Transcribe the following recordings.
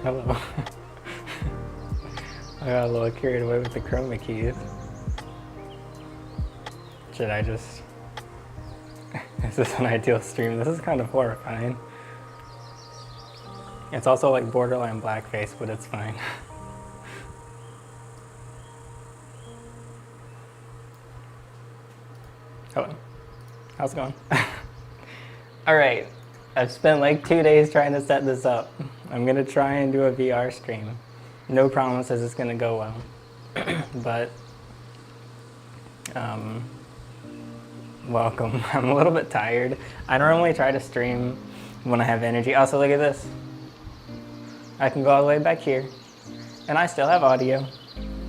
Hello. I got a little carried away with the chroma keys. Should I just... Is this an ideal stream? This is kind of horrifying. It's also like borderline blackface, but it's fine. Hello. How's it going? Alright. I've spent like 2 days trying to set this up. I'm gonna try and do a VR stream. No promises it's gonna go well. But welcome. I'm a little bit tired. I normally try to stream when I have energy. Also, look at this. I can go all the way back here and I still have audio.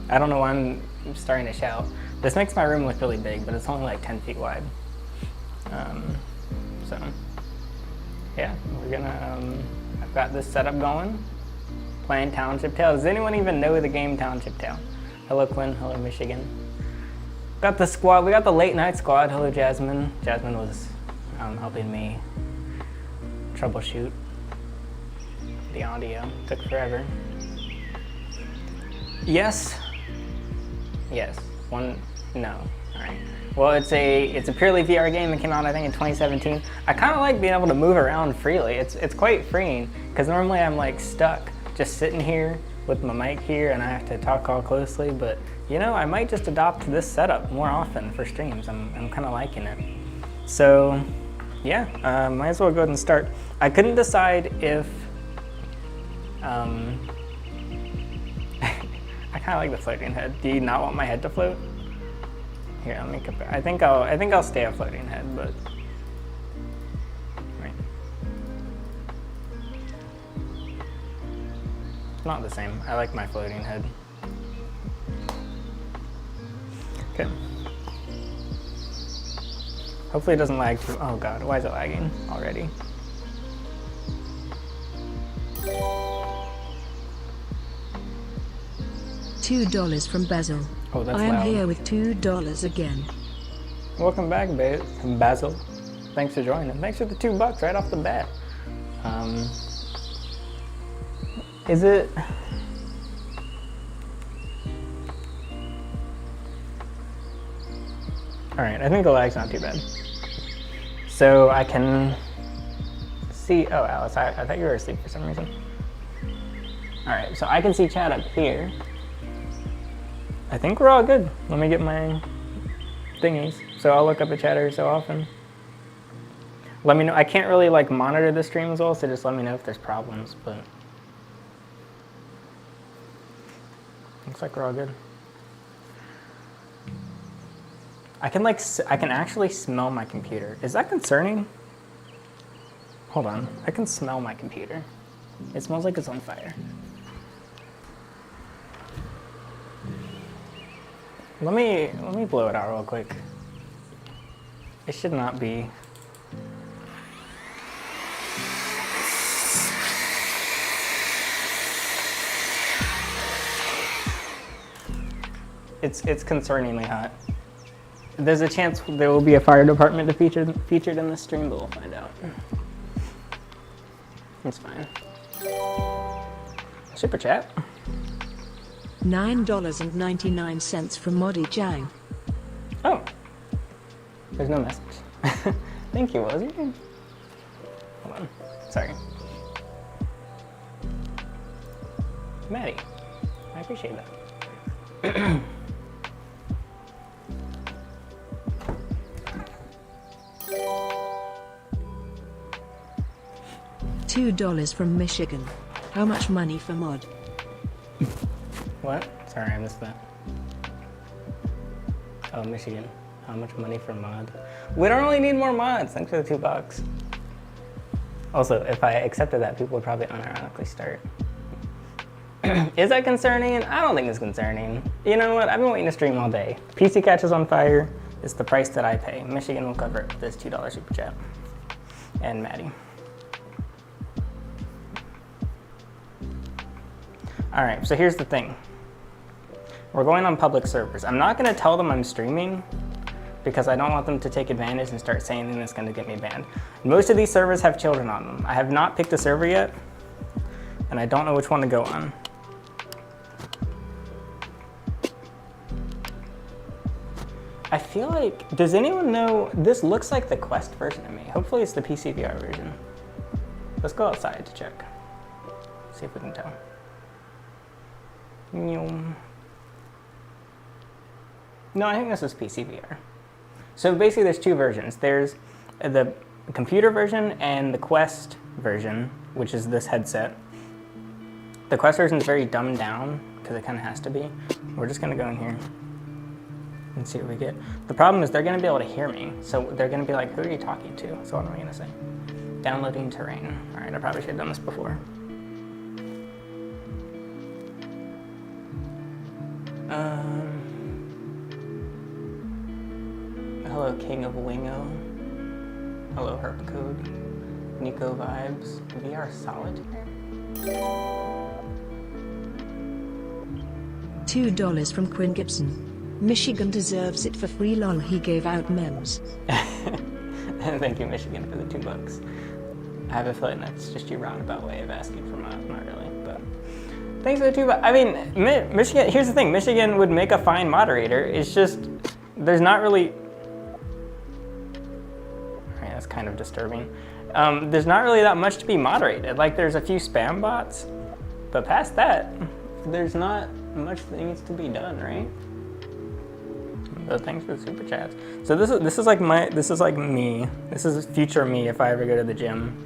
I don't know why I'm starting to shout. This makes my room look really big, but it's only like 10 feet wide. So yeah, we're gonna, I've got this setup going, playing Township Tale. Does anyone even know the game Township Tale? Hello Quinn, hello Michigan. Got the squad, we got the late night squad. Hello Jasmine. Jasmine was helping me troubleshoot the audio. Took forever. Yes. Yes. One, no, all right. Well, it's a purely VR game that came out, I think, in 2017. I kind of like being able to move around freely. It's quite freeing, because normally I'm like stuck just sitting here with my mic here and I have to talk all closely, but you know, I might just adopt this setup more often for streams. I'm kind of liking it. So yeah, might as well go ahead and start. I couldn't decide if, I kind of like the floating head. Do you not want my head to float? Here, let me compare. I think I'll stay a floating head, but right. It's not the same. I like my floating head. Okay. Hopefully it doesn't lag too. Oh god, why is it lagging already? $2 from Basil. Oh, that's I am loud. here with $2 again. Welcome back, Basil. Thanks for joining. Thanks for the $2 right off the bat. Is it? All right, I think the lag's not too bad. So I can see. Oh, Alice, I thought you were asleep for some reason. All right, so I can see chat up here. I think we're all good. Let me get my thingies. So I'll look up at chat every so often. Let me know. I can't really like monitor the stream as well, so just let me know if there's problems, but looks like we're all good. I can actually smell my computer. Is that concerning? Hold on. I can smell my computer. It smells like it's on fire. Let me blow it out real quick. It should not be. It's concerningly hot. There's a chance there will be a fire department featured in this stream, but we'll find out. It's fine. Super chat. $9.99 from Modi Jang. Oh, there's no message. Thank you, what was your name? Hold on, sorry. Maddie, I appreciate that. $2 from Michigan. How much money for mod? What? Sorry, I missed that. Oh, Michigan. How much money for mod? We don't really need more mods. Thanks for the $2. Also, if I accepted that, people would probably unironically start. Is that concerning? I don't think it's concerning. You know what? I've been waiting to stream all day. PC catches on fire. It's the price that I pay. Michigan will cover it with this $2 super chat. And Maddie. All right, so here's the thing. We're going on public servers. I'm not gonna tell them I'm streaming because I don't want them to take advantage and start saying anything that's gonna get me banned. Most of these servers have children on them. I have not picked a server yet, and I don't know which one to go on. I feel like, does anyone know, this looks like the Quest version of me. Hopefully it's the PC VR version. Let's go outside to check. See if we can tell. No, I think this is PC VR. So basically there's two versions. There's the computer version and the Quest version, which is this headset. The Quest version is very dumbed down because it kind of has to be. We're just gonna go in here and see what we get. The problem is they're gonna be able to hear me. So they're gonna be like, who are you talking to? So what am I gonna say? Downloading terrain. All right, I probably should have done this before. Hello, King of Wingo. Hello, Herp Code. Nico Vibes. VR Solitaire. $2 from Quinn Gibson. Michigan deserves it for free lol, he gave out memes. Thank you, Michigan, for the $2. I have a feeling that's just your roundabout way of asking for mods, not really, but thanks for the $2. I mean, Michigan, here's the thing, Michigan would make a fine moderator. It's just, there's not really, alright, that's kind of disturbing. There's not really that much to be moderated. Like, there's a few spam bots, but past that, there's not much that needs to be done, right? So thanks for the super chats. So this is like me. This is future me if I ever go to the gym.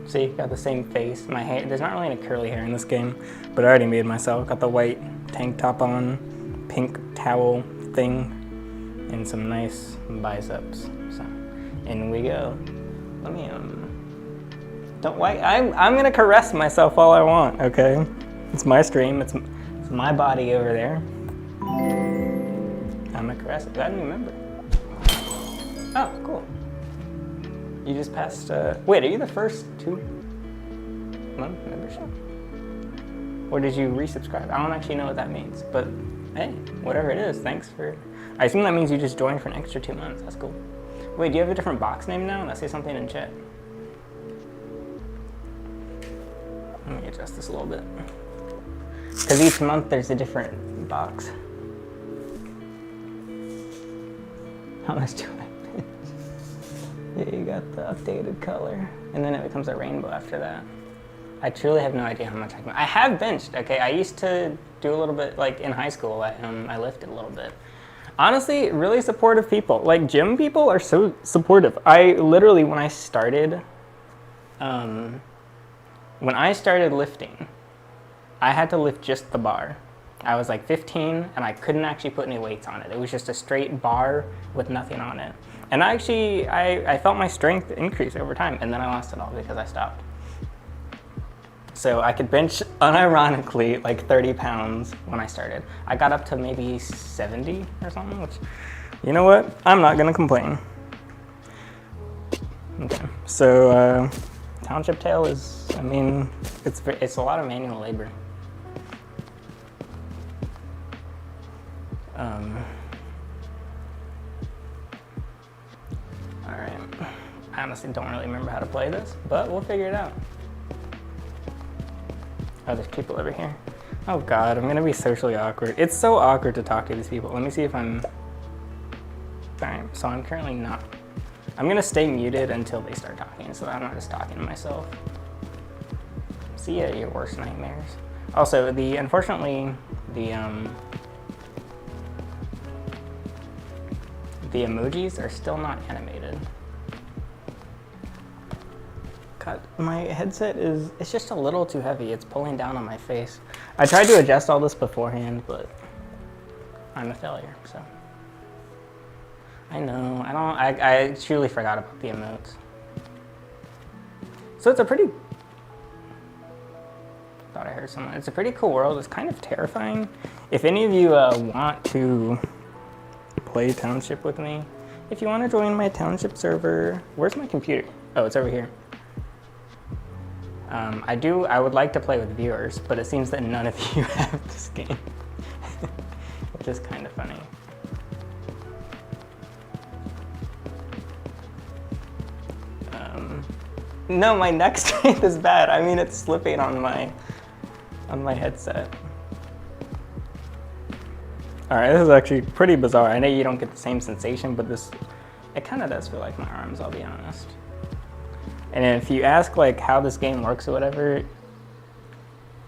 See, got the same face. My hair, there's not really any curly hair in this game, but I already made myself. Got the white tank top on, pink towel thing, and some nice biceps. So, in we go. Let me don't wait. I'm gonna caress myself all I want. Okay, it's my stream. It's my body over there. I'm gonna caress it. I didn't remember. Oh, cool. You just passed, wait, are you the first 2-month membership? Or did you resubscribe? I don't actually know what that means, but hey, whatever it is, thanks for, I assume that means you just joined for an extra 2 months, that's cool. Wait, do you have a different box name now? Let's say something in chat. Let me adjust this a little bit. Because each month there's a different box. How much do I pinch? Yeah, you got the updated color. And then it becomes a rainbow after that. I truly have no idea how much I have benched, okay? I used to do a little bit, like in high school, I lifted a little bit. Honestly, really supportive people. Like gym people are so supportive. I literally, when I started lifting, I had to lift just the bar. I was like 15 and I couldn't actually put any weights on it. It was just a straight bar with nothing on it. And I felt my strength increase over time, and then I lost it all because I stopped. So I could bench unironically like 30 pounds when I started. I got up to maybe 70 or something, which, you know what? I'm not gonna complain. Okay, so Township Tail is, I mean, it's a lot of manual labor. Alright, I honestly don't really remember how to play this, but we'll figure it out. Oh, there's people over here. Oh god, I'm gonna be socially awkward. It's so awkward to talk to these people. Let me see if I'm... Alright, so I'm currently not... I'm gonna stay muted until they start talking, so I'm not just talking to myself. See ya, your worst nightmares. Also, unfortunately, the emojis are still not animated. God, my headset it's just a little too heavy. It's pulling down on my face. I tried to adjust all this beforehand, but I'm a failure, so. I know. I truly forgot about the emotes. So it's a pretty... Thought I heard someone. It's a pretty cool world. It's kind of terrifying. If any of you want to play Township with me, if you want to join my Township server, where's my computer? Oh, it's over here. I would like to play with viewers, but it seems that none of you have this game, which is kind of funny. No, my neck strength is bad. I mean, it's slipping on my headset. All right, this is actually pretty bizarre. I know you don't get the same sensation, but it kind of does feel like my arms, I'll be honest. And if you ask like how this game works or whatever,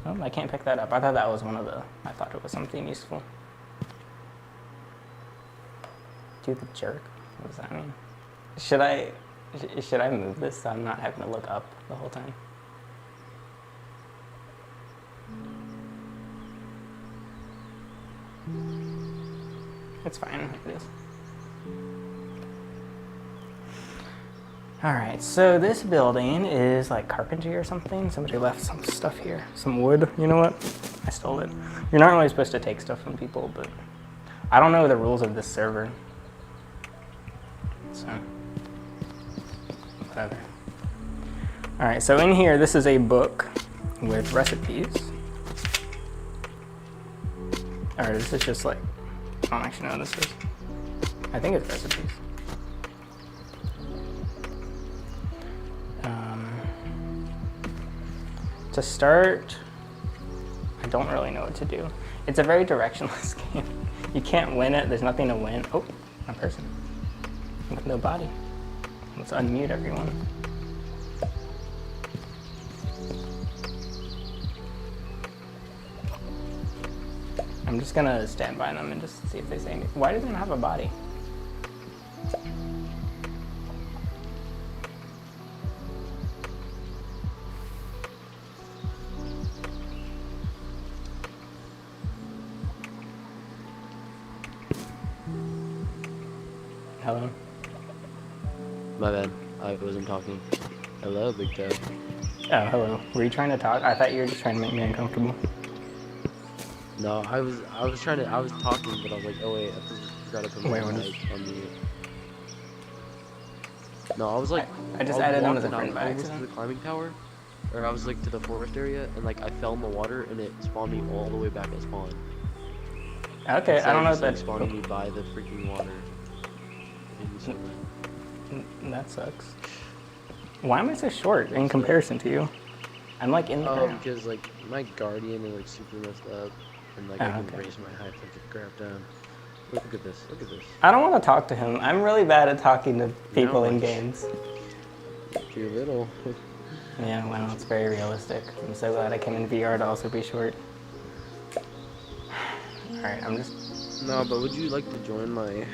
oh, I can't pick that up. I thought that was I thought it was something useful. Do the jerk? What does that mean? Should I move this so I'm not having to look up the whole time? It's fine, it is. All right, so this building is like carpentry or something. Somebody left some stuff here, some wood. You know what? I stole it. You're not really supposed to take stuff from people, but I don't know the rules of this server. So, whatever. All right, so in here, this is a book with recipes. All right, this is just like, I don't actually know what this is. I think it's recipes. To start, I don't really know what to do. It's a very directionless game. You can't win it, there's nothing to win. Oh, a person with no body. Let's unmute everyone. I'm just gonna stand by them and just see if they say anything. Why does it not have a body? Hello? My bad. I wasn't talking. Hello, Big Toe. Oh, hello. Were you trying to talk? I thought you were just trying to make me uncomfortable. No, I was talking, but I was like, oh wait, I forgot to put my mic on mute. No, I was like, I just added them as a friend by accident. I was to the climbing tower, or I was like to the forest area, and like I fell in the water, and it spawned me all the way back at spawn. Okay, I don't know if that's spawning me by the freaking water. That sucks. Why am I so short in comparison to you? I'm like in the ground. Because like my guardian is like super messed up, and like I can raise my height like a crap down. Look at this. Look at this. I don't want to talk to him. I'm really bad at talking to people in games. You're little. Yeah, well, it's very realistic. I'm so glad I came in VR to also be short. All right, I'm just. No, but would you like to join my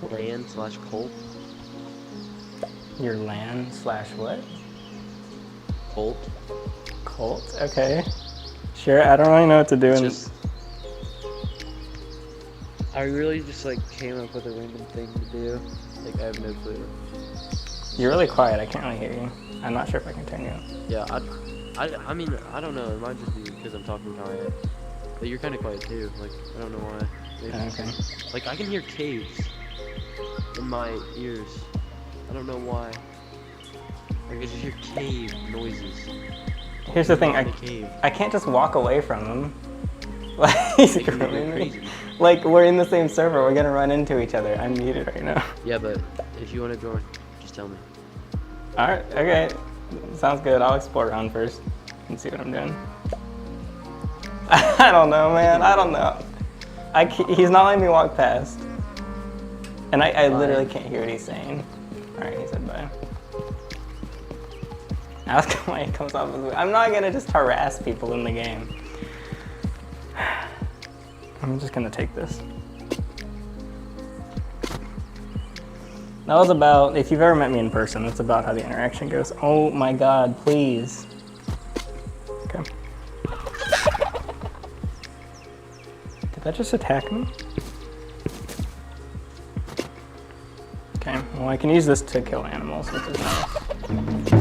clan/cult? Your LAN/what? Cult. Cult? Okay. Sure, I don't really know what to do. I really just like came up with a random thing to do. Like I have no clue. You're really quiet. I can't really hear you. I'm not sure if I can turn you up. Yeah, I mean, I don't know. It might just be because I'm talking quiet. But you're kind of quiet too. Like I don't know why. Maybe. Okay. Like I can hear caves in my ears. I don't know why. I can just hear cave noises. Here's the thing, I can't just walk away from them. Like, we're in the same server, we're gonna run into each other. I'm muted right now. Yeah, but if you want to join, just tell me. Alright, okay. Sounds good. I'll explore around first and see what I'm doing. I don't know, man. I don't know. He's not letting me walk past. And I literally can't hear what he's saying. Alright, he said bye. Ask him why he comes off as weird. I'm not gonna just harass people in the game. I'm just gonna take this. That was about, if you've ever met me in person, that's about how the interaction goes. Oh my god, please. Okay. Did that just attack me? Okay, well I can use this to kill animals, which is nice.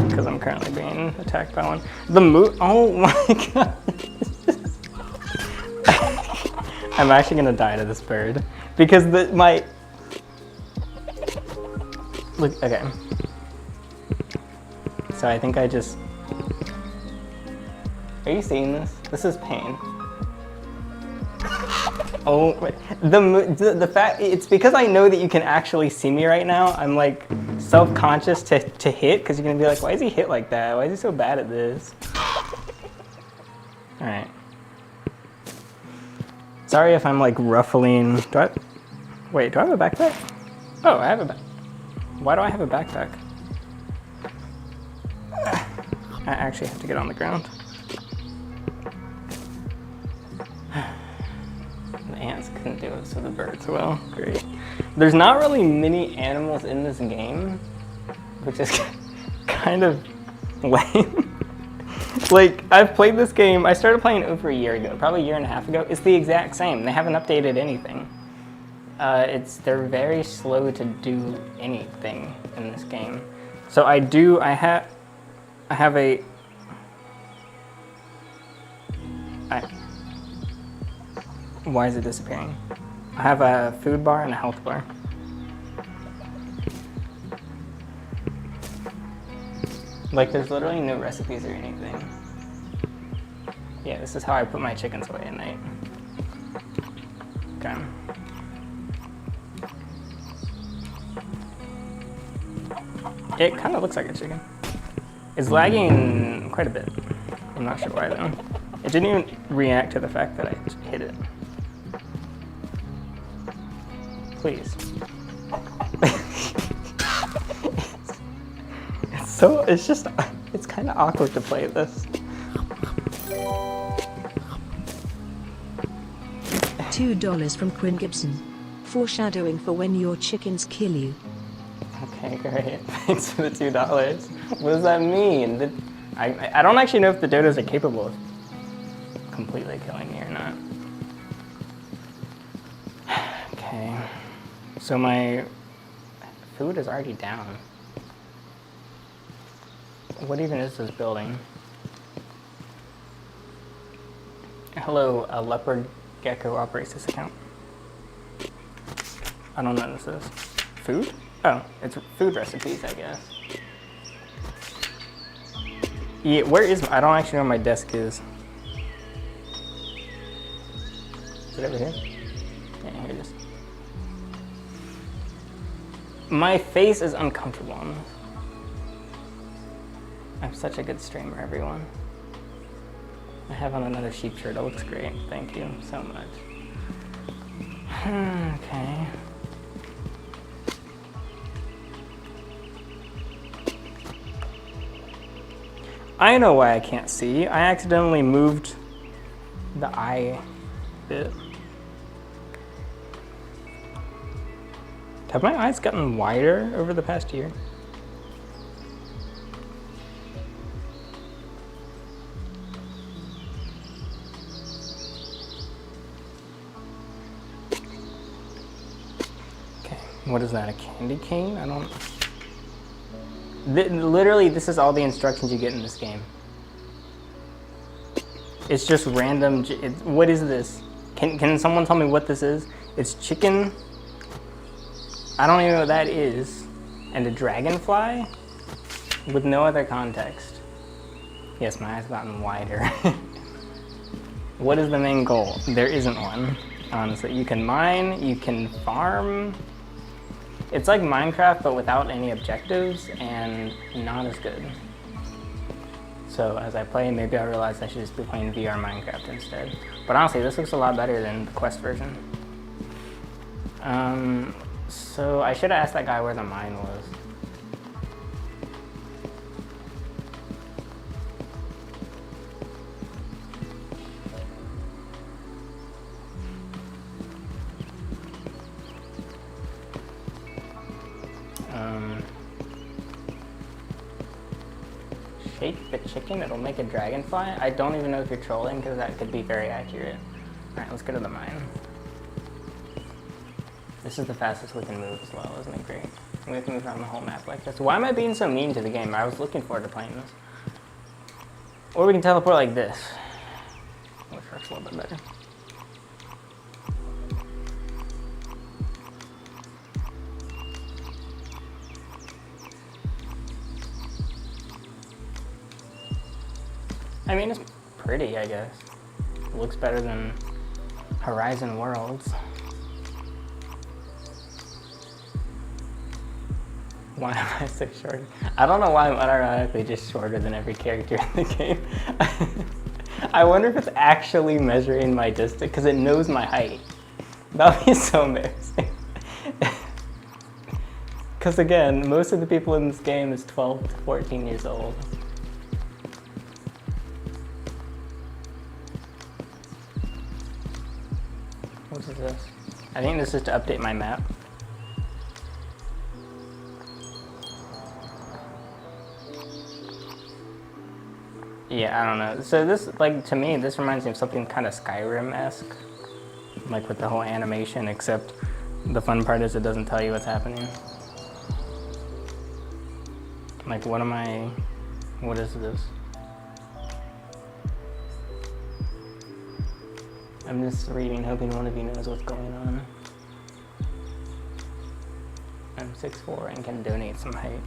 Because I'm currently being attacked by one. Oh my god. I'm actually gonna die to this bird. Because look, okay. So I think I just... Are you seeing this? This is pain. Oh, wait. The fact, it's because I know that you can actually see me right now. I'm like self-conscious to hit, because you're gonna be like, why is he hit like that? Why is he so bad at this? All right. Sorry if I'm like ruffling. Wait, do I have a backpack? Oh, I have a Why do I have a backpack? I actually have to get on the ground. The ants couldn't do it, so the birds will. Great. There's not really many animals in this game, which is kind of lame. Like, I've played this game, I started playing over a year ago, probably a year and a half ago. It's the exact same. They haven't updated anything. They're very slow to do anything in this game. So I have a... Why is it disappearing? I have a food bar and a health bar. Like, there's literally no recipes or anything. Yeah, this is how I put my chickens away at night. Okay. It kind of looks like a chicken. It's lagging quite a bit. I'm not sure why though. It didn't even react to the fact that I hit it. Please. It's kind of awkward to play this. $2 from Quinn Gibson. Foreshadowing for when your chickens kill you. Okay, great. Thanks for the $2. What does that mean? I don't actually know if the dodos are capable of completely killing me or not. Okay. So my food is already down. What even is this building? Hello, a leopard gecko operates this account. I don't know what this is. Food? Oh, it's food recipes, I guess. Yeah, where is I don't actually know where my desk is. Is it over here? Yeah, here it is. My face is uncomfortable on this. I'm such a good streamer, everyone. I have on another sheep shirt. It looks great. Thank you so much. Okay. I know why I can't see. I accidentally moved the eye bit. Have my eyes gotten wider over the past year? Okay, what is that, a candy cane? I don't... Literally, this is all the instructions you get in this game. It's just random. What is this? Can someone tell me what this is? It's chicken. I don't even know what that is. And a dragonfly with no other context. Yes, my eyes gotten wider. What is the main goal? There isn't one, honestly. You can mine, you can farm. It's like Minecraft, but without any objectives and not as good. So as I play, maybe I realize I should just be playing VR Minecraft instead. But honestly, this looks a lot better than the Quest version. So I should have asked that guy where the mine was. Shake the chicken, it'll make a dragonfly? I don't even know if you're trolling, because that could be very accurate. Alright, let's go to the mine. This is the fastest we can move as well, isn't it great? We can move around the whole map like this. Why am I being so mean to the game? I was looking forward to playing this. Or we can teleport like this, which works a little bit better. I mean, it's pretty, I guess. It looks better than Horizon Worlds. Why am I so short? I don't know why I'm unironically just shorter than every character in the game. I wonder if it's actually measuring my distance, because it knows my height. That would be so embarrassing. Because again, most of the people in this game is 12 to 14 years old. What is this? I think this is to update my map. Yeah, I don't know. So this, like, to me, this reminds me of something kind of Skyrim-esque. Like with the whole animation, except the fun part is it doesn't tell you what's happening. Like, what is this? I'm just reading, hoping one of you knows what's going on. I'm 6'4" and can donate some height.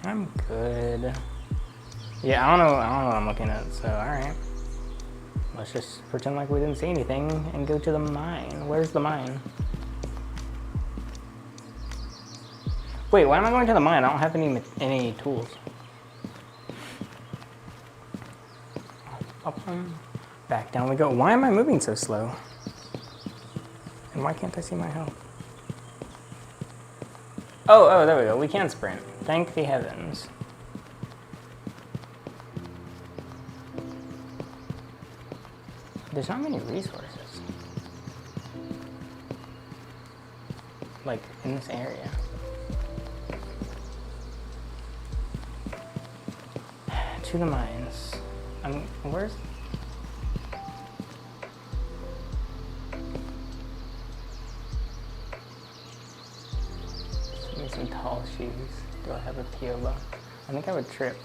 I'm good. Yeah, I don't know what I'm looking at, so alright. Let's just pretend like we didn't see anything and go to the mine. Where's the mine? Wait, why am I going to the mine? I don't have any tools. Up, back down we go. Why am I moving so slow? And why can't I see my health? Oh, there we go. We can sprint. Thank the heavens. There's not many resources. Like, in this area. To the mines. Where's... Give me some tall shoes. Do I have a PO box? I think I would trip.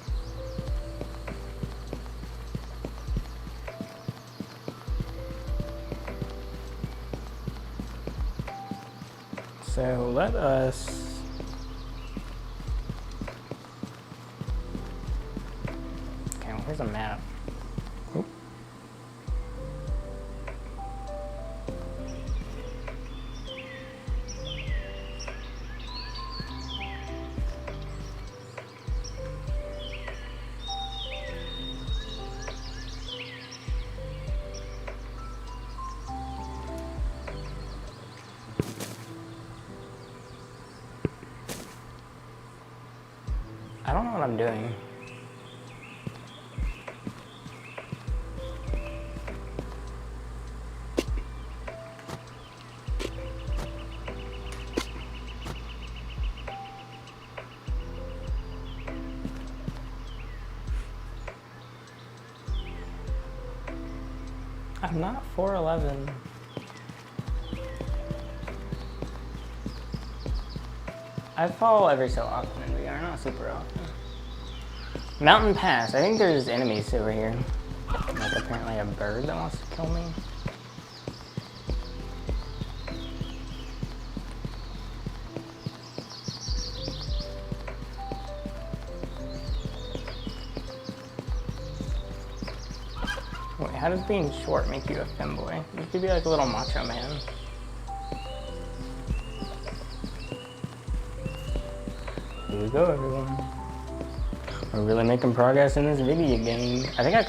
So let us... Okay, well, here's a map. Oop. I don't know what I'm doing. I'm not 4'11". I fall every so often in VR, not super often. Mountain Pass. I think there's enemies over here. Like apparently a bird that wants to kill me. Wait, how does being short make you a femboy? You could be like a little macho man. Here we go, everyone. We're really making progress in this video game. I think I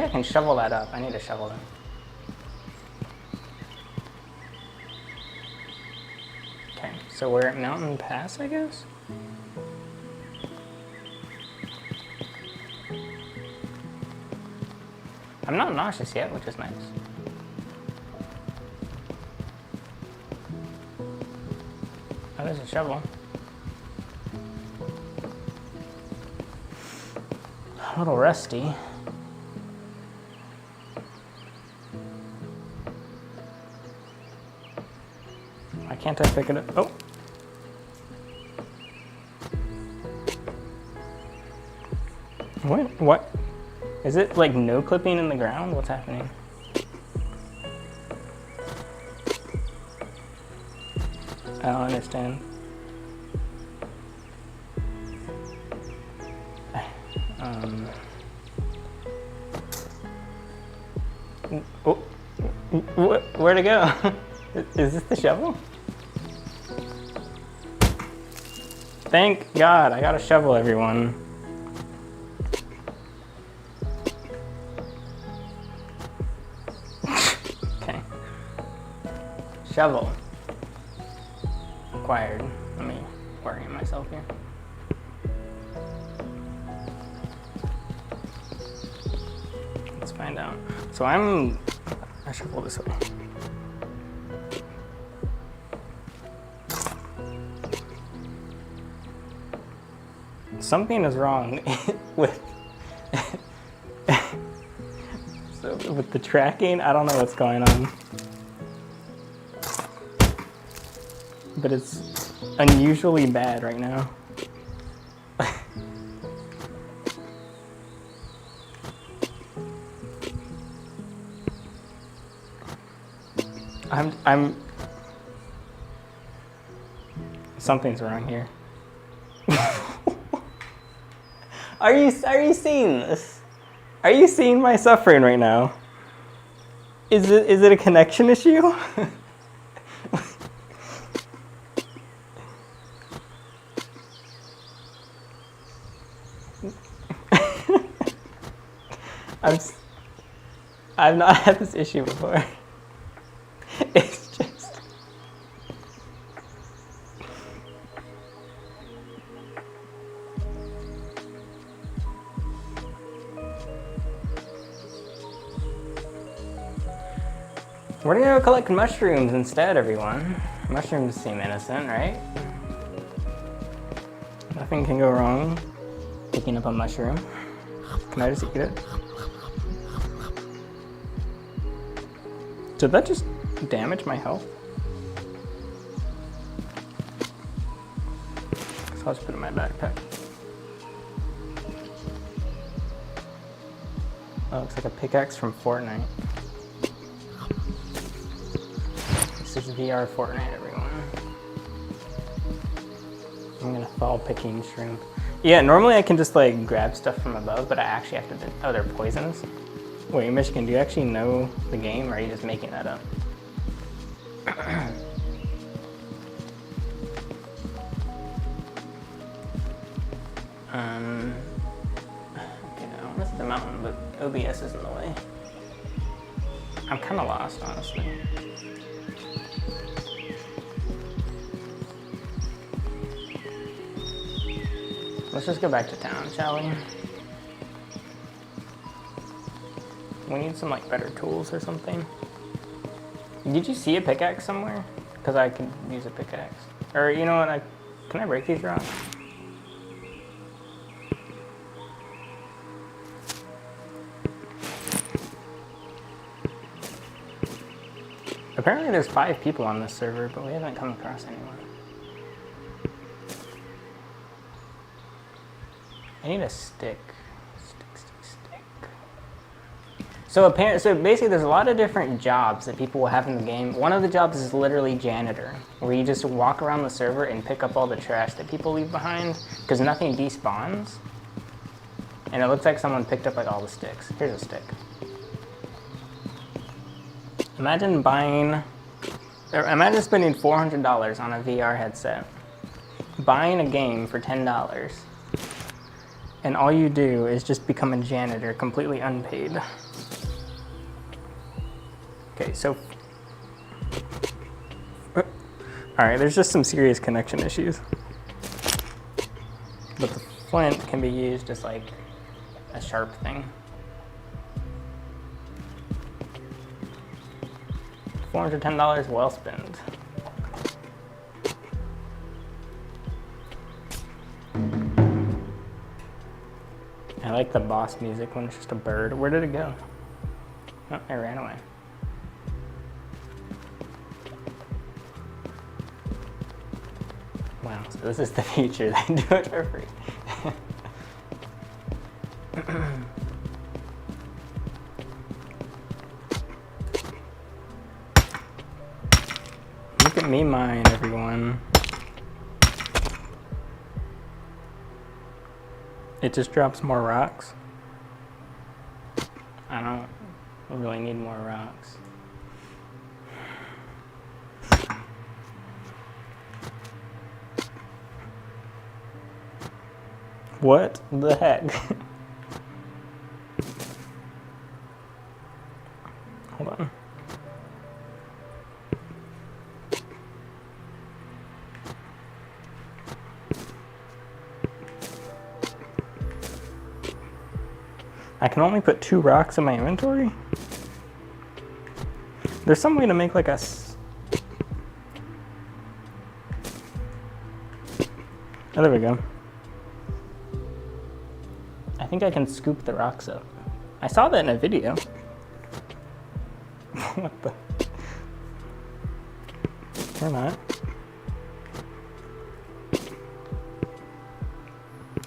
can shovel that up. I need to shovel it. Okay, so we're at Mountain Pass, I guess? I'm not nauseous yet, which is nice. Oh, there's a shovel. A little rusty. Why can't I pick it up? Oh. What? Is it like no clipping in the ground? What's happening? I don't understand. Oh, where'd it go? Is this the shovel? Thank God, I got a shovel, everyone. Okay. Shovel. Acquired. Let me orient myself here. Let's find out. So I shuffle this way. Something is wrong with with the tracking. I don't know what's going on, but it's unusually bad right now. Something's wrong here. Are you seeing this? Are you seeing my suffering right now? Is it a connection issue? I've not had this issue before. It's just we're gonna go collect mushrooms instead, everyone. Mushrooms seem innocent, right? Nothing can go wrong picking up a mushroom. Can I just eat it? Did that just damage my health? So I'll just put it in my backpack. Oh, it looks like a pickaxe from Fortnite. This is VR Fortnite, everyone. I'm gonna fall picking shrimp. Yeah, normally I can just like grab stuff from above, but I actually have to, oh, they're poisons. Wait, Michigan, do you actually know the game, or are you just making that up? Okay, I want to see the mountain, but OBS is in the way. I'm kind of lost, honestly. Let's just go back to town, shall we? We need some like better tools or something. Did you see a pickaxe somewhere? Because I could use a pickaxe. Or you know what, can I break these rocks? Apparently there's 5 people on this server, but we haven't come across anyone. I need a stick. Stick. So basically there's a lot of different jobs that people will have in the game. One of the jobs is literally janitor, where you just walk around the server and pick up all the trash that people leave behind, because nothing despawns. And it looks like someone picked up like all the sticks. Here's a stick. Imagine spending $400 on a VR headset, buying a game for $10, and all you do is just become a janitor, completely unpaid. Okay, so, all right, there's just some serious connection issues. But the flint can be used as like a sharp thing. $410 well spent. I like the boss music when it's just a bird. Where did it go? Oh, it ran away. Wow, so this is the future. They do it for free. Look at me mine, everyone. It just drops more rocks. I don't really need more rocks. What the heck? Hold on. I can only put 2 rocks in my inventory? There's some way to make like a... Oh, there we go. I think I can scoop the rocks up. I saw that in a video. What the? Or not.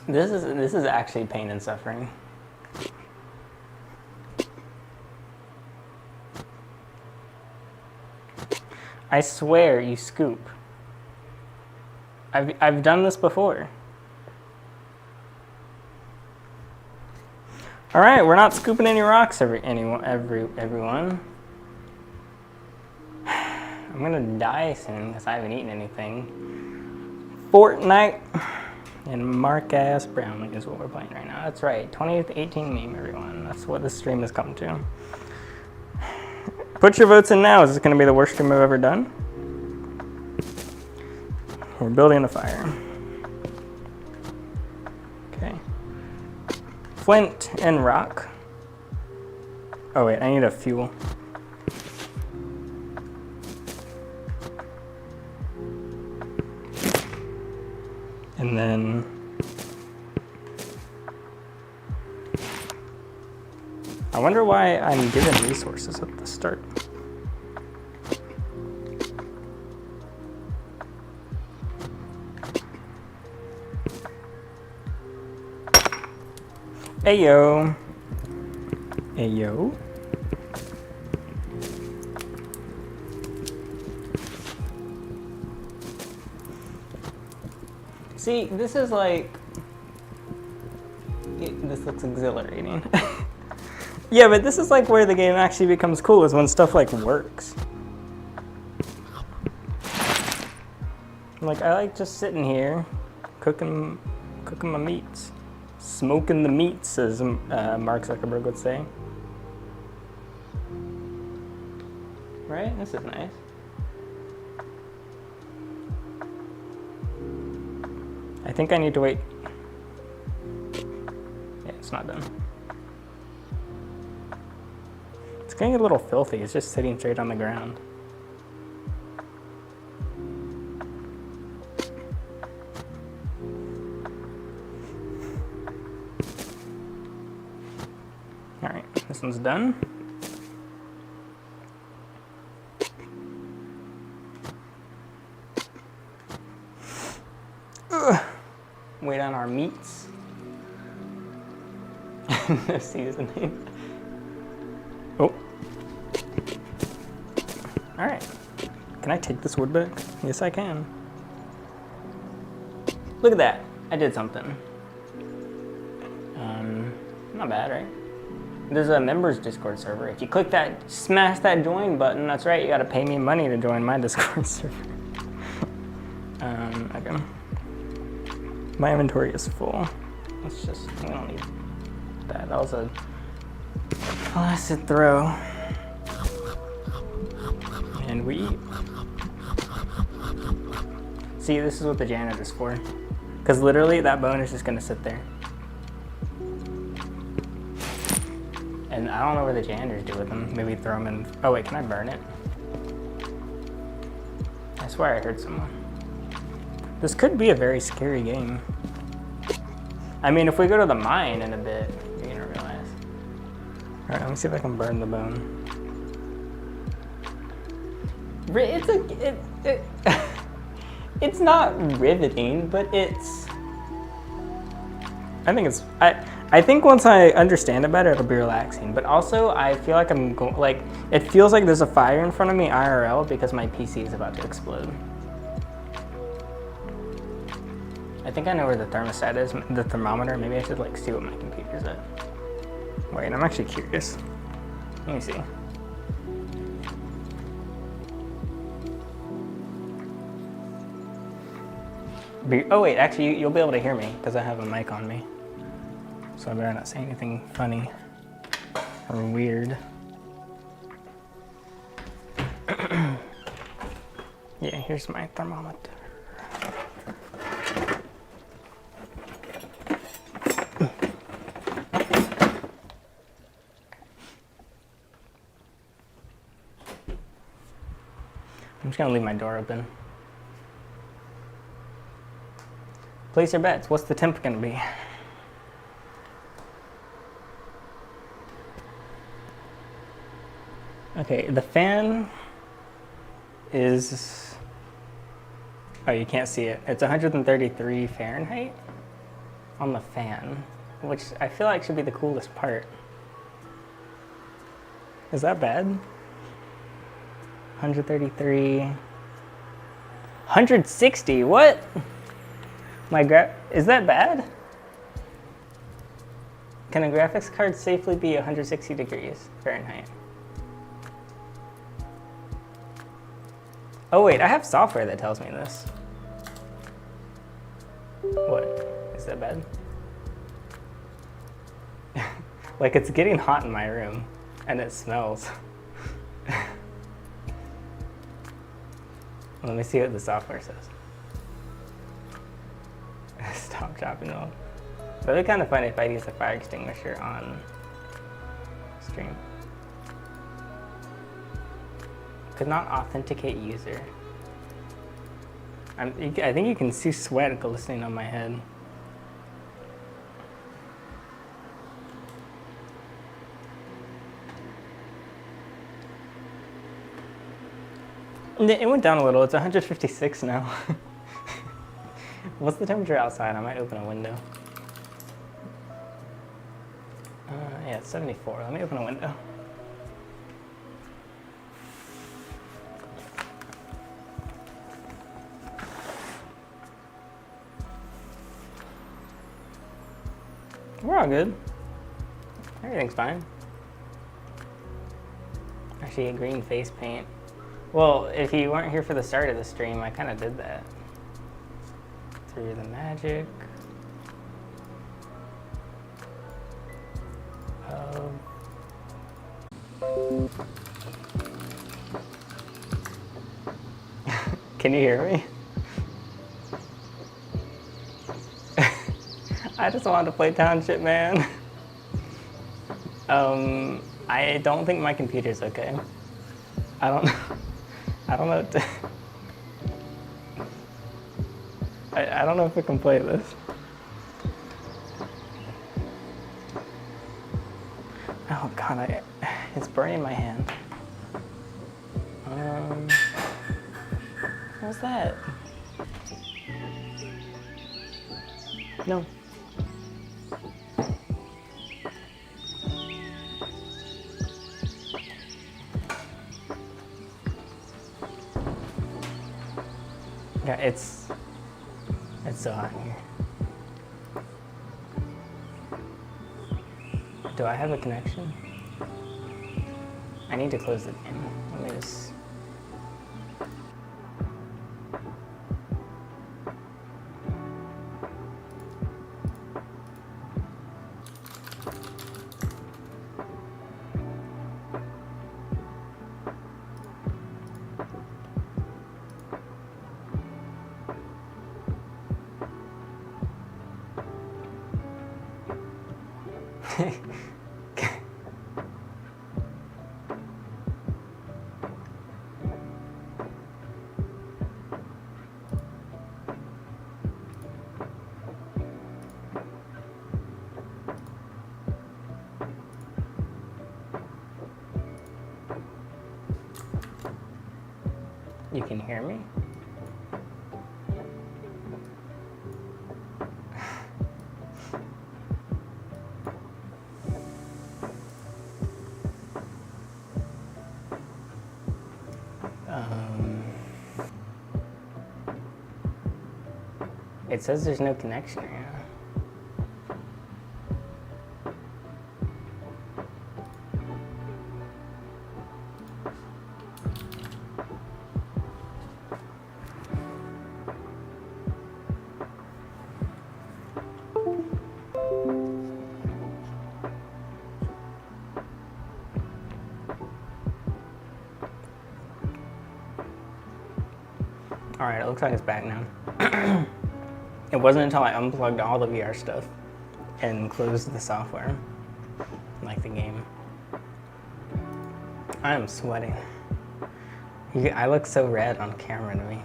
This is actually pain and suffering. I swear you scoop. I've done this before. All right, we're not scooping any rocks, everyone. I'm gonna die soon because I haven't eaten anything. Fortnite and Mark-ass Brownlee is what we're playing right now. That's right, 2018 meme, everyone. That's what this stream has come to. Put your votes in now. Is this gonna be the worst stream I've ever done? We're building a fire. Okay. Flint and rock. Oh wait, I need a fuel. And then I wonder why I'm given resources at the start. Ayo. Ayo. See, this is like... This looks exhilarating. Yeah, but this is like where the game actually becomes cool, is when stuff like works. Like, I like just sitting here, cooking my meats. Smoking the meats, as Mark Zuckerberg would say. Right? This is nice. I think I need to wait. Yeah, it's not done. It's getting a little filthy. It's just sitting straight on the ground. All right, this one's done. Wait on our meats. No seasoning. Oh. All right. Can I take this wood back? Yes, I can. Look at that. I did something. Not bad, right? There's a members Discord server. If you click that, smash that join button, that's right, you gotta pay me money to join my Discord server. Okay. My inventory is full. Let's just, we don't need that. That was a flaccid throw. And we eat. See, this is what the janitor's for. Because literally, that bone is just gonna sit there. And I don't know where the janitors do with them. Maybe throw them in. Oh wait, can I burn it? I swear I heard someone. This could be a very scary game. I mean, if we go to the mine in a bit, you're gonna realize. All right, let me see if I can burn the bone. it's not riveting, but it's, I think it's, I think once I understand it better, it'll be relaxing. But also, I feel like I'm going, like, it feels like there's a fire in front of me IRL because my PC is about to explode. I think I know where the thermostat is, the thermometer. Maybe I should like see what my computer's at. Wait, I'm actually curious. Let me see. Oh wait, actually you'll be able to hear me because I have a mic on me. So I better not say anything funny or weird. Yeah, here's my thermometer. I'm just gonna leave my door open. Place your bets. What's the temp gonna be? Okay, the fan is, oh, you can't see it. It's 133 Fahrenheit on the fan, which I feel like should be the coolest part. Is that bad? 133, 160, what? Is that bad? Can a graphics card safely be 160 degrees Fahrenheit? Oh wait, I have software that tells me this. What? Is that bad? Like, it's getting hot in my room and it smells. Let me see what the software says. Stop chopping off. But it'd be kind of funny if I use the fire extinguisher on stream. Could not authenticate user. I think you can see sweat glistening on my head. It went down a little. It's 156 now. What's the temperature outside? I might open a window. Yeah, it's 74. Let me open a window. We're all good. Everything's fine. Actually, a green face paint. Well, if you weren't here for the start of the stream, I kind of did that. Through the magic of... Can you hear me? I just wanted to play Township, man. I don't think my computer's okay. I don't know what to... I don't know if I can play this. Oh god, it's burning my hand. What's that? No. Yeah, it's so hot in here. Do I have a connection? I need to close the game. Let me just... You can hear me? It says there's no connection right now. Alright, it looks like it's back now. It wasn't until I unplugged all the VR stuff and closed the software, like the game. I am sweating. I look so red on camera to me.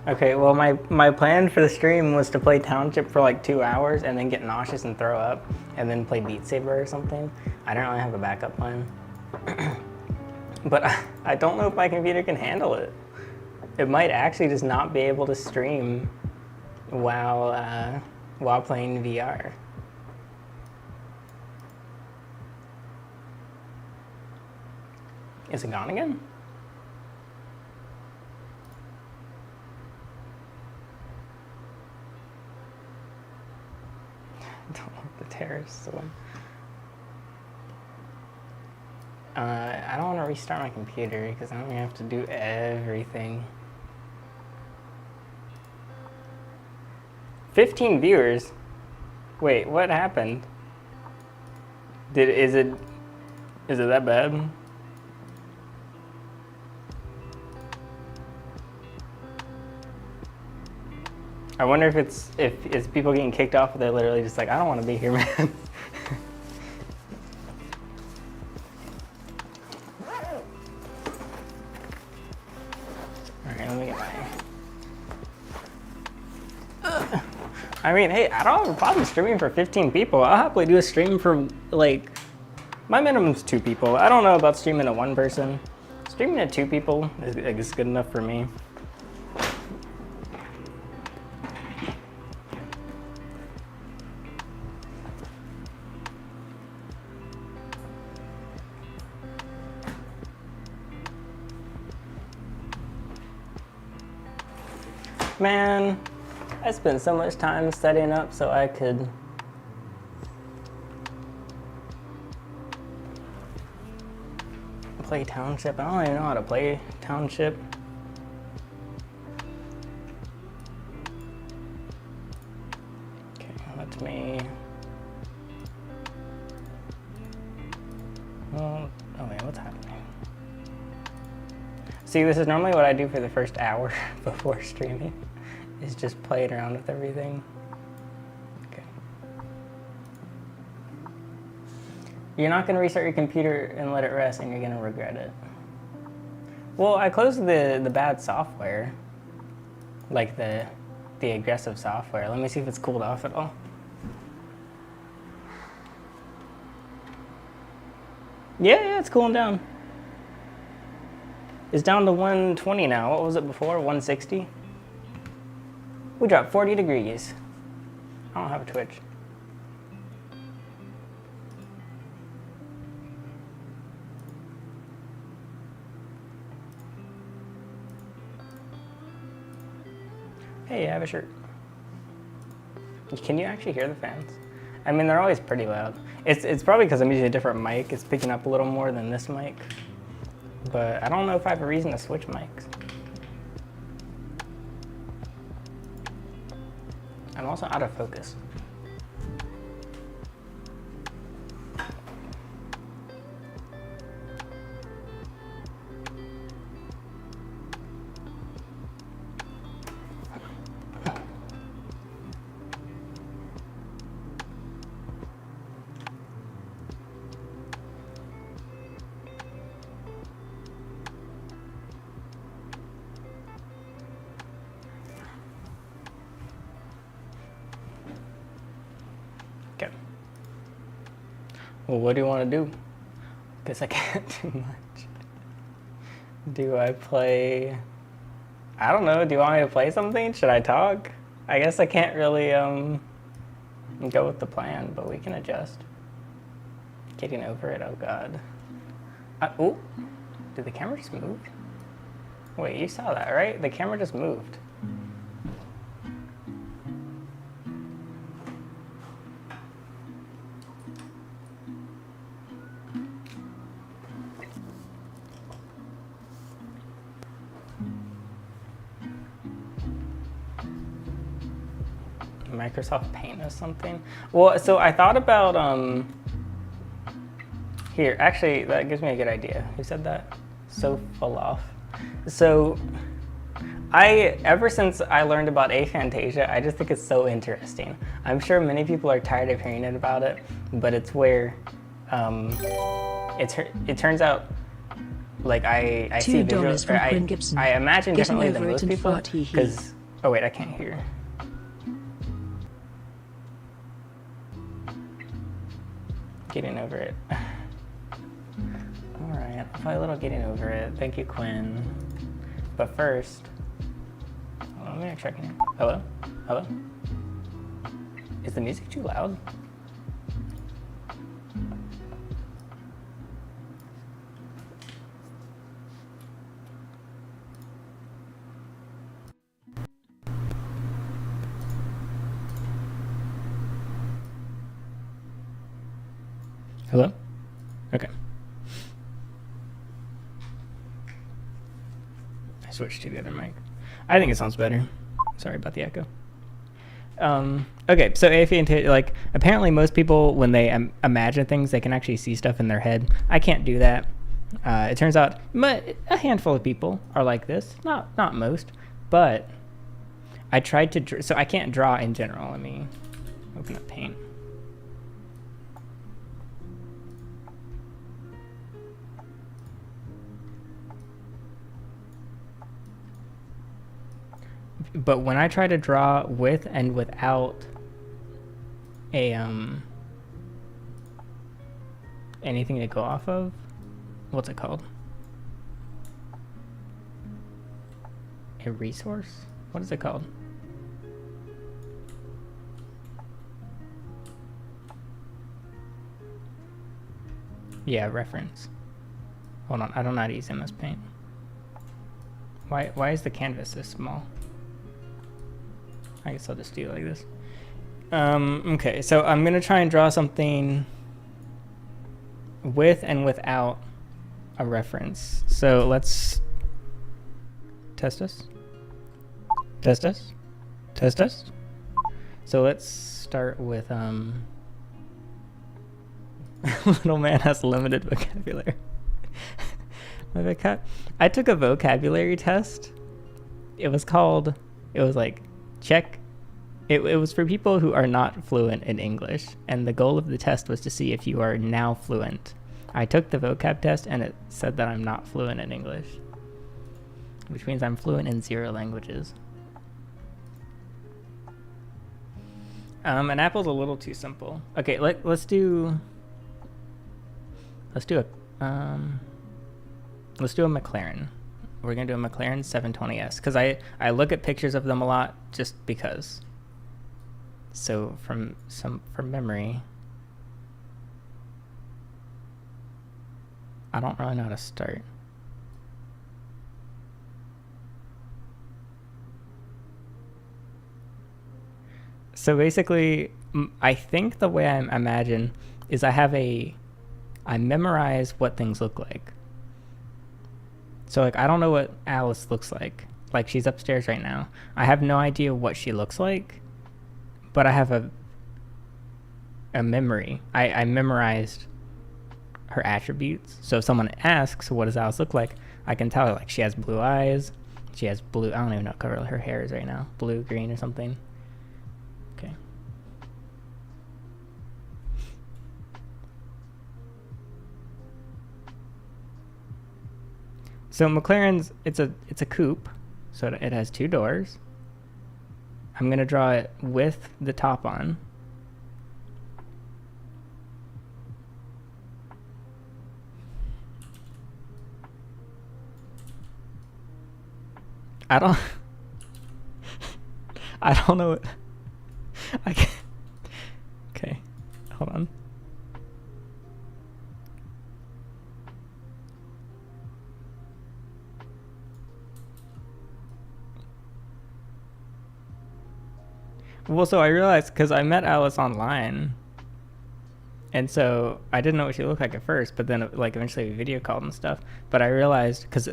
Okay, well my plan for the stream was to play Township for like 2 hours and then get nauseous and throw up and then play Beat Saber or something. I don't really have a backup plan. But I don't know if my computer can handle it. It might actually just not be able to stream while playing VR. Is it gone again? Don't want the terrorists to win. I don't want to restart my computer because I'm gonna have to do everything. 15 viewers? Wait, what happened? Is it that bad? I wonder if it's people getting kicked off, or they're literally just like, I don't want to be here, man. I mean, hey, I don't have a problem streaming for 15 people. I'll happily do a stream for, like, my minimum's 2 people. I don't know about streaming to 1 person. Streaming to 2 people is good enough for me. Man, I spent so much time studying up so I could play Township. I don't even know how to play Township. Okay, let me. Well, oh wait, what's happening? See, this is normally what I do for the first hour before streaming. Is just playing around with everything. Okay. You're not gonna restart your computer and let it rest and you're gonna regret it. Well, I closed the bad software. Like the aggressive software. Let me see if it's cooled off at all. Yeah, it's cooling down. It's down to 120 now. What was it before? 160? We dropped 40 degrees. I don't have a Twitch. Hey, I have a shirt. Can you actually hear the fans? I mean, they're always pretty loud. It's probably because I'm using a different mic. It's picking up a little more than this mic. But I don't know if I have a reason to switch mics. I'm also out of focus. Well, what do you want to do? Guess I can't do much. Do I play? I don't know. Do you want me to play something? Should I talk? I guess I can't really go with the plan, but we can adjust. Getting over it. Oh God. Oh, did the camera just move? Wait, you saw that, right? The camera just moved. Microsoft Paint is something. Well, so I thought about here, actually that gives me a good idea. Who said that? So Falaf. So ever since I learned about aphantasia, I just think it's so interesting. I'm sure many people are tired of hearing about it, but it's where it turns out like I see visuals, or I imagine differently than most people. Because oh wait, I can't hear. Getting over it. All right, I'll play a little getting over it. Thank you, Quinn. But first. Let me check in here. Hello? Hello? Is the music too loud? Hello? Okay. I switched to the other mic. I think it sounds better. Sorry about the echo. Okay, so aphantasia, like, apparently most people, when they imagine things, they can actually see stuff in their head. I can't do that. It turns out a handful of people are like this. Not most, but I tried to, so I can't draw in general. Let me open up Paint. But when I try to draw with and without a anything to go off of, what's it called? A resource? What is it called? Yeah, reference. Hold on, I don't know how to use MS Paint. Why is the canvas this small? I guess I'll just do it like this. Okay, so I'm gonna try and draw something with and without a reference. So let's test us. Test us. Test us. So let's start with little man has limited vocabulary. My vocab. I took a vocabulary test. It was like check. It was for people who are not fluent in English, and the goal of the test was to see if you are now fluent. I took the vocab test and it said that I'm not fluent in English, which means I'm fluent in 0 languages. An apple's a little too simple. Okay, let's do a McLaren. We're gonna do a McLaren 720S because I look at pictures of them a lot just because. So from memory, I don't really know how to start. So basically, I think the way I imagine is I memorize what things look like. So like, I don't know what Alice looks like. Like, she's upstairs right now. I have no idea what she looks like, but I have a memory. I memorized her attributes. So if someone asks, what does Alice look like? I can tell her, like, she has blue eyes. She has blue, I don't even know what color her hair is right now. Blue, green, or something. Okay. So McLaren's, it's a coupe, so it has 2 doors. I'm gonna draw it with the top on. I don't know what, I can't, okay, hold on. Well, so I realized, because I met Alice online, and so I didn't know what she looked like at first, but then like eventually we video called and stuff. But I realized, because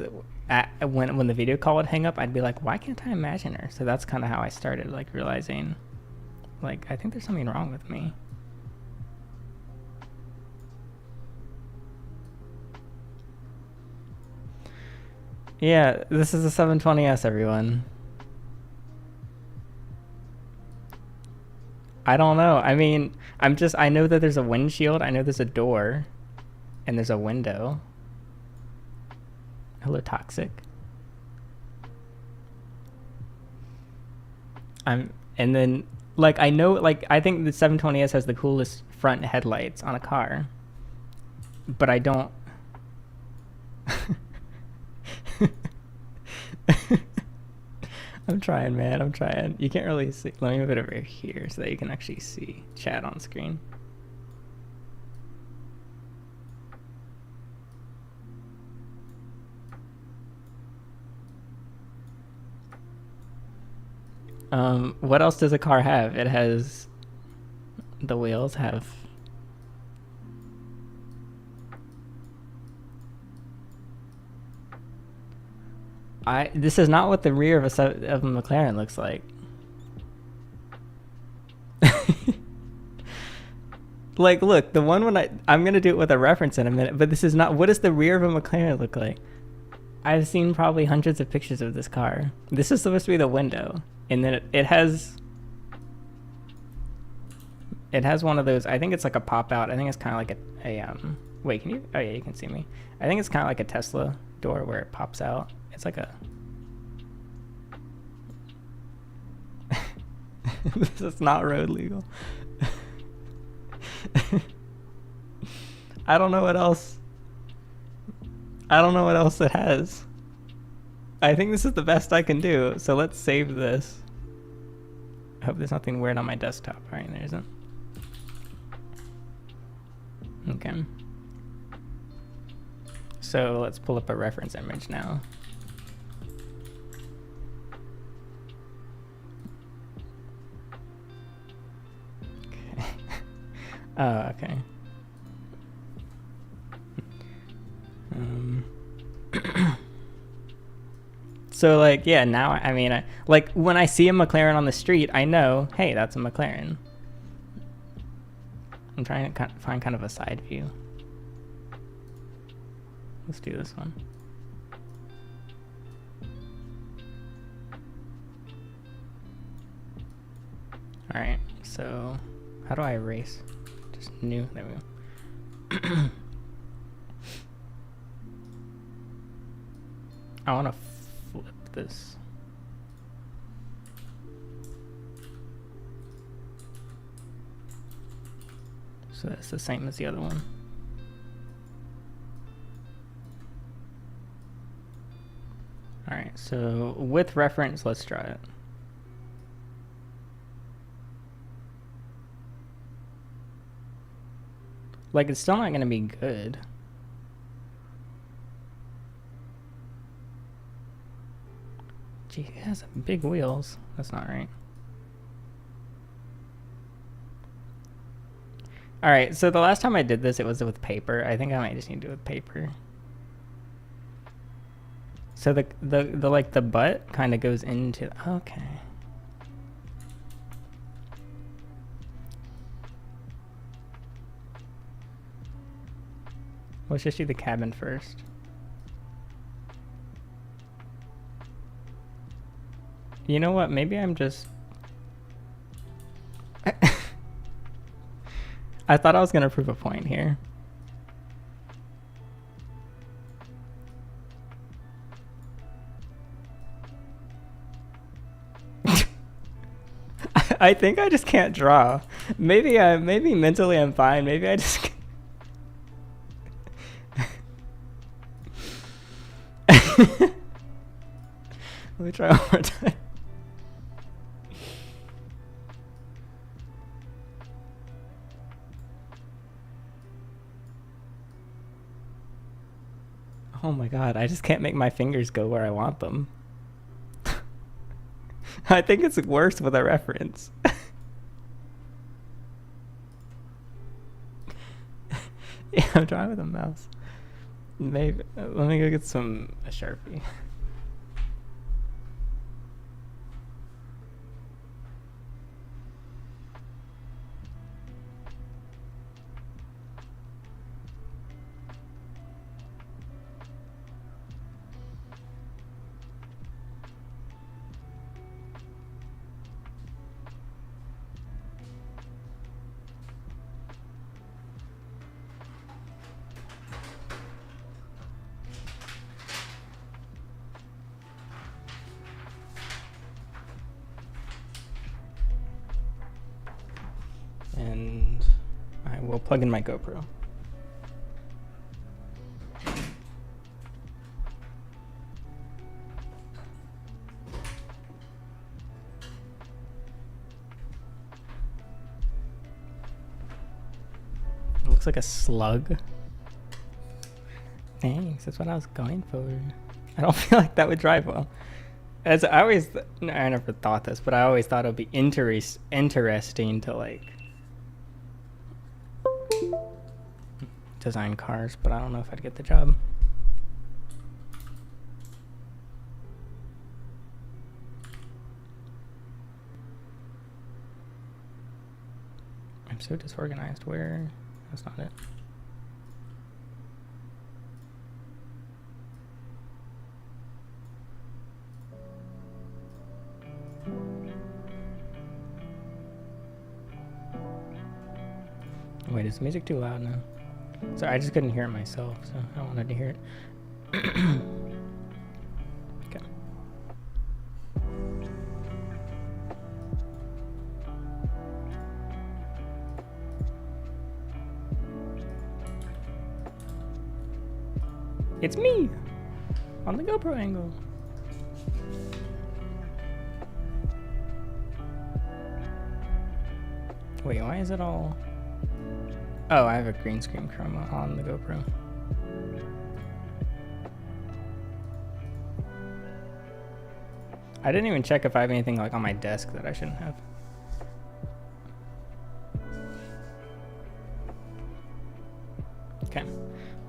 when the video call would hang up, I'd be like, why can't I imagine her? So that's kind of how I started, like, realizing Like, I think there's something wrong with me. Yeah, this is a 720S, everyone. I don't know. I mean, I know that there's a windshield. I know there's a door. And there's a window. Hello, Toxic. And then, like, I know, like, I think the 720S has the coolest front headlights on a car. But I don't... I'm trying, man. I'm trying. You can't really see. Let me move it over here so that you can actually see chat on screen. What else does a car have? It has... The wheels have... This is not what the rear of a McLaren looks like. Like, look, the one when I'm gonna do it with a reference in a minute, but this is not. What does the rear of a McLaren look like? I've seen probably hundreds of pictures of this car. This is supposed to be the window, and then it has one of those. I think it's like a pop out. I think it's kind of like a wait, can you? Oh yeah, you can see me. I think it's kind of like a Tesla door where it pops out. It's like a... This is not road legal. I don't know what else. I don't know what else it has. I think this is the best I can do, so let's save this. I hope there's nothing weird on my desktop. Alright, there isn't. Okay. So let's pull up a reference image now. Oh, okay. So, like, yeah, now, I mean, like, when I see a McLaren on the street, I know, hey, that's a McLaren. I'm trying to find kind of a side view. Let's do this one. All right, so how do I erase? Just new, there we go. I want to flip this. So that's the same as the other one. All right, so with reference, let's draw it. Like, it's still not going to be good. Gee, it has big wheels. That's not right. All right, so the last time I did this, it was with paper. I think I might just need to do it with paper. So the like the butt kind of goes into, okay. Let's just do the cabin first. You know what? Maybe I'm just... I thought I was going to prove a point here. I think I just can't draw. Maybe mentally I'm fine. Maybe I just... Let me try one more time. Oh my god, I just can't make my fingers go where I want them. I think it's worse with a reference. Yeah, I'm trying with a mouse. Maybe. Let me go get a Sharpie. we'll plug in my GoPro. It looks like a slug. Thanks, that's what I was going for. I don't feel like that would drive well. As I always, I never thought this, but I always thought it would be interesting to like design cars, but I don't know if I'd get the job. I'm so disorganized. Where? That's not it. Wait, is the music too loud now? Sorry, I just couldn't hear it myself, so I wanted to hear it. Okay. It's me! On the GoPro angle. Wait, why is it all... Oh, I have a green screen chroma on the GoPro. I didn't even check if I have anything like on my desk that I shouldn't have. Okay.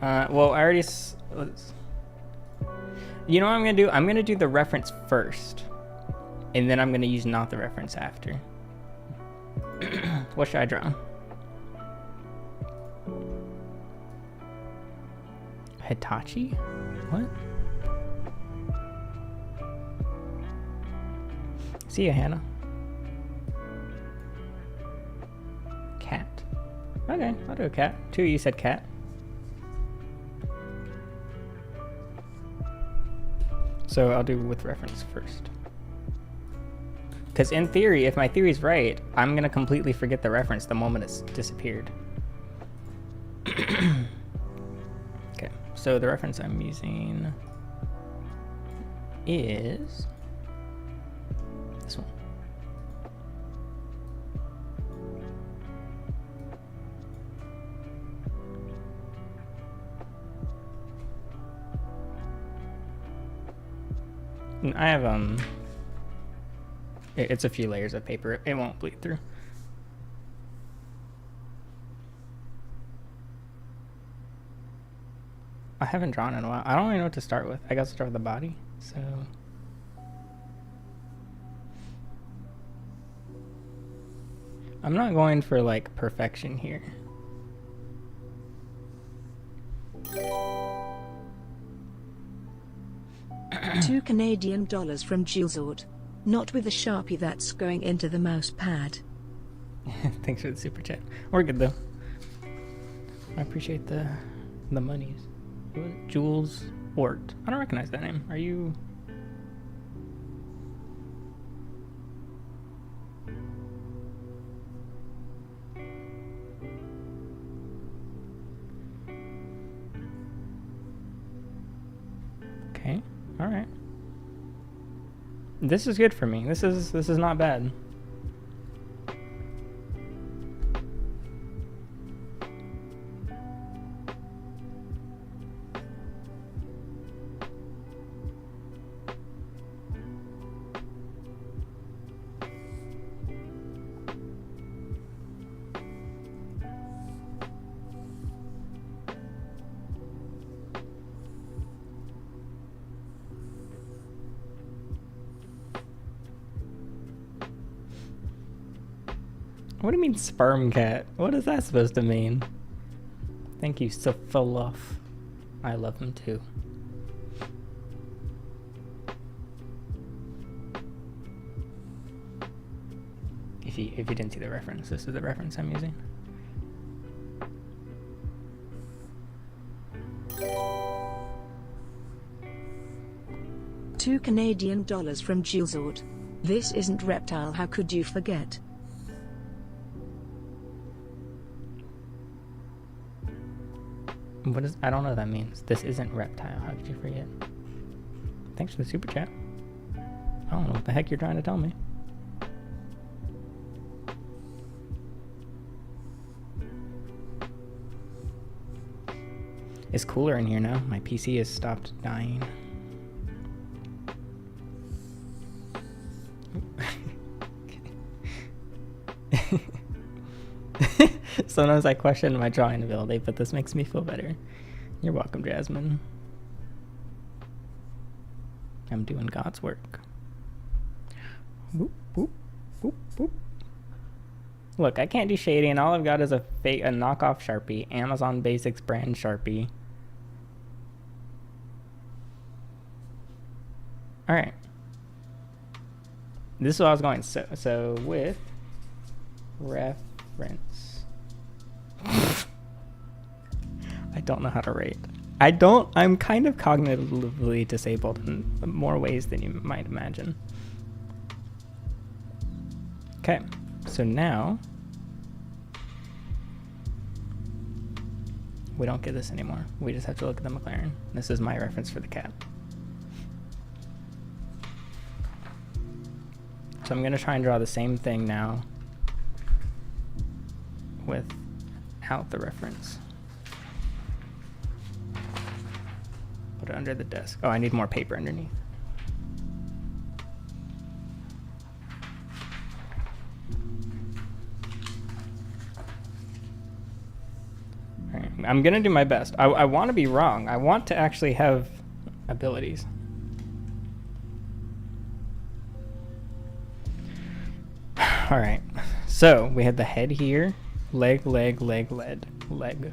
Well, I already... You know what I'm going to do? I'm going to do the reference first. And then I'm going to use not the reference after. What should I draw? Hitachi? What? See ya, Hannah. Cat. Okay, I'll do a cat. Two, you said cat. So I'll do with reference first. Because in theory, if my theory's right, I'm going to completely forget the reference the moment it's disappeared. Okay, so the reference I'm using is this one. And I have it's a few layers of paper. It won't bleed through. I haven't drawn in a while. I don't really know what to start with. I guess I'll start with the body. So I'm not going for like perfection here. $2 Canadian from Gilesort. Not with the Sharpie that's going into the mouse pad. Thanks for the super chat. We're good though. I appreciate the monies. Jules Ort. I don't recognize that name. Are you? Okay. All right. This is good for me. This is not bad. What do you mean sperm cat? What is that supposed to mean? Thank you, Sophiluff. I love him too. If you didn't see the reference, this is the reference I'm using. $2 Canadian from Gilesort. This isn't Reptile, how could you forget? What is, I don't know what that means. This isn't reptile. How could you forget? Thanks for the super chat. I don't know what the heck you're trying to tell me. It's cooler in here now. My PC has stopped dying. Sometimes I question my drawing ability, but this makes me feel better. You're welcome, Jasmine. I'm doing God's work. Boop, boop, boop, boop. Look, I can't do shading. All I've got is a knockoff Sharpie, Amazon Basics brand Sharpie. All right. This is what I was going. So with reference. I don't know how to rate. I'm kind of cognitively disabled in more ways than you might imagine. Okay, so now we don't get this anymore. We just have to look at the McLaren. This is my reference for the cat. So I'm gonna try and draw the same thing now without the reference. Put it under the desk. Oh, I need more paper underneath. All right, I'm gonna do my best. I want to be wrong. I want to actually have abilities. All right, so we had the head here, leg, leg, leg, leg.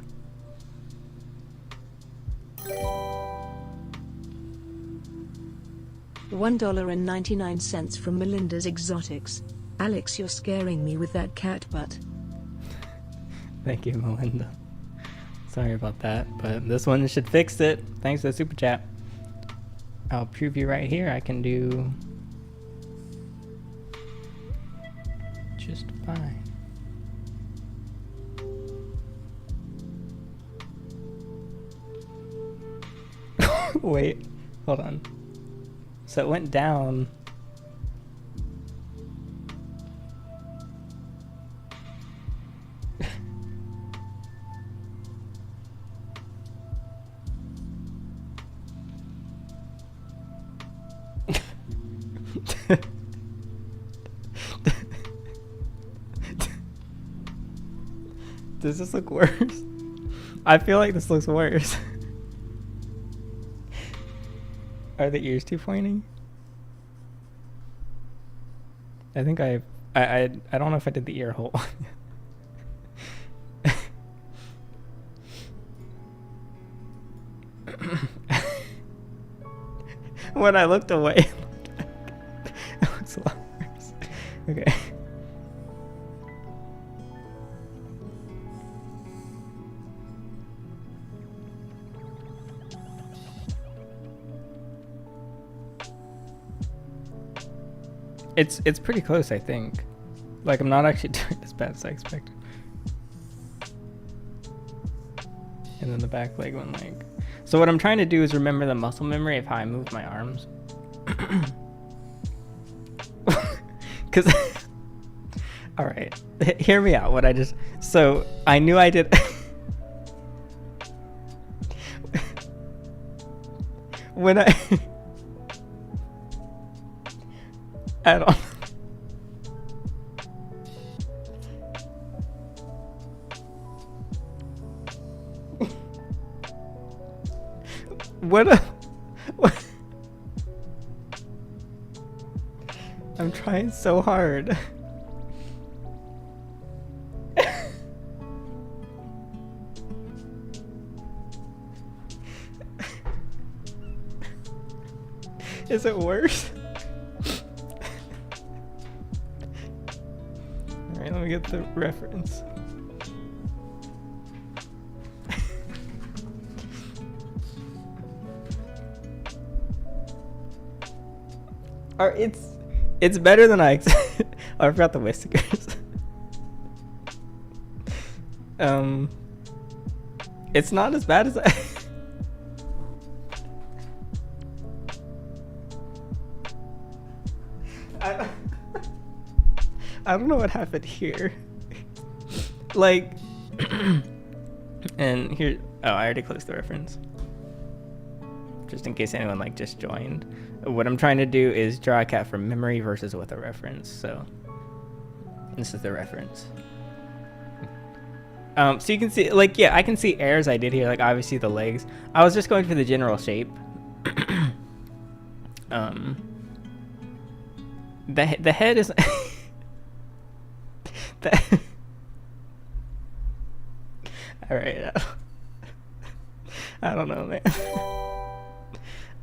$1.99 from Melinda's Exotics. Alex, you're scaring me with that cat butt. Thank you, Melinda. Sorry about that, but this one should fix it. Thanks for the super chat. I'll prove you right here. I can do just fine. Wait, hold on. So it went down. Does this look worse? I feel like this looks worse. Are the ears too pointy? I think I don't know if I did the ear hole. When I looked away, it looks a lot worse. Okay. It's pretty close, I think. Like, I'm not actually doing as bad as I expected. And then the back leg, one leg. So what I'm trying to do is remember the muscle memory of how I move my arms. Because, all right, hear me out. What I just, so I knew I did. When I don't. What? I'm trying so hard. Is it worse? Alright, let me get the reference. It's better than I expected. Oh, I forgot the whiskers. It's not as bad as I don't know what happened here. Like, and here, oh, I already closed the reference. Just in case anyone like just joined. What I'm trying to do is draw a cat from memory versus with a reference. So this is the reference. So you can see, like, yeah, I can see errors I did here. Like, obviously the legs. I was just going for the general shape. The head is. All right. I don't know, man.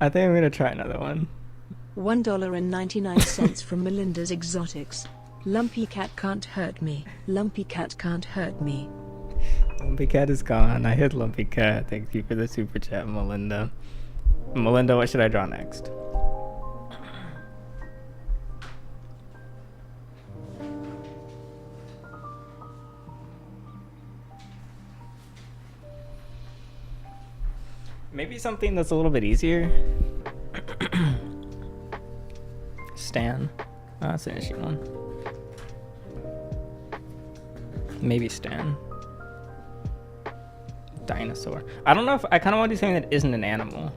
I think I'm gonna try another one. $1.99 from Melinda's Exotics. Lumpy cat can't hurt me. Lumpy cat can't hurt me. Lumpy cat is gone. I hit Lumpy cat. Thank you for the super chat, Melinda. Melinda, what should I draw next? Maybe something that's a little bit easier. Stan. Oh, that's an issue one. Maybe Stan. Dinosaur. I don't know if I kind of want to do something that isn't an animal.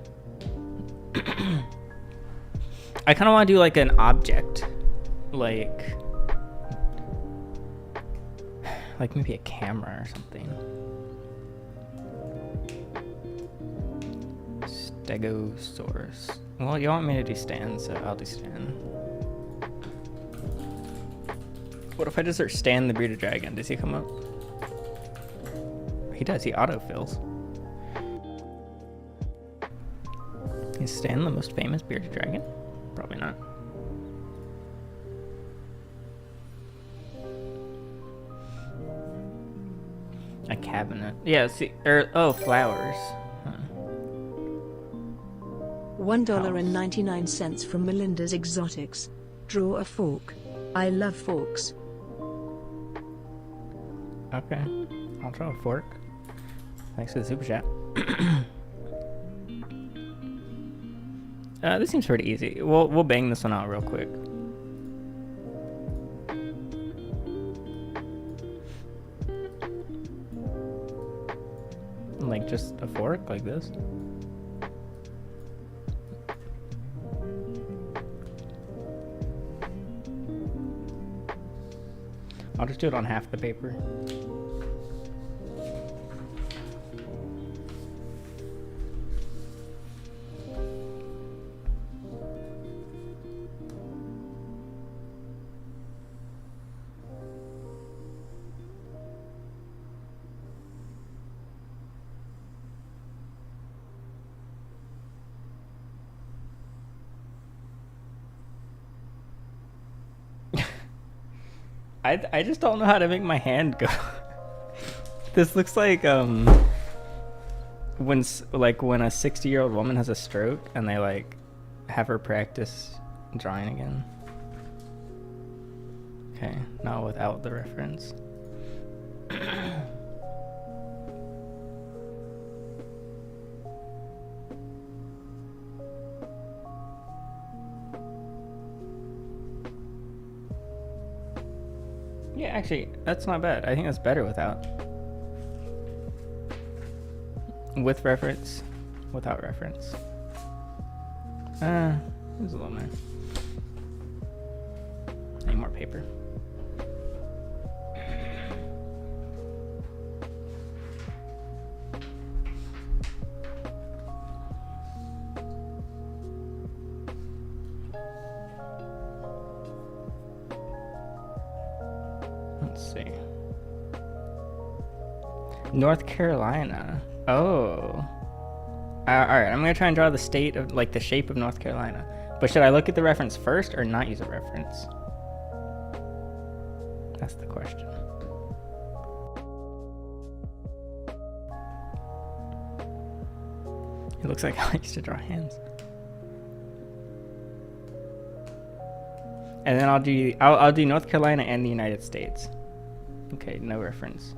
I kind of want to do like an object, like maybe a camera or something. Stegosaurus. Well, you want me to do Stan, so I'll do Stan. What if I just search Stan the bearded dragon? Does he come up? He does. He autofills. Is Stan the most famous bearded dragon? Probably not. A cabinet. Yeah, see, oh, flowers. Huh. $1.99 from Melinda's Exotics. Draw a fork. I love forks. Okay, I'll draw a fork. Thanks for the super chat. This seems pretty easy. We'll bang this one out real quick. Like just a fork like this. I'll just do it on half the paper. I just don't know how to make my hand go. This looks like when a 60-year-old woman has a stroke and they like have her practice drawing again. Okay, now without the reference. Yeah, actually, that's not bad. I think that's better without. With reference, without reference. There's a little more. Need more paper. Let's see. North Carolina. Oh. Alright, I'm gonna try and draw the state of, like, the shape of North Carolina. But should I look at the reference first or not use a reference? That's the question. It looks like I used to draw hands. And then I'll do North Carolina and the United States. Okay, no reference.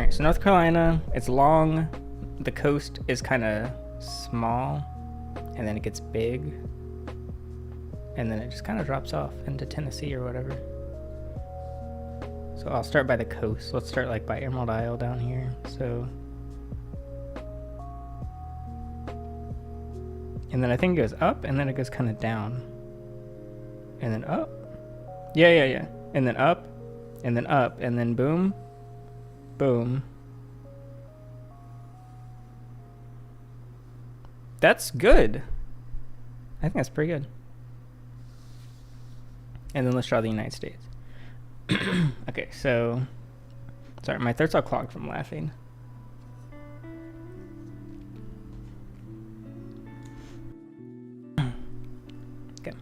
right, so North Carolina, it's long. The coast is kind of small, and then it gets big, and then it just kind of drops off into Tennessee or whatever. So I'll start by the coast. Let's start like by Emerald Isle down here. So, and then I think it goes up, and then it goes kind of down, and then up. Yeah. And then up, and then up, and then boom, boom. That's good. I think that's pretty good. And then let's draw the United States. Okay, so sorry, my throat's all clogged from laughing. Okay.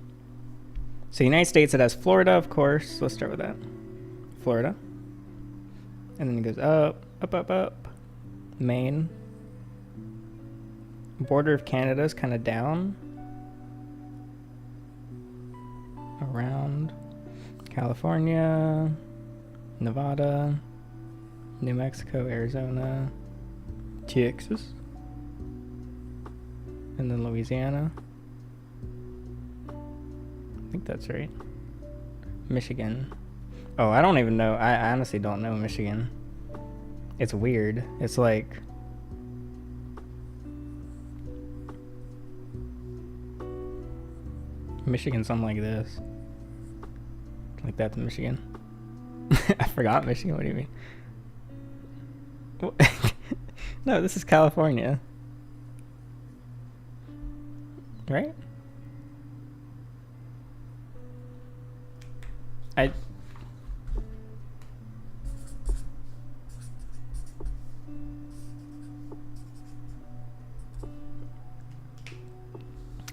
So United States, it has Florida, of course. Let's start with that. Florida. And then it goes up, up, up, up. Maine. Border of Canada is kind of down. Around. California, Nevada, New Mexico, Arizona, Texas, and then Louisiana. I think that's right. Michigan. Oh, I don't even know. I honestly don't know Michigan. It's weird. It's like... Michigan's something like this. Like that's Michigan. I forgot Michigan. What do you mean? No, this is California. Right?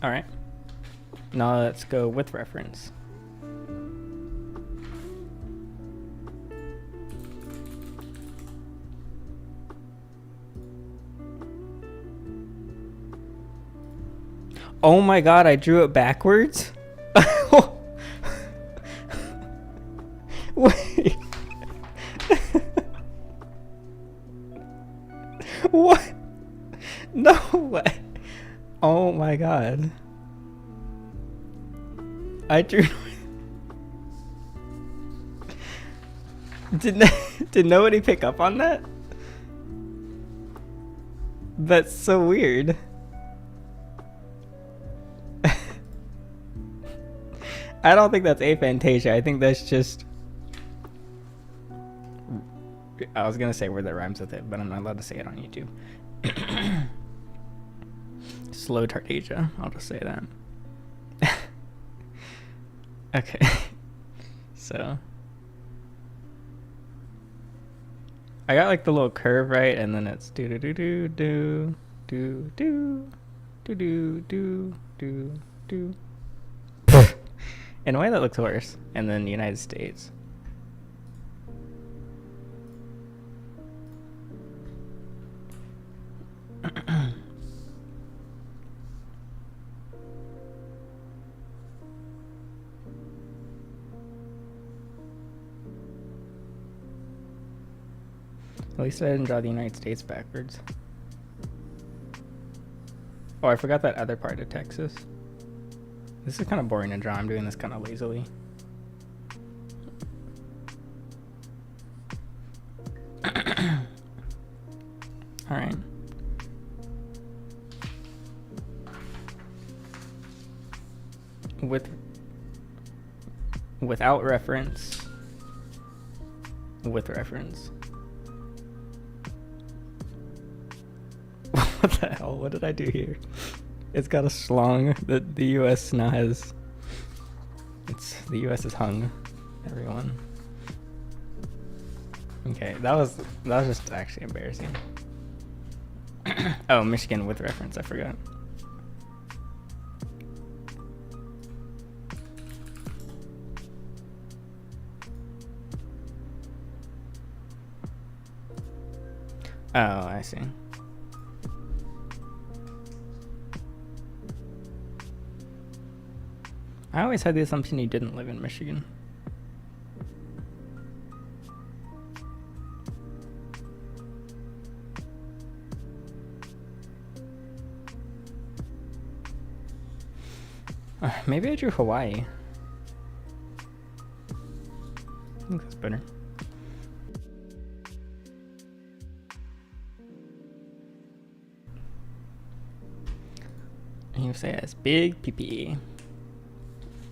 Alright. Now let's go with reference. Oh my god, I drew it backwards? Wait. What? No way. Oh my god. I drew... Did nobody pick up on that? That's so weird. I don't think that's aphantasia. I think that's just... I was gonna say word that rhymes with it, but I'm not allowed to say it on YouTube. Slow tartasia. I'll just say that. Okay. So... I got like the little curve right, and then it's do do do do do do do do do do do do. In a way that looks worse. And then the United States. At least I didn't draw the United States backwards. Oh, I forgot that other part of Texas. This is kind of boring to draw. I'm doing this kind of lazily. Alright. Without reference. With reference. What the hell? What did I do here? It's got a schlong that the US now has. The US is hung. Everyone. Okay, that was just actually embarrassing. Oh, Michigan with reference, I forgot. Oh, I see. I always had the assumption you didn't live in Michigan. Maybe I drew Hawaii. I think that's better. And you say it's big PPE.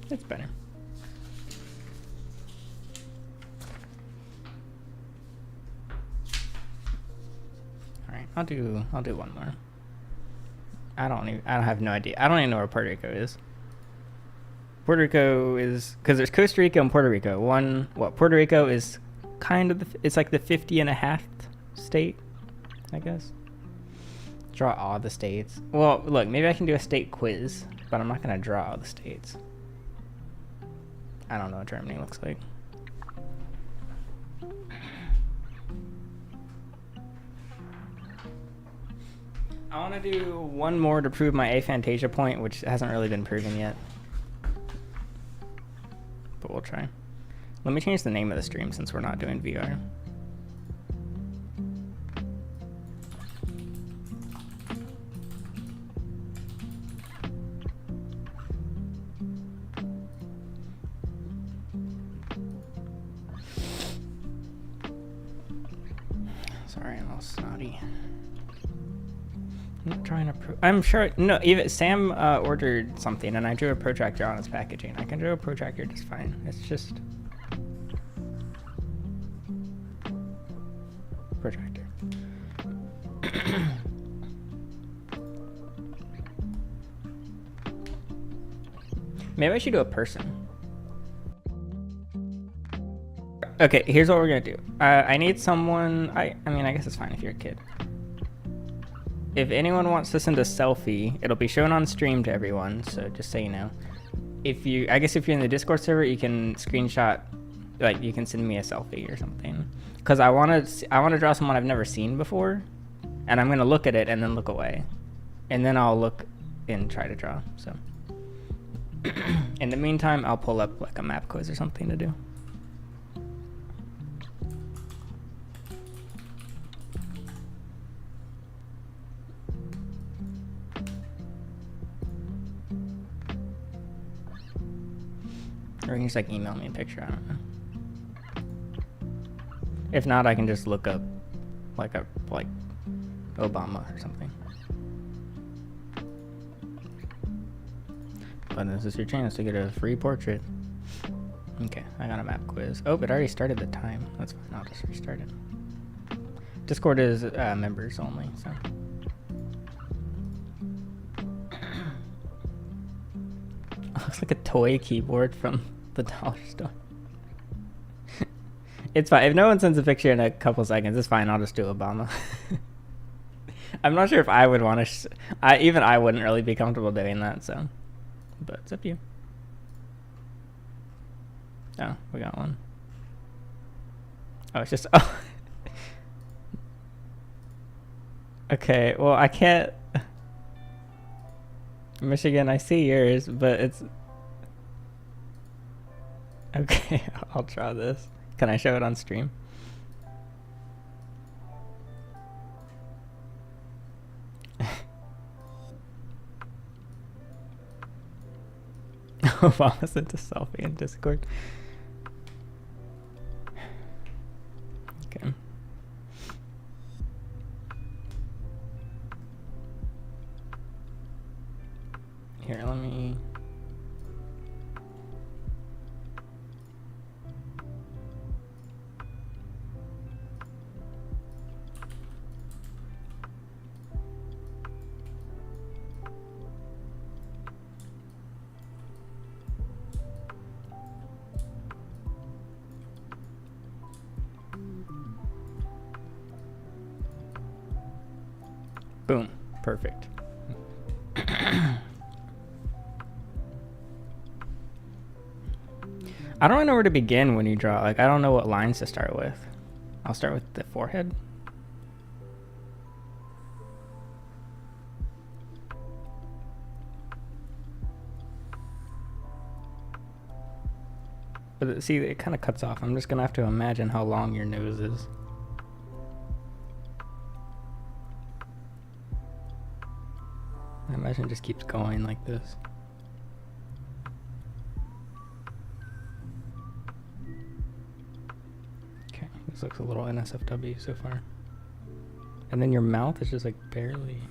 That's better. All right, I'll do one more. I don't have no idea. I don't even know where Puerto Rico is. Puerto Rico is, because there's Costa Rica and Puerto Rico. Puerto Rico is kind of, it's like the 50.5th state, I guess. Draw all the states. Well, look, maybe I can do a state quiz, but I'm not going to draw all the states. I don't know what Germany looks like. I want to do one more to prove my aphantasia point, which hasn't really been proven yet. But we'll try. Let me change the name of the stream since we're not doing VR. Sorry, I'm all snotty. I'm not trying to prove. I'm sure. No, even Sam ordered something, and I drew a protractor on his packaging. I can draw a protractor just fine. It's just protractor. Maybe I should do a person. Okay, here's what we're gonna do. I need someone. I mean, I guess it's fine if you're a kid. If anyone wants to send a selfie, it'll be shown on stream to everyone, so just so you know. I guess if you're in the Discord server, you can screenshot, like you can send me a selfie or something. Cause I wanna draw someone I've never seen before, and I'm gonna look at it and then look away. And then I'll look and try to draw, so. In the meantime, I'll pull up like a map quiz or something to do. Or you can just like email me a picture, I don't know. If not, I can just look up like Obama or something. But this is your chance to get a free portrait. Okay, I got a map quiz. Oh, it already started the time. That's fine, I'll just restart it. Discord is members only, so. Looks like a toy keyboard from the dollar store. It's fine. If no one sends a picture in a couple seconds, it's fine. I'll just do Obama. I'm not sure if I would want to. Even I wouldn't really be comfortable doing that. So, but it's up to you. Oh, we got one. Oh, it's just. Oh. Okay. Well, I can't. Michigan, I see yours, but it's. Okay, I'll draw this. Can I show it on stream? Obama sent a selfie in Discord. Okay. Here, let me. Boom. Perfect. I don't really know where to begin when you draw. Like, I don't know what lines to start with. I'll start with the forehead. But see, it kind of cuts off. I'm just going to have to imagine how long your nose is. I imagine it just keeps going like this. This looks a little NSFW so far. And then your mouth is just like barely.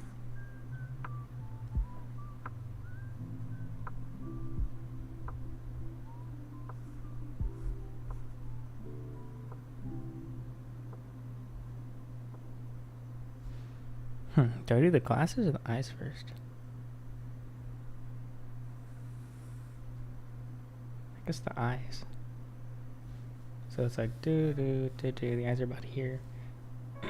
Do I do the glasses or the eyes first? I guess the eyes. So it's like do. The eyes are about here. I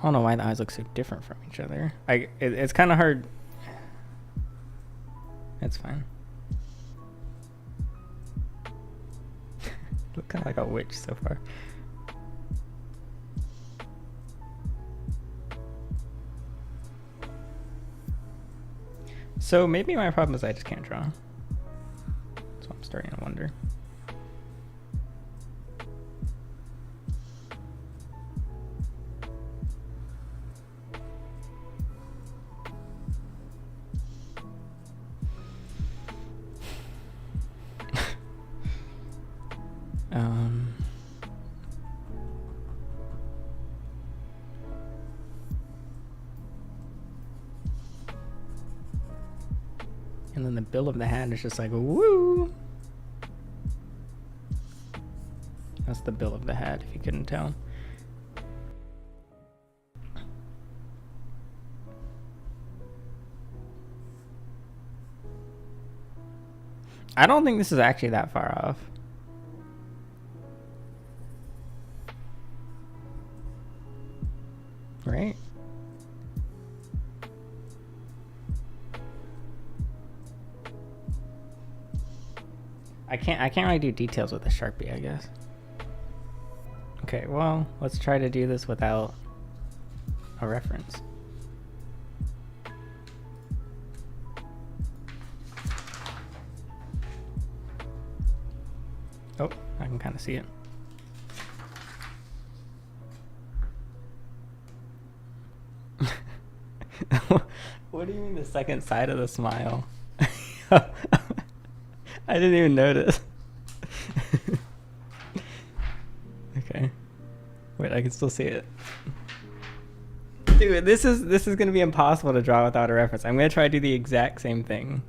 don't know why the eyes look so different from each other. It's kind of hard. It's fine. Look kind of like a witch so far. So maybe my problem is I just can't draw. So I'm starting to wonder. And then the bill of the hat is just like, woo! That's the bill of the hat, if you couldn't tell. I don't think this is actually that far off. Right? I can't really do details with a Sharpie, I guess. Okay, well, let's try to do this without a reference. Oh, I can kind of see it. What do you mean the second side of the smile? I didn't even notice. Okay. Wait, I can still see it. Dude, this is gonna be impossible to draw without a reference. I'm gonna try to do the exact same thing.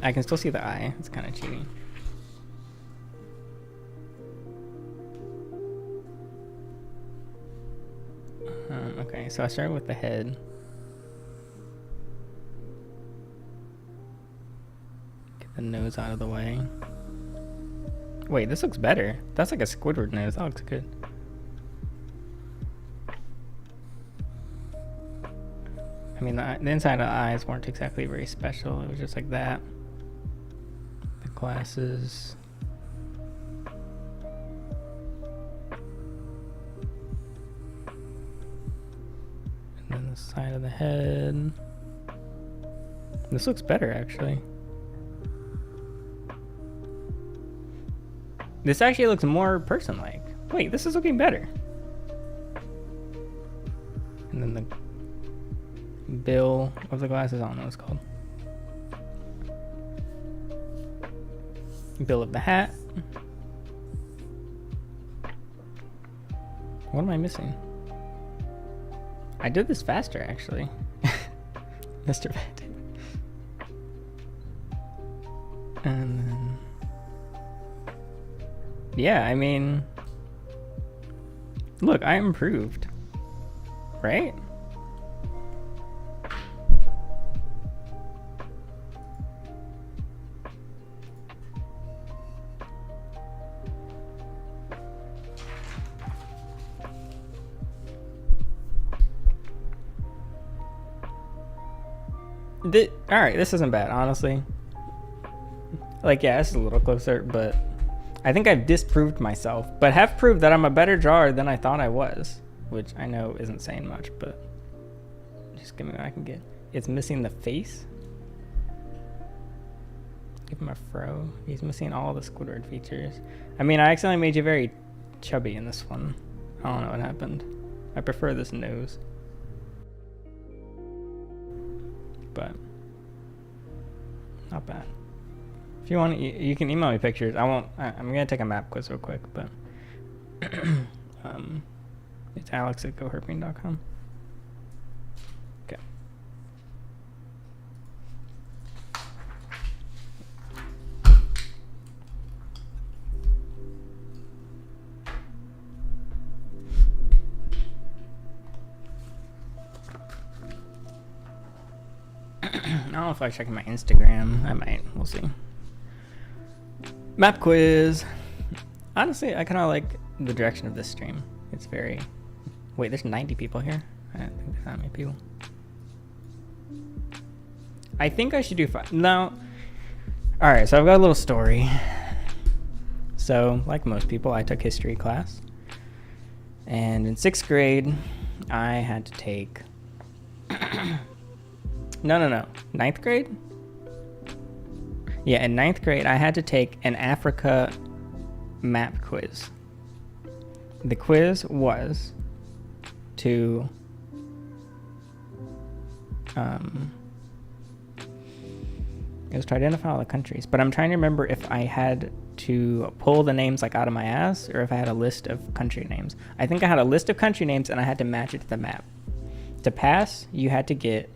I can still see the eye. It's kind of cheating. Okay, so I started with the head. Get the nose out of the way. Wait, this looks better. That's like a Squidward nose. That looks good. I mean, the inside of the eyes weren't exactly very special. It was just like that. The glasses. The side of the head. This looks better, actually. This actually looks more person-like. Wait, this is looking better. And then the bill of the glasses, I don't know what it's called. Bill of the hat. What am I missing? I did this faster, actually. Mr. Vet. And then... yeah, I mean... look, I improved. Right? Alright, this isn't bad, honestly. Like, yeah, this is a little closer, but I think I've disproved myself, but have proved that I'm a better drawer than I thought I was, which I know isn't saying much, but just give me what I can get. It's missing the face. Give him a fro. He's missing all the Squidward features. I mean, I accidentally made you very chubby in this one. I don't know what happened. I prefer this nose. But not bad. If you want, you can email me pictures. I won't. I'm gonna take a map quiz real quick, but it's alex@goherping.com. Okay. I don't know if I check my Instagram. I might. We'll see. Map quiz. Honestly, I kind of like the direction of this stream. It's very... Wait, there's 90 people here? I don't think there's that many people. I think I should do 5. No. Alright, so I've got a little story. So, like most people, I took history class. And in 6th grade, I had to take... No. 9th grade? Yeah, in 9th grade, I had to take an Africa map quiz. The quiz was to it was to identify all the countries, but I'm trying to remember if I had to pull the names like out of my ass or if I had a list of country names. I think I had a list of country names and I had to match it to the map. To pass, you had to get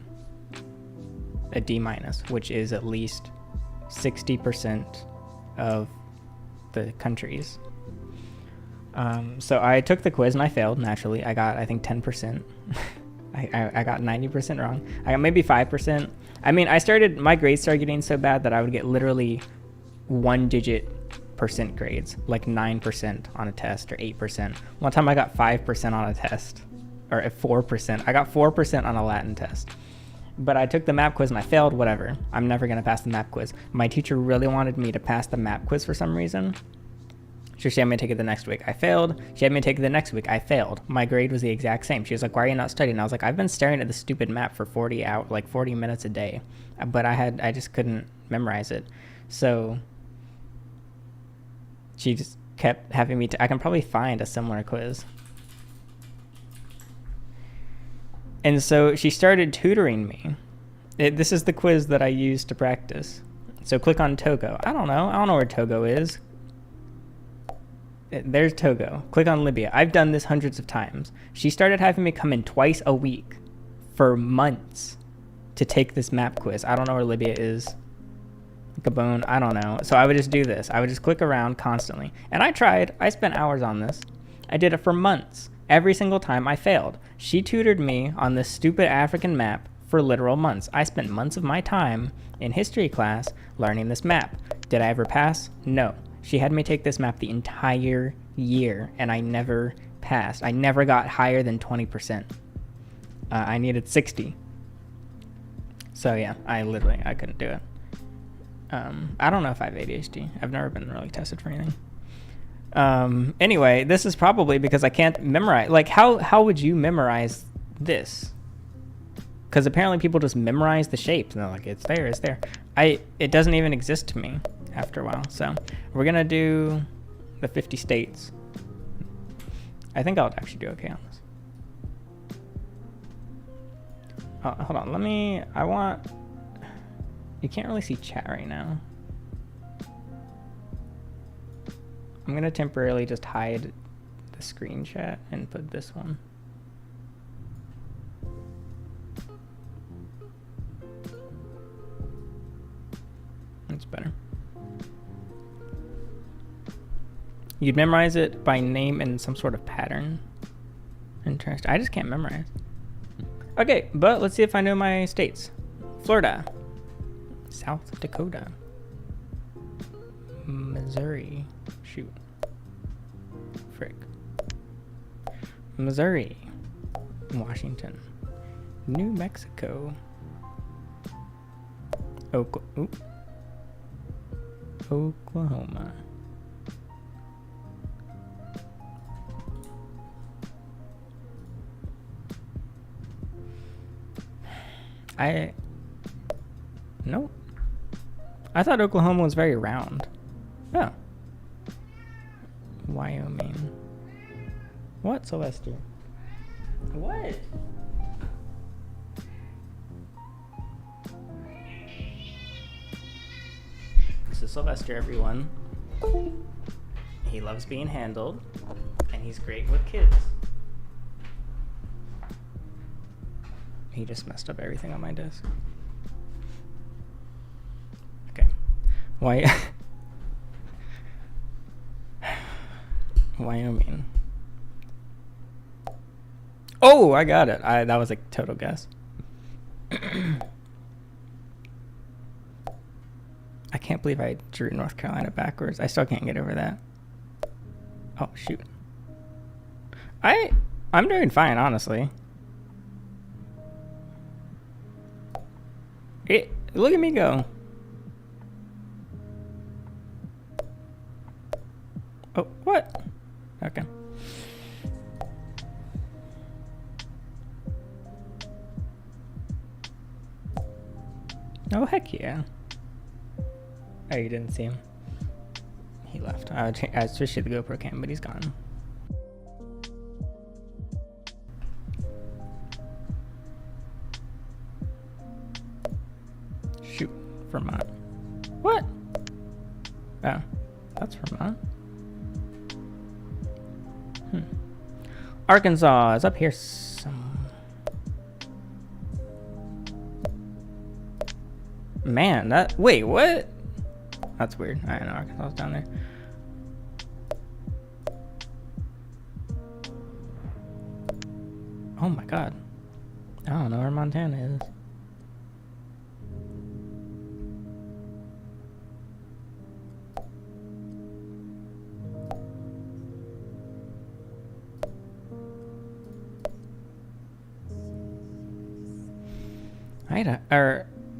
a D-, which is at least 60% of the countries. So I took the quiz and I failed, naturally. I got, I think, 10%. I got 90% wrong. I got maybe 5%. I mean, my grades started getting so bad that I would get literally 1-digit percent grades, like 9% on a test or 8%. One time I got 5% on a test, or 4%. I got 4% on a Latin test. But I took the map quiz and I failed, whatever. I'm never going to pass the map quiz. My teacher really wanted me to pass the map quiz for some reason. So she had me take it the next week. I failed. She had me take it the next week. I failed. My grade was the exact same. She was like, why are you not studying? I was like, I've been staring at the stupid map for 40 minutes a day. But I just couldn't memorize it. So she just kept having me, I can probably find a similar quiz. And so she started tutoring me. This is the quiz that I used to practice. So click on Togo. I don't know where Togo is. There's Togo. Click on Libya. I've done this hundreds of times. She started having me come in twice a week for months to take this map quiz. I don't know where Libya is. Gabon, I don't know. So I would just do this. I would just click around constantly. And I tried. I spent hours on this. I did it for months. Every single time I failed. She tutored me on this stupid African map for literal months. I spent months of my time in history class learning this map. Did I ever pass? No. She had me take this map the entire year, and I never passed. I never got higher than 20%. I needed 60. So yeah, I couldn't do it. I don't know if I have ADHD. I've never been really tested for anything. Anyway, this is probably because I can't memorize. Like, how would you memorize this? Because apparently people just memorize the shapes and they're like, it's there. It doesn't even exist to me after a while. So we're gonna do the 50 states. I think I'll actually do okay on this. Oh, hold on. You can't really see chat right now. I'm gonna temporarily just hide the screen chat and put this one. That's better. You'd memorize it by name and some sort of pattern. Interesting. I just can't memorize. Okay, but let's see if I know my states. Florida. South Dakota. Missouri. Shoot. Frick. Missouri. Washington. New Mexico. Oklahoma. Nope. I thought Oklahoma was very round. Oh. Wyoming. What, Celestia? What? This is Sylvester, everyone. He loves being handled, and he's great with kids. He just messed up everything on my desk. Okay. Why? Wyoming. Oh, I got it. That was a total guess. I can't believe I drew North Carolina backwards. I still can't get over that. Oh, shoot. I'm doing fine, honestly. Look at me go. Oh, what? Okay. Oh, heck yeah. Oh, you didn't see him? He left. I switched to the GoPro cam, but he's gone. Shoot. Vermont. What? Oh, that's Vermont. Arkansas is up here some. Man, wait, what? That's weird. I know Arkansas is down there. Oh my god. I don't know where Montana is.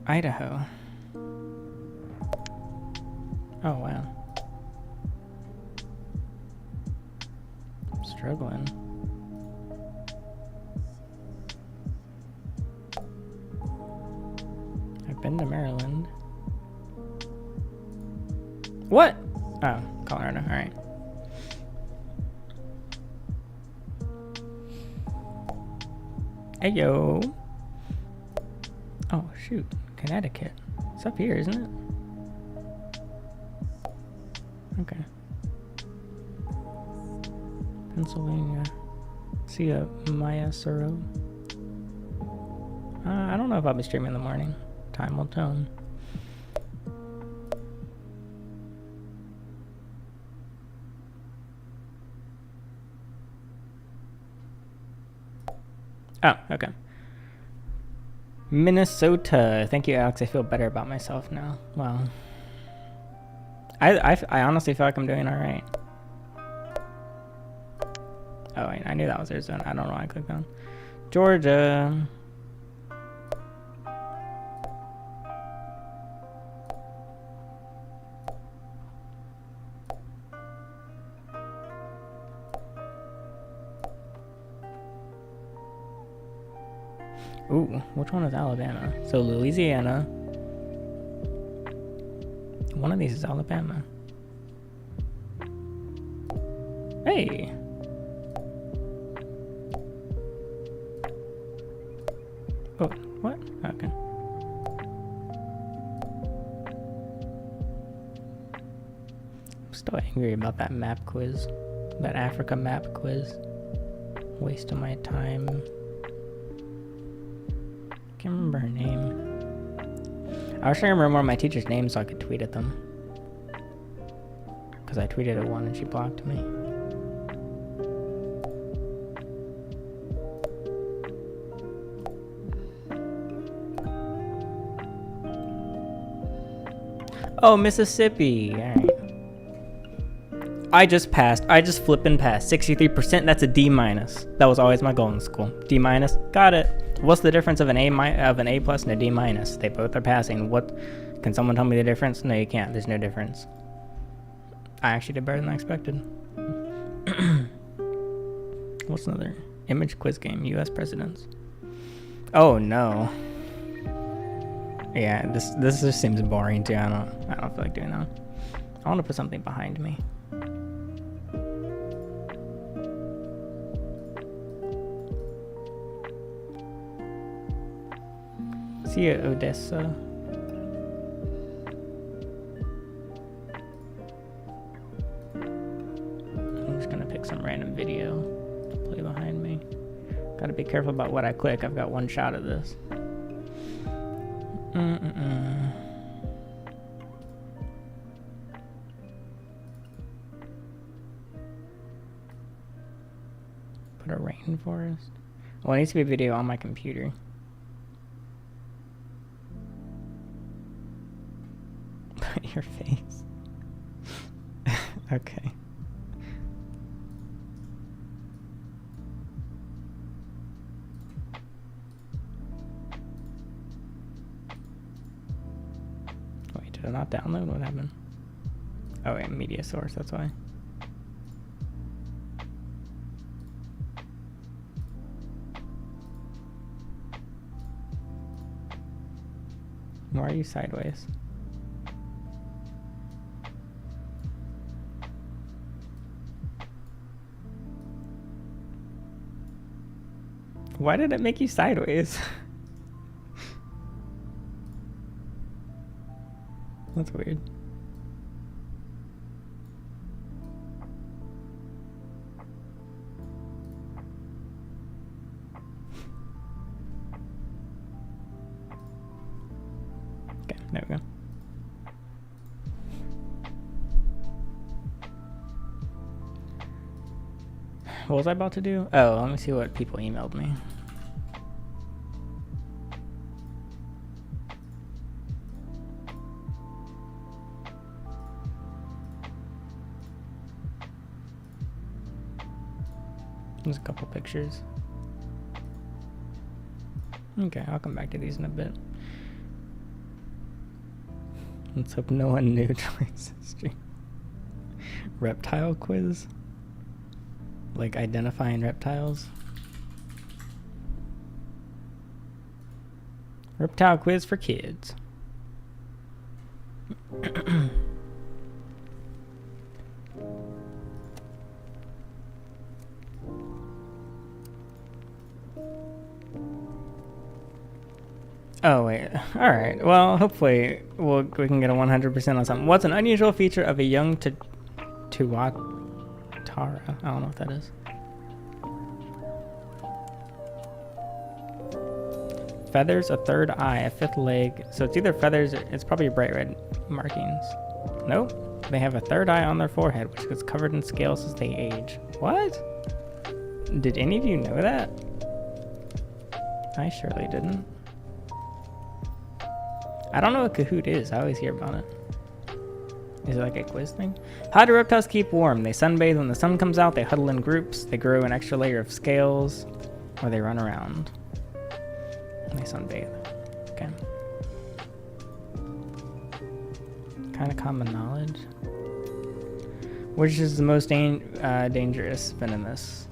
Idaho. Oh wow. I'm struggling. I've been to Maryland. What? Oh, Colorado. All right. Hey yo. Oh shoot, Connecticut. It's up here, isn't it? Okay. Pennsylvania. See a Maya Soro. I don't know if I'll be streaming in the morning. Time will tell. Oh, okay. Minnesota. Thank you, Alex. I feel better about myself now. Wow. I honestly feel like I'm doing all right. Oh, wait, I knew that was Arizona. I don't know why I clicked on. Georgia. Ooh, which one is Alabama? So Louisiana. One of these is Alabama. Hey! Oh, what? Okay. I'm still angry about that map quiz. That Africa map quiz. Waste of my time. Can't remember her name. I was trying to remember one of my teacher's names so I could tweet at them. Because I tweeted at one and she blocked me. Oh, Mississippi. Alright. I just passed. I just flipping passed. 63%. That's a D minus. That was always my goal in school. D minus. Got it. What's the difference of an A plus and a D minus? They both are passing. What? Can someone tell me the difference? No, you can't. There's no difference. I actually did better than I expected. What's another image quiz game? U.S. presidents. Oh no. Yeah, this just seems boring too. I don't feel like doing that. I want to put something behind me. See you, Odessa. I'm just gonna pick some random video to play behind me. Gotta be careful about what I click. I've got one shot at this. Put a rainforest. Well, it needs to be a video on my computer. Put your face. Okay. Wait, did I not download? What happened? Oh, wait, media source, that's why. Why are you sideways? Why did it make you sideways? That's weird. Okay, there we go. What was I about to do? Oh, let me see what people emailed me. There's a couple pictures. Okay, I'll come back to these in a bit. Let's hope no one new joins the stream. Reptile quiz? Like identifying reptiles? Reptile quiz for kids. Oh wait, alright, well hopefully we can get a 100% on something. What's an unusual feature of a young Tuatara? I don't know what that is. Feathers, a third eye, a fifth leg. So it's either feathers or it's probably bright red markings. Nope, they have a third eye on their forehead which gets covered in scales as they age. What? Did any of you know that? I surely didn't. I don't know what Kahoot is. I always hear about it. Is it like a quiz thing? How do reptiles keep warm? They sunbathe when the sun comes out. They huddle in groups. They grow an extra layer of scales. Or they run around. And they sunbathe. Okay. Kind of common knowledge. Which is the most dangerous venomous?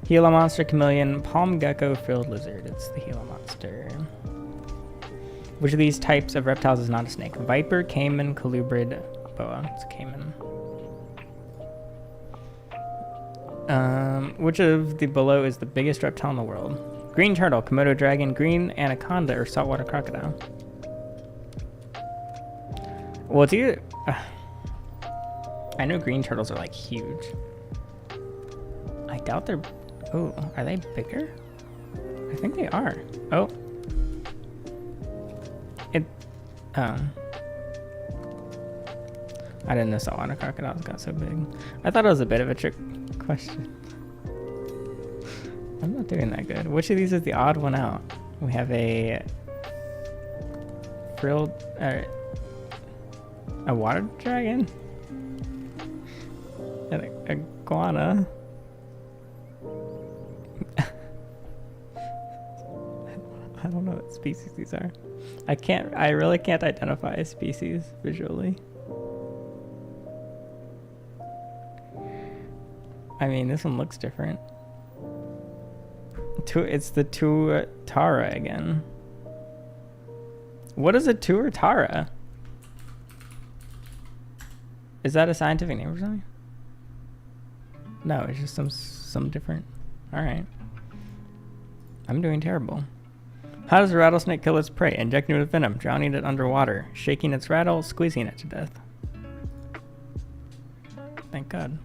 Gila monster, chameleon, palm gecko, frilled lizard. It's the Gila monster. Which of these types of reptiles is not a snake? Viper, caiman, colubrid, boa. It's caiman. Which of the below is the biggest reptile in the world? Green turtle, Komodo dragon, green anaconda, or saltwater crocodile? Well, it's either... I know green turtles are like huge. I doubt they're... Oh, are they bigger? I think they are. Oh. I didn't know saltwater crocodiles got so big. I thought it was a bit of a trick question. I'm not doing that good. Which of these is the odd one out? We have a frilled, a water dragon, and a iguana. I don't know what species these are. I really can't identify a species visually. I mean, this one looks different. It's the Tuatara again. What is a Tuatara? Is that a scientific name or something? No, it's just some different. All right. I'm doing terrible. How does a rattlesnake kill its prey? Injecting it with venom, drowning it underwater, shaking its rattle, squeezing it to death. Thank God.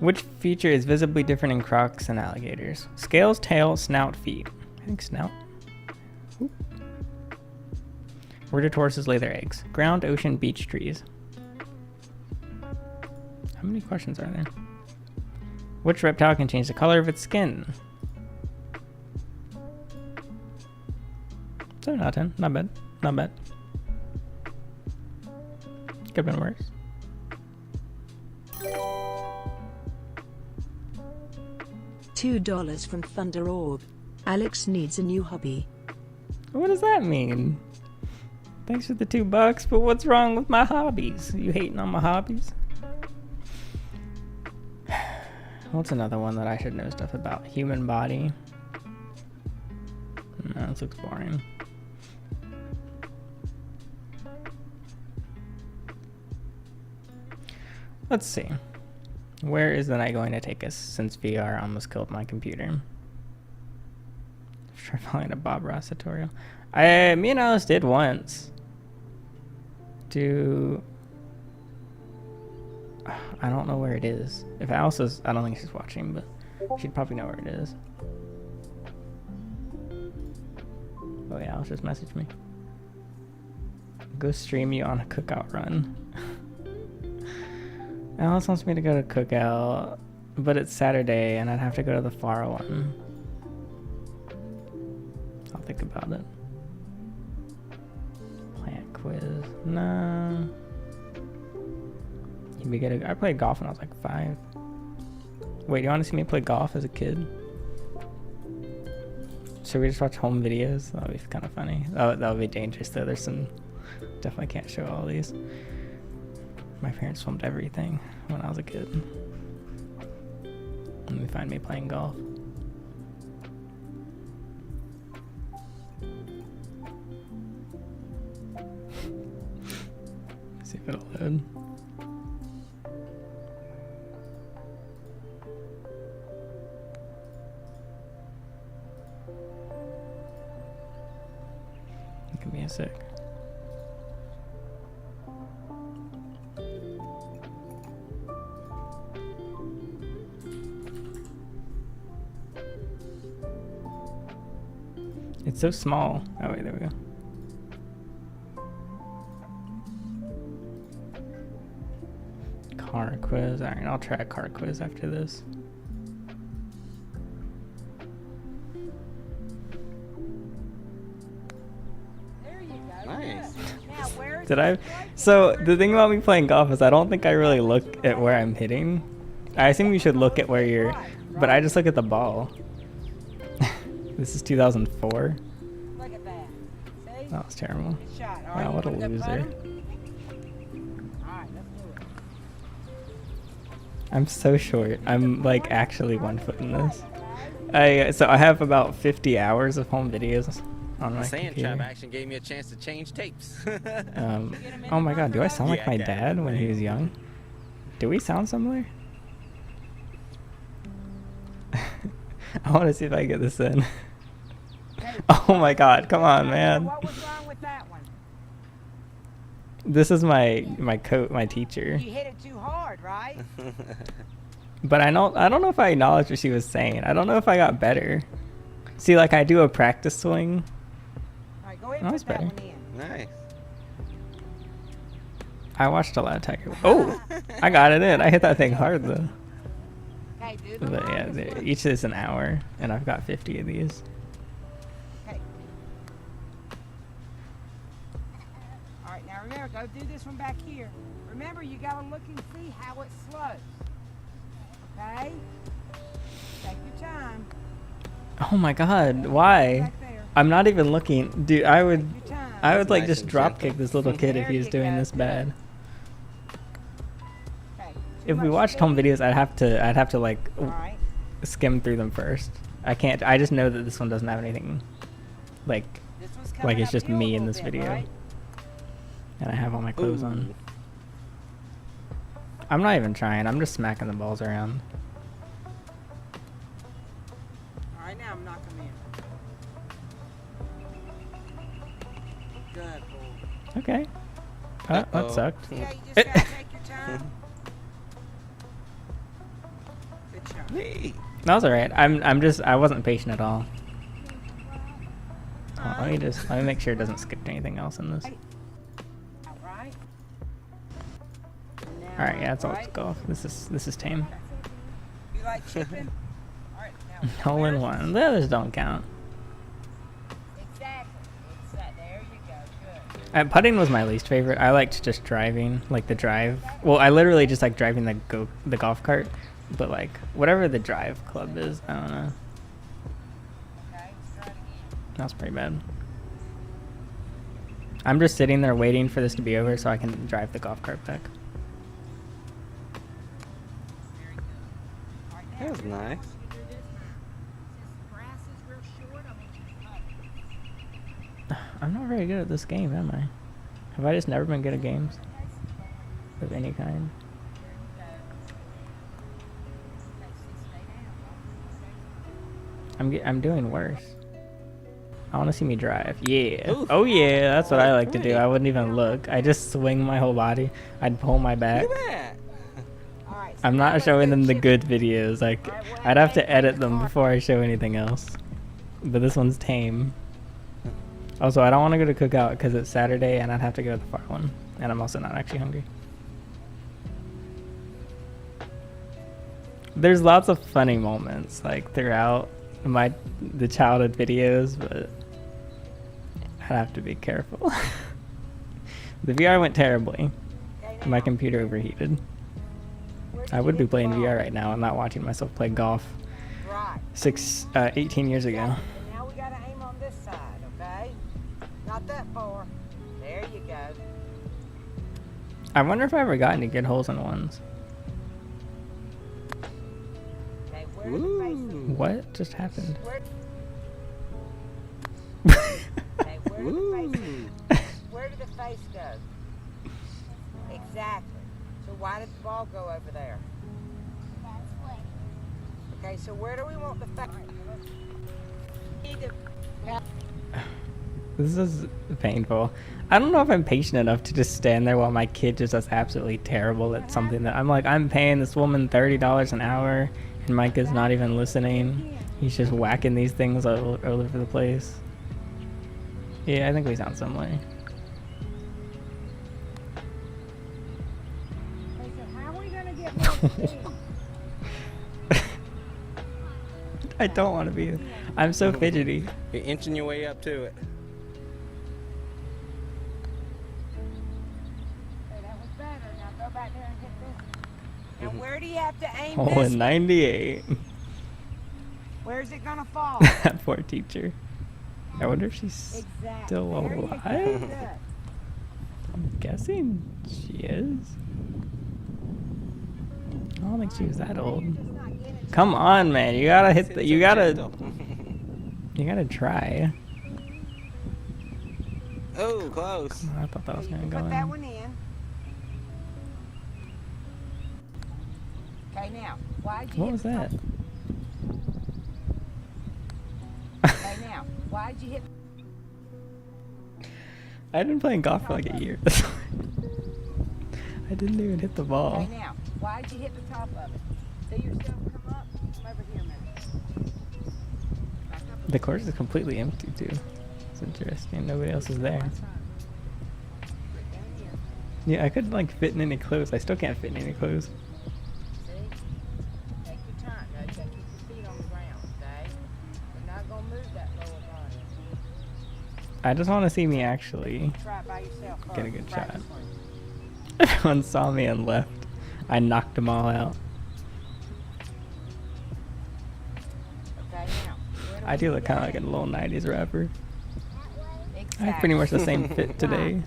Which feature is visibly different in crocs and alligators? Scales, tail, snout, feet. I think snout. Oop. Where do tortoises lay their eggs? Ground, ocean, beach, trees. How many questions are there? Which reptile can change the color of its skin? 7 out of 10. Not bad. Not bad. Could have been worse. $2 from Thunder Orb. Alex needs a new hobby. What does that mean? Thanks for the $2, but what's wrong with my hobbies? You hating on my hobbies? What's another one that I should know stuff about? Human body. No, this looks boring. Let's see. Where is the night going to take us since VR almost killed my computer? Try following a Bob Ross tutorial. Me and Alice did once. I don't know where it is. If Alice is, I don't think she's watching, but she'd probably know where it is. Oh yeah, Alice just messaged me. Go stream you on a cookout run. Alice wants me to go to cookout, but it's Saturday and I'd have to go to the far one. I'll think about it. Plant quiz. No. You'd be good. I played golf when I was like 5. Wait, you want to see me play golf as a kid? Should we just watch home videos? That would be kind of funny. Oh, that would be dangerous though. There's some... Definitely can't show all these. My parents filmed everything when I was a kid. And they find me playing golf. See if it'll load. Give me a sec. It's so small. Oh wait, there we go. Car quiz. Alright, I'll try a car quiz after this. There you go. Nice. Now, where's Did I? So the thing about me playing golf is I don't think I really look at where I'm hitting. I assume you should look at where you're, but I just look at the ball. This is 2004. Look at that. See? That was terrible. Good shot. All Wow, right, what a you wanna go loser. putt 'em? All right, let's do it. I'm so short. I'm like actually 1 foot in this. So I have about 50 hours of home videos on my The sand computer. trap action gave me a chance to change tapes. Oh my god, do I sound like Yeah, my I got it. dad when he was young? Do we sound similar? I want to see if I get this in. Oh my god, come on, man. What was wrong with that one? This is my teacher. You hit it too hard, right? But I don't know if I acknowledged what she was saying. I don't know if I got better. See, like I do a practice swing. All right, go ahead That and was put that better. one in. Nice. I watched a lot of Tiger. Oh, I got it in. I hit that thing hard though. Okay, do the But yeah, longest one. each is an hour, and I've got 50 of these. Okay. All right, now remember, go do this one back here. Remember, you gotta look and see how it slows. Okay? Take your time. Oh my god, why? Right there. I'm not even looking. Dude, I would Take your time. like nice just and drop gentle. kick this little kid if There he was you doing go, this good. bad. Okay. If we Too much watched home speed. videos, I'd have to like All right. skim through them first. I can't. I just know that this one doesn't have anything like This one's coming it's just uphill a me in little this bit, video, right? and I have all my clothes on. Ooh. I'm not even trying. I'm just smacking the balls around. All right, now I'm knocking them in. that hole. Okay. Oh, Uh-oh. that sucked. Yeah, you just gotta take your time. Good job. Hey. That was alright. I wasn't patient at all. Oh, let me make sure it doesn't skip to anything else in this. All right. Alright, yeah, it's all golf. This is tame. You like chipping? All right, now. Hole in where's- one. The others don't count. Exactly. There you go. Good. Putting was my least favorite. I liked just driving, like the drive. Well, I literally just like driving the golf cart, but like whatever the drive club is, I don't know. Okay, let's try it again. That was pretty bad. I'm just sitting there waiting for this to be over so I can drive the golf cart back. Very good. All right, now, That was here's what I nice. want you to do this time. Since the grass is real short, I want you to cut it. I'm not very good at this game, am I? Have I just never been good at games of any kind? I'm doing worse. I want to see me drive. Yeah. Ooh. Oh yeah, that's what I like to do. Alright. I wouldn't even look. I just swing my whole body. I'd pull my back. Look at that. All right, so I'm now not let's showing go them the chip. good videos. Like, Alright, well, I'd have okay, to edit take them the before I show anything else. But this one's tame. Also, I don't want to go to Cookout because it's Saturday and I'd have to go to the far one. And I'm also not actually hungry. There's lots of funny moments like throughout the childhood videos, but I'd have to be careful. The VR went terribly. Okay, My now, computer overheated. where did I you would be hit the playing ball? VR right now and not watching myself play golf Right. 18 years ago. And now we gotta aim on this side, okay? Not that far. There you go. I wonder if I ever got any good holes in ones. Okay, where did the face Ooh. What just happened? where, okay, where did the face go? Exactly. So why did the ball go over there? Okay, so where do we want the face? This is painful. I don't know if I'm patient enough to just stand there while my kid just does absolutely terrible at something that I'm paying this woman $30 an hour and my kid's not even listening. He's just whacking these things all over the place. Yeah, I think we sound similar. Okay, so how are we gonna get more speed? I don't want to be. I'm so fidgety. You're inching your way up to it. Okay, that was better. Now go back there and hit this. Now where do you have to aim Hole this? in 98. Where's it gonna fall? That poor teacher. I wonder if she's Exactly. still There you go. alive. Good. I'm guessing she is. I don't think she was that old. You're just not getting it. Come on, man. You gotta hit the. You gotta. Gentle. You gotta try. Oh, close. I thought that was Okay, you gonna can go put that in. one in. Okay, now, why'd you What hit was the top- that? Okay, now, why'd you hit? I've been playing golf for like a year. I didn't even hit the ball. Okay, now, why'd you hit the top of it? See yourself come up? Come over here a minute. Back up a The course is completely empty too. It's interesting. Nobody else is there. Right down here. Yeah, I couldn't like fit in any clothes. I still can't fit in any clothes. See? Take your time. Now you gotta keep your feet on the ground, okay? We're not gonna move that lower body. I just want to see me actually. Try it by yourself first. Get a good Practice shot. one. Everyone saw me and left. I knocked them all out. Okay, now. where I we do need look to kind of like a aim? little 90s rapper. I Exactly. have pretty much the same fit today.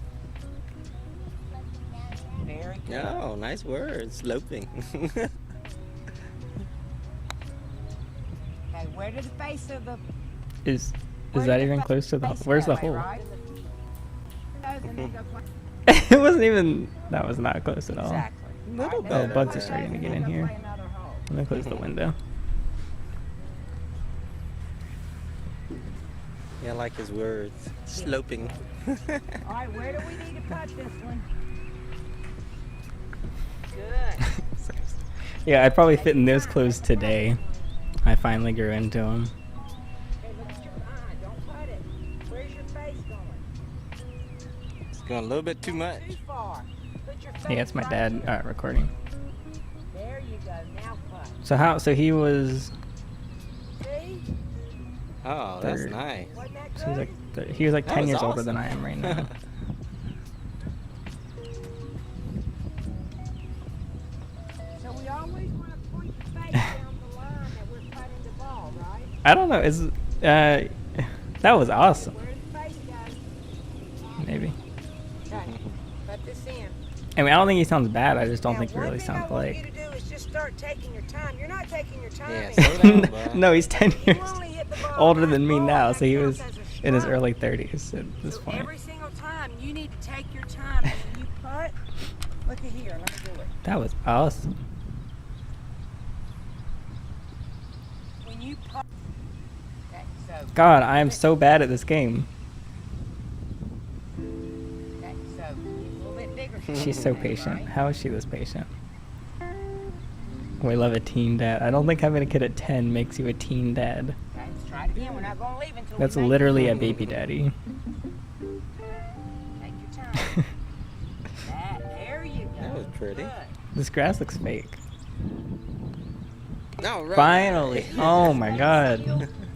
Very good. Oh, nice words. Sloping. Okay, where did the face of the Is where that did even fa- close to the? face Where's the go, hole? right? And then go like- It wasn't even. That was not close at all. Exactly. Little Alright, better. now Bugs are go starting to and get then in go here. play another hole. Let me close the window. Yeah, I like his words. Sloping. All right, where do we need to cut this one? Good. Yeah, I'd probably fit in those clothes today. I finally grew into them. Okay, look at your eye. Don't cut it. Where's your face going? It's going a little bit too much. Too far. Put your face Yeah, it's my right dad here. recording. There you go. Now cut. So he was, See? Oh, that's Third. nice. Wasn't that so he was good? like, he was like That 10 was years older awesome. than I am right now. So we always want to point the face down the line that we're cutting the ball, right? I don't know, that was awesome. Where the face goes. Maybe. Okay. Cut this in. I mean, I don't think he sounds bad. I just don't Now, think he one really thing sounds I want you like. to do is just start taking your time. You're not taking your time. Yeah, anymore. slow down, bud. No, he's 10 You years only hit the ball older once than me more, now, that so he counts was as a in his strike. early 30s at this So point. every single time you need to take your time. And when you putt, look at here. Let me do it. That was awesome. When you putt. Okay, so. God, I am so bad at this game. Okay, so a little bit bigger. She's so patient. Right? How is she this patient? We love a teen dad. I don't think having a kid at 10 makes you a teen dad. Okay, let's try it again. We're not going to leave until That's we make literally a baby daddy. Take your time. There you go. That was pretty. Good. This grass looks fake. All right. Finally! Oh my god.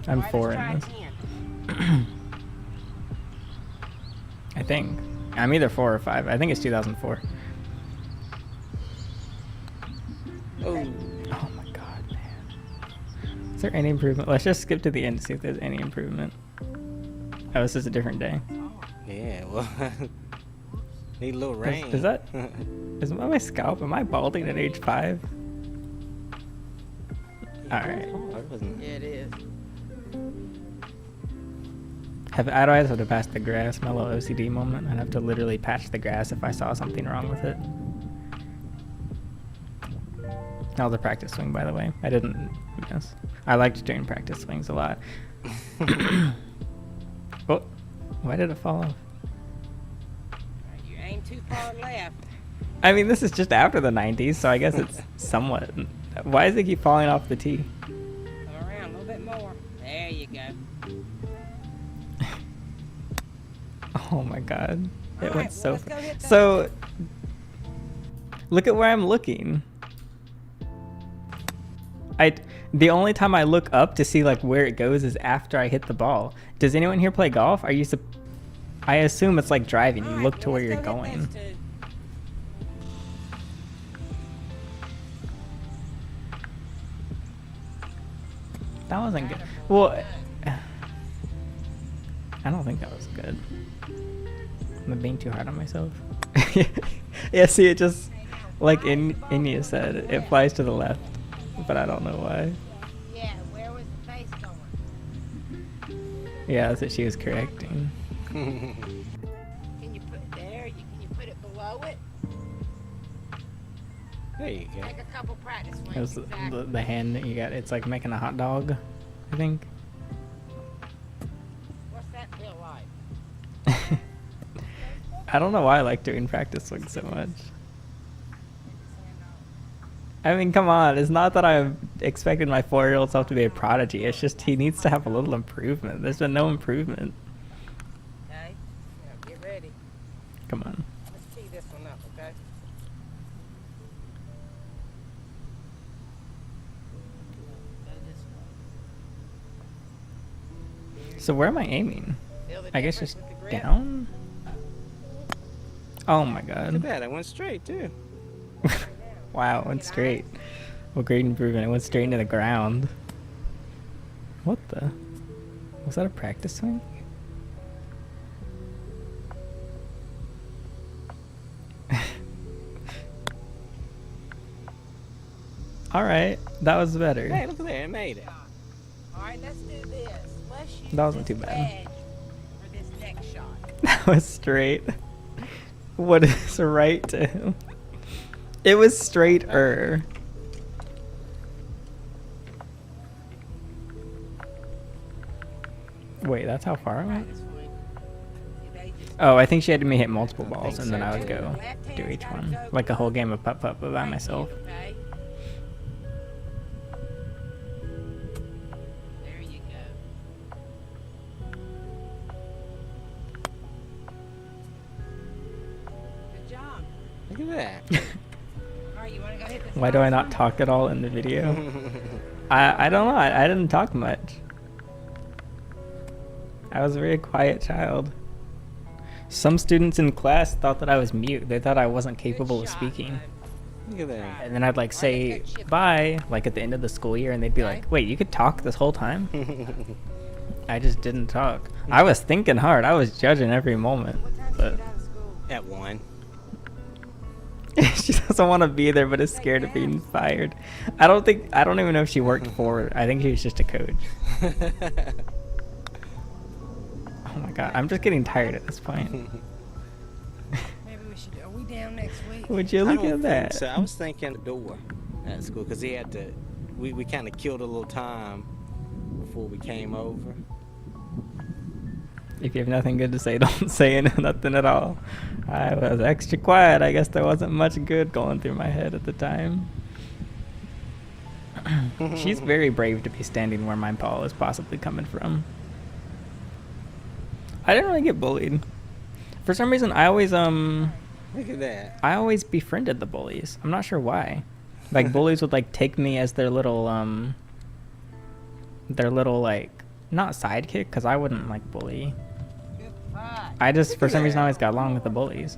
I'm All right, four let's try in this. again. I think. I'm either 4 or 5. I think it's 2004. Oh, Oh my god, man. Is there any improvement? Let's just skip to the end to see if there's any improvement. Oh, this is a different day. yeah. Well, need a little rain. Is that... Is my scalp? Am I balding at age 5? Alright. hard, wasn't Yeah, it? it is. I'd always have to patch the grass, my little OCD moment. I'd have to literally patch the grass if I saw something wrong with it. That was a practice swing, by the way. I didn't miss. I liked doing practice swings a lot. Oh, why did it fall off? You aim too far left. I mean, this is just after the 90s, so I guess it's somewhat... Why does it keep falling off the tee? Go around a little bit more. There you go. Oh my god. It Alright, went well, so... let's go hit that. So... Look at where I'm looking. The only time I look up to see like where it goes is after I hit the ball. Does anyone here play golf? I assume it's like driving. You Alright, look to well, where let's you're go hit going. those two. That wasn't good. Well, I don't think that was good. I'm being too hard on myself. Yeah, see, it just, like Inya said, it flies to the left, but I don't know why. Yeah, where was the face going? Yeah, that's what she was correcting. Can you put it there? Can you put it below it? There you go. Take a couple practice It was swings. Exactly. the hand that you got. It's like making a hot dog, I think. What's that feel like? I don't know why I like doing practice swings so much. I mean, come on. It's not that I've expected my 4-year-old self to be a prodigy. It's just he needs to have a little improvement. There's been no improvement. Okay. Now get ready. Come on. Let's tee this one up, okay? Go this way. So where am I aiming? Feel the I guess difference just with the grip? down? Oh my Look at god. that. I went straight, too. Wow, it went straight. Well, great improvement. It went straight into the ground. What the? Was that a practice swing? Alright, that was better. Hey, look at that. It made it. All right, let's do this. Let's use That wasn't this too bad. wedge for this next shot. That was straight. What is right to him? It was straighter. Wait, that's how far I went? Practice one. They just Oh, I think she had me hit multiple balls, think and then so, I would too. go left do hand's each gotta one. go Like a whole game of right putt-putt by here, myself. okay? There you go. Good job. Look at that. All right, you want to go hit this Why do I last not one? talk at all in the video? I don't know. I didn't talk much. I was a very quiet child. Some students in class thought that I was mute. They thought I wasn't capable of Good shot, speaking. bud. Look at that. And then I'd like say bye, like at the end of the school year, and they'd be like, wait, you could talk this whole time? I just didn't talk. I was thinking hard. I was judging every moment. What time did you But get out of school? At 1. she doesn't want to be there, but is scared of being fired. I don't even know if she worked for, I think she was just a coach. Oh my god, I'm just getting tired at this point. Maybe we should. Are we down next week? Would you I look don't at that? think so. I was thinking the door at school because he had to. We kind of killed a little time before we came over. If you have nothing good to say, don't say nothing at all. I was extra quiet. I guess there wasn't much good going through my head at the time. She's very brave to be standing where my ball is possibly coming from. I didn't really get bullied. For some reason, I always Look at that. I always befriended the bullies. I'm not sure why. Like bullies would like take me as their little like not sidekick, because I wouldn't like bully. Good putt. I just for some reason always got along with the bullies.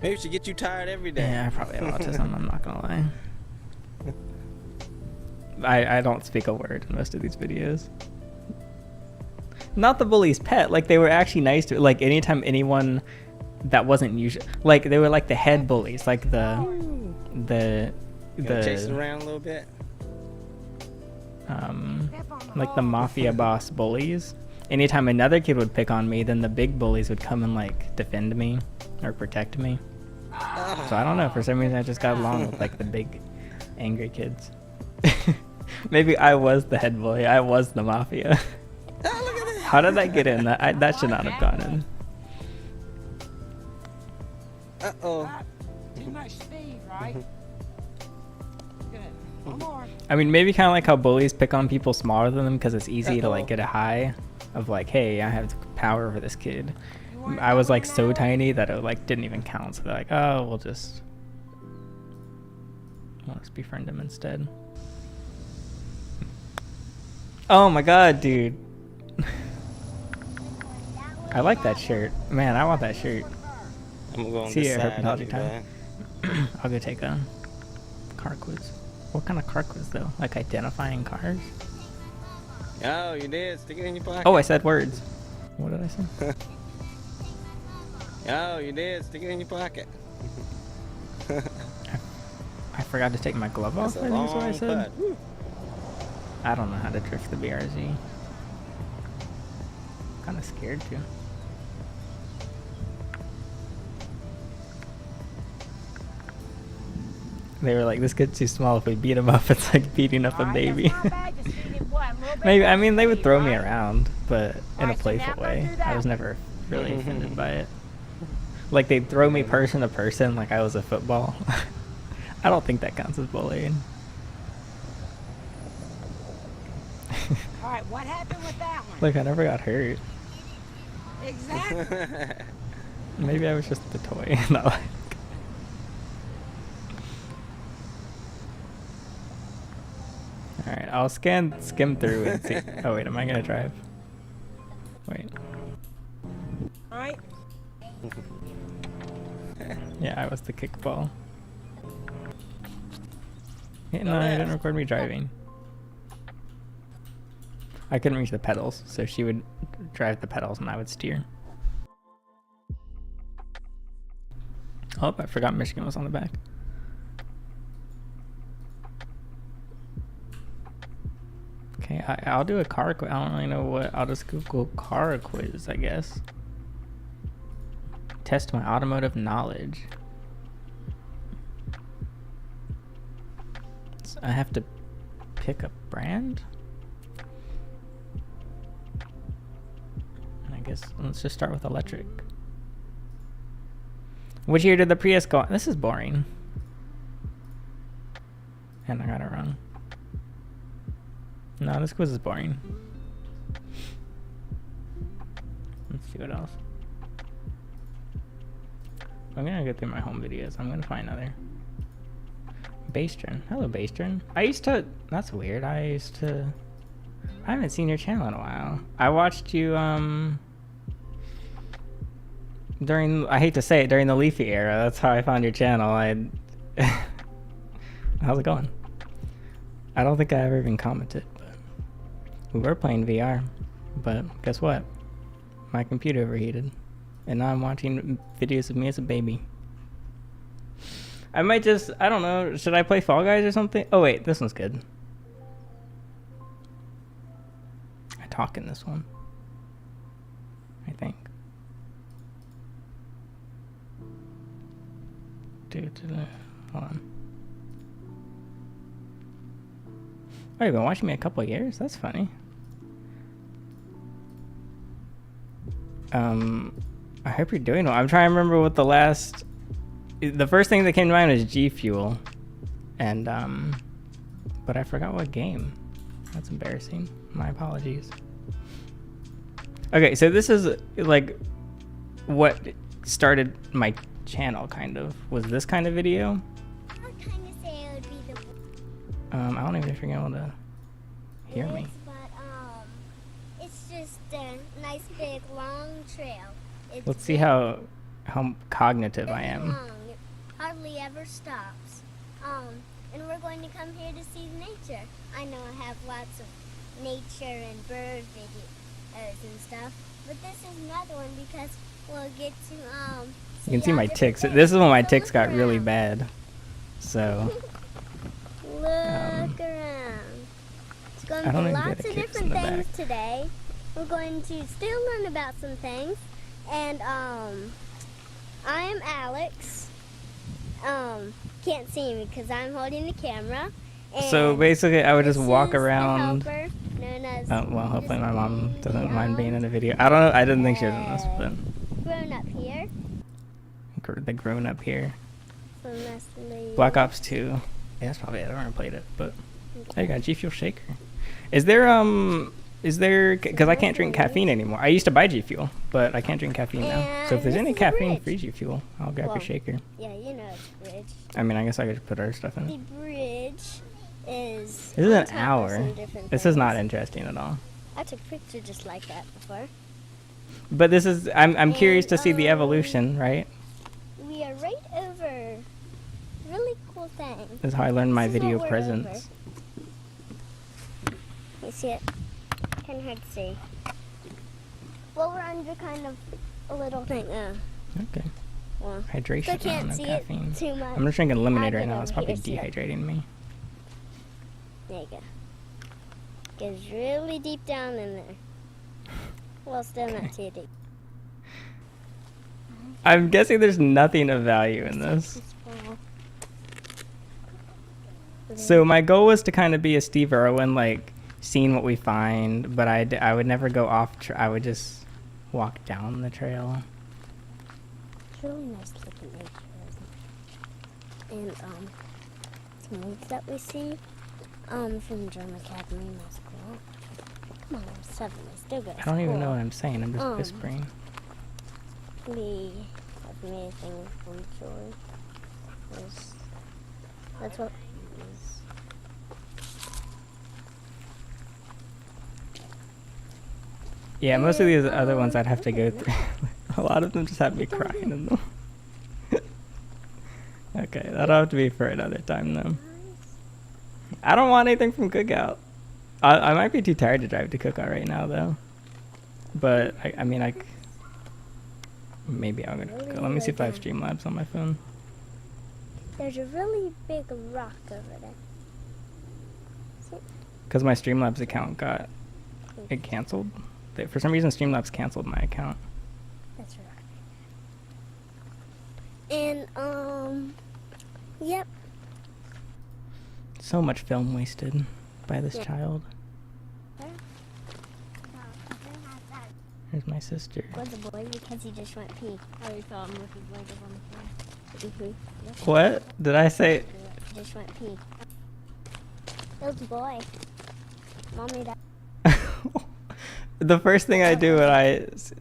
Maybe it should get you tired every day. Yeah, I probably have autism. I'm not gonna lie. I don't speak a word in most of these videos. Not the bully's pet. Like they were actually nice to like anytime anyone that wasn't usual. Like they were like the head bullies, like You gonna chase it the around a little bit. Step on the like the hole. mafia boss bullies. Anytime another kid would pick on me, then the big bullies would come and like defend me or protect me. So I don't know, for some reason I just got along with like the big angry kids. Maybe I was the head bully. I was the mafia. How did that get in? That should not have gone in. Uh-oh. Too much speed, right? Good. One more. I mean, maybe kind of like how bullies pick on people smaller than them because it's easy to like get a high of like, hey, I have power over this kid. I was like so tiny that it like didn't even count. So they're like, oh, we'll just befriend him instead. Oh my god, dude. I like that shirt. Man, I want that shirt. I'm gonna go on See this you at side. herpetology I'll be time. back. I'll go take a car quiz. What kind of car quiz though? Like identifying cars? Oh, you did? Stick it in your pocket. Oh, I said words. What did I say? Oh, you did? Stick it in your pocket. I forgot to take my glove off. That's I a think is what I long said. putt. Woo. I don't know how to drift the BRZ. Kind of scared too. They were like, this kid's too small. If we beat him up, it's like beating up a Alright, baby. that's not bad, just need it, what, a little bit Maybe, more I mean, they would speed, throw me right? around, but in a Alright, so playful now go way. do that I was one. never really offended by it. Like, they'd throw me person to person like I was a football. I don't think that counts as bullying. Alright, what happened with that one? Look, I never got hurt. Exactly. Maybe I was just the toy. Not like... Alright, I'll skim through and see. Oh wait, am I gonna drive? Wait. Alright. Yeah, I was the kickball. Yeah, no, I didn't record me driving. I couldn't reach the pedals, so she would drive the pedals and I would steer. Oh, I forgot Michigan was on the back. Okay, I'll do a car quiz. I don't really know what. I'll just Google car quiz, I guess. Test my automotive knowledge. So I have to pick a brand? guess let's just start with electric. Which year did the Prius go on? This is boring. And I gotta run. No, this quiz is boring. Let's see what else. I'm gonna go through my home videos. I'm gonna find another. Baestrin. Hello, Baestrin. I used to... That's weird. I haven't seen your channel in a while. I watched you, during... I hate to say it, during the Leafy era. That's how I found your channel. How's it going? I don't think I ever even commented, but... We were playing VR. But guess what? My computer overheated. And now I'm watching videos of me as a baby. I might just, I don't know, should I play Fall Guys or something? Oh wait, this one's good. I talk in this one, I think. Hold on. Oh, you've been watching me a couple of years? That's funny. I hope you're doing well. I'm trying to remember what the first thing that came to mind was G Fuel, and but I forgot what game. That's embarrassing. My apologies. Okay, so this is like what started my channel, kind of. Was this kind of video? I would kind of say it would be the. I don't even know if you're able to hear me. But it's just a nice big long trail. It's Let's see how cognitive I am. long. It hardly ever stops. And we're going to come here to see nature. I know I have lots of nature and bird videos and stuff, but this is another one because we'll get to You can see all my different ticks. things. This is when my So ticks look got really around. bad. So Look around. It's going I to don't be even get lots the of kicks in different the things back. today. We're going to still learn about some things. And I am Alex. Can't see me because I'm holding the camera. So And basically, I would this just walk is the around. helper, known as Well, hopefully my mom just doesn't moving mind being in around. the video. I don't know. I didn't think she was in this, Grown up here. but the grown up here. So Nestle. Black Ops 2. Yeah, that's probably it. I never played it, but there you go. G Fuel Shaker. Is there? Because I can't drink caffeine anymore. I used to buy G Fuel, but I can't drink caffeine now. So if And there's this any is a caffeine free bridge. G Fuel, I'll grab Well, your shaker. Yeah, you know it's a bridge. I mean, I guess I could just put our stuff in The it. bridge is. This is on an top of hour. some different This is not things. interesting at all. I took a picture just like that before. But this is. I'm curious to see the And, evolution, right? We are right over really cool thing. This is how I learned my This is what video we're presence. You see it? Kind of hard to see. Well, we're under kind of a little thing. Okay. Well, Hydration. so I can't no see caffeine. it too much. I'm just drinking lemonade I'll right get now. over It's probably here, see it. dehydrating me. There you go. Goes really deep down in there. Well, still not too deep. I'm guessing there's nothing of value in this. So my goal was to kind of be a Steve Irwin, like seeing what we find, but I would never go off. I would just walk down the trail. It's really nice looking nature, isn't it? And some weeds that we see from Drum Academy in my school. Come on, I'm 7. I still go to I don't even know school. what I'm saying. I'm just whispering. We have anything from George. That's what is. Yeah, most of these other ones I'd have to go through. A lot of them just have me crying in them. Okay, that'll have to be for another time though. I don't want anything from Cookout. I might be too tired to drive to Cookout right now though. But I mean maybe I'm gonna go. Let me see if I have Streamlabs on my phone. There's a really big rock over there. See? Because my Streamlabs account got it canceled. For some reason Streamlabs canceled my account. That's right. And yep. So much film wasted by this Yeah. child. Here's my sister. Was a boy because he just went pee. Oh, you saw him with his leg up on the phone. What? Did I say? He just went pee. It was a boy. Mommy, that. The first thing I do when It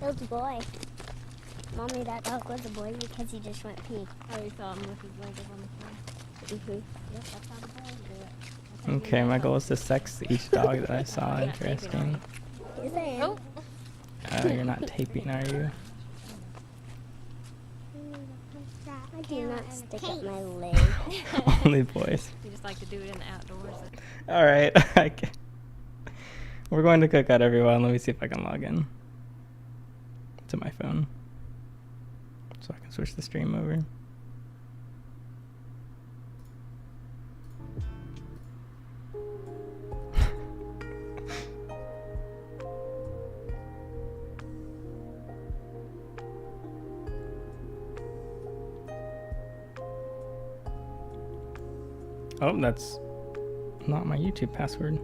was a boy. Mommy, that dog was a boy because he just went pee. Oh, you saw him with his leg up on the phone. Yep, that's how the boys do it. That's how Okay, you my do goal it. is to sex each dog that I saw. You're not taping, Interesting. Yes, I am. Oh, You're not taping, are you? I do not stick up my leg. Only boys. you just like to do it in the outdoors. All right. Okay. We're going to cook out everyone. Let me see if I can log in to my phone so I can switch the stream over. Oh, that's not my YouTube password.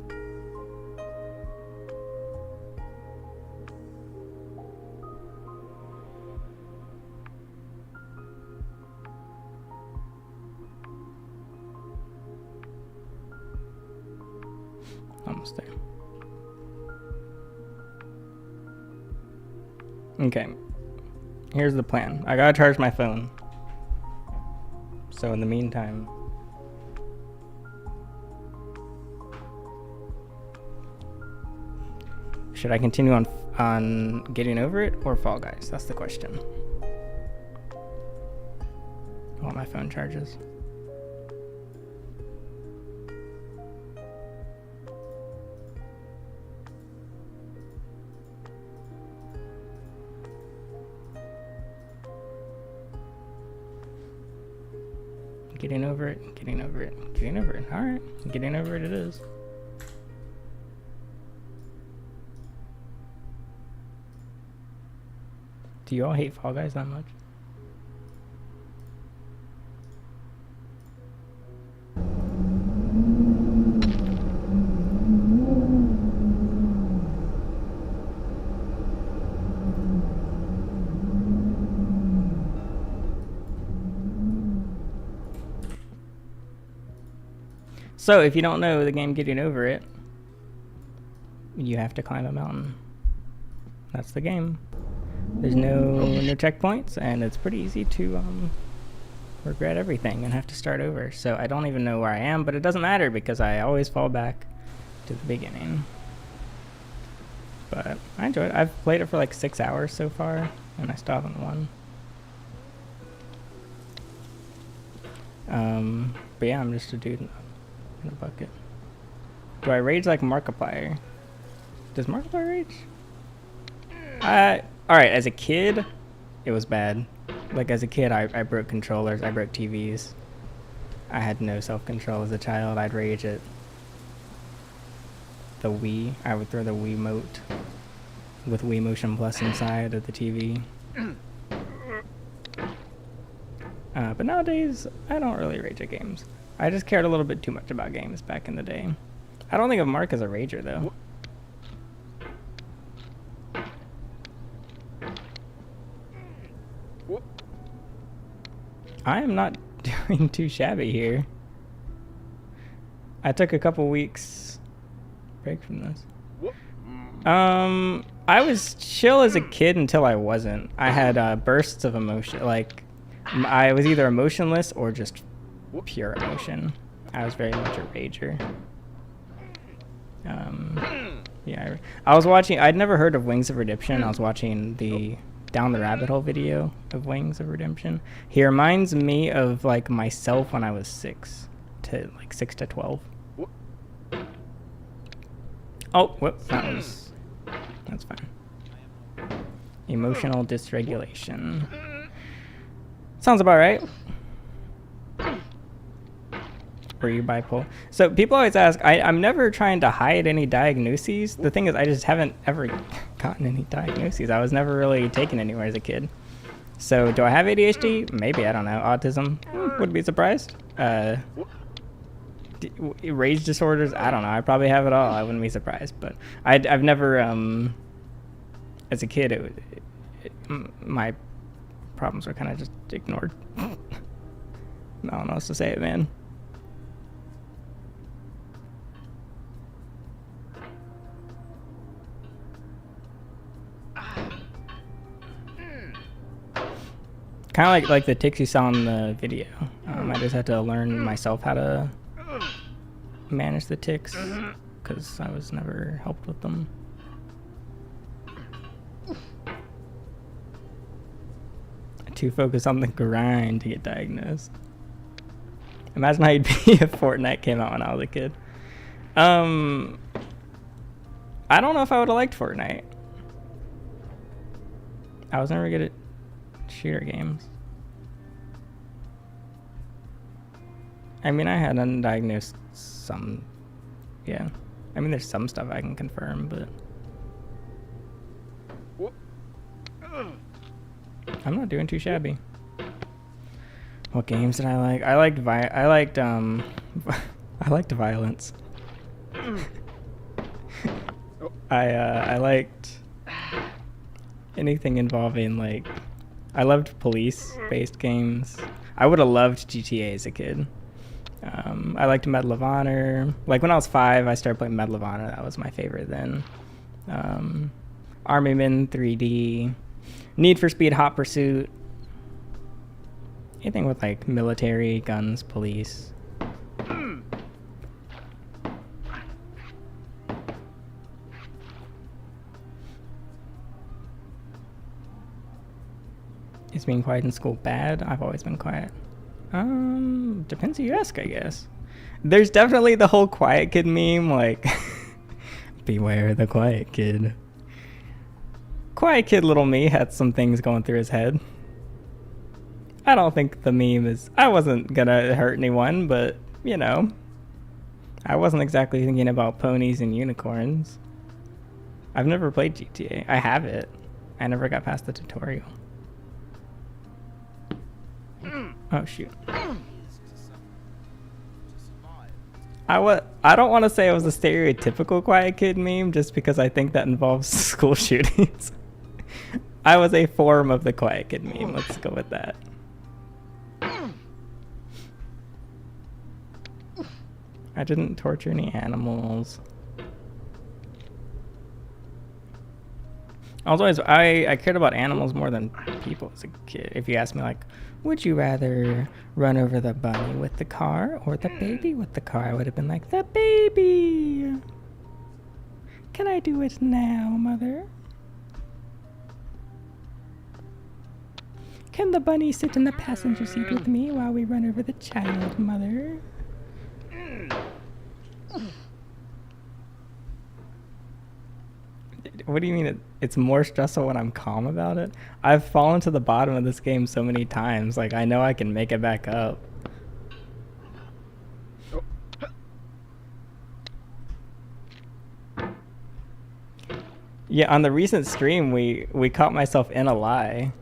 Almost there. Okay. Here's the plan. I gotta charge my phone. So in the meantime, should I continue on Getting Over It or Fall Guys? That's the question. While my phone charges. Getting over it, getting over it, getting over it. All right, getting over it is. Do you all hate Fall Guys that much? So, if you don't know the game Getting Over It, you have to climb a mountain. That's the game. There's no checkpoints, and it's pretty easy to regret everything and have to start over. So I don't even know where I am, but it doesn't matter because I always fall back to the beginning. But I enjoy it. I've played it for like 6 hours so far, and I still haven't won. But yeah, I'm just a dude in a bucket. Do I rage like Markiplier? Does Markiplier rage? Alright, as a kid, it was bad. Like, as a kid, I broke controllers, I broke TVs. I had no self-control as a child. I'd rage at the Wii. I would throw the Wiimote with Wii Motion Plus inside of the TV. But nowadays, I don't really rage at games. I just cared a little bit too much about games back in the day. I don't think of Mark as a rager, though. I am not doing too shabby here. I took a couple weeks break from this. I was chill as a kid until I wasn't. I had bursts of emotion. Like, I was either emotionless or just pure emotion. I was very much a rager. Yeah, I was watching. I'd never heard of Wings of Redemption. I was watching the Down the Rabbit Hole video of Wings of Redemption. He reminds me of like myself when I was 6 to 12. Oh, whoops, that's fine. Emotional dysregulation. Sounds about right. Were you bipolar? So people always ask, I'm never trying to hide any diagnoses. The thing is, I just haven't ever gotten any diagnoses. I was never really taken anywhere as a kid. So do I have ADHD? Maybe, I don't know. Autism? Wouldn't be surprised. rage disorders. I don't know. I probably have it all. I wouldn't be surprised. But I've never, as a kid, my problems were kind of just ignored. I don't know what else to say it, man. Kind of like the ticks you saw in the video. I just had to learn myself how to manage the ticks because I was never helped with them. Too focused on the grind to get diagnosed. Imagine how you'd be if Fortnite came out when I was a kid. I don't know if I would have liked Fortnite. I was never good at shooter games. I mean, I had undiagnosed some, yeah. I mean, there's some stuff I can confirm, but I'm not doing too shabby. What games did I like? I liked violence. I liked anything involving, like, I loved police-based games. I would have loved GTA as a kid. I liked Medal of Honor. Like, when I was 5, I started playing Medal of Honor. That was my favorite then. Army Men 3D. Need for Speed Hot Pursuit. Anything with, like, military, guns, police. Is being quiet in school bad? I've always been quiet. Depends who you ask, I guess. There's definitely the whole quiet kid meme, like, beware the quiet kid. Quiet kid little me had some things going through his head. I don't think the meme is, I wasn't gonna hurt anyone, but, you know, I wasn't exactly thinking about ponies and unicorns. I've never played GTA. I have it. I never got past the tutorial. Oh shoot. I don't want to say it was a stereotypical quiet kid meme just because I think that involves school shootings. I was a form of the quiet kid meme. Let's go with that. I didn't torture any animals. I was always, I cared about animals more than people as a kid. If you asked me, like, would you rather run over the bunny with the car or the baby with the car? I would have been like, the baby! Can I do it now, mother? Can the bunny sit in the passenger seat with me while we run over the child, mother? What do you mean it's more stressful when I'm calm about it? I've fallen to the bottom of this game so many times. Like, I know I can make it back up. Yeah, on the recent stream, we caught myself in a lie.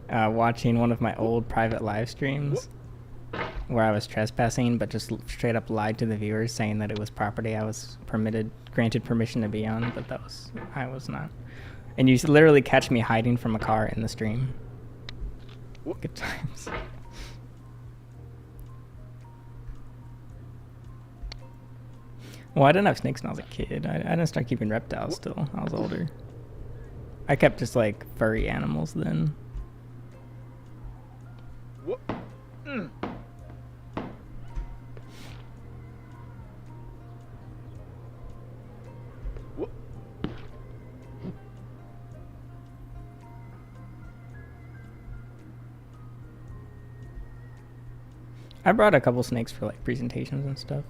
Watching one of my old private live streams where I was trespassing, but just straight up lied to the viewers saying that it was property I was granted permission to be on, but I was not. And you literally catch me hiding from a car in the stream. Good times. Well, I didn't have snakes when I was a kid. I didn't start keeping reptiles till I was older. I kept just like furry animals then. I brought a couple snakes for like presentations and stuff.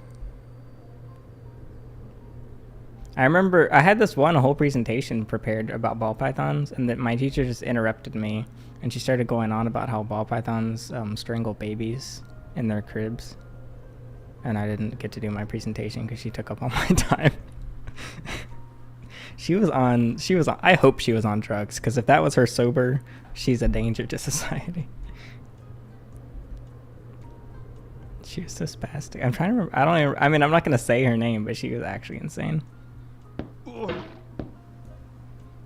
I remember I had this whole presentation prepared about ball pythons, and that my teacher just interrupted me, and she started going on about how ball pythons strangle babies in their cribs, and I didn't get to do my presentation because she took up all my time. I hope she was on drugs, because if that was her sober, she's a danger to society. She was so spastic. I'm trying to remember. I mean, I'm not gonna say her name, but she was actually insane.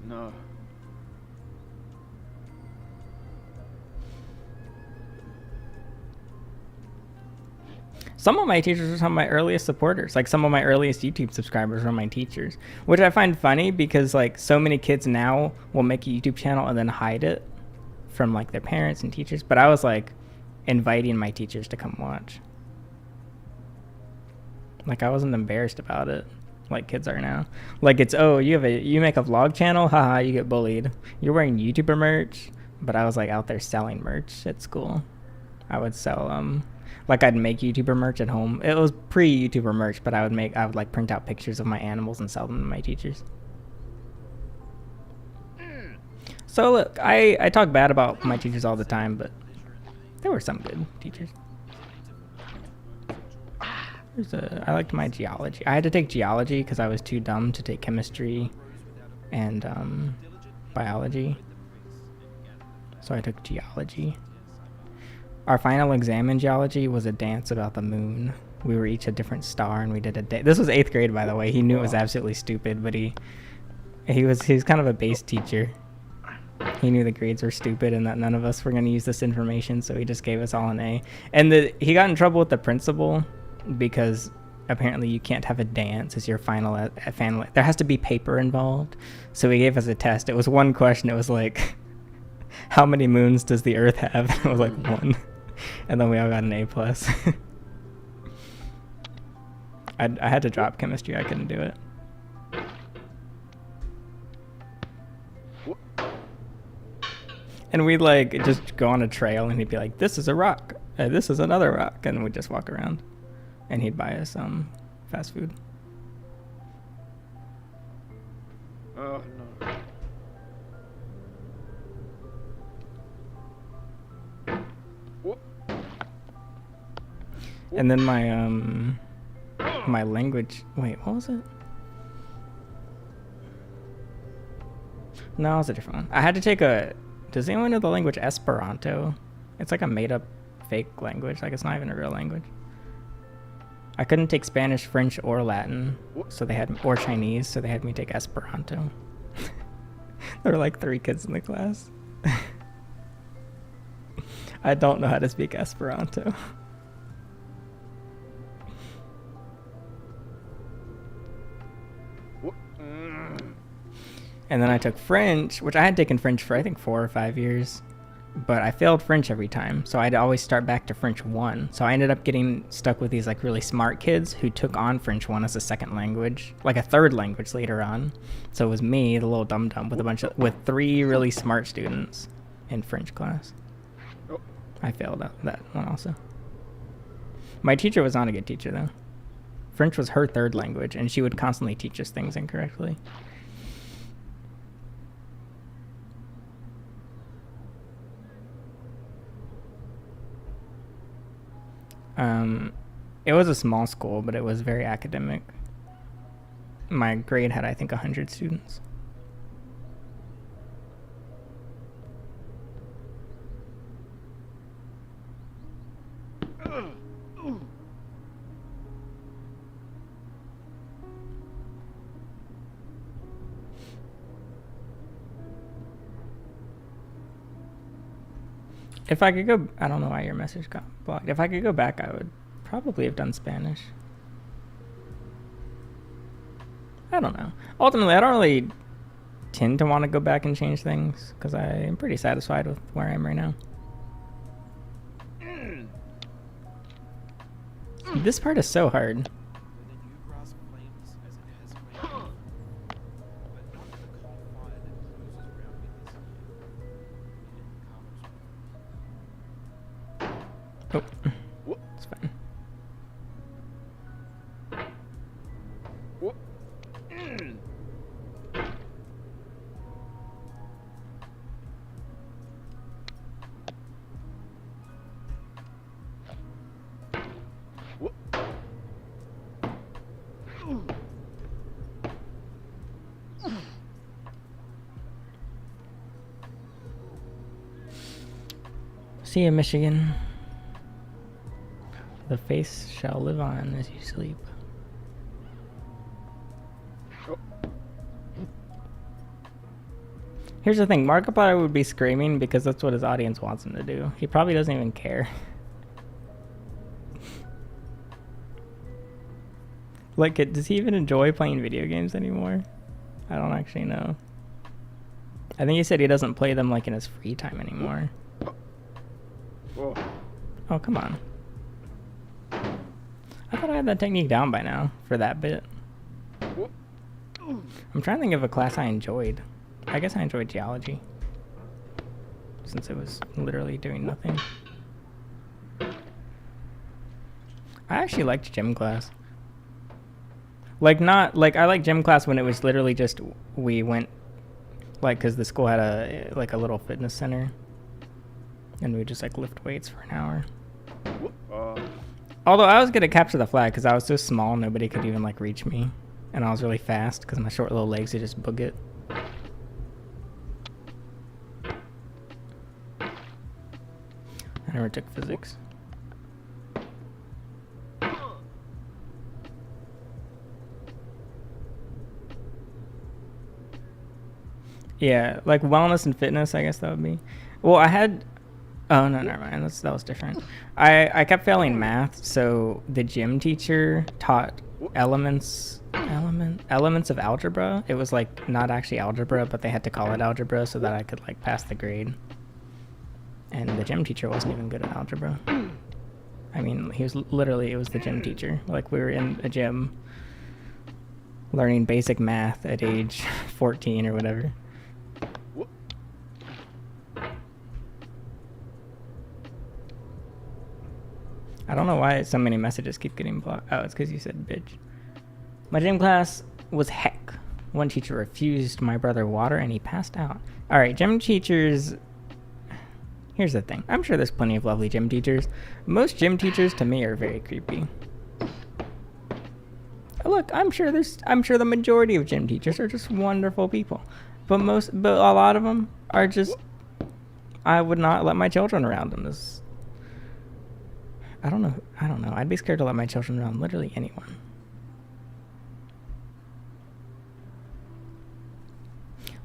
No. Some of my teachers are some of my earliest supporters. Like some of my earliest YouTube subscribers were my teachers, which I find funny because like so many kids now will make a YouTube channel and then hide it from like their parents and teachers. But I was like inviting my teachers to come watch. Like I wasn't embarrassed about it like kids are now. Like it's, oh, you make a vlog channel? Haha, you get bullied. You're wearing YouTuber merch. But I was like out there selling merch at school. I would sell like I'd make YouTuber merch at home. It was pre-YouTuber merch, but I would like print out pictures of my animals and sell them to my teachers. So look, I talk bad about my teachers all the time, but there were some good teachers. I liked my geology. I had to take geology because I was too dumb to take chemistry and biology. So I took geology. Our final exam in geology was a dance about the moon. We were each a different star, and we did a day. This was 8th grade, by the way. He knew it was absolutely stupid, but he was kind of a base teacher. He knew the grades were stupid and that none of us were going to use this information, so he just gave us all an A. And he got in trouble with the principal because apparently you can't have a dance as your final. There has to be paper involved. So he gave us a test. It was one question. It was like, how many moons does the Earth have? It was like 1. And then we all got an A+. I had to drop chemistry. I couldn't do it. And we'd like just go on a trail and he'd be like, this is a rock. This is another rock. And we'd just walk around. And he'd buy us fast food. Oh, no. And then my language, wait, what was it? No, it was a different one. I had to take does anyone know the language Esperanto? It's like a made up fake language. Like it's not even a real language. I couldn't take Spanish, French, or Latin, or Chinese, so they had me take Esperanto. There were like 3 kids in the class. I don't know how to speak Esperanto. And then I took French, which I had taken French for I think 4 or 5 years, but I failed French every time. So I'd always start back to French 1. So I ended up getting stuck with these like really smart kids who took on French 1 as a second language, like a third language later on. So it was me, the little dum-dum, with 3 really smart students in French class. I failed that one also. My teacher was not a good teacher though. French was her third language, and she would constantly teach us things incorrectly. It was a small school, but it was very academic. My grade had, I think, 100 students. If I could go, I don't know why your message got blocked. If I could go back, I would probably have done Spanish. I don't know. Ultimately, I don't really tend to want to go back and change things because I am pretty satisfied with where I am right now. This part is so hard. Oh, it's fine. See you, Michigan. The face shall live on as you sleep. Here's the thing, Markiplier would be screaming because that's what his audience wants him to do. He probably doesn't even care. Like, does he even enjoy playing video games anymore? I don't actually know. I think he said he doesn't play them like in his free time anymore. Whoa. Oh, come on. I thought I had that technique down by now for that bit. I'm trying to think of a class I enjoyed. I guess I enjoyed geology, since it was literally doing nothing. I actually liked gym class. Like, not like I liked gym class when it was literally just we went, like, because the school had a little fitness center, and we would just like lift weights for an hour. Although I was good at capture the flag because I was so small, nobody could even like reach me, and I was really fast because my short little legs would just book it. I never took physics. Yeah, like wellness and fitness, I guess that would be. Well, I had... Oh, no, never mind. That was different. I kept failing math, so the gym teacher taught elements of algebra. It was like not actually algebra, but they had to call it algebra so that I could like pass the grade. And the gym teacher wasn't even good at algebra. I mean, it was the gym teacher. Like, we were in a gym learning basic math at age 14 or whatever. I don't know why so many messages keep getting blocked. Oh, it's because you said bitch. My gym class was heck. One teacher refused my brother water and he passed out. Alright, gym teachers... Here's the thing. I'm sure there's plenty of lovely gym teachers. Most gym teachers to me are very creepy. Look, I'm sure the majority of gym teachers are just wonderful people. But a lot of them are just... I would not let my children around them. I don't know. I'd be scared to let my children around literally anyone.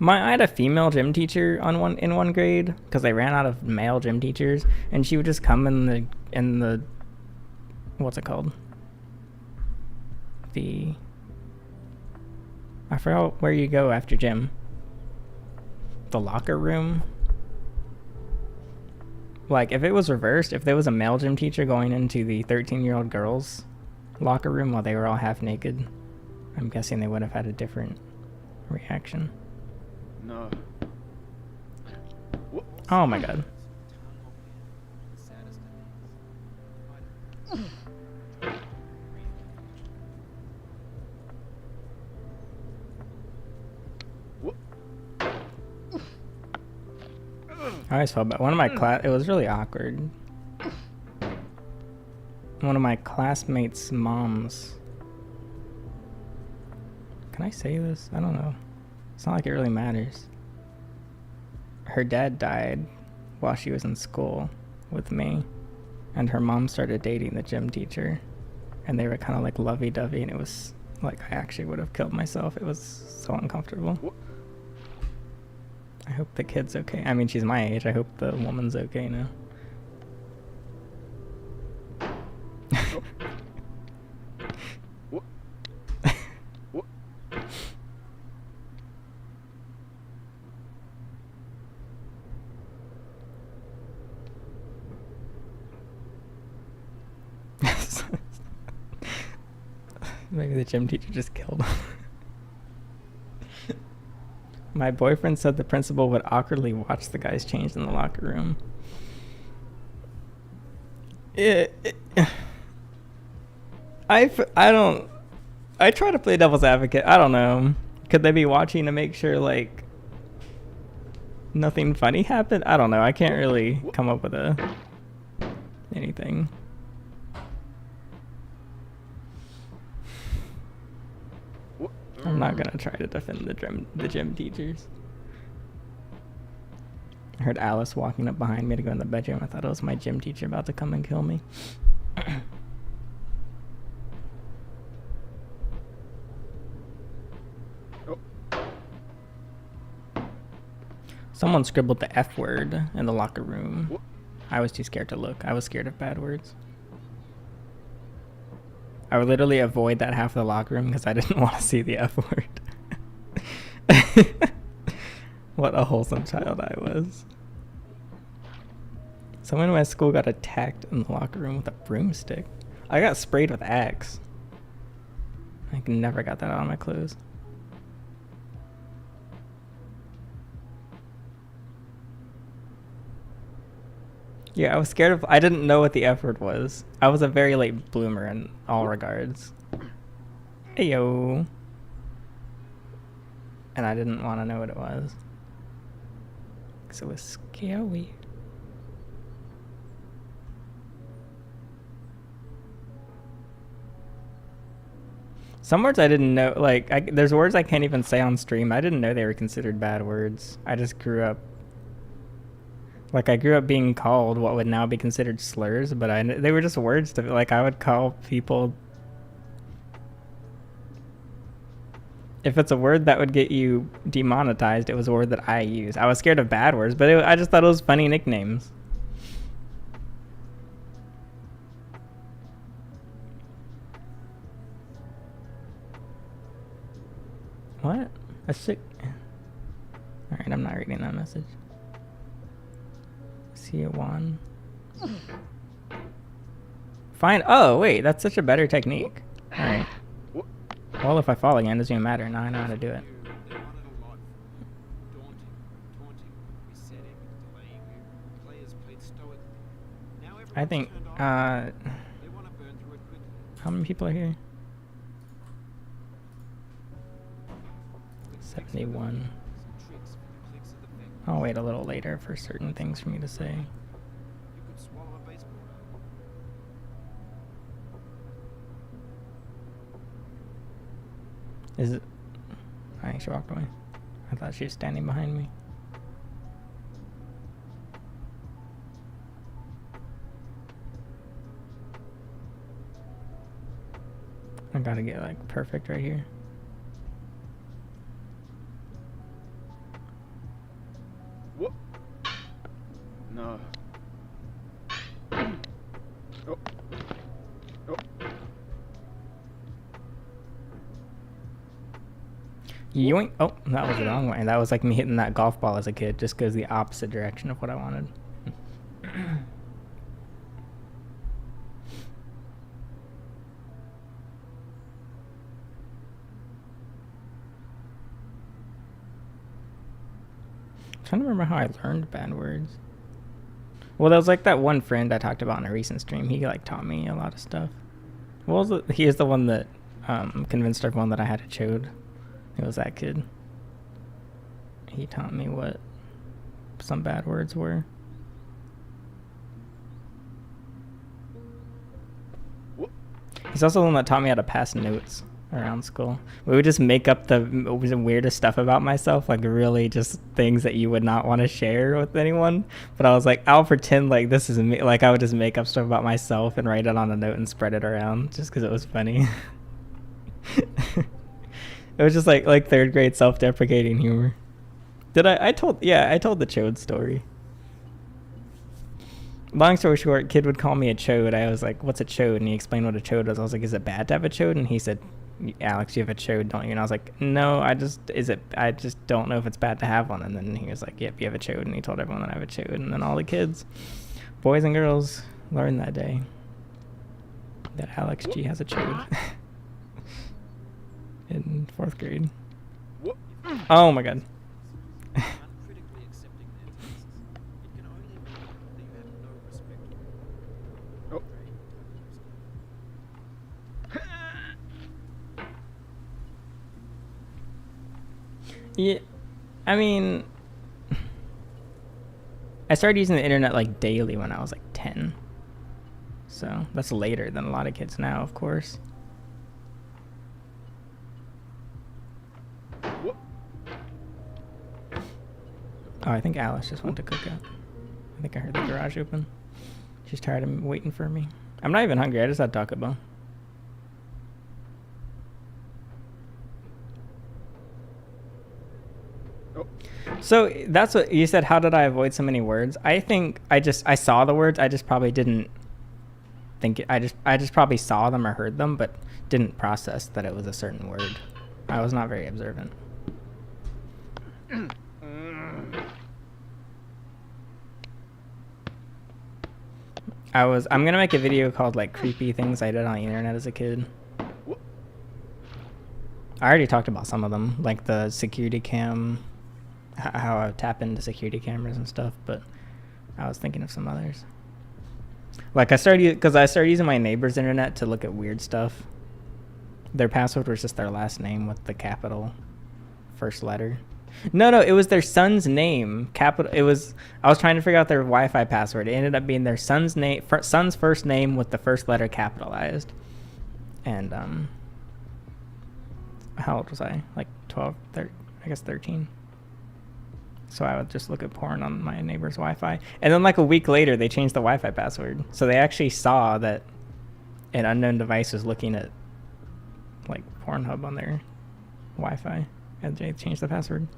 I had a female gym teacher in one grade because they ran out of male gym teachers, and she would just come in the what's it called? I forgot where you go after gym. The locker room. Like, if it was reversed, if there was a male gym teacher going into the 13-year-old girls' locker room while they were all half naked, I'm guessing they would have had a different reaction. No. Oh my god. I always felt bad. It was really awkward. One of my classmates' moms. Can I say this? I don't know. It's not like it really matters. Her dad died while she was in school with me, and her mom started dating the gym teacher, and they were kind of like lovey-dovey, and it was like I actually would have killed myself. It was so uncomfortable. I hope the kid's okay. I mean, she's my age. I hope the woman's okay now. Maybe the gym teacher just killed him. My boyfriend said the principal would awkwardly watch the guys change in the locker room. I try to play devil's advocate. I don't know. Could they be watching to make sure, like, nothing funny happened? I don't know. I can't really come up with anything. I'm not gonna try to defend the gym teachers. I heard Alice walking up behind me to go in the bedroom. I thought it was my gym teacher about to come and kill me. Someone scribbled the F word in the locker room. I was too scared to look. I was scared of bad words. I would literally avoid that half of the locker room because I didn't want to see the F word. What a wholesome child I was. Someone in my school got attacked in the locker room with a broomstick. I got sprayed with Axe. I never got that out of my clothes. Yeah, I was scared of... I didn't know what the F word was. I was a very late bloomer in all regards. Ayo. And I didn't want to know what it was. Because it was scary. Some words I didn't know, like, there's words I can't even say on stream. I didn't know they were considered bad words. I just grew up... Like, I grew up being called what would now be considered slurs, but they were just words to, like, I would call people... If it's a word that would get you demonetized, it was a word that I use. I was scared of bad words, but I just thought it was funny nicknames. What? A sick... Alright, I'm not reading that message. See it one. Fine. Oh, wait, that's such a better technique. Alright. Well, if I fall again, it doesn't even matter. Now I know how to do it. I think, how many people are here? 71. I'll wait a little later for certain things for me to say. Is it? I think she walked away. I thought she was standing behind me. I gotta get like perfect right here. What? No. Oh. Oh. Yoink! Oh, that was the wrong way. That was like me hitting that golf ball as a kid. Just goes the opposite direction of what I wanted. I'm trying to remember how I learned bad words. Well, there was like that one friend I talked about in a recent stream. He like taught me a lot of stuff. Well, he is the one that convinced everyone that I had a chode. It was that kid. He taught me what some bad words were. He's also the one that taught me how to pass notes around school. We would just make up the weirdest stuff about myself, like really just things that you would not want to share with anyone. But I was like, I'll pretend like this is me. Like I would just make up stuff about myself and write it on a note and spread it around just because it was funny. It was just like third grade self-deprecating humor. I told the chode story. Long story short, kid would call me a chode. I was like, what's a chode? And he explained what a chode was. I was like, is it bad to have a chode? And he said, Alex, you have a chode, don't you? And I was like, no, I just don't know if it's bad to have one. And then he was like, yep, you have a chode. And he told everyone that I have a chode. And then all the kids, boys and girls, learned that day that Alex G has a chode. In 4th grade. Oh my god. Yeah, I mean, I started using the internet like daily when I was like 10. So that's later than a lot of kids now, of course. Oh, I think Alice just went to cook out. I think I heard the garage open. She's tired of waiting for me. I'm not even hungry. I just had Taco Bell. So that's what you said. How did I avoid so many words? I think I saw the words. I just probably didn't think it. I just probably saw them or heard them, but didn't process that it was a certain word. I was not very observant. I'm gonna make a video called like creepy things I did on the internet as a kid. I already talked about some of them, like the security cam, how I would tap into security cameras and stuff, but I was thinking of some others. Like I started using my neighbor's internet to look at weird stuff. Their password was just their last name with the capital first letter. No, it was their son's name. Capital. I was trying to figure out their Wi-Fi password. It ended up being their son's first name with the first letter capitalized. And how old was I? Like 12, 13, I guess 13. So I would just look at porn on my neighbor's Wi-Fi. And then like a week later, they changed the Wi-Fi password. So they actually saw that an unknown device was looking at like Pornhub on their Wi-Fi. And they changed the password.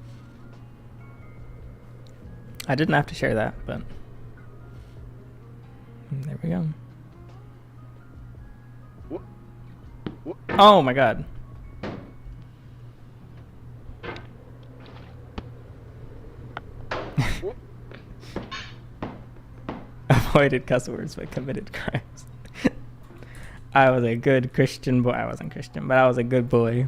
I didn't have to share that, but there we go. Oh my god. Avoided cuss words but committed crimes. I was a good Christian boy. I wasn't Christian, but I was a good boy.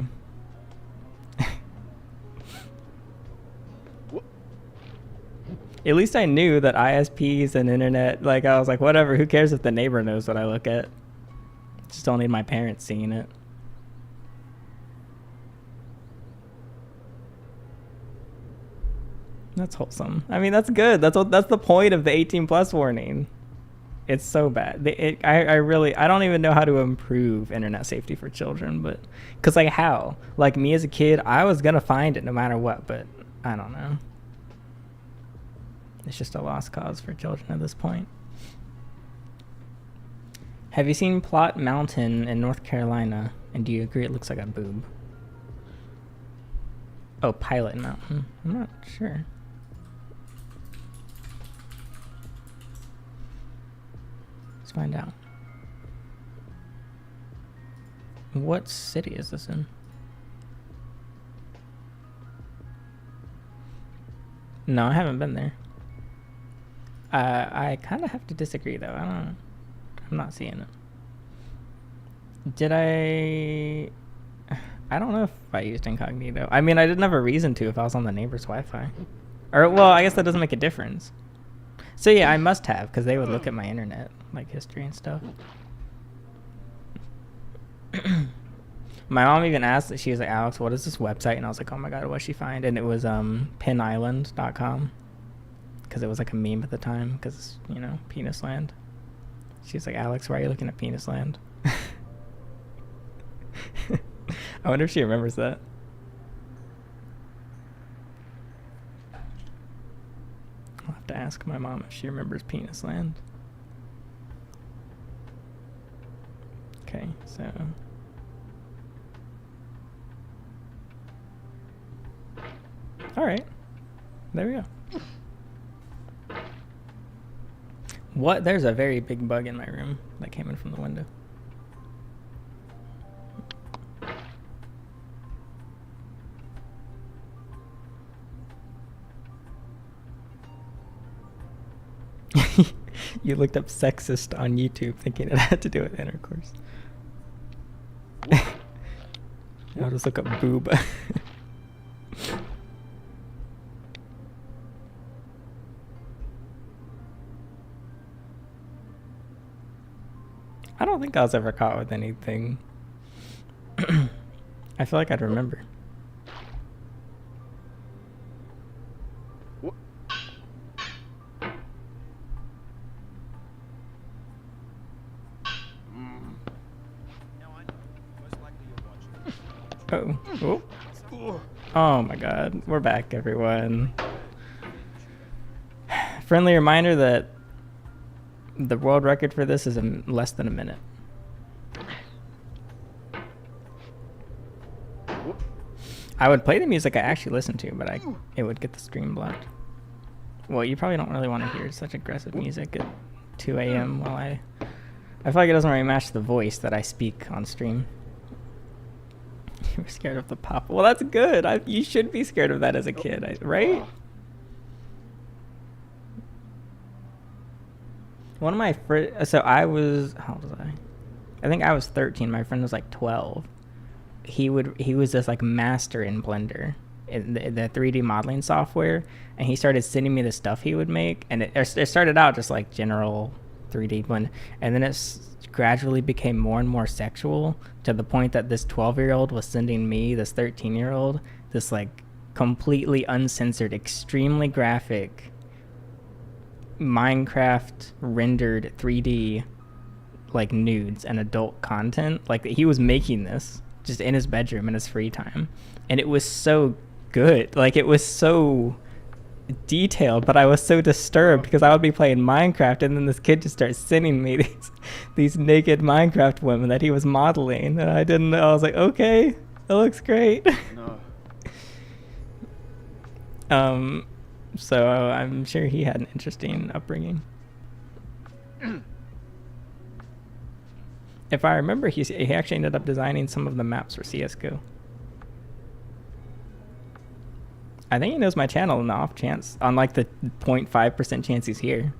At least I knew that ISPs and internet, like I was like, whatever, who cares if the neighbor knows what I look at? Just don't need my parents seeing it. That's wholesome. I mean, that's good. That's the point of the 18 plus warning. It's so bad. I don't even know how to improve internet safety for children, but cause like how? Like me as a kid, I was gonna find it no matter what, but I don't know. It's just a lost cause for children at this point. Have you seen Plot Mountain in North Carolina? And do you agree it looks like a boob? Oh, Pilot Mountain. I'm not sure. Let's find out. What city is this in? No, I haven't been there. I kind of have to disagree though. I'm not seeing it. Did I don't know if I used incognito. I mean, I didn't have a reason to if I was on the neighbor's Wi-Fi. Or, well, I guess that doesn't make a difference. So yeah, I must have, because they would look at my internet, like history and stuff. My mom even asked that. She was like, Alex, what is this website? And I was like, oh my god, what'd she find? And it was pinisland.com. Because it was like a meme at the time, because, you know, penis land. She was like, Alex, why are you looking at penis land? I wonder if she remembers that. I'll have to ask my mom if she remembers penis land. Okay, so... Alright. There we go. What? There's a very big bug in my room that came in from the window. You looked up sexist on YouTube thinking it had to do with intercourse. I'll just look up boob. I don't think I was ever caught with anything. I feel like I'd remember. Oh. Oh. Oh my god. We're back, everyone. Friendly reminder that the world record for this is less than a minute. I would play the music I actually listen to, but it would get the stream blocked. Well, you probably don't really want to hear such aggressive music at 2 a.m. while I feel like it doesn't really match the voice that I speak on stream. You were scared of the pop. Well, that's good. You should be scared of that as a kid, right? One of my friends, so I was, how old was I? I think I was 13. My friend was like 12. He was just like master in Blender, in the 3D modeling software, and he started sending me the stuff he would make, and it started out just like general 3D blend, and then it gradually became more and more sexual to the point that this 12-year-old was sending me, this 13-year-old, this like completely uncensored, extremely graphic Minecraft rendered 3D like nudes and adult content. Like he was making this just in his bedroom in his free time, and it was so good. Like it was so detailed, but I was so disturbed because I would be playing Minecraft and then this kid just starts sending me these naked Minecraft women that he was modeling, and I didn't know. I was like, okay, that looks great. No. So I'm sure he had an interesting upbringing. If I remember, he actually ended up designing some of the maps for CSGO. I think he knows my channel on the off chance, on like the 0.5% chance he's here.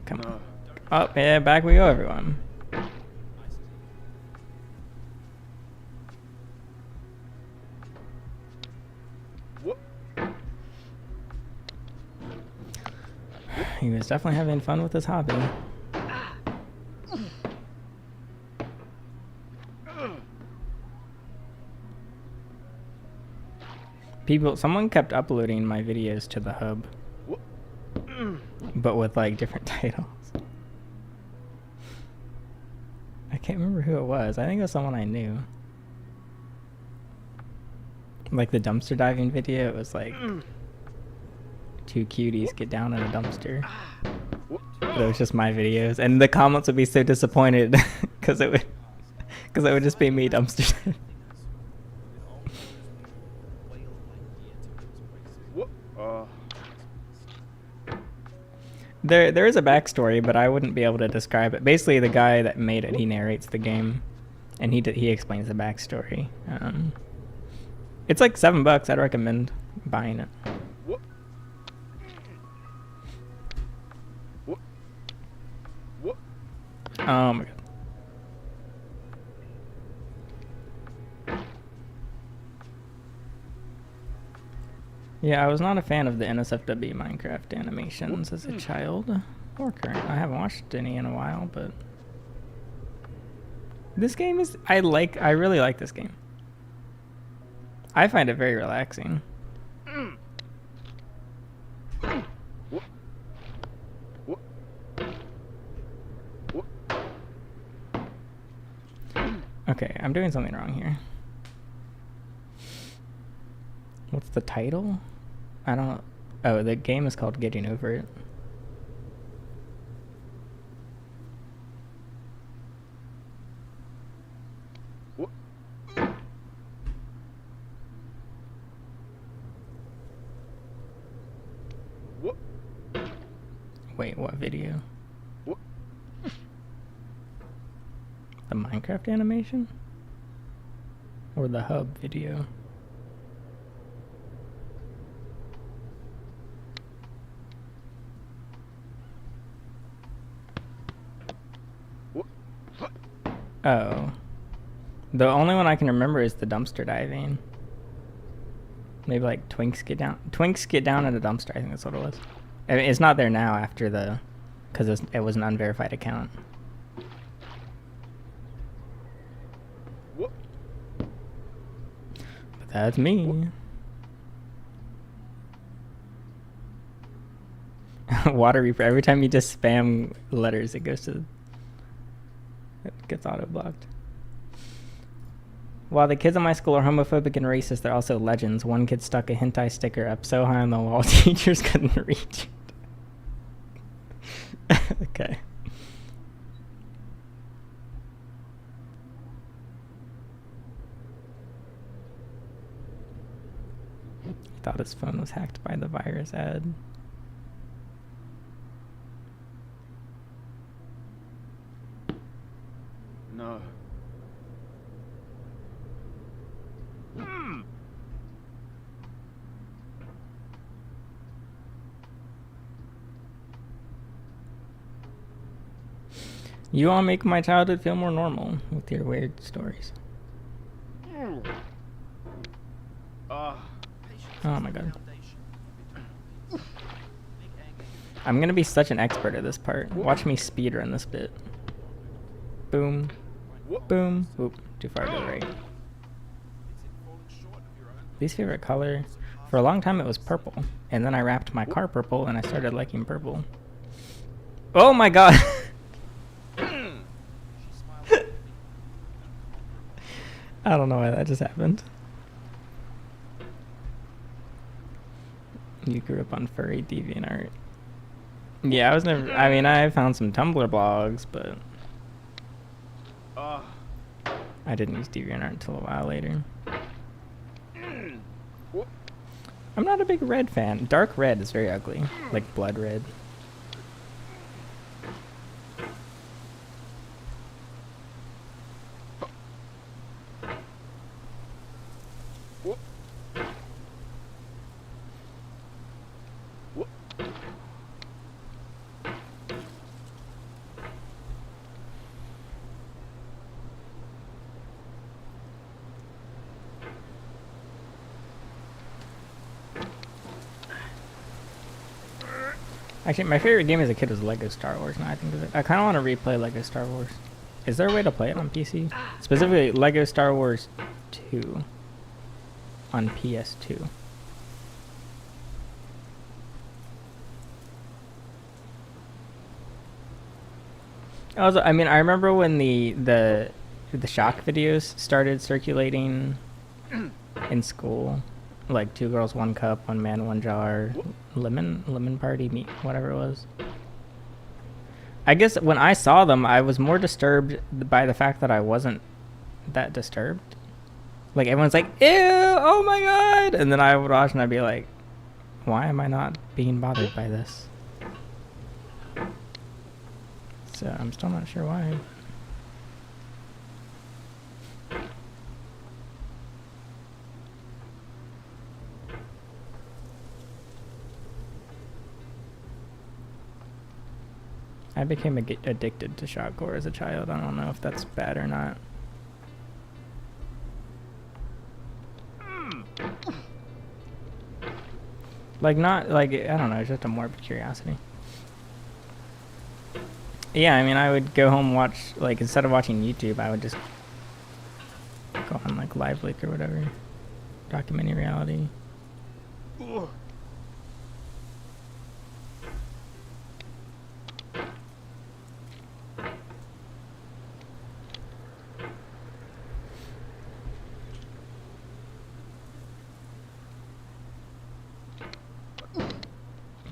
Come on. Oh, yeah, back we go, everyone. He was definitely having fun with his hobby. Someone kept uploading my videos to the hub, but with like different titles. I can't remember who it was. I think it was someone I knew. Like the dumpster diving video, it was like two cuties get down in a dumpster. But it was just my videos, and the comments would be so disappointed because it would just be me dumpster diving. There is a backstory, but I wouldn't be able to describe it. Basically, the guy that made it, he narrates the game, and he explains the backstory. It's like $7. I'd recommend buying it. Oh my god. Yeah, I was not a fan of the NSFW Minecraft animations as a child or current. I haven't watched any in a while, but this game is, I really like this game. I find it very relaxing. Okay, I'm doing something wrong here. What's the title? I don't know. Oh, the game is called Getting Over It. Wait, what video? The Minecraft animation? Or the hub video? Oh. The only one I can remember is the dumpster diving. Maybe like Twinks get down in a dumpster, I think that's what it was. I mean, it's not there now after the, because it was an unverified account. But that's me. Water Reaper, every time you just spam letters, it gets auto-blocked. While the kids in my school are homophobic and racist, they're also legends. One kid stuck a hentai sticker up so high on the wall, teachers couldn't reach it. Okay. He thought his phone was hacked by the virus ad. No. You all make my childhood feel more normal with your weird stories. Oh my god. I'm gonna be such an expert at this part. Watch me speedrun this bit. Boom. Boom. Oop, too far to the right. Least favorite color? For a long time it was purple. And then I wrapped my car purple and I started liking purple. Oh my god! I don't know why that just happened. You grew up on furry DeviantArt. Yeah, I was never. I mean, I found some Tumblr blogs, but I didn't use DeviantArt until a while later. I'm not a big red fan. Dark red is very ugly, like blood red. Actually, my favorite game as a kid was Lego Star Wars. Now I think of it, I kind of want to replay Lego Star Wars. Is there a way to play it on PC? Specifically, Lego Star Wars 2 on PS2. Also, I mean, I remember when the shock videos started circulating in school. Like 2 girls, 1 cup, 1 man, 1 jar, lemon party, meat, whatever it was. I guess when I saw them, I was more disturbed by the fact that I wasn't that disturbed. Like everyone's like, ew, oh my god, and then I would watch and I'd be like, why am I not being bothered by this? So I'm still not sure why. I became addicted to shockcore as a child. I don't know if that's bad or not. Like not like, I don't know, it's just a morbid curiosity. Yeah, I mean, I would go home watch, like instead of watching YouTube, I would just go on like Live Leak or whatever. Documentary reality.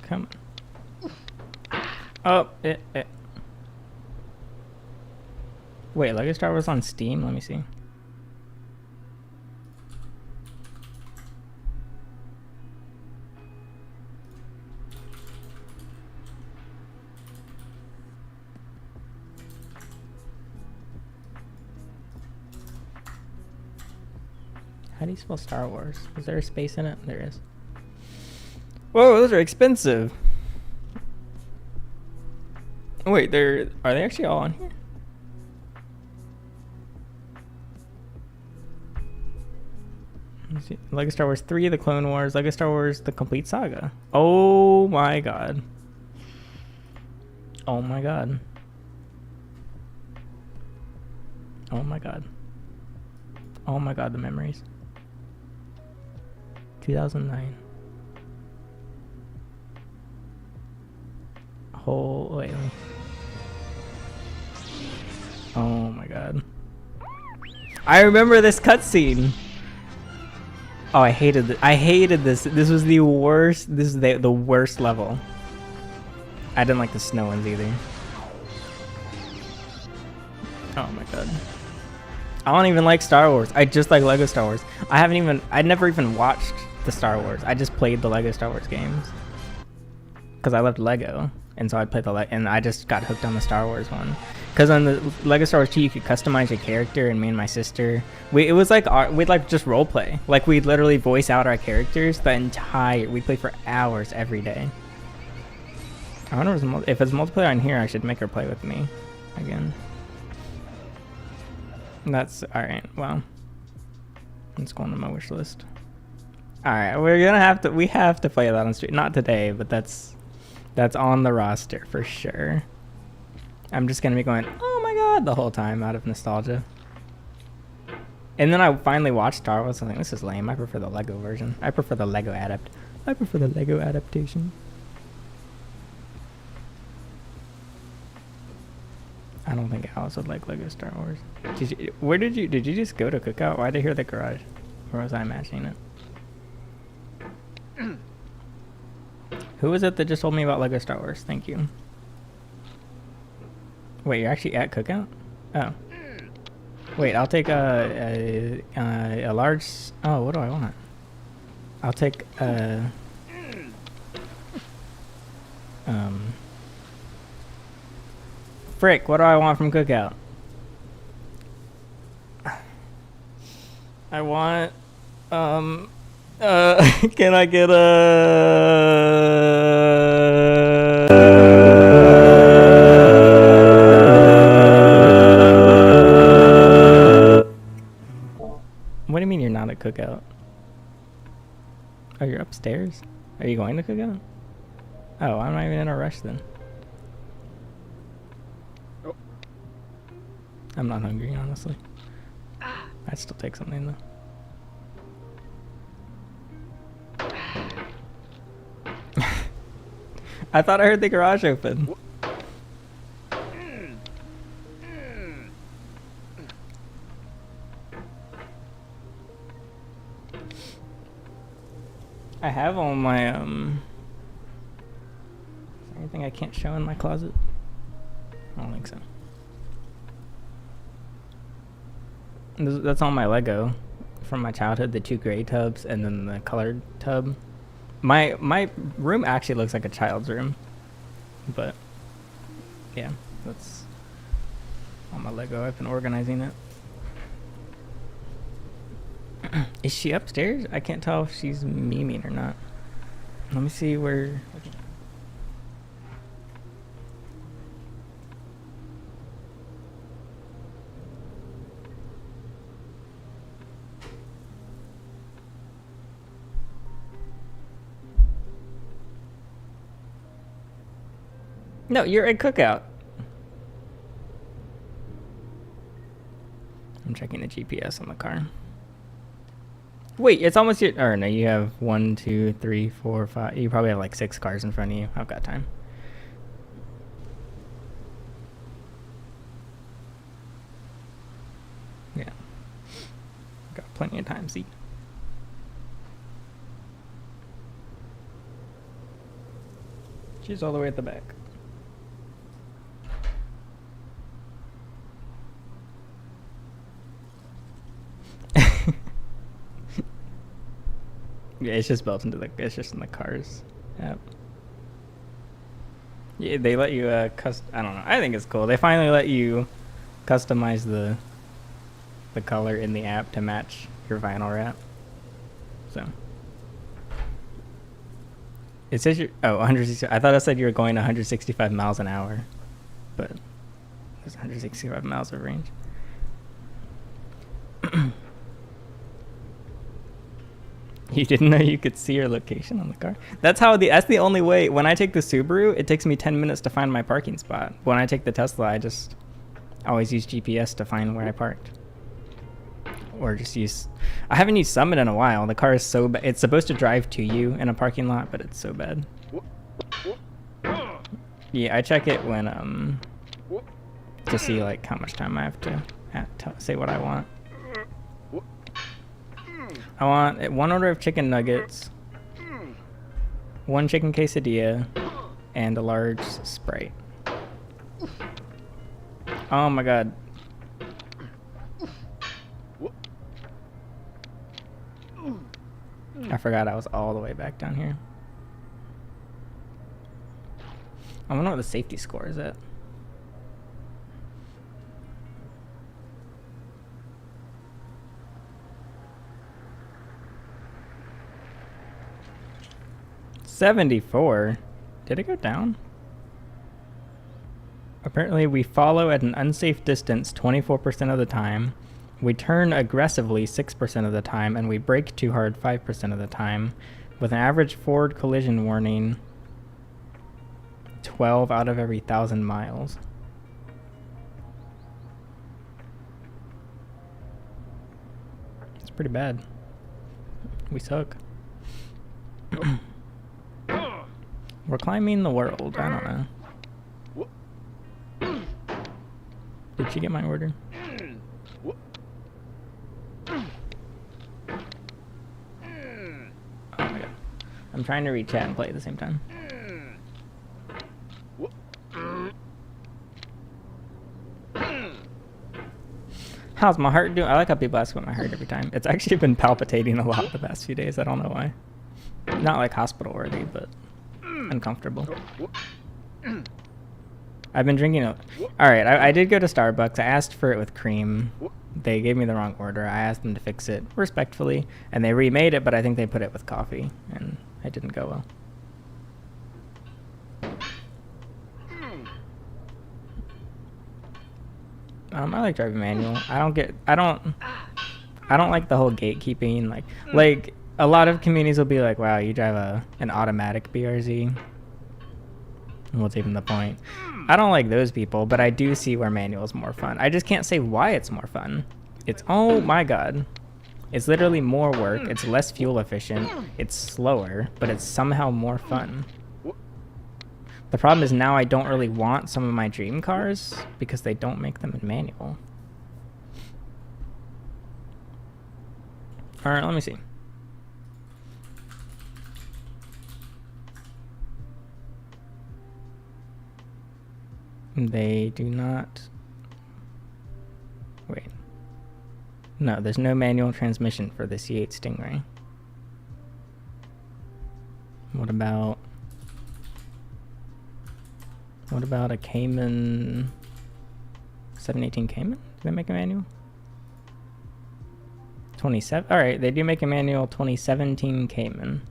Come on. Oh, it. Wait, Lego Star Wars on Steam? Let me see. How do you spell Star Wars? Is there a space in it? There is. Whoa, those are expensive. Wait, are they actually all on here? Let's see. Lego Star Wars 3, The Clone Wars, Lego Star Wars, The Complete Saga. Oh my god. Oh my god. Oh my god. Oh my god, the memories. 2009. Wait. Oh my god. I remember this cutscene. Oh, I hated this. This was the worst. This is the worst level. I didn't like the snow ones either. Oh my god. I don't even like Star Wars. I just like Lego Star Wars. I never even watched the Star Wars. I just played the Lego Star Wars games because I loved Lego, and so I'd play and I just got hooked on the Star Wars one. Because on the Lego Star Wars 2, you could customize your character, and me and my sister, it was like we'd like just role play. Like we'd literally voice out our characters we'd play for hours every day. I wonder if it's multiplayer on here, I should make her play with me again. That's alright. Well, let's go on to my wish list. Alright, we have to play that on stream. Not today, but that's on the roster for sure. I'm just gonna be going, oh my god, the whole time out of nostalgia. And then I finally watched Star Wars. I think this is lame. I prefer the Lego version. I prefer the Lego adaptation. I don't think Alice would like Lego Star Wars. Did you just go to Cookout? Why did I hear the garage? Or was I imagining it? Who was it that just told me about Lego Star Wars? Thank you. Wait, you're actually at Cookout? Oh. Wait, I'll take a large... Oh, what do I want? I'll take Frick, what do I want from Cookout? I want... can I get What do you mean you're not at Cookout? Oh, you're upstairs? Are you going to Cookout? Oh, I'm not even in a rush then. Oh. I'm not hungry, honestly. I'd still take something though. I thought I heard the garage open. I have all my, is there anything I can't show in my closet? I don't think so. That's all my Lego from my childhood, the 2 gray tubs and then the colored tub. My room actually looks like a child's room, but yeah, that's all my Lego. I've been organizing it. Is she upstairs? I can't tell if she's memeing or not. Let me see where... No, you're at Cookout. I'm checking the GPS on the car. Wait, it's almost your... Or no, you have 1, 2, 3, 4, 5... You probably have like 6 cars in front of you. I've got time. Yeah. Got plenty of time, see? She's all the way at the back. Yeah, it's just built into it's just in the cars app. Yeah, they let you I don't know. I think it's cool. They finally let you customize the color in the app to match your vinyl wrap. So it says you're 160. I thought it said you were going 165 miles an hour, but there's 165 miles of range. You didn't know you could see your location on the car? That's the only way. When I take the Subaru, it takes me 10 minutes to find my parking spot. When I take the Tesla, I just always use GPS to find where I parked. Or just use... I haven't used Summit in a while. The car is so bad. It's supposed to drive to you in a parking lot, but it's so bad. Yeah, I check it when, to see, like, how much time I have to say what I want. I want 1 order of chicken nuggets, 1 chicken quesadilla, and a large Sprite. Oh my god. I forgot I was all the way back down here. I wonder what the safety score is at. $74. Did it go down? Apparently we follow at an unsafe distance 24% of the time. We turn aggressively 6% of the time, and we brake too hard 5% of the time, with an average forward collision warning 12 out of every 1,000 miles. It's pretty bad. We suck. We're climbing the world. I don't know. Did she get my order? Oh my god. I'm trying to read chat and play at the same time. How's my heart doing? I like how people ask about my heart every time. It's actually been palpitating a lot the past few days. I don't know why. Not like hospital worthy, but uncomfortable. I've been drinking a... Alright, I did go to Starbucks. I asked for it with cream. They gave me the wrong order. I asked them to fix it respectfully, and they remade it, but I think they put it with coffee, and it didn't go well. I like driving manual. I don't like the whole gatekeeping. Like a lot of communities will be like, wow, you drive an automatic BRZ. What's even the point? I don't like those people, but I do see where manual is more fun. I just can't say why it's more fun. It's, oh my god. It's literally more work. It's less fuel efficient. It's slower, but it's somehow more fun. The problem is now I don't really want some of my dream cars because they don't make them in manual. Alright, let me see. They do not... Wait. No, there's no manual transmission for the C8 Stingray. What about a Cayman... 718 Cayman? Do they make a manual? 27... Alright, they do make a manual 2017 Cayman.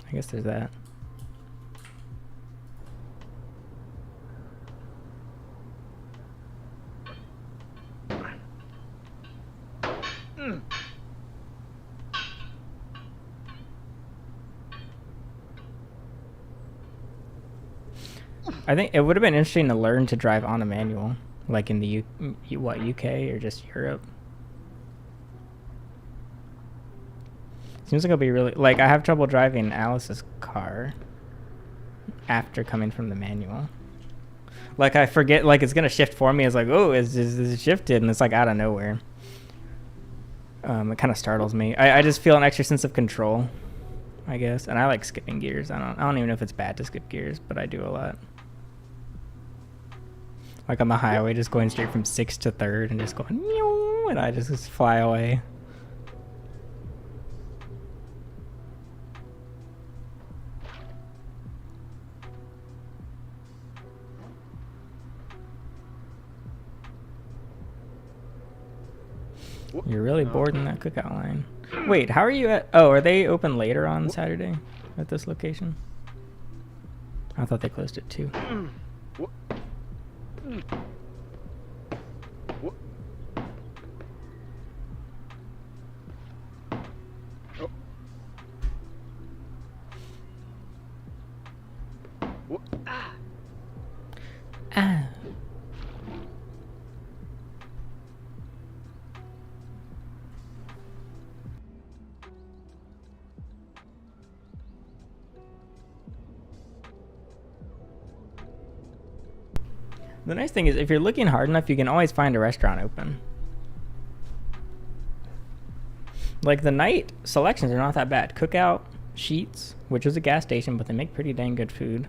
I guess there's that. I think it would have been interesting to learn to drive on a manual, like in the UK or just Europe. Seems like it'll be really, like, I have trouble driving Alice's car after coming from the manual. Like, I forget, like, it's gonna shift for me. It's like, oh, is it shifted? And it's like out of nowhere. It kind of startles me. I just feel an extra sense of control, I guess. And I like skipping gears. I don't even know if it's bad to skip gears, but I do a lot. Like on the highway, just going straight from 6th to 3rd and just going, meow, and I just fly away. You're really bored in that cookout line. Wait, how are you at... Oh, are they open later on Saturday at this location? I thought they closed at 2. Ah. The nice thing is, if you're looking hard enough, you can always find a restaurant open. Like, the night selections are not that bad. Cookout, Sheets, which is a gas station, but they make pretty dang good food.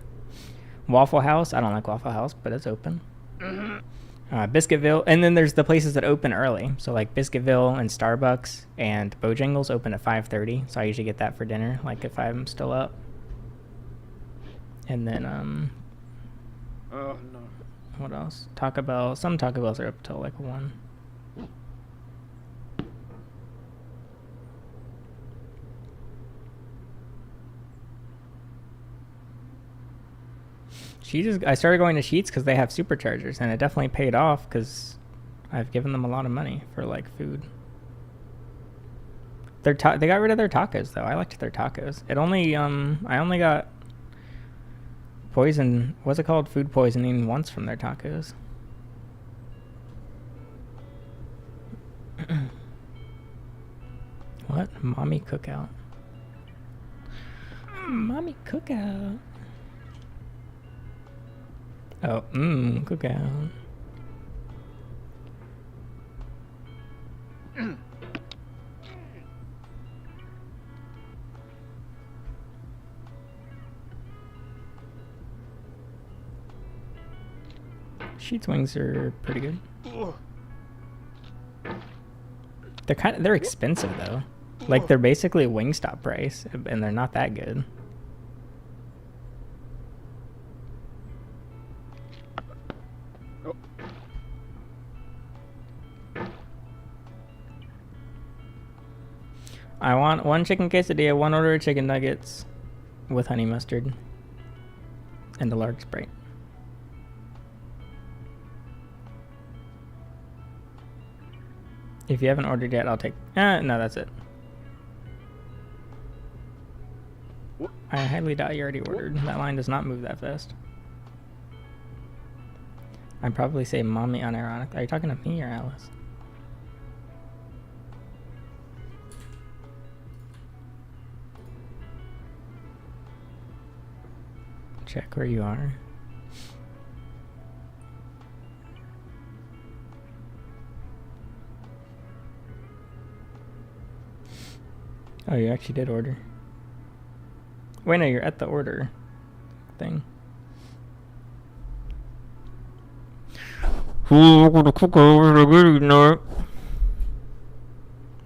Waffle House, I don't like Waffle House, but it's open. Biscuitville, and then there's the places that open early. So like Biscuitville and Starbucks and Bojangles open at 5:30. So I usually get that for dinner, like if I'm still up. And then Oh no. what else? Taco Bell. Some Taco Bells are up till like 1. I started going to Sheets because they have superchargers, and it definitely paid off because I've given them a lot of money for like food. They got rid of their tacos though. I liked their tacos. I only got what's it called? Food poisoning once from their tacos. What? Mommy cookout. Mommy cookout. Oh, cookout. Sheets wings are pretty good. They're expensive though. Like they're basically Wingstop price, and they're not that good. I want 1 chicken quesadilla, 1 order of chicken nuggets with honey mustard, and a large Sprite. If you haven't ordered yet, I'll take... no, that's it. I highly doubt you already ordered. That line does not move that fast. I'd probably say mommy unironic. Are you talking to me or Alice? Check where you are. Oh, you actually did order. Wait, no, you're at the order thing.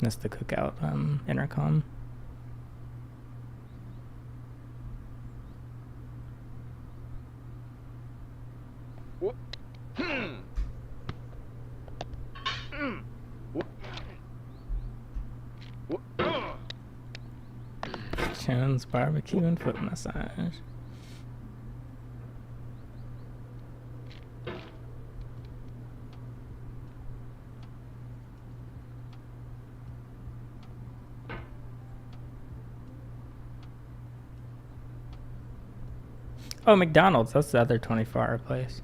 That's the cookout intercom. Chins, barbecue, and foot massage. Oh, McDonald's. That's the other 24-hour place.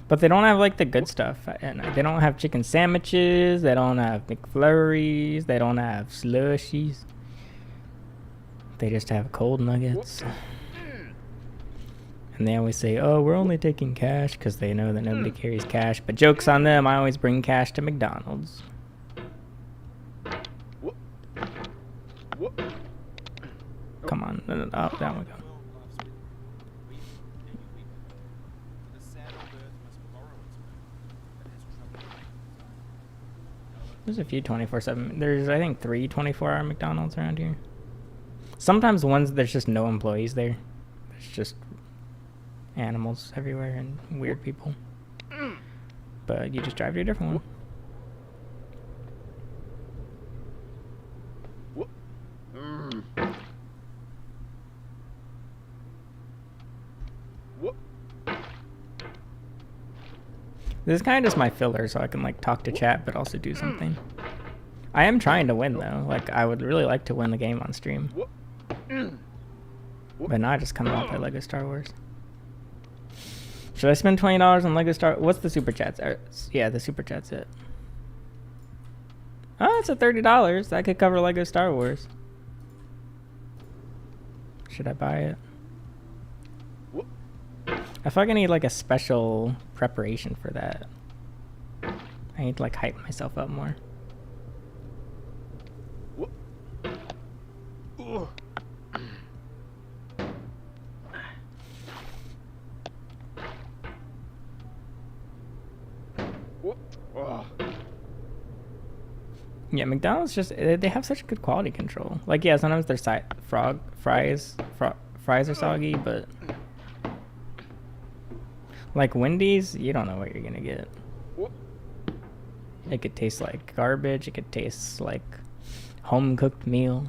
But they don't have like the good stuff. And they don't have chicken sandwiches. They don't have McFlurries. They don't have slushies. They just have cold nuggets. And they always say, oh, we're only taking cash because they know that nobody carries cash. But joke's on them. I always bring cash to McDonald's. Come on. No, oh, down we go. There's a few 24/7. There's, I think, 3 24-hour McDonald's around here. Sometimes ones there's just no employees there. There's just animals everywhere and weird people. But you just drive to a different one. This is kind of just my filler, so I can like talk to chat, but also do something. I am trying to win though. Like I would really like to win the game on stream. But now I just come out play Lego Star Wars. Should I spend $20 on Lego Star? What's the super chats? Yeah, the super chat's it. Oh, it's at $30. That could cover Lego Star Wars. Should I buy it? I feel like I need like a special preparation for that. I need to like hype myself up more. Yeah, McDonald's just they have such good quality control. Like yeah, sometimes their fries are soggy, but like Wendy's, you don't know what you're gonna get. It could taste like garbage. It could taste like home cooked meal.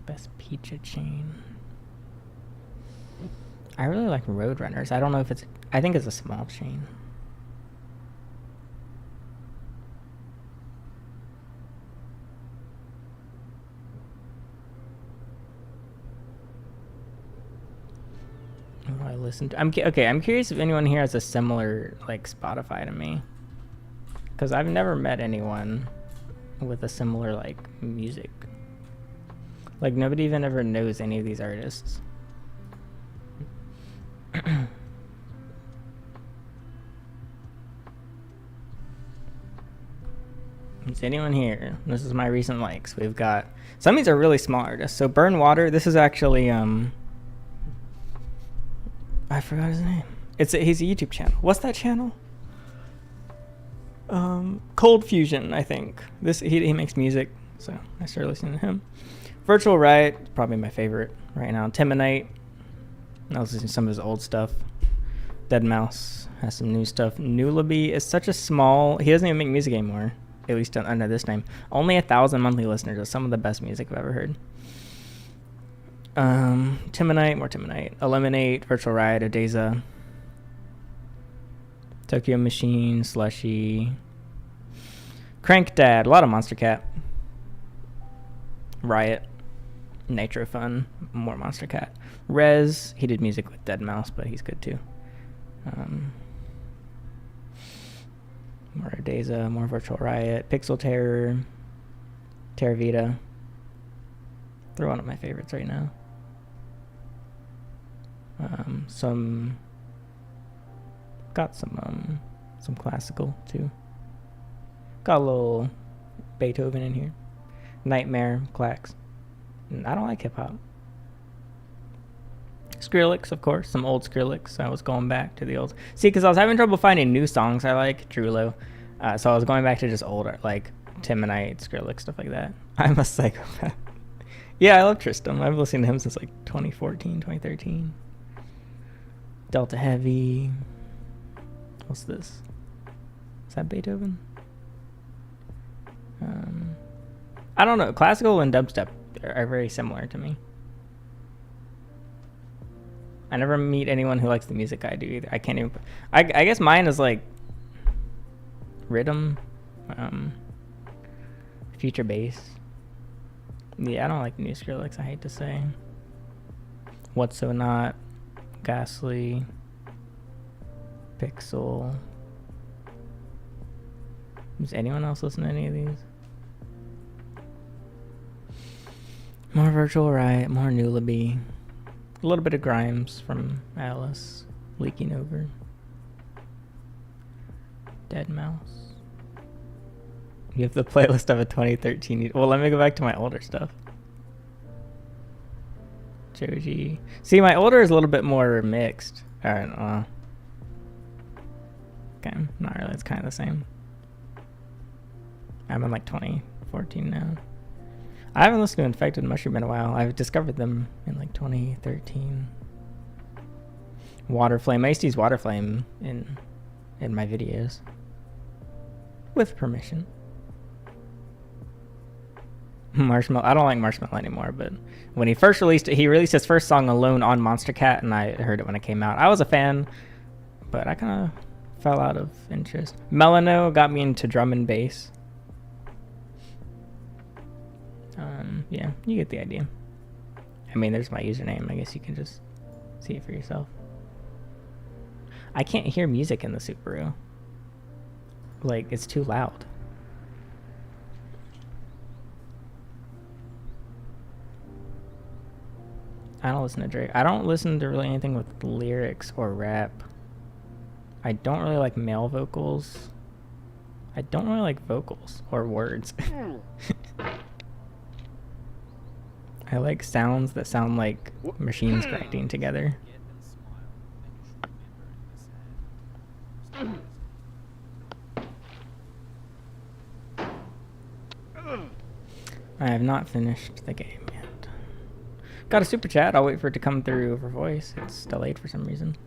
Best pizza chain. I really like Roadrunners. I don't know if it's... I think it's a small chain. What do I listen to? Okay, I'm curious if anyone here has a similar, like, Spotify to me. Because I've never met anyone with a similar, like, music. Like, nobody even ever knows any of these artists. Is anyone here? This is my recent likes. We've got... Some of these are really small artists. So, Burn Water, this is actually, I forgot his name. He's a YouTube channel. What's that channel? Cold Fusion, I think. He makes music, so I started listening to him. Virtual Riot, probably my favorite right now. Timonite, I was listening to some of his old stuff. Dead Mouse has some new stuff. Nulaby is such a small... He doesn't even make music anymore, at least under this name. Only 1,000 monthly listeners. Is some of the best music I've ever heard. Timonite, more Timonite. Eliminate, Virtual Riot, Odeza. Tokyo Machine, Slushy. Crank Dad, a lot of Monster Cat. Riot. Nitro Fun, more Monster Cat. Rez, he did music with Dead Mouse, but he's good too. More Odeza, more Virtual Riot. Pixel Terror. Terravita. They're one of my favorites right now. Got some classical too. Got a little Beethoven in here. Nightmare, Clax. I don't like hip hop. Skrillex, of course, some old Skrillex. I was going back to the old. See, because I was having trouble finding new songs I like, Drulo. So I was going back to just older, like Timonite, Skrillex, stuff like that. I'm a psychopath. Yeah, I love Tristan. I've listened to him since like 2014, 2013. Delta Heavy. What's this? Is that Beethoven? I don't know. Classical and dubstep are very similar to me. I never meet anyone who likes the music I do either. I can't even... I guess mine is like... Rhythm. Future bass. Yeah, I don't like the new Skrillex, I hate to say. What's So Not. Ghastly. Pixel. Does anyone else listen to any of these? More Virtual Riot, more Nulaby. A little bit of Grimes from Alice leaking over. Dead Mouse. You have the playlist of a 2013. Well, let me go back to my older stuff. Joji. See, my older is a little bit more mixed. Alright, okay, not really. It's kind of the same. I'm in like 2014 now. I haven't listened to Infected Mushroom in a while. I've discovered them in like 2013. Waterflame. I used to use Waterflame in my videos. With permission. Marshmallow. I don't like Marshmallow anymore, but when he first released it, he released his first song Alone on Monster Cat, and I heard it when it came out. I was a fan, but I kind of fell out of interest. Melano got me into drum and bass. Yeah, you get the idea. I mean, there's my username. I guess you can just see it for yourself. I can't hear music in the Subaru. Like, it's too loud. I don't listen to Drake. I don't listen to really anything with lyrics or rap. I don't really like male vocals. I don't really like vocals or words. I like sounds that sound like machines grinding together. I have not finished the game yet. Got a super chat. I'll wait for it to come through over voice. It's delayed for some reason.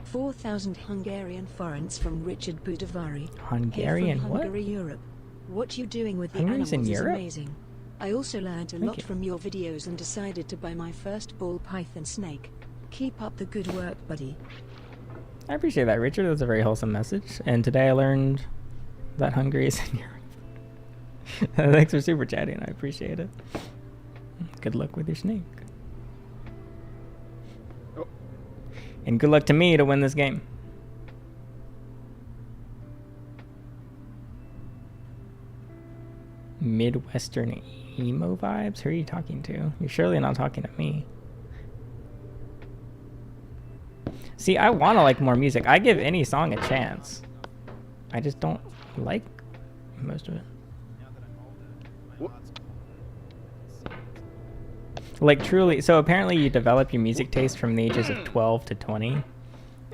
4,000 Hungarian forints from Richard Budavari. Hungarian Here from what? Hungary, Europe. What you doing with the Hungary's in animals is Europe? amazing. I also learned a Thank lot you. from your videos and decided to buy my first ball python snake. Keep up the good work, buddy. I appreciate that, Richard. That's a very wholesome message. And today I learned that Hungary is in Europe. Thanks for super chatting. I appreciate it. Good luck with your snake. Oh. And good luck to me to win this game. Midwestern emo vibes? Who are you talking to? You're surely not talking to me. See, I want to like more music. I give any song a chance. I just don't like most of it. Like truly, so apparently you develop your music taste from the ages of 12 to 20.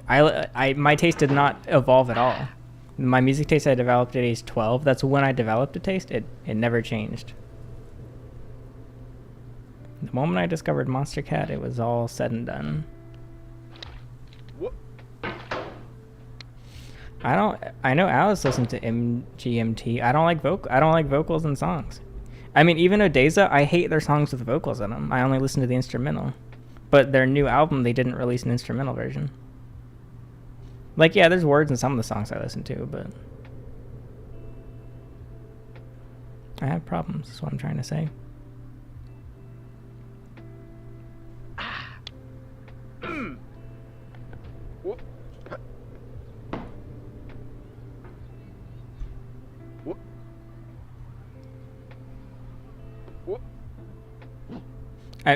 My taste did not evolve at all. My music taste I developed at age 12. That's when I developed a taste. It never changed. The moment I discovered Monster Cat, it was all said and done. I know Alice listened to MGMT. I don't like vocals in songs. I mean, even Odessa, I hate their songs with vocals in them. I only listen to the instrumental. But their new album, they didn't release an instrumental version. Like, yeah, there's words in some of the songs I listen to, but I have problems, is what I'm trying to say.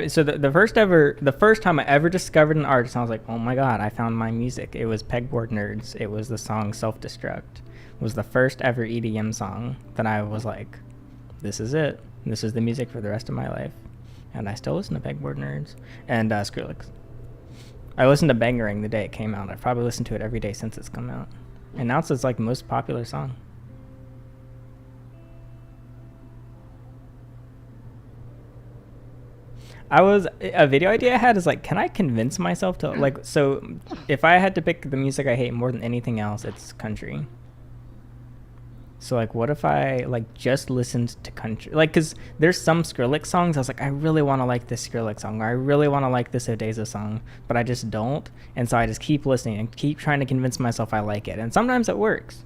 So the first time I ever discovered an artist, I was like, oh my god, I found my music. It was Pegboard Nerds. It was the song Self-Destruct. It was the first ever EDM song that I was like, this is it. This is the music for the rest of my life. And I still listen to Pegboard Nerds. And Skrillex. I listened to Bangarang the day it came out. I've probably listened to it every day since it's come out. And now it's its like most popular song. A video idea I had is like, can I convince myself to like, so if I had to pick the music I hate more than anything else, it's country. So like, what if I like just listened to country? Like, cause there's some Skrillex songs I was like, I really want to like this Skrillex song, or I really want to like this Odessa song, but I just don't. And so I just keep listening and keep trying to convince myself I like it. And sometimes it works.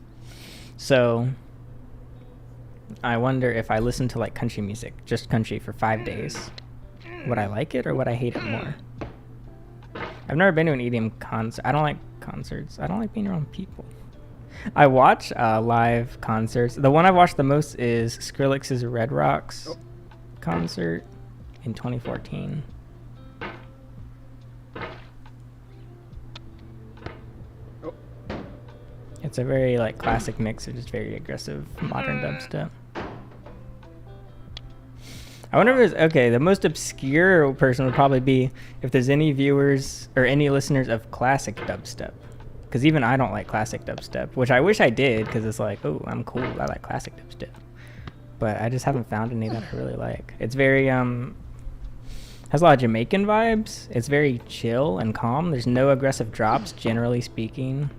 So I wonder if I listen to like country music, just country for 5 days, would I like it or would I hate it more? I've never been to an EDM concert. I don't like concerts. I don't like being around people. I watch live concerts. The one I've watched the most is Skrillex's Red Rocks concert in 2014. It's a very like classic mix of just very aggressive modern dubstep. I wonder if there's, okay, the most obscure person would probably be if there's any viewers or any listeners of classic dubstep. Because even I don't like classic dubstep, which I wish I did, because it's like, oh, I'm cool, I like classic dubstep. But I just haven't found any that I really like. It's very, has a lot of Jamaican vibes. It's very chill and calm. There's no aggressive drops, generally speaking.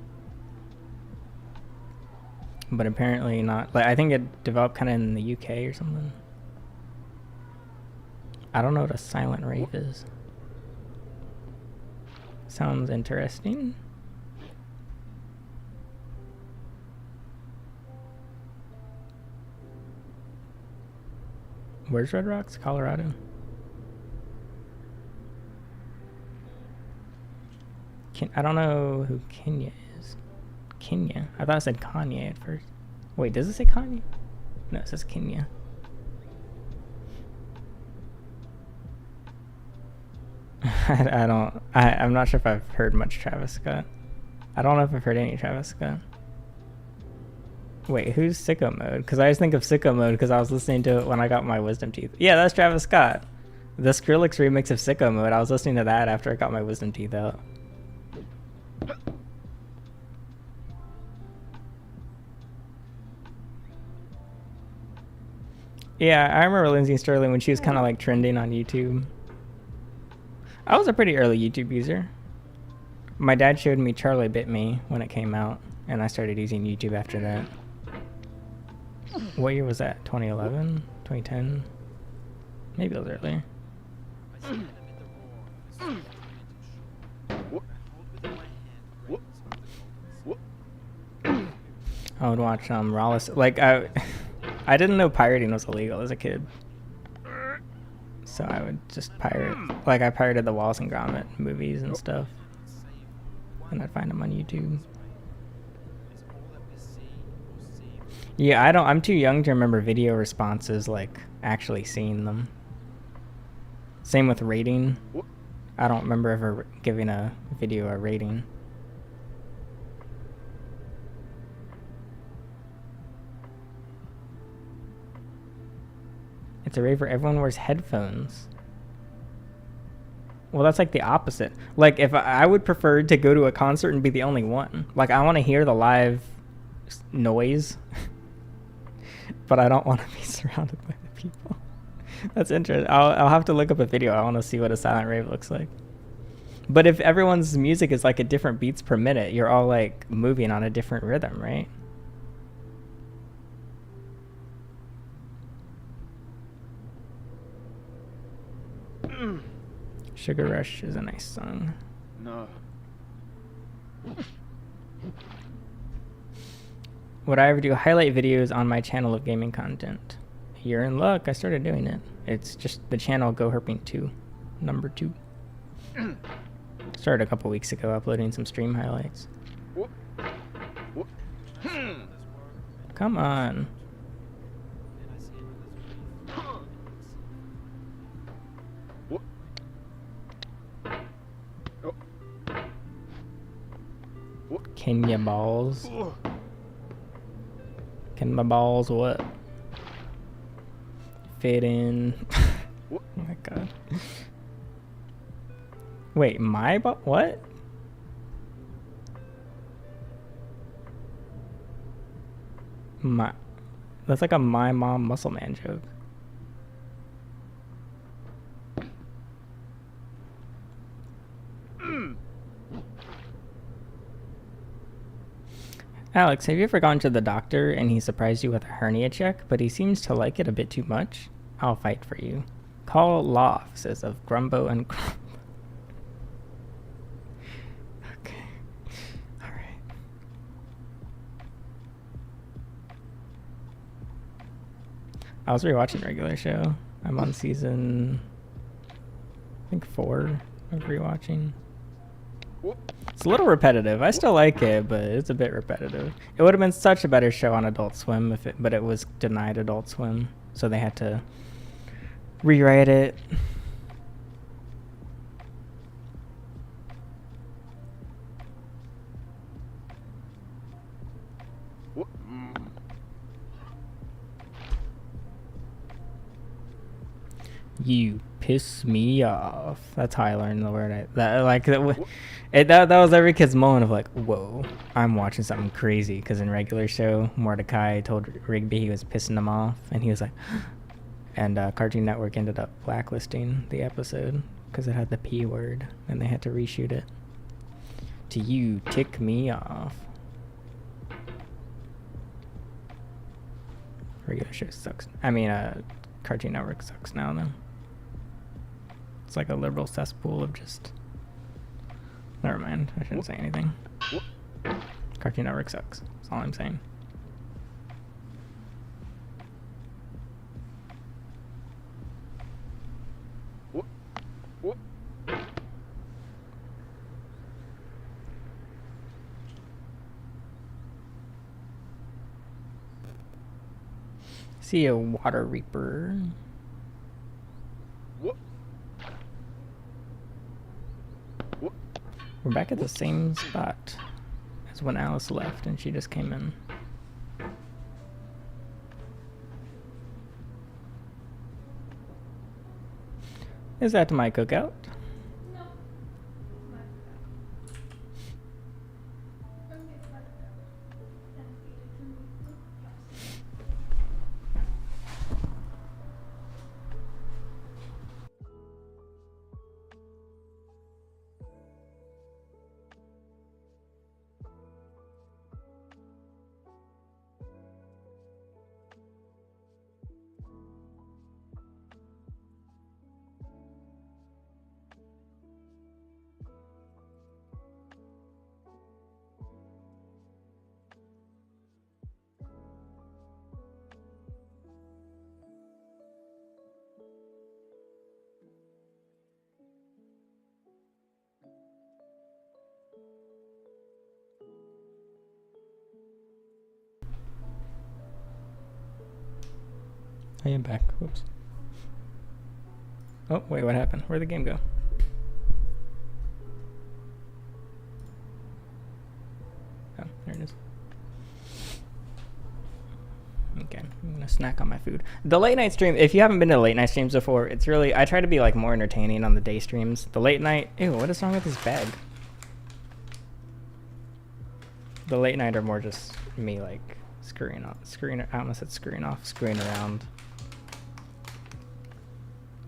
But apparently not, like, I think it developed kind of in the UK or something. I don't know what a silent rave is. Sounds interesting. Where's Red Rocks? Colorado. I don't know who Kenya is. Kenya? I thought it said Kanye at first. Wait, does it say Kanye? No, it says Kenya. I'm not sure if I've heard much Travis Scott. I don't know if I've heard any Travis Scott. Wait, who's Sicko Mode? Because I always think of Sicko Mode because I was listening to it when I got my wisdom teeth. Yeah, that's Travis Scott. The Skrillex remix of Sicko Mode. I was listening to that after I got my wisdom teeth out. Yeah, I remember Lindsay Sterling when she was kind of like trending on YouTube. I was a pretty early YouTube user. My dad showed me Charlie Bit Me when it came out, and I started using YouTube after that. What year was that? 2011? 2010? Maybe it was earlier. I would watch Rollis. Like I didn't know pirating was illegal as a kid, so I would just pirate. Like I pirated the Wallace and Gromit movies and stuff, and I'd find them on YouTube. Yeah, I'm too young to remember video responses, like actually seeing them. Same with rating. I don't remember ever giving a video a rating. It's a rave where everyone wears headphones. Well, that's like the opposite. Like, if I would prefer to go to a concert and be the only one. Like, I want to hear the live noise, but I don't want to be surrounded by the people. That's interesting. I'll have to look up a video. I want to see what a silent rave looks like. But if everyone's music is like a different beats per minute, you're all like moving on a different rhythm, right? Sugar Rush is a nice song. No. Would I ever do highlight videos on my channel of gaming content? You're in luck. I started doing it. It's just the channel GoHerping 2, number 2. Started a couple weeks ago uploading some stream highlights. Come on. Can ya balls? Can my balls what? Fit in. Oh my god. Wait, my ball? What? My. That's like a my mom muscle man joke. Alex, have you ever gone to the doctor and he surprised you with a hernia check, but he seems to like it a bit too much? I'll fight for you. Call law offices of Grumbo and Grumbo. Okay. Alright. I was rewatching Regular Show. I'm on season, I think 4 of rewatching. It's a little repetitive. I still like it, but it's a bit repetitive. It would have been such a better show on Adult Swim but it was denied Adult Swim, so they had to rewrite it. You piss me off. That's how I learned the word. That was every kid's moment of like, whoa, I'm watching something crazy. Because in Regular Show, Mordecai told Rigby he was pissing him off, and he was like, and Cartoon Network ended up blacklisting the episode because it had the P word, and they had to reshoot it to "You tick me off." Regular Show sucks. I mean, Cartoon Network sucks now, though. It's like a liberal cesspool of just... Never mind. I shouldn't say anything. Cartoon Network sucks. That's all I'm saying. See a water reaper. We're back at the same spot. when Alice left and she just came in. Is that my cookout? I am back. Whoops. Oh, wait, what happened? Where'd the game go? Oh, there it is. Okay, I'm gonna snack on my food. The late night stream, if you haven't been to late night streams before, it's really, I try to be like more entertaining on the day streams. The late night, ew, what is wrong with this bag? The late night are more just me like screwing around.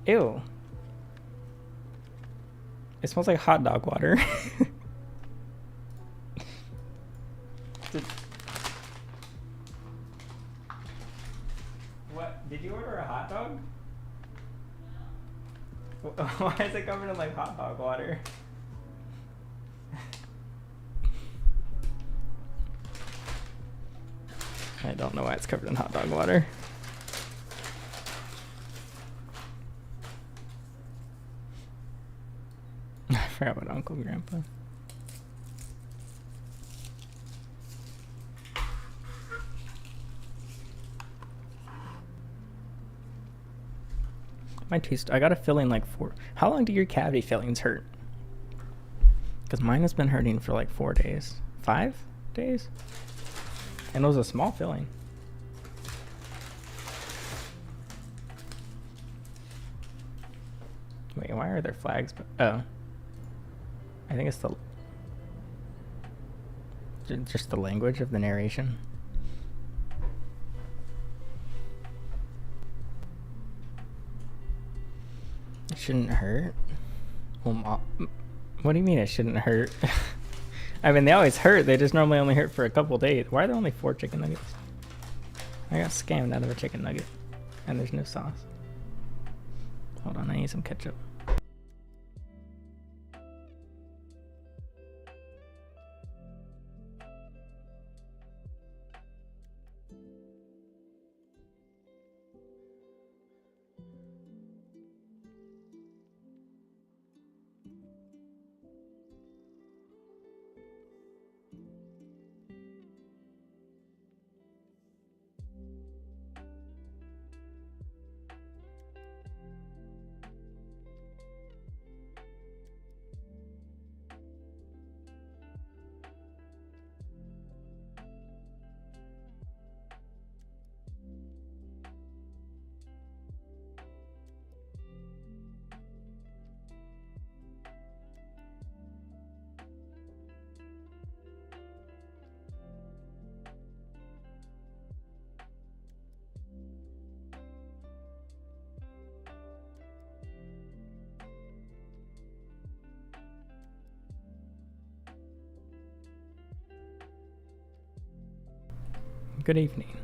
Ew. It smells like hot dog water. What? Did you order a hot dog? Why is it covered in like hot dog water? I don't know why it's covered in hot dog water. I forgot about Uncle Grandpa. My teeth, I got a filling like 4. How long do your cavity fillings hurt? Because mine has been hurting for like 4 days. 5 days? And it was a small filling. Wait, why are there flags? Oh. I think it's just the language of the narration. It shouldn't hurt. Well, what do you mean it shouldn't hurt? I mean, they always hurt. They just normally only hurt for a couple days. Why are there only 4 chicken nuggets? I got scammed out of a chicken nugget. And there's no sauce. Hold on, I need some ketchup. Good evening.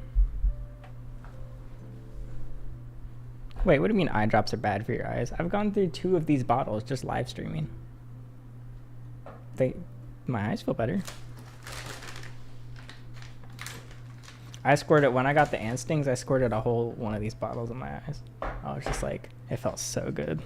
Wait, what do you mean eye drops are bad for your eyes? I've gone through 2 of these bottles just live streaming. My eyes feel better. I squirted, when I got the ant stings, I squirted a whole one of these bottles in my eyes. I was just like, it felt so good.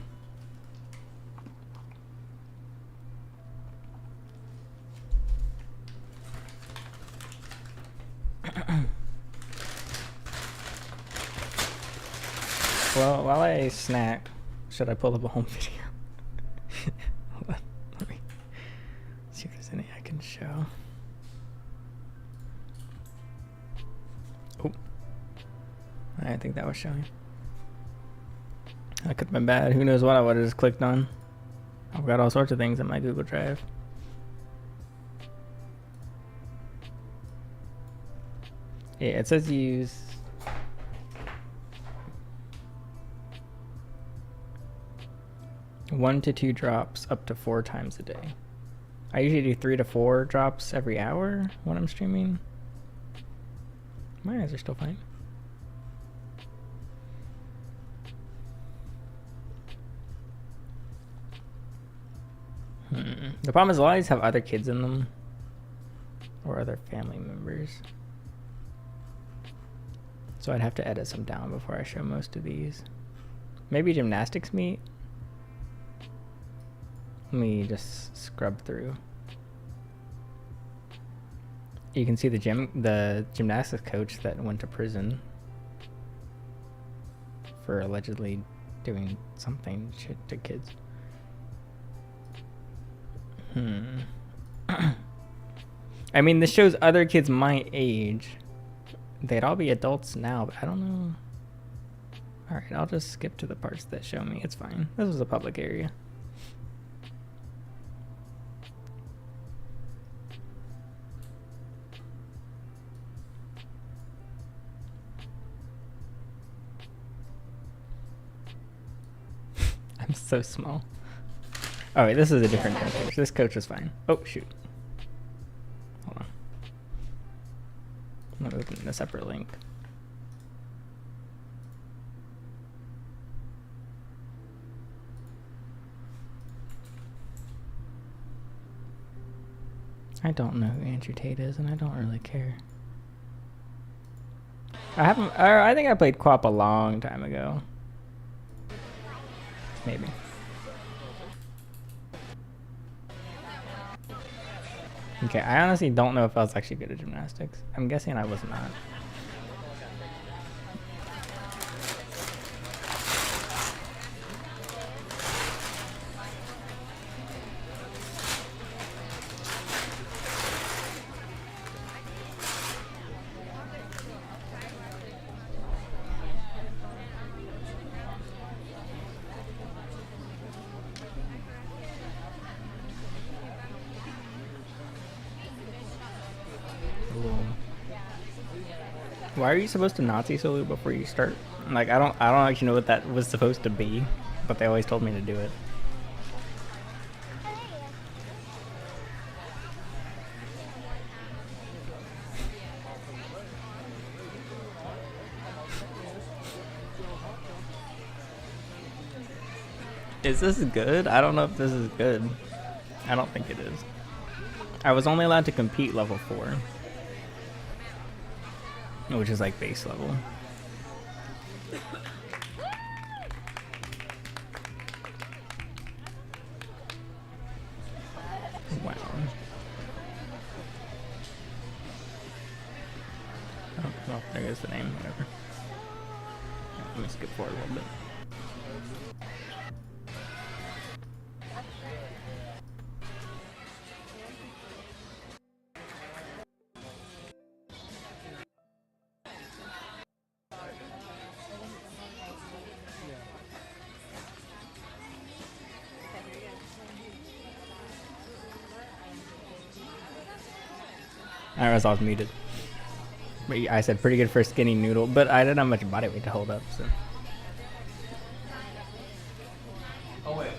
Well, while I snack, should I pull up a home video? Hold on, let me see if there's any I can show. I think that was showing. That could have been bad. Who knows what I would have just clicked on. I've got all sorts of things in my Google Drive. Yeah, it says use one to 2 drops up to 4 times a day. I usually do 3 to 4 drops every hour when I'm streaming. My eyes are still fine. The problem is a lot of these have other kids in them or other family members. So I'd have to edit some down before I show most of these. Maybe gymnastics meet. Let me just scrub through. You can see the gymnastics coach that went to prison for allegedly doing something shit to kids. I mean, this shows other kids my age. They'd all be adults now, but I don't know. Alright, I'll just skip to the parts that show me. It's fine. This was a public area. I'm so small. Oh wait, this is a different coach. This coach is fine. Oh shoot. Hold on. I'm gonna open a separate link. I don't know who Andrew Tate is, and I don't really care. I think I played co-op a long time ago. Maybe. Okay, I honestly don't know if I was actually good at gymnastics. I'm guessing I was not. Why are you supposed to Nazi salute before you start? Like, I don't actually know what that was supposed to be, but they always told me to do it. Is this good? I don't know if this is good. I don't think it is. I was only allowed to compete level 4. Which is like base level. Wow. Oh, well, there goes the name, whatever. Let me skip forward a little bit. I realized I was muted. But I said pretty good for a skinny noodle, but I didn't have much body weight to hold up, so. Oh wait.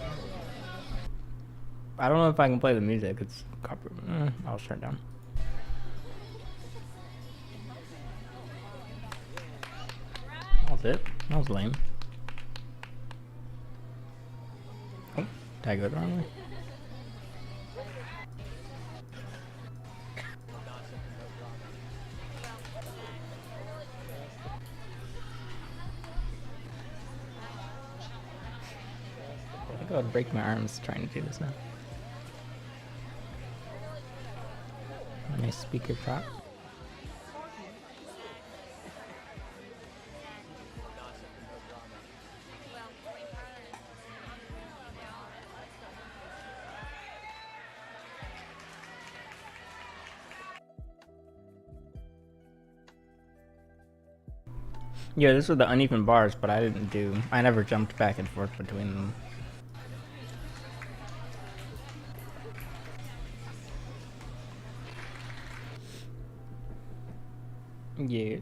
I don't know if I can play the music. It's copyright. I'll turn it down. That was it. That was lame. Oh, did I go the wrong way? I think I would break my arms trying to do this now. Nice speaker prop. Yeah, these were the uneven bars, but I never jumped back and forth between them. Yes.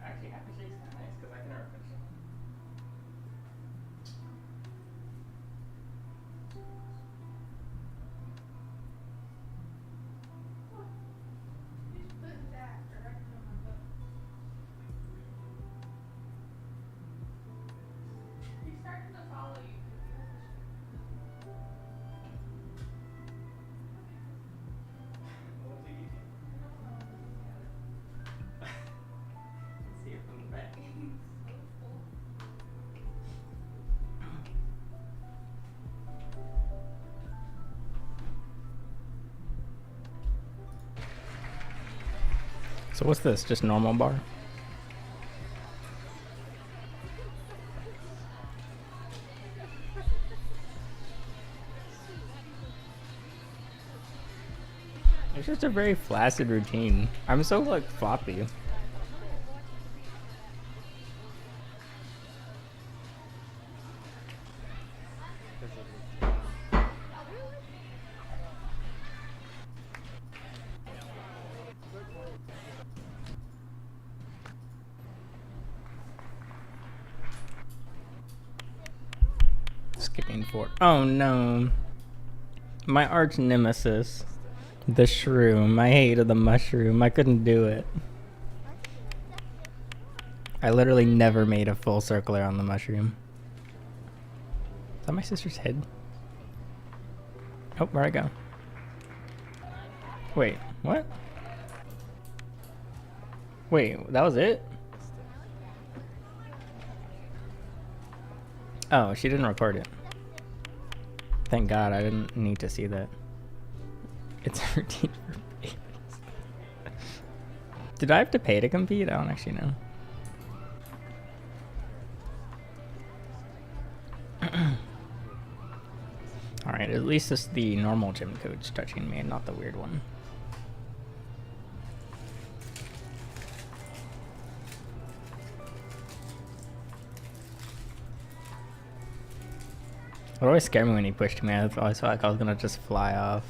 Actually, Happy Shake's kind of nice because I can never finish it. See it from the back. So what's this? Just normal bar? It's just a very flaccid routine. I'm so like floppy. Skipping forward. Oh no. My arch nemesis. The shroom. I hated the mushroom. I couldn't do it. I literally never made a full circular on the mushroom. Is that my sister's head? Oh, where'd I go? Wait, what? Wait, that was it? Oh, she didn't record it. Thank God, I didn't need to see that. It's a routine for babies. Did I have to pay to compete? I don't actually know. Alright, at least it's the normal gym coach touching me and not the weird one. It always scared me when he pushed me. I always felt like I was gonna just fly off.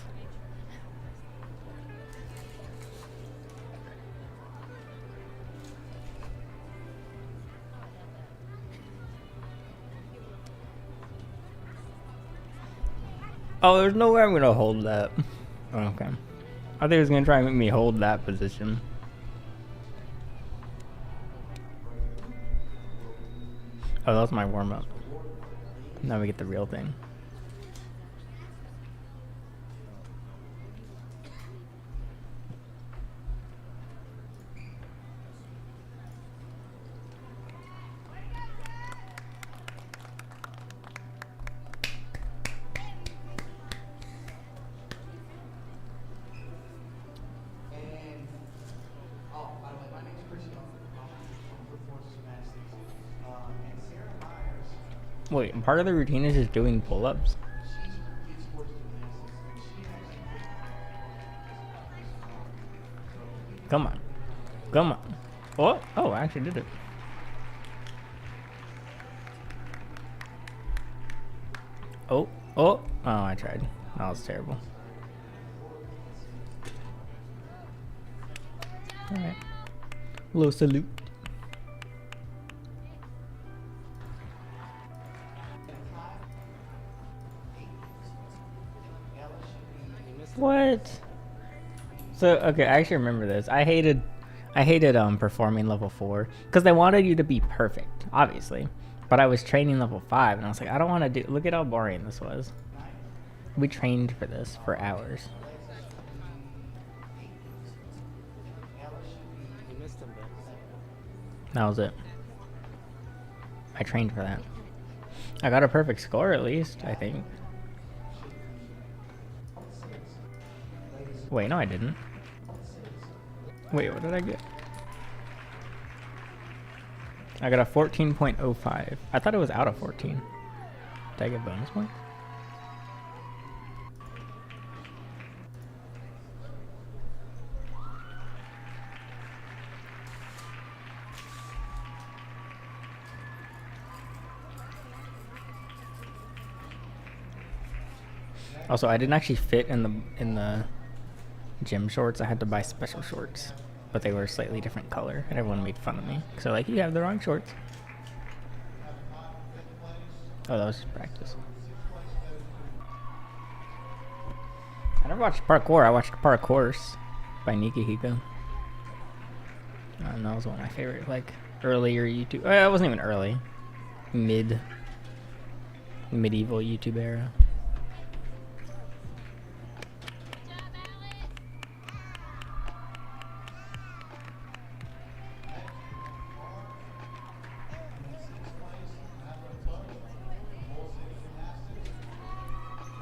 Oh, there's no way I'm gonna hold that. Oh, okay. I think he was gonna try and make me hold that position. Oh, that was my warm-up. Now we get the real thing. Wait, part of the routine is just doing pull-ups? Come on. Come on. Oh, I actually did it. Oh, I tried. That was terrible. Alright. Little salute. What? So okay, I actually remember this. I hated performing level 4 because they wanted you to be perfect, obviously. But I was training level 5 and I was like, I don't want to do. Look at how boring this was. We trained for this for hours. That was it. I trained for that. I got a perfect score at least, I think. Wait, no I didn't. Wait, what did I get? I got a 14.05. I thought it was out of 14. Did I get bonus points? Also, I didn't actually fit in the gym shorts. I had to buy special shorts, but they were a slightly different color, and everyone made fun of me. So like, you have the wrong shorts. Oh, that was just practice. I never watched parkour. I watched Parkours by Nikahiko. And that was one of my favorite, like, earlier YouTube. Oh, it wasn't even early. Medieval YouTube era.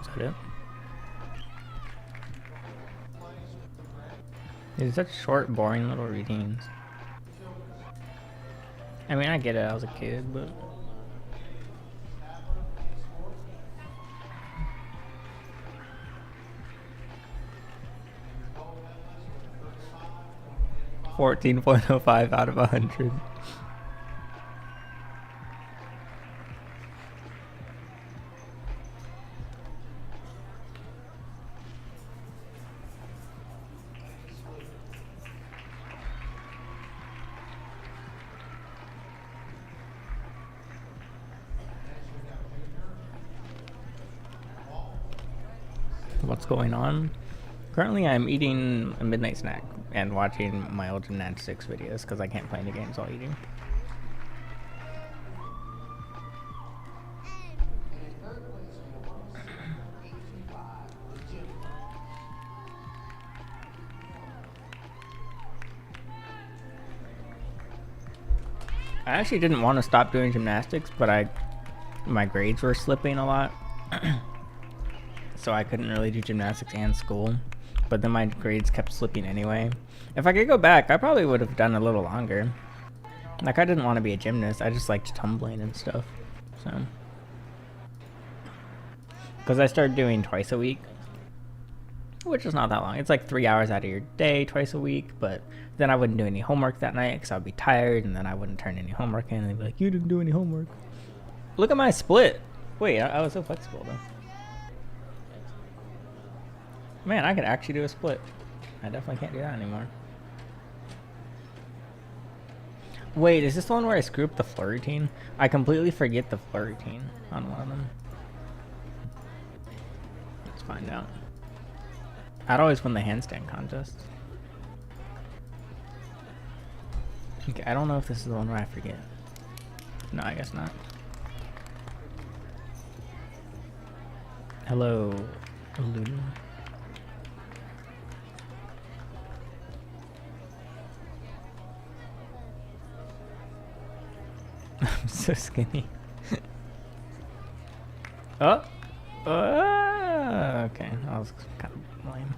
Is that it? It's such short, boring little routines. I mean, I get it, I was a kid, but... .05 out of 100. What's going on? Currently, I'm eating a midnight snack and watching my old gymnastics videos because I can't play any games while eating. I actually didn't want to stop doing gymnastics, but my grades were slipping a lot. So I couldn't really do gymnastics and school, but then my grades kept slipping anyway. If I could go back, I probably would have done a little longer. Like, I didn't want to be a gymnast, I just liked tumbling and stuff, so. Because I started doing twice a week, which is not that long. It's like 3 hours out of your day, twice a week, but then I wouldn't do any homework that night because I'd be tired, and then I wouldn't turn any homework in, and they'd be like, you didn't do any homework. Look at my split. Wait, I was so flexible though. Man, I could actually do a split. I definitely can't do that anymore. Wait, is this the one where I screw up the floor routine? I completely forget the floor routine on one of them. Let's find out. I'd always win the handstand contest. Okay, I don't know if this is the one where I forget. No, I guess not. Hello, Luna. I'm so skinny. Oh! Okay, that was kind of lame.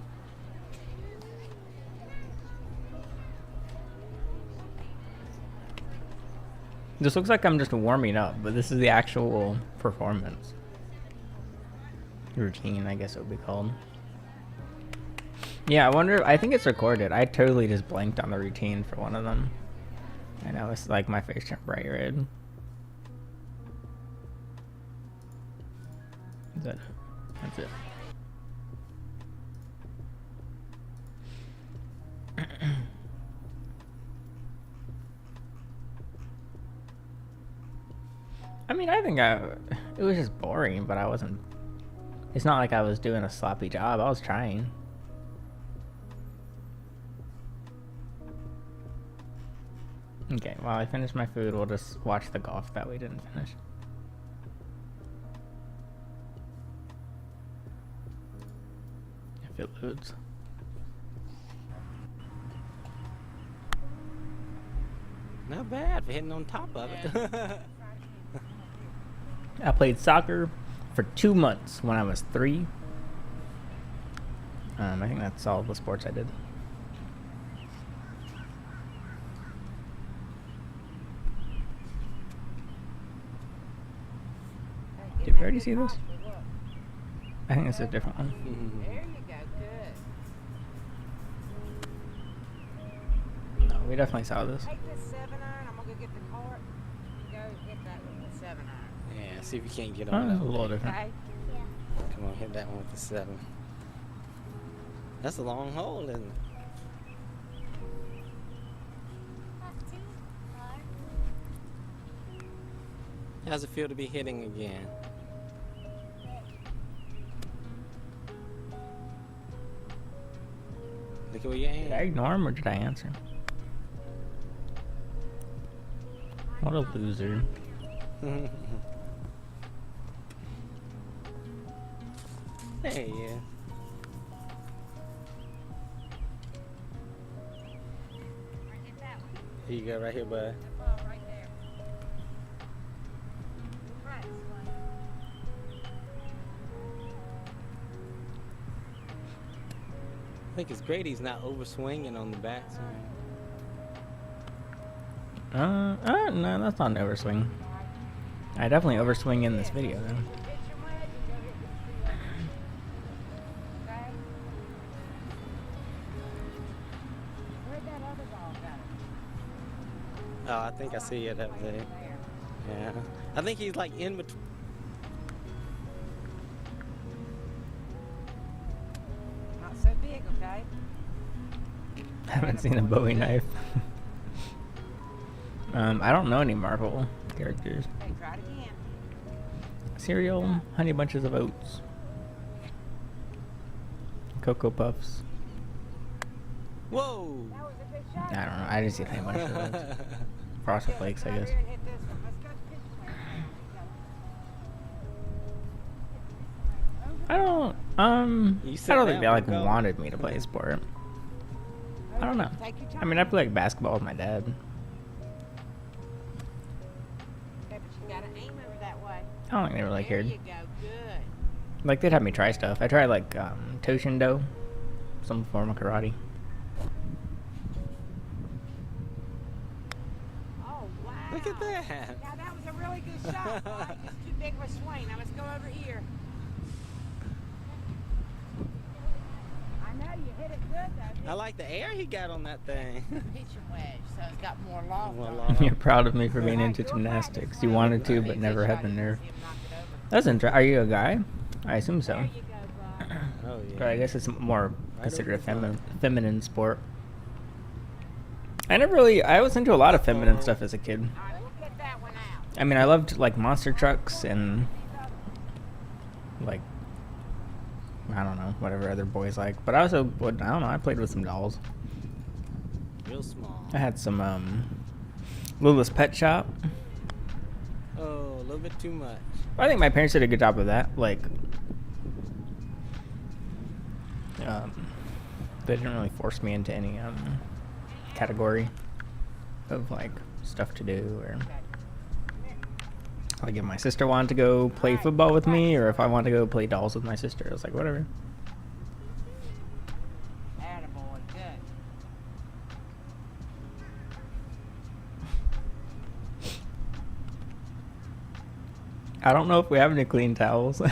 This looks like I'm just warming up, but this is the actual performance. Routine, I guess it would be called. Yeah, I wonder, I think it's recorded. I totally just blanked on the routine for one of them. I know, it's like my face turned bright red. Is that it? That's it. I mean, I think it was just boring, but I wasn't, it's not like I was doing a sloppy job. I was trying. Okay, while I finish my food, we'll just watch the golf that we didn't finish. If it loads. Not bad for hitting on top of it. I played soccer for 2 months when I was 3. I think that's all the sports I did. Did we already see this? I think it's a different one. There you go, good. No, we definitely saw this. Take this 7-iron, I'm gonna go get the cart. You go hit that with the 7-iron. Yeah, see if you can't get Oh, on it's that. a little different. Okay? Come on, hit that one with the 7. That's a long hole, isn't it? Not too far. How's it feel to be hitting again? Look at where you Did I aim. ignore him or did I answer? What a loser. Hey, yeah. Hit that one. Here you go, right here, bud. That ball right there. Right, son. I think it's great he's not over swinging on the backswing. No, that's not an overswing. I definitely overswing in this video though. Hit your wedge and go hit this tree over here. Okay? Where'd that other ball go? Oh, I think I see it up there. There. Yeah. I think he's like in between. Not so big, okay? Haven't seen a Bowie knife. I don't know any Marvel characters. Okay, try it again. Cereal, Honey Bunches of Oats, Cocoa Puffs. Whoa! That was a good shot. I don't know. I just eat Honey Bunches of Oats. Frosted Flakes, I guess. Hit this one. Let's go to pitch play. I don't. You I said don't that think they one, like go. wanted me to play a sport. I don't know. Take your time. I mean, I play like basketball with my dad. Okay, but you gotta aim over that way. I don't think they really There cared. you go. Good. Like they'd have me try stuff. I tried like Toshindo, some form of karate. Oh, wow. Look at that! Now that was a really good shot. Boy. It's too big of a swing. Now let's go over here. I know you hit it good though. I like the air he got on that thing. Pitch your wedge, so it's got more loft More on loft. it. You're proud of me for being Right, into you're gymnastics. practicing. You wanted to, but Easy never had shot, the you can nerve. see him knock it over. That's interesting. Are you a guy? I assume so. There you go, bud. Oh yeah. But I guess it's more Right considered a over the front. feminine sport. I was into a lot of feminine stuff as a kid. All right, we'll get that one out. I mean, I loved like monster trucks and like, I don't know, whatever other boys like. But I also would, I don't know, I played with some dolls. Real small. I had some Lula's Pet Shop. Oh, a little bit too much. I think my parents did a good job of that. Like, they didn't really force me into any category of like stuff to do, or like if my sister wanted to go play football with me, or if I wanted to go play dolls with my sister, I was like, whatever. Attaboy, good. I don't know if we have any clean towels. Yeah,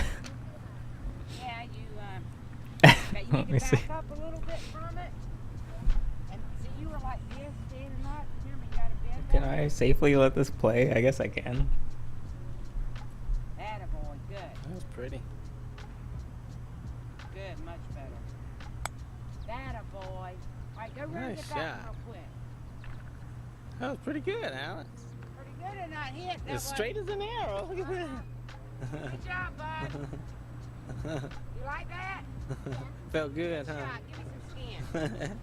okay, you Let need me to see. back up a little bit from it. And see, you were like this, standing up. Remember, you gotta bend Can that. I safely let this play? I guess I can. Attaboy, good. That was pretty. Good, much better. Attaboy. All right, go run and Nice get that one shot. real quick. That was pretty good, Alex. Pretty good and not hit. That As straight as an arrow. Look at Good job, bud. that. You like that? Felt good, Shot. huh? Give me some skin.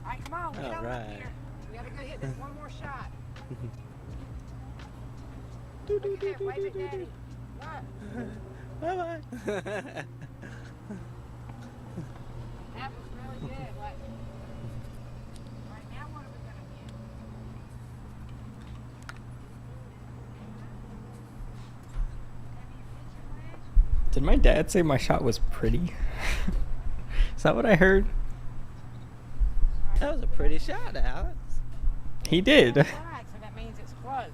All right, come on. Get All on right. up here. We gotta go hit this one more shot. Do, do, Look do, at that. do, Wave do, at do, Daddy. do. Look. Bye-bye. That was really good. What? All right, now what are we gonna get? Did my dad say my shot was pretty? Is that what I heard? That was a pretty shot, Alex. He did. All right, so that means it's close.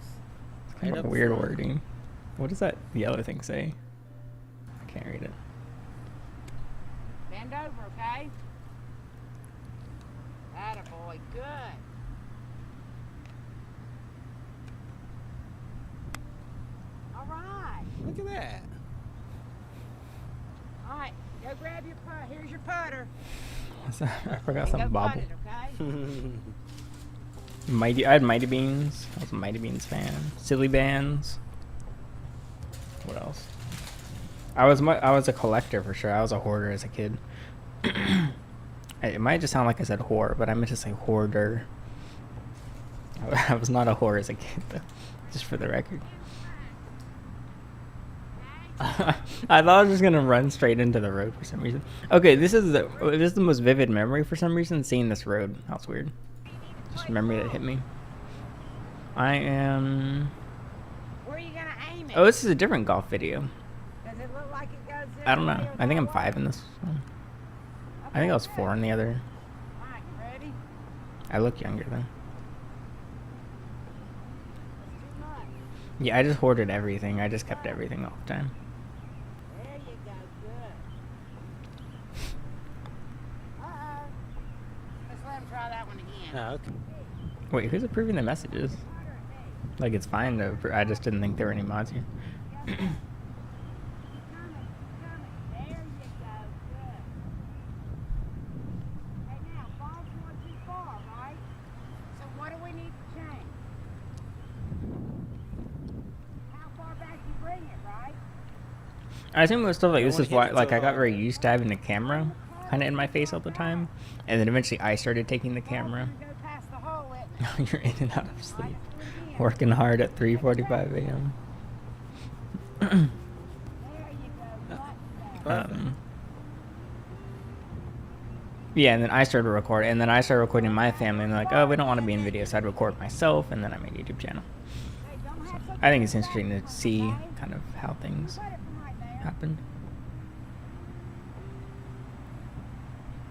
Kind Right of up weird front. wording. What does that yellow thing say? I can't read it. Bend over, okay? Attaboy, good. All right. Look at that. Go grab your putter. Here's your putter. I forgot And some go bobble. putt it, okay? Mighty, I had Mighty Beans. I was a Mighty Beans fan. Silly Bands. What else? I was a collector for sure. I was a hoarder as a kid. It might just sound like I said whore, but I meant to say hoarder. I was not a whore as a kid, though. Just for the record. I thought I was just gonna run straight into the road for some reason. Okay, this is the most vivid memory for some reason. Seeing this road, that's weird. Just a memory that hit me. I am. Where are you gonna aim it? Oh, this is a different golf video. Does it look like it goes this I don't know. way or I think I'm that 5 way? in this one. I think I was 4 in the other. Alright, you ready? I look younger though. Too much. Yeah, I just hoarded everything. I just kept everything all the time. There you go. Good. Uh-oh. Let's let him try that one again. Oh, okay. Wait, who's approving the messages? Like, it's fine to I just didn't think there were any mods here. There you go. Good. Hey, now, ball's going too far, right? So what do we need to change? How far back you bring it, right? I assume it was stuff like this wanna is hit why, it like, so I got hard. very used to having the camera kind of in my face all the time. And then eventually I started taking the camera. Go past the hole, it. You're in and out of sleep. Working hard at 3:45 a.m. There you go. Much better. Yeah, and then I started to record, and then I started recording my family, and they're like, oh, we don't want to be in video, so I'd record myself, and then I made a YouTube channel. Hey, don't have such I think it's interesting to see kind of how things Put it from right there. happened.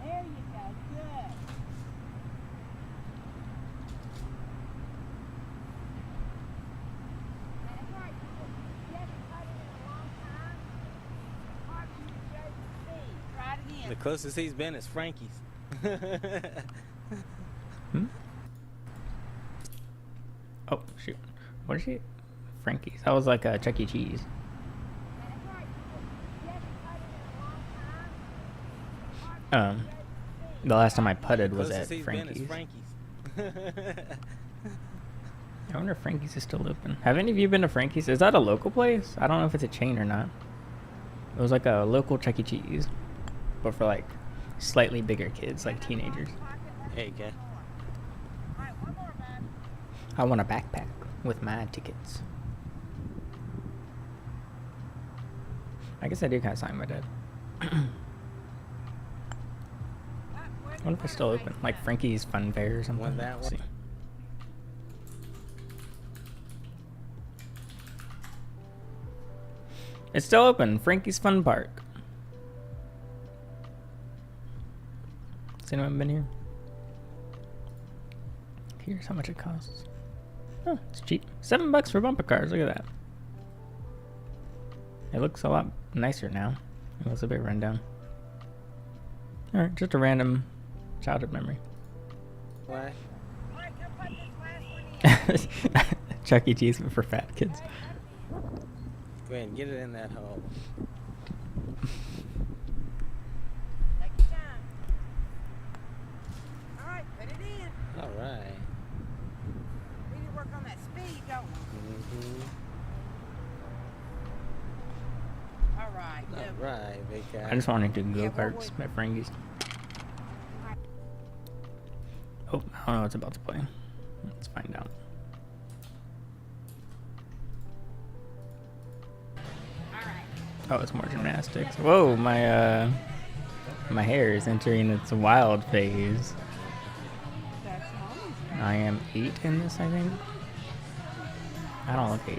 There you go. Good. That's right. You haven't putted in a long time. Hard for you to go to see. Try it again. The closest he's been is Frankie's. Oh, shoot. What is she? Frankie's. That was like a Chuck E. Cheese. That's right. You haven't putted in a long time. Hard for you to go to see. The last time I putted was Closest at he's been is Frankie's. Frankie's. I wonder if Frankie's is still open. Have any of you been to Frankie's? Is that a local place? I don't know if it's a chain or not. It was like a local Chuck E. Cheese, but for like slightly bigger kids, like teenagers. There you go. Alright, one more, bud. I want a backpack with my tickets. I guess I do kind of sign my dad. I wonder if it's still open, like Frankie's Fun Fair or something. Want that Let's one? see. It's still open. Frankie's Fun Park. Has anyone been here? Here's how much it costs. Oh, it's cheap. $7 for bumper cars. Look at that. It looks a lot nicer now. It was a bit rundown. Alright, just a random childhood memory. Why? Alright, go put this last one in. Chuck E. Cheese for fat kids. Go ahead and get it in that hole. Take your time. Alright, put it in. All right. We need to work on that speed, don't we? Mm-hmm. Alright, All good. right, big guy. I just wanted to go Yeah, what karts would- at Frankie's. Oh, I don't know what's about to play. Let's find out. Oh, it's more gymnastics. Whoa, my hair is entering its wild phase. I am 8 in this, I think. I don't look 8.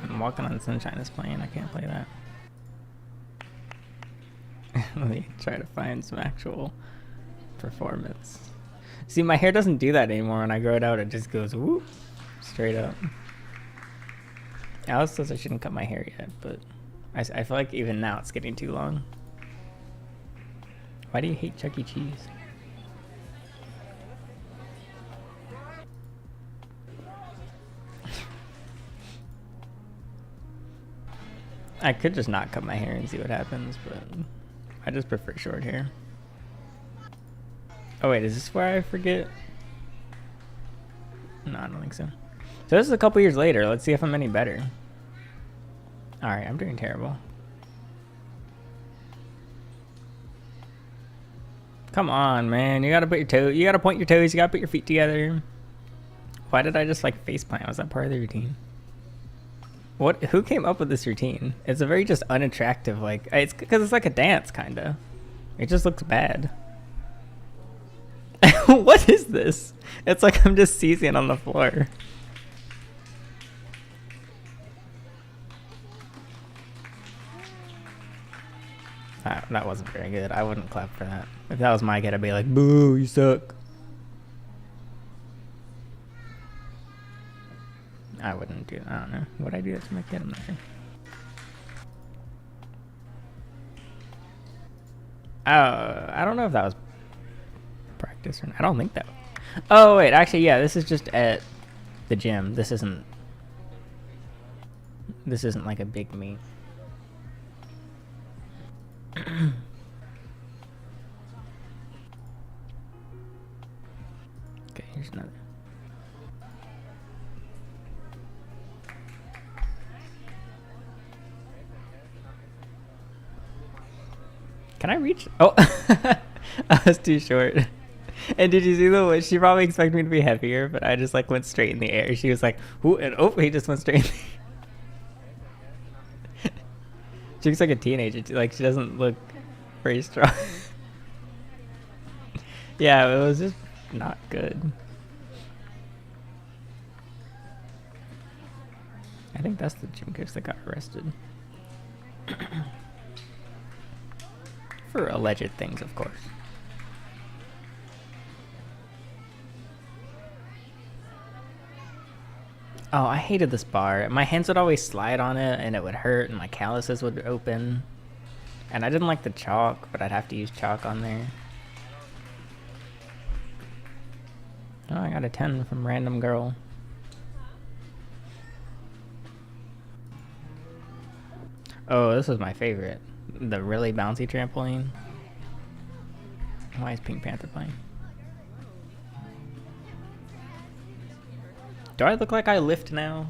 I'm Walking on Sunshine is playing. I can't play that. Let me try to find some actual performance. See, my hair doesn't do that anymore. When I grow it out, it just goes whoop, straight up. Alice says I shouldn't cut my hair yet, but I feel like even now it's getting too long. Why do you hate Chuck E. Cheese? I could just not cut my hair and see what happens, but I just prefer short hair. Oh wait, is this where I forget? No, I don't think so. So this is a couple years later. Let's see if I'm any better. Alright, I'm doing terrible. Come on, man. You gotta put your toe. You gotta point your toes. You gotta put your feet together. Why did I just like faceplant? Was that part of the routine? What? Who came up with this routine? It's a very just unattractive, like, it's because it's like a dance, kinda. It just looks bad. What is this? It's like I'm just seizing on the floor. That wasn't very good. I wouldn't clap for that. If that was my kid, I'd be like, boo, you suck. I wouldn't do that. I don't know. Would I do that to my kid? I'm not sure. I don't know if that was practice or not. I don't think that. Oh, wait. Actually, yeah, this is just at the gym. This isn't like a big meet. Okay, here's another. Can I reach? Oh, I was too short. And did you see the way she probably expected me to be heavier, but I just like went straight in the air. She was like, "Ooh," and oh, he just went straight in the air. She looks like a teenager. Like, she doesn't look very strong. Yeah, it was just not good. I think that's the gym coach that got arrested. For alleged things, of course. Oh, I hated this bar. My hands would always slide on it and it would hurt and my calluses would open. And I didn't like the chalk, but I'd have to use chalk on there. Oh, I got a 10 from random girl. Oh, this was my favorite. The really bouncy trampoline. Why is Pink Panther playing? Do I look like I lift now?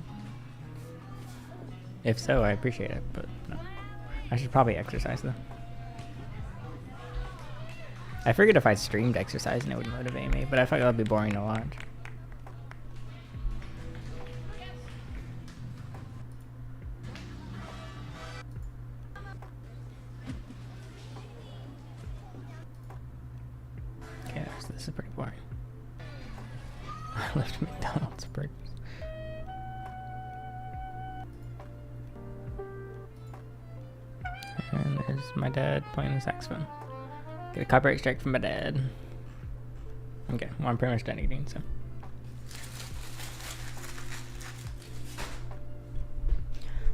If so, I appreciate it, but no. I should probably exercise though. I figured if I streamed exercise and it would motivate me, but I thought that would be boring to watch. Okay, so this is pretty boring. I left McDonald's burgers. And there's my dad playing the saxophone. Get a copyright strike from my dad. Okay, well, I'm pretty much done eating, so.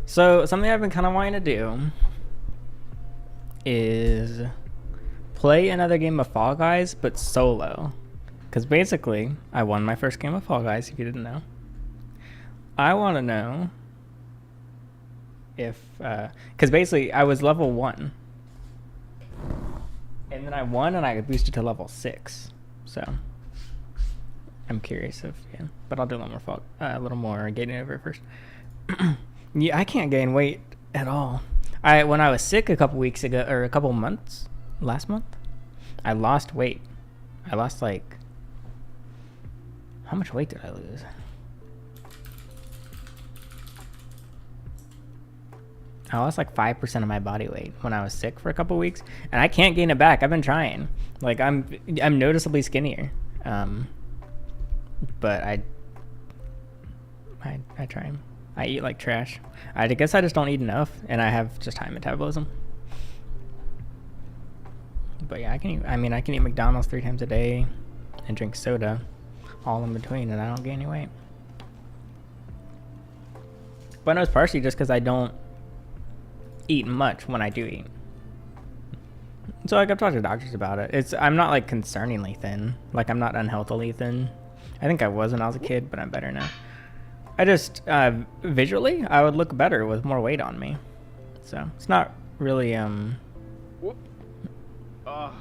So, something I've been kind of wanting to do is play another game of Fall Guys, but solo. Because basically, I won my first game of Fall Guys, if you didn't know. I want to know if, because basically I was level 1. And then I won and I boosted to level 6. So, I'm curious if, yeah. But I'll do a little more getting over it first. Yeah, I can't gain weight at all. When I was sick a couple weeks ago, or a couple months, last month, I lost weight. I lost like, how much weight did I lose? I lost like 5% of my body weight when I was sick for a couple weeks, and I can't gain it back. I've been trying. Like I'm noticeably skinnier, but I try. I eat like trash. I guess I just don't eat enough, and I have just high metabolism. But yeah, I can eat McDonald's 3 times a day, and drink soda, all in between, and I don't gain any weight. But no, it's partially just because I don't eat much when I do eat. So like I've talked to doctors about it. I'm not like concerningly thin. Like I'm not unhealthily thin. I think I was when I was a kid, but I'm better now. I just visually I would look better with more weight on me. So it's not really Whoop. Ah.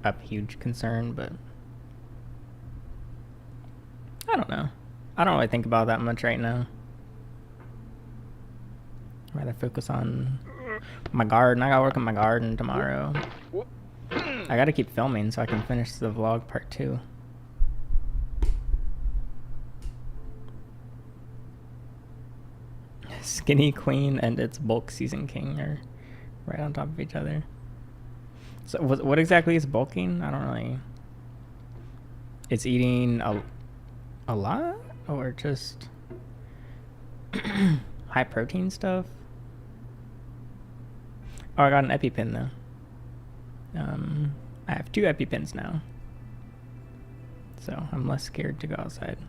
a huge concern, but I don't know. I don't really think about that much right now. I'd rather focus on my garden. I gotta work on my garden tomorrow. I gotta keep filming so I can finish the vlog part 2. Skinny Queen and its Bulk Season King are right on top of each other. So what exactly is bulking? I don't really... It's eating a lot? Or just high protein stuff? Oh, I got an EpiPen though. I have 2 EpiPens now. So I'm less scared to go outside.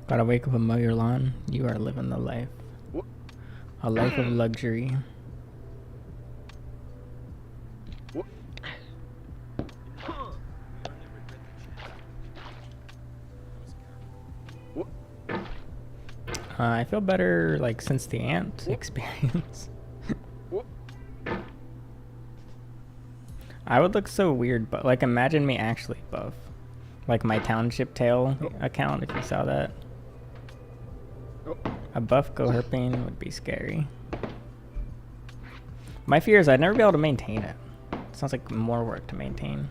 Gotta wake up and mow your lawn. You are living the life. A life of luxury. I feel better, like, since the ant experience. I would look so weird, but, like, imagine me actually buff. Like my Township Tale account, if you saw that. A buff GoHerping would be scary. My fear is I'd never be able to maintain it. It sounds like more work to maintain.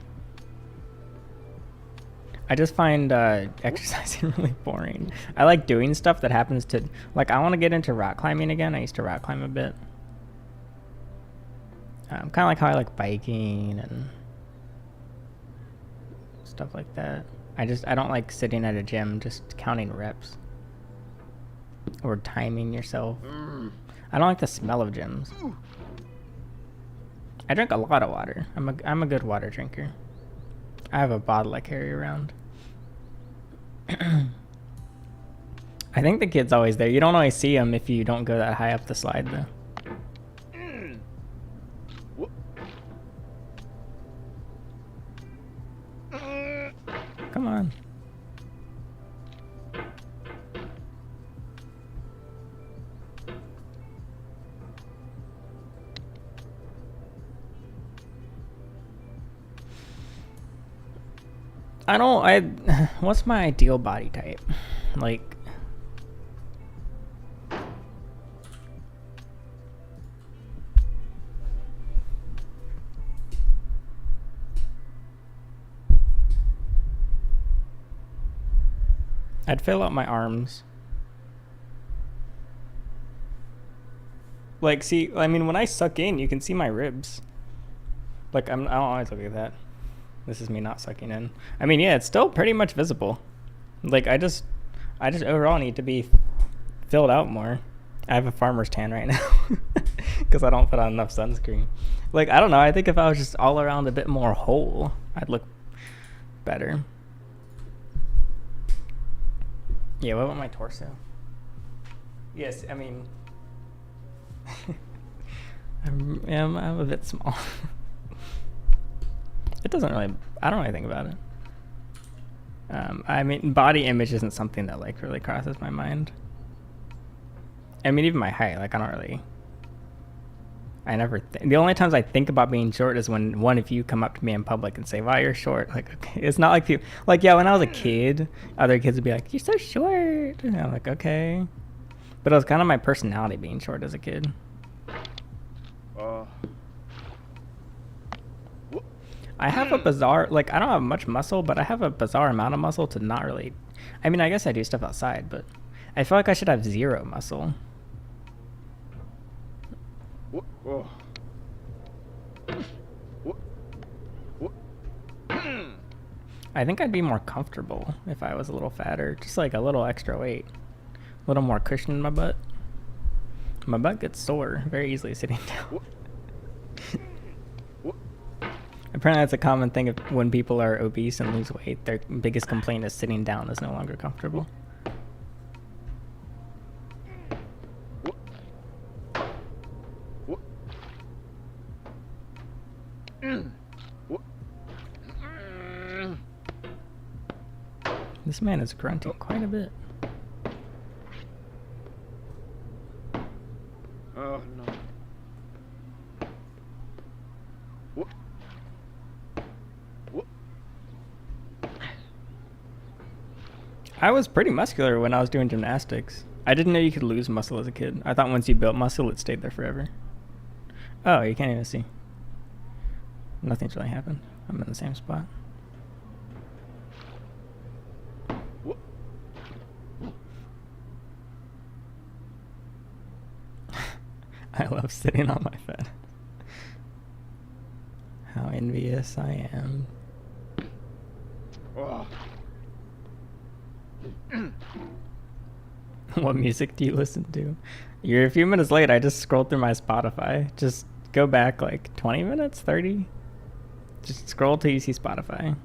I just find exercising really boring. I like doing stuff that happens to... Like, I want to get into rock climbing again. I used to rock climb a bit. Kind of like how I like biking and stuff like that. I don't like sitting at a gym just counting reps. Or timing yourself. I don't like the smell of gyms. I drink a lot of water. I'm a good water drinker. I have a bottle I carry around. I think the kid's always there. You don't always see him if you don't go that high up the slide, though. Come on. What's my ideal body type? Like, I'd fill out my arms. Like, see, I mean, when I suck in, you can see my ribs. Like, I don't always look like that. This is me not sucking in. I mean, yeah, it's still pretty much visible. Like, I just overall need to be filled out more. I have a farmer's tan right now because I don't put on enough sunscreen. Like, I don't know. I think if I was just all around a bit more whole, I'd look better. Yeah, what about my torso? Yes, I mean, I'm a bit small. It doesn't really, I don't really think about it. I mean, body image isn't something that like really crosses my mind. I mean, even my height, like the only times I think about being short is when one of you come up to me in public and say, wow, you're short. Like, okay, it's not like people, like, yeah, when I was a kid, other kids would be like, you're so short. And I'm like, okay. But it was kind of my personality being short as a kid. I have a bizarre, like, I don't have much muscle, but I have a bizarre amount of muscle to not really, I mean, I guess I do stuff outside, but I feel like I should have zero muscle. I think I'd be more comfortable if I was a little fatter, just like a little extra weight, a little more cushion in my butt. My butt gets sore very easily sitting down. Apparently that's a common thing when people are obese and lose weight. Their biggest complaint is sitting down is no longer comfortable. This man is grunting quite a bit. Oh no. Whoop. Whoop. I was pretty muscular when I was doing gymnastics. I didn't know you could lose muscle as a kid. I thought once you built muscle, it stayed there forever. Oh, you can't even see. Nothing's really happened. I'm in the same spot. Whoop. I love sitting on my bed. How envious I am. Oh. What music do you listen to? You're a few minutes late. I just scrolled through my Spotify. Just go back like 20 minutes, 30. Just scroll till you see Spotify.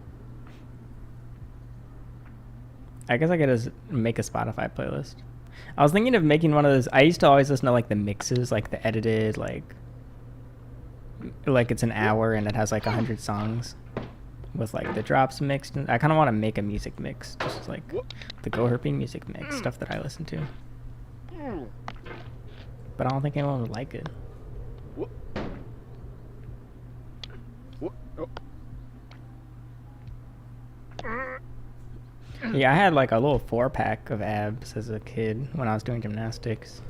I guess I could just make a Spotify playlist. I was thinking of making one of those. I used to always listen to like the mixes, like the edited, like it's an hour and it has like 100 songs with like the drops mixed. And I kind of want to make a music mix, just like the GoHerping music mix, stuff that I listen to. But I don't think anyone would like it. Yeah, I had like a little 4-pack of abs as a kid when I was doing gymnastics.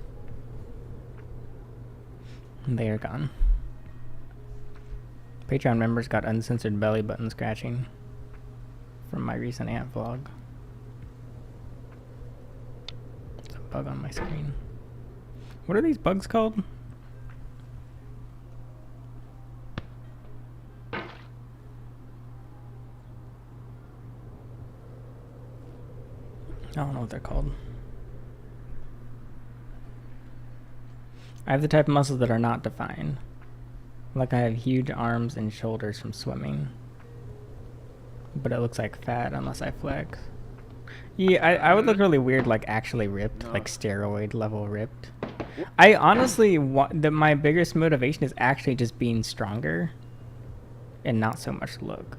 And they are gone. Patreon members got uncensored belly button scratching from my recent ant vlog. There's a bug on my screen. What are these bugs called? I don't know what they're called. I have the type of muscles that are not defined. Like I have huge arms and shoulders from swimming. But it looks like fat unless I flex. Yeah, I would look really weird like actually ripped, like steroid level ripped. I honestly want my biggest motivation is actually just being stronger and not so much look.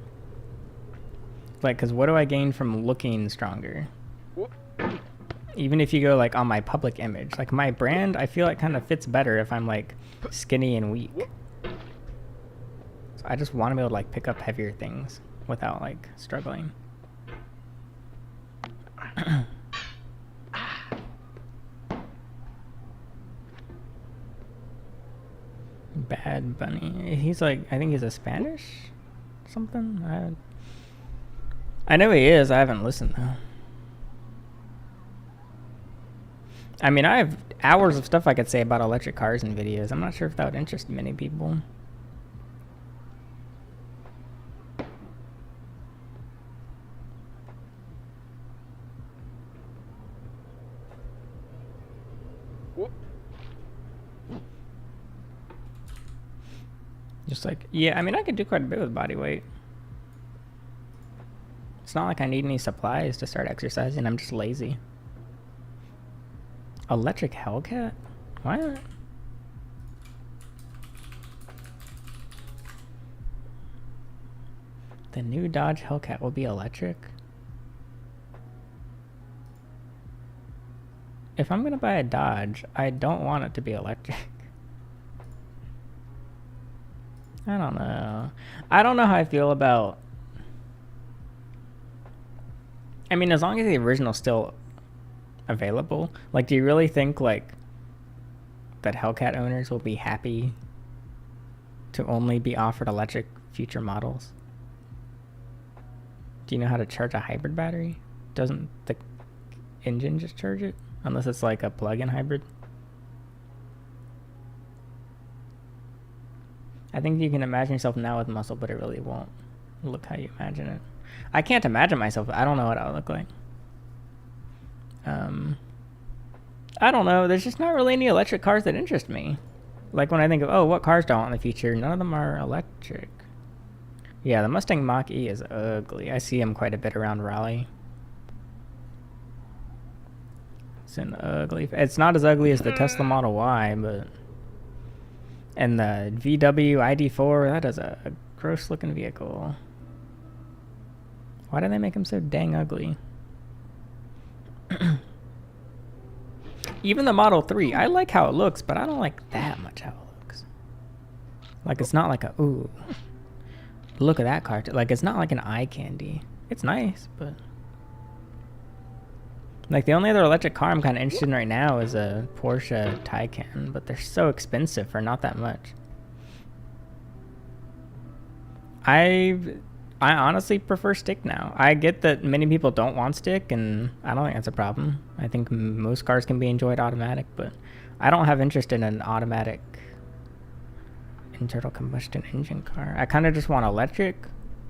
Like, cause what do I gain from looking stronger? Even if you go like on my public image, like my brand, I feel like kind of fits better if I'm like skinny and weak. So I just want to be able to like pick up heavier things without like struggling. Bad Bunny. He's like, I think he's a Spanish something. I know he is. I haven't listened though. I mean, I have hours of stuff I could say about electric cars and videos. I'm not sure if that would interest many people. Just like, yeah, I mean, I could do quite a bit with body weight. It's not like I need any supplies to start exercising. I'm just lazy. Electric Hellcat? What? The new Dodge Hellcat will be electric? If I'm gonna buy a Dodge, I don't want it to be electric. I don't know. I don't know how I feel about... I mean, as long as the original's still available, like, do you really think, like, that Hellcat owners will be happy to only be offered electric future models? Do you know how to charge a hybrid battery? Doesn't the engine just charge it? Unless it's like a plug-in hybrid. I think you can imagine yourself now with muscle, but it really won't look how you imagine it. I can't imagine myself. I don't know what I would look like. I don't know. There's just not really any electric cars that interest me. Like when I think of, oh, what cars do I want in the future? None of them are electric. Yeah, the Mustang Mach-E is ugly. I see him quite a bit around Raleigh. It's an ugly... It's not as ugly as the Tesla Model Y, but... And the VW ID4, that is a gross looking vehicle. Why do they make them so dang ugly? Even the Model 3, I like how it looks, but I don't like that much how it looks. Like, it's not like a, ooh, look at that car. Like, it's not like an eye candy. It's nice, but... Like, the only other electric car I'm kind of interested in right now is a Porsche Taycan, but they're so expensive for not that much. I honestly prefer stick now. I get that many people don't want stick, and I don't think that's a problem. I think most cars can be enjoyed automatic, but I don't have interest in an automatic internal combustion engine car. I kind of just want electric.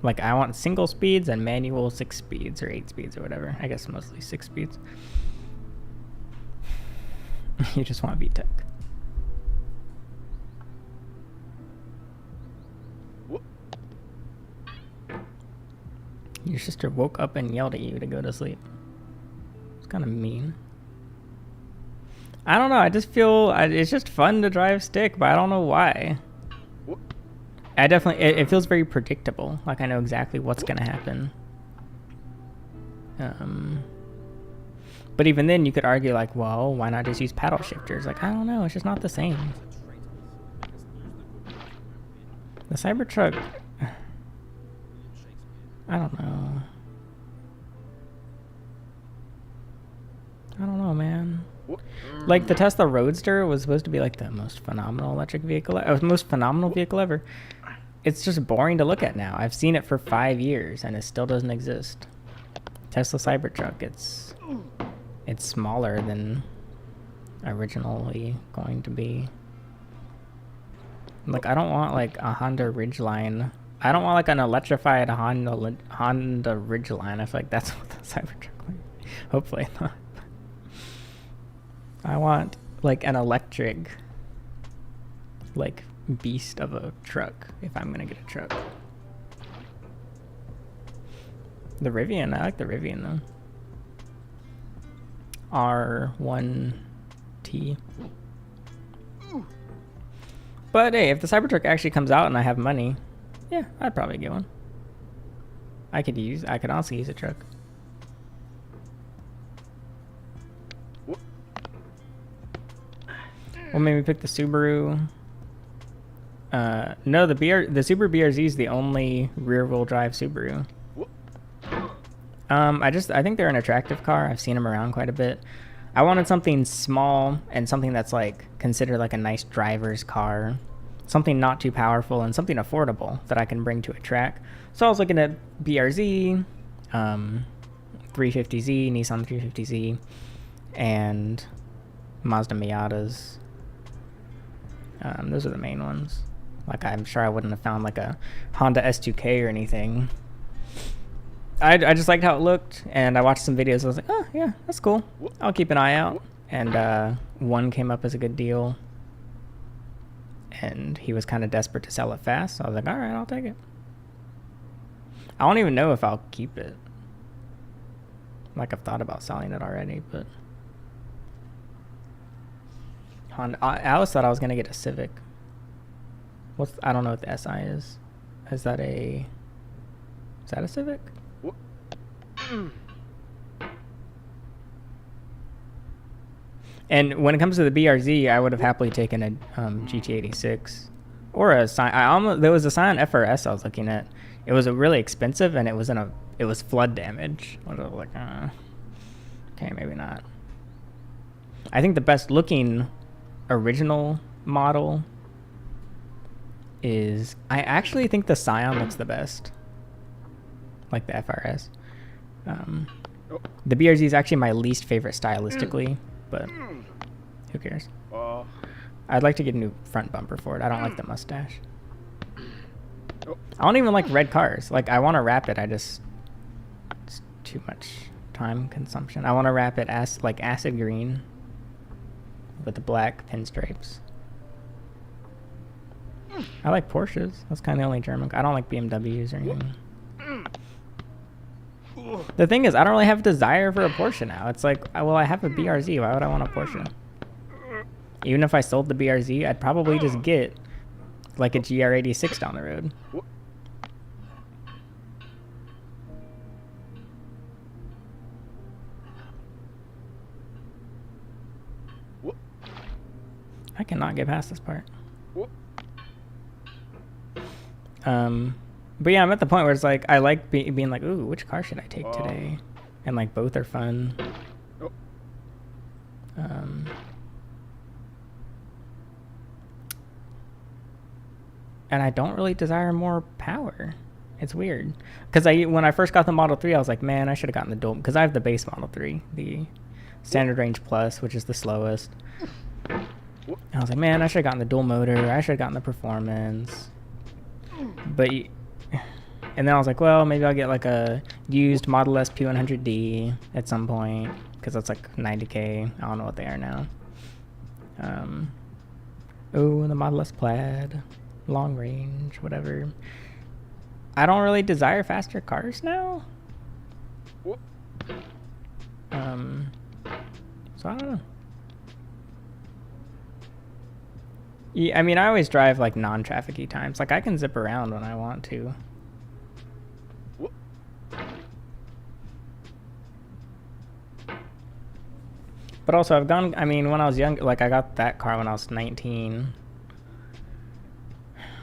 Like, I want single speeds and manual 6 speeds or 8 speeds or whatever. I guess mostly 6 speeds. You just want VTEC. Your sister woke up and yelled at you to go to sleep. It's kind of mean. I don't know. I just feel it's just fun to drive stick, but I don't know why. I definitely, it feels very predictable. Like, I know exactly what's going to happen. But even then, you could argue, like, well, why not just use paddle shifters? Like, I don't know. It's just not the same. The Cybertruck... I don't know. I don't know, man. Like, the Tesla Roadster was supposed to be, like, the most phenomenal electric vehicle... most phenomenal vehicle ever. It's just boring to look at now. I've seen it for 5 years, and it still doesn't exist. Tesla Cybertruck, it's smaller than originally going to be. Like, I don't want, like, a Honda Ridgeline. I don't want, like, an electrified Honda Ridgeline. I feel like that's what the Cybertruck will be. Hopefully not. I want, like, an electric, like, beast of a truck if I'm gonna get a truck. The Rivian, I like the Rivian though. R1T. But hey, if the Cybertruck actually comes out and I have money, yeah, I'd probably get one. I could honestly use a truck. Or maybe pick the Subaru. No, the Subaru BRZ is the only rear-wheel drive Subaru. I think they're an attractive car. I've seen them around quite a bit. I wanted something small and something that's like considered like a nice driver's car. Something not too powerful and something affordable that I can bring to a track. So I was looking at BRZ, 350Z, Nissan 350Z, and Mazda Miatas. Those are the main ones. Like, I'm sure I wouldn't have found like a Honda S2K or anything. I just liked how it looked, and I watched some videos. I was like, oh yeah, that's cool. I'll keep an eye out. And one came up as a good deal, and he was kind of desperate to sell it fast. So I was like, all right, I'll take it. I don't even know if I'll keep it. Like, I've thought about selling it already, but Honda. I always thought I was gonna get a Civic. I don't know what the SI is. Is that a Civic? And when it comes to the BRZ, I would have happily taken a GT86 or a Scion. There was a Scion FRS I was looking at. It was really expensive, and it was flood damage. I was like, okay, maybe not. I think the best looking original model is, I actually think the Scion looks the best, like the FRS. The BRZ is actually my least favorite stylistically, but who cares? I'd like to get a new front bumper for it. I don't like the mustache. I don't even like red cars. Like, I want to wrap it. It's too much time consumption. I want to wrap it like acid green with the black pinstripes. I like Porsches. That's kind of the only German. I don't like BMWs or anything. The thing is, I don't really have a desire for a Porsche now. It's like, well, I have a BRZ. Why would I want a Porsche? Even if I sold the BRZ, I'd probably just get like a GR86 down the road. I cannot get past this part. But yeah, I'm at the point where it's like I like being like, ooh, which car should I take today? And like both are fun. And I don't really desire more power. It's weird. Because when I first got the Model 3, I was like, man, I should have gotten the dual, because I have the base Model 3, the Standard Range Plus, which is the slowest. And I was like, man, I should have gotten the dual motor. I should have gotten the performance. But, and then I was like, well, maybe I'll get like a used Model S P100D at some point, because that's like 90K. I don't know what they are now. Oh, the Model S Plaid, long range, whatever. I don't really desire faster cars now. So I don't know. Yeah, I mean, I always drive like non-trafficy times. Like I can zip around when I want to. But also I've gone, I mean, when I was young, like I got that car when I was 19.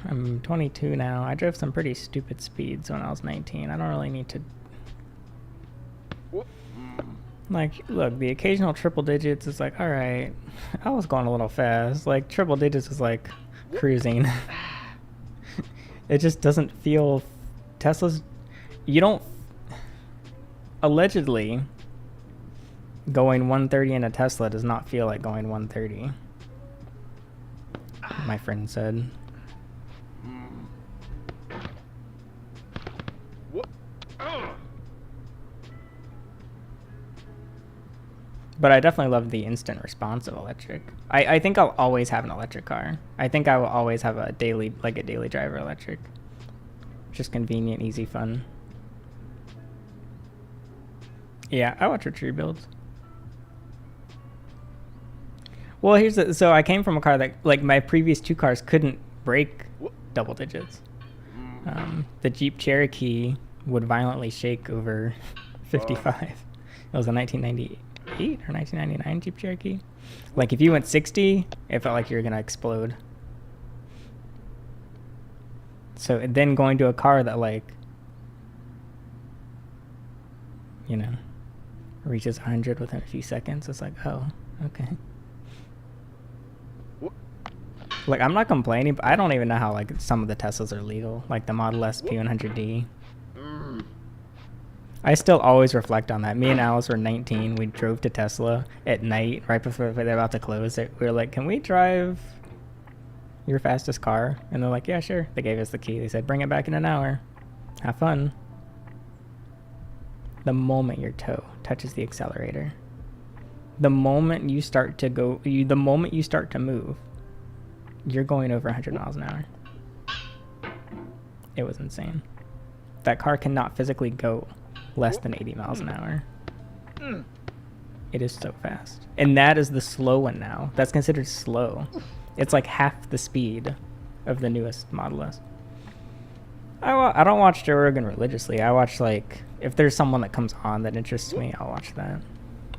I'm 22 now. I drove some pretty stupid speeds when I was 19. I don't really need to... Like, look, the occasional triple digits is like, alright. I was going a little fast. Like, triple digits is like cruising. It just doesn't feel... Tesla's... You don't... Allegedly, going 130 in a Tesla does not feel like going 130. My friend said. But I definitely love the instant response of electric. I think I'll always have an electric car. I think I will always have a daily driver electric. Just convenient, easy, fun. Yeah, I watch Retreat builds. Well, here's the, so I came from a car that, like, my previous two cars couldn't break double digits. The Jeep Cherokee would violently shake over 55. It was a 1998 or 1999 Jeep Cherokee. Like, if you went 60, it felt like you were gonna explode. So then going to a car that, like, you know, reaches 100 within a few seconds, it's like, oh, okay. Like, I'm not complaining, but I don't even know how, like, some of the Teslas are legal. Like the Model S P100D. I still always reflect on that. Me and Alice were 19. We drove to Tesla at night, right before they're about to close it. We were like, can we drive your fastest car? And they're like, yeah, sure. They gave us the key. They said, bring it back in an hour. Have fun. The moment your toe touches the accelerator, the moment you start to go, the moment you start to move, you're going over 100 miles an hour. It was insane. That car cannot physically go less than 80 miles an hour. It is so fast. And that is the slow one now. That's considered slow. It's like half the speed of the newest Model S. I don't watch Joe Rogan religiously. I watch, like, if there's someone that comes on that interests me, I'll watch that.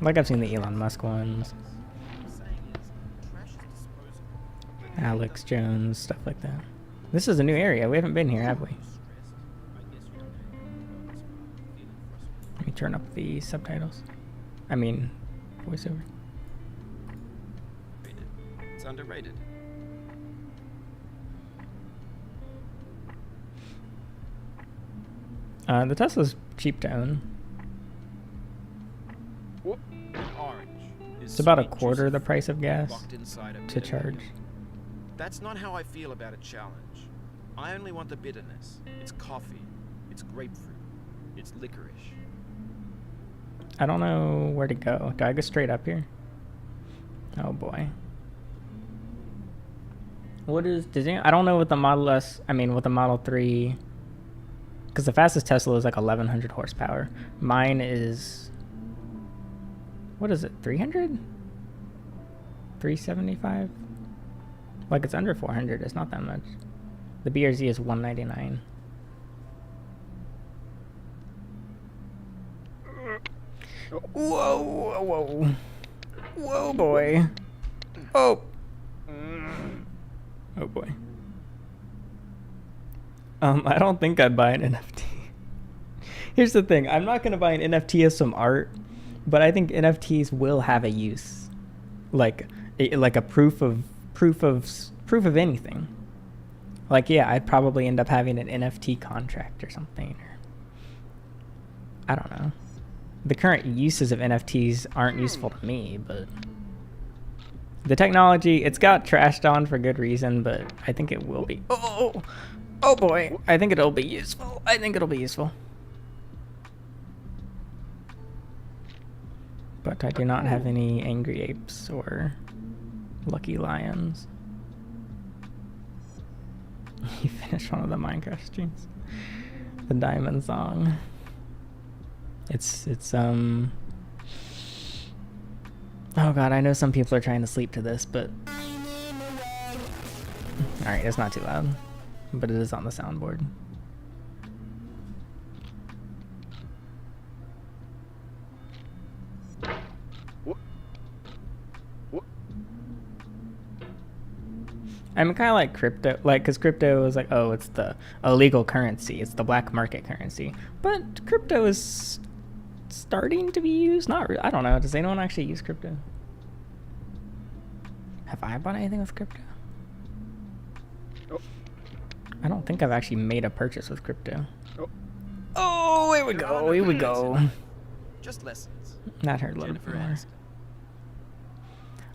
Like, I've seen the Elon Musk ones. Alex Jones, stuff like that. This is a new area. We haven't been here, have we? Let me turn up the subtitles. I mean, voiceover. It's underrated. The Tesla's cheap to own. It's about a quarter the price of gas to charge. That's not how I feel about a challenge. I only want the bitterness. It's coffee. It's grapefruit. It's licorice. I don't know where to go. Do I go straight up here? Oh boy. What is, I don't know what the Model S, I mean, what the Model 3, because the fastest Tesla is like 1100 horsepower. Mine is, what is it, 300? 375? Like, it's under 400, it's not that much. The BRZ is 199. Whoa, whoa, whoa, boy. Oh. Oh boy. I don't think I'd buy an NFT. Here's the thing. I'm not going to buy an NFT as some art, but I think NFTs will have a use. Like a proof of anything. Like, yeah, I'd probably end up having an NFT contract or something. Or, I don't know. The current uses of NFTs aren't useful to me, but the technology, it's got trashed on for good reason, but I think it will be. Oh boy. I think it'll be useful. But I do not have any angry apes or lucky lions. You finished one of the Minecraft streams. The Diamond Song. It's oh god, I know some people are trying to sleep to this, but alright, it's not too loud. But it is on the soundboard. I'm kind of like crypto, like, because crypto is like, oh, it's the illegal currency, it's the black market currency. But crypto is starting to be used. I don't know. Does anyone actually use crypto? Have I bought anything with crypto? I don't think I've actually made a purchase with crypto. Oh, here we go. Just lessons. Not heard load Jennifer more. asked.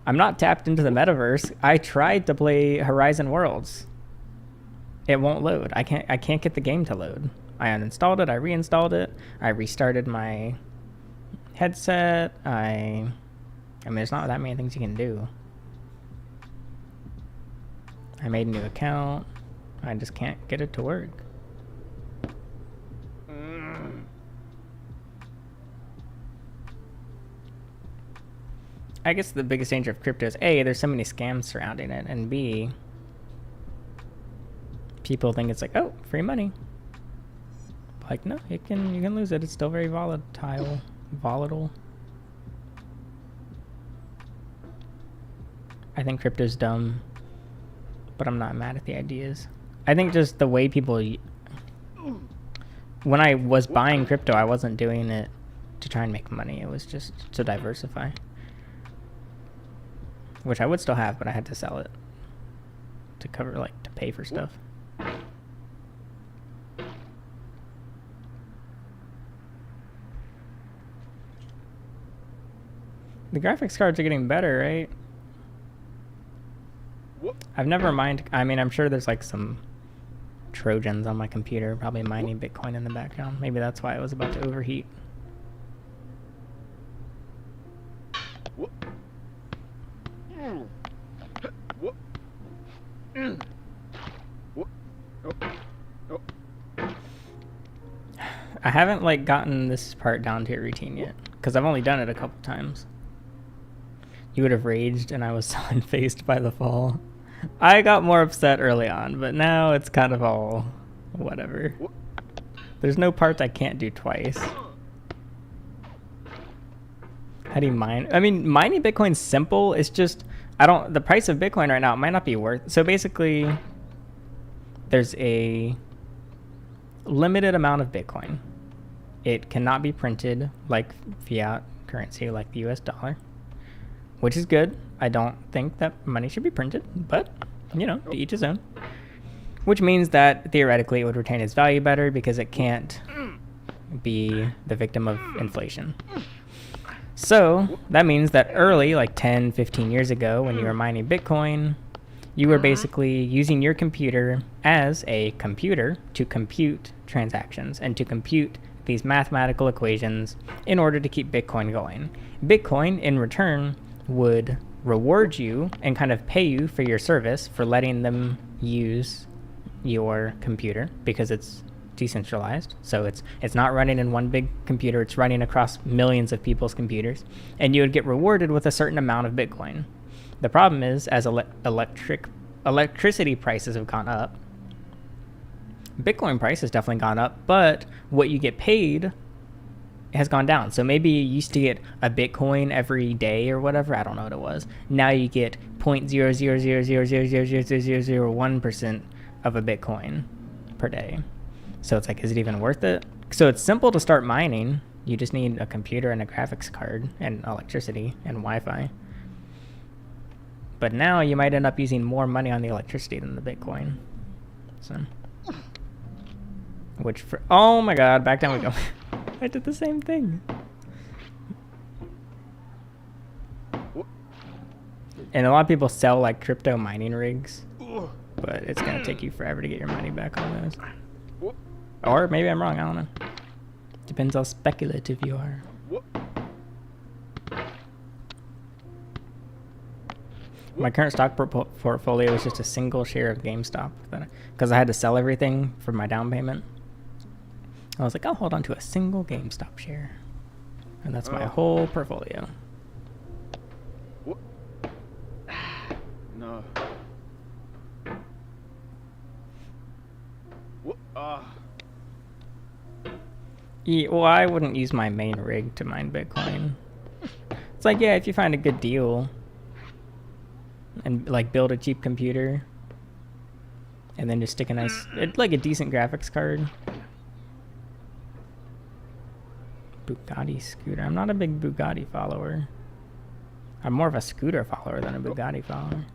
I'm not tapped into the metaverse. I tried to play Horizon Worlds. It won't load. I can't get the game to load. I uninstalled it, I reinstalled it, I restarted my headset. I mean, there's not that many things you can do. I made a new account. I just can't get it to work. I guess the biggest danger of crypto is A, there's so many scams surrounding it, and B, people think it's like, oh, free money. Like, no, you can lose it. It's still very volatile. I think crypto's dumb, but I'm not mad at the ideas. I think just the way people, when I was buying crypto, I wasn't doing it to try and make money. It was just to diversify. Which I would still have, but I had to sell it to cover, like, to pay for stuff. The graphics cards are getting better, right? I've never mined. I mean, I'm sure there's like some Trojans on my computer, probably mining Bitcoin in the background. Maybe that's why it was about to overheat. I haven't like gotten this part down to a routine yet, because I've only done it a couple times. You would have raged and I was so unfazed by the fall. I got more upset early on, but now it's kind of all whatever. There's no parts I can't do twice. How do you mine? I mean, mining Bitcoin's simple. It's just, the price of Bitcoin right now, it might not be worth. So basically, there's a limited amount of Bitcoin. It cannot be printed like fiat currency, like the US dollar, which is good. I don't think that money should be printed, but, you know, to each his own. Which means that theoretically it would retain its value better because it can't be the victim of inflation. So that means that early, like 10, 15 years ago, when you were mining Bitcoin, you were basically using your computer as a computer to compute transactions and to compute these mathematical equations in order to keep Bitcoin going. Bitcoin, in return, would reward you and kind of pay you for your service for letting them use your computer because it's decentralized. So it's not running in one big computer, it's running across millions of people's computers, and you would get rewarded with a certain amount of Bitcoin. The problem is, as electricity prices have gone up, Bitcoin price has definitely gone up, but what you get paid has gone down. So maybe you used to get a Bitcoin every day or whatever. I don't know what it was. Now you get 0.00000000001% of a Bitcoin per day. So it's like, is it even worth it? So it's simple to start mining. You just need a computer and a graphics card and electricity and Wi-Fi. But now you might end up using more money on the electricity than the Bitcoin. So, which for, oh my God, back down we go. I did the same thing. And a lot of people sell like crypto mining rigs, but it's gonna take you forever to get your money back on those. Or maybe I'm wrong, I don't know. Depends how speculative you are. My current stock portfolio is just a single share of GameStop because I had to sell everything for my down payment. I was like, I'll hold on to a single GameStop share. And that's my whole portfolio. No. Yeah, well, I wouldn't use my main rig to mine Bitcoin. It's like, yeah, if you find a good deal and like build a cheap computer and then just stick a nice, like a decent graphics card. Bugatti scooter. I'm not a big Bugatti follower. I'm more of a scooter follower than a Bugatti follower.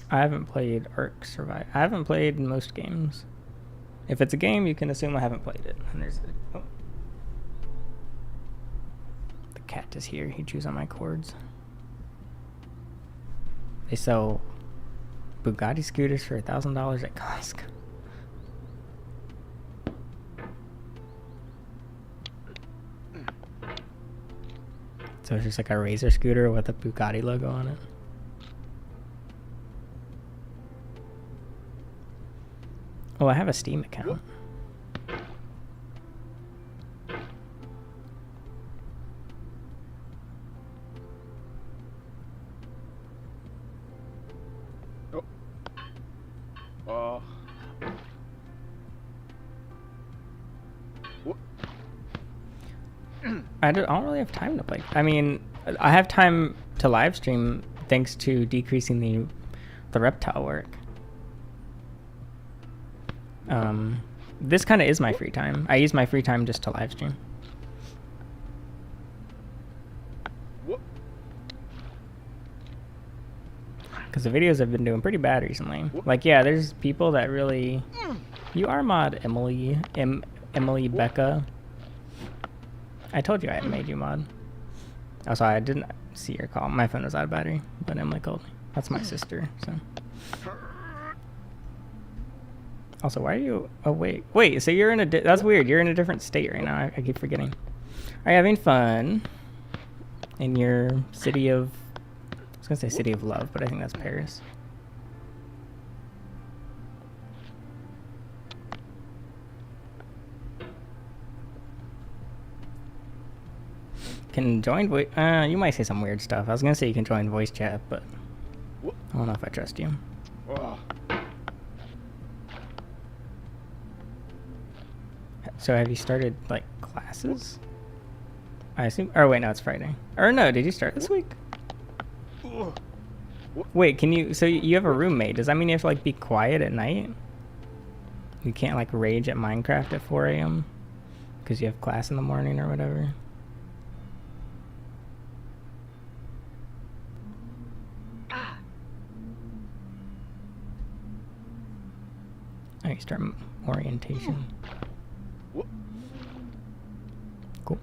I haven't played Ark Survive. I haven't played most games. If it's a game, you can assume I haven't played it. And there's the cat is here. He chews on my cords. They sell Bugatti scooters for $1,000 at Costco. So it's just like a Razor scooter with a Bugatti logo on it. Oh, I have a Steam account. I don't really have time to play. I mean, I have time to live stream thanks to decreasing the reptile work. This kind of is my free time. I use my free time just to live stream. Because the videos have been doing pretty bad recently. Like, yeah, there's people that really... You are mod, Emily. Emily Becca. I told you I had made you mod. Oh, sorry, I didn't see your call. My phone was out of battery, but Emily called me. That's my sister, so... Also, why are you awake? Wait, so you're in a... That's weird. You're in a different state right now. I keep forgetting. Are you having fun in your city of... I was going to say city of love, but I think that's Paris. Can join voice... you might say some weird stuff. I was going to say you can join voice chat, but... I don't know if I trust you. So have you started, like, classes? I assume... Or wait, no, it's Friday. Or no, did you start this week? Wait, can you... So you have a roommate. Does that mean you have to, like, be quiet at night? You can't, like, rage at Minecraft at 4 a.m.? Because you have class in the morning or whatever? Oh, you start orientation. Cool.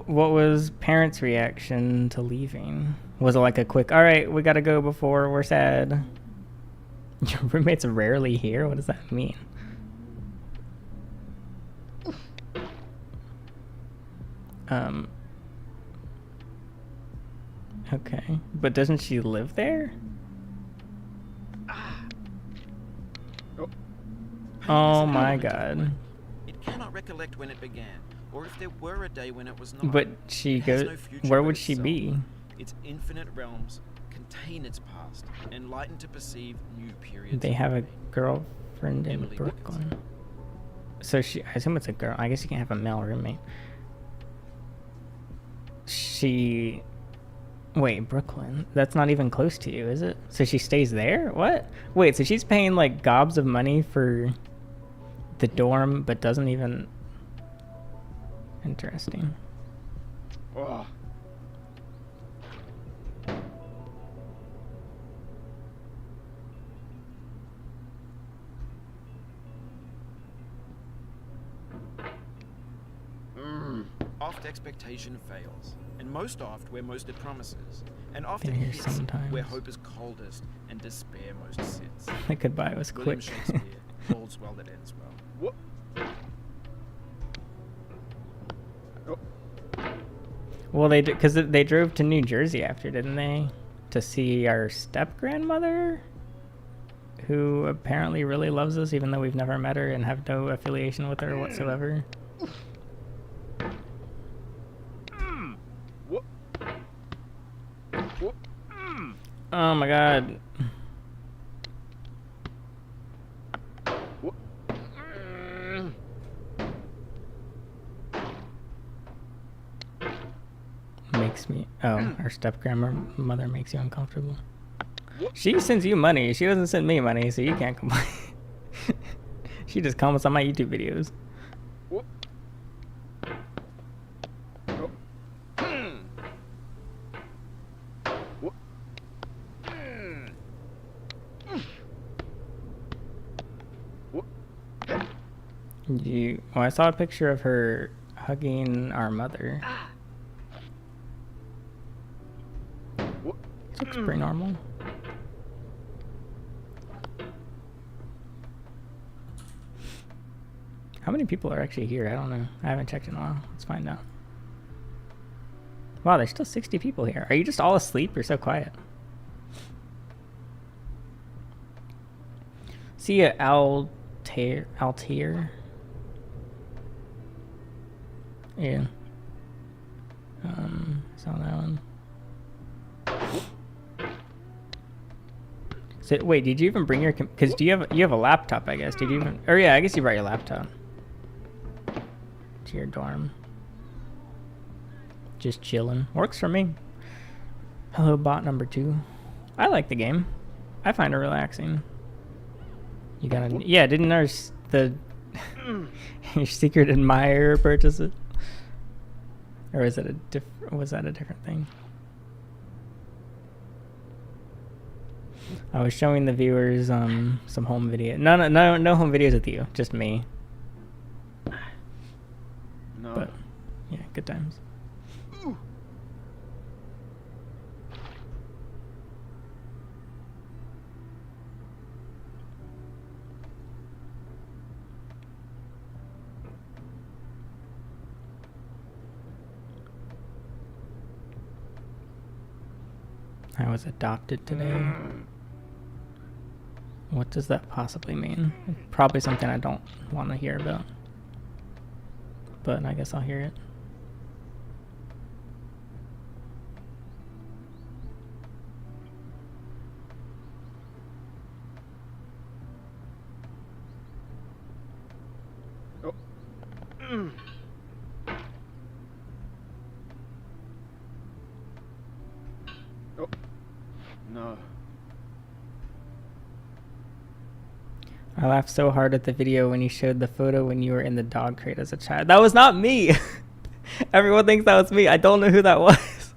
What was parents' reaction to leaving? Was it like a quick, all right, we gotta go before we're sad? Your roommate's rarely here? What does that mean? Okay. But doesn't she live there? Oh my god. It cannot cannot recollect when it began, or if there were a day when it was not. But she It has goes. no future Where but would she itself. be? Its infinite realms contain its past, enlightened to perceive new periods. They of have a being. girlfriend in Emily Brooklyn. Dickinson. So she, I assume it's a girl. I guess you can't have a male roommate. She, wait, Brooklyn? That's not even close to you, is it? So she stays there? What? Wait, so she's paying like gobs of money for the dorm, but doesn't even. Interesting. Oh. Oft expectation fails, and most oft where most it promises, and often here hits sometimes. where hope is coldest and despair most sits. The goodbye was William quick. Shakespeare, all's well that ends well. Well, they because they drove to New Jersey after, didn't they? To see our step grandmother, who apparently really loves us, even though we've never met her and have no affiliation with her whatsoever. Oh my god. Makes me. Oh, our step grandmother makes you uncomfortable. She sends you money. She doesn't send me money, so you can't complain. She just comments on my YouTube videos. Well, I saw a picture of her hugging our mother. Looks pretty normal. How many people are actually here? I don't know. I haven't checked in a while. Let's find out. Wow, there's still 60 people here. Are you just all asleep? You're so quiet. See ya, Altair. Yeah. Saw that one. So wait, did you even bring your? Because you have a laptop, I guess. Did you even? Or yeah, I guess you brought your laptop to your dorm. Just chilling. Works for me. Hello, bot number 2. I like the game. I find it relaxing. You gotta. Yeah, didn't the your secret admirer purchase it? Or is it was that a different thing? I was showing the viewers some home video. No home videos with you, just me. No. But yeah, good times. I was adopted today. What does that possibly mean? Probably something I don't want to hear about. But I guess I'll hear it. No. I laughed so hard at the video when you showed the photo when you were in the dog crate as a child. That was not me! Everyone thinks that was me. I don't know who that was.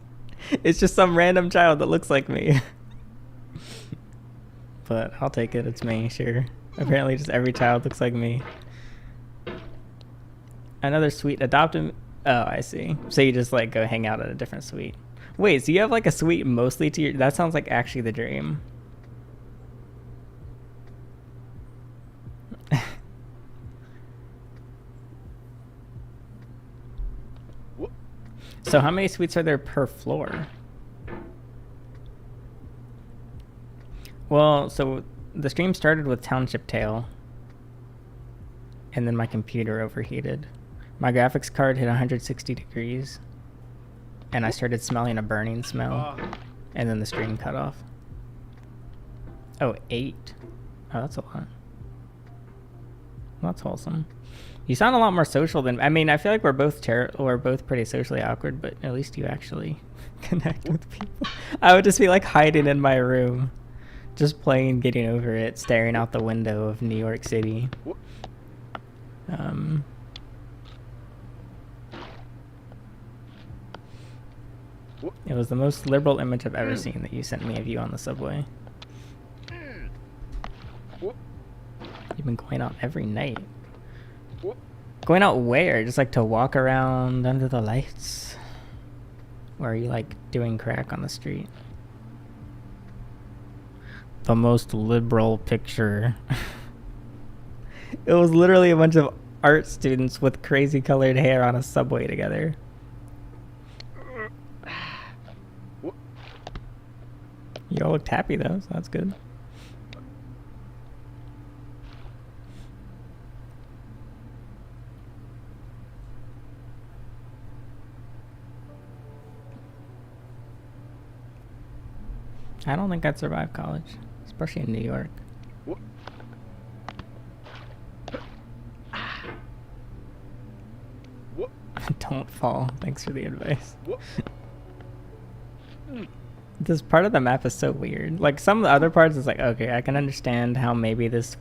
It's just some random child that looks like me. But I'll take it. It's me, sure. Apparently just every child looks like me. Another suite. Adopted. Oh, I see. So you just like go hang out at a different suite. Wait, so you have like a suite mostly to your... That sounds like actually the dream. So how many suites are there per floor? Well, so the stream started with Township Tale. and then my computer overheated. My graphics card hit 160 degrees, and I started smelling a burning smell, and then the stream cut off. Oh, 8. Oh, that's a lot. That's wholesome. You sound a lot more social than... I mean, I feel like we're both pretty socially awkward, but at least you actually connect with people. I would just be like hiding in my room, just playing Getting Over It, staring out the window of New York City. It was the most liberal image I've ever seen that you sent me of you on the subway. You've been going out every night. Going out where? Just like to walk around under the lights? Or are you like doing crack on the street? The most liberal picture. It was literally a bunch of art students with crazy colored hair on a subway together. You all looked happy though, so that's good. I don't think I'd survive college, especially in New York. Don't fall. Thanks for the advice. This part of the map is so weird. Like some of the other parts is like, okay, I can understand how maybe this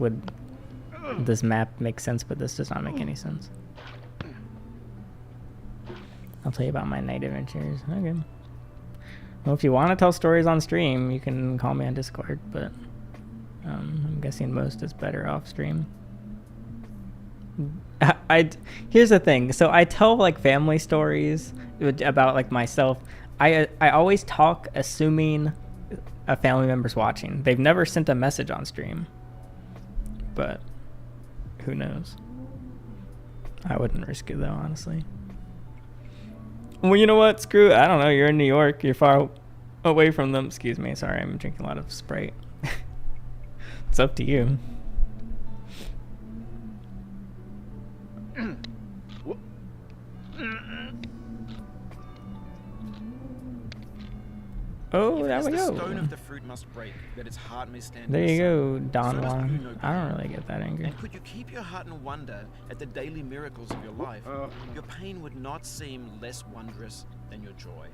map makes sense, but this does not make any sense. I'll tell you about my night adventures. Okay. Well, if you want to tell stories on stream, you can call me on Discord, but I'm guessing most is better off stream. Here's the thing. So I tell like family stories about like myself. I always talk assuming a family member's watching. They've never sent a message on stream, but who knows? I wouldn't risk it though, honestly. Well, you know what? Screw it. I don't know. You're in New York. You're far away from them. Excuse me. Sorry, I'm drinking a lot of Sprite. It's up to you. Oh, there we go. The stone of the fruit must break, that its heart may stand. There you go, So Don does Juan. Bruno I don't Bruno. really get that angry. And could you keep your heart in wonder at the daily miracles of your life, your pain would not seem less wondrous than your joy.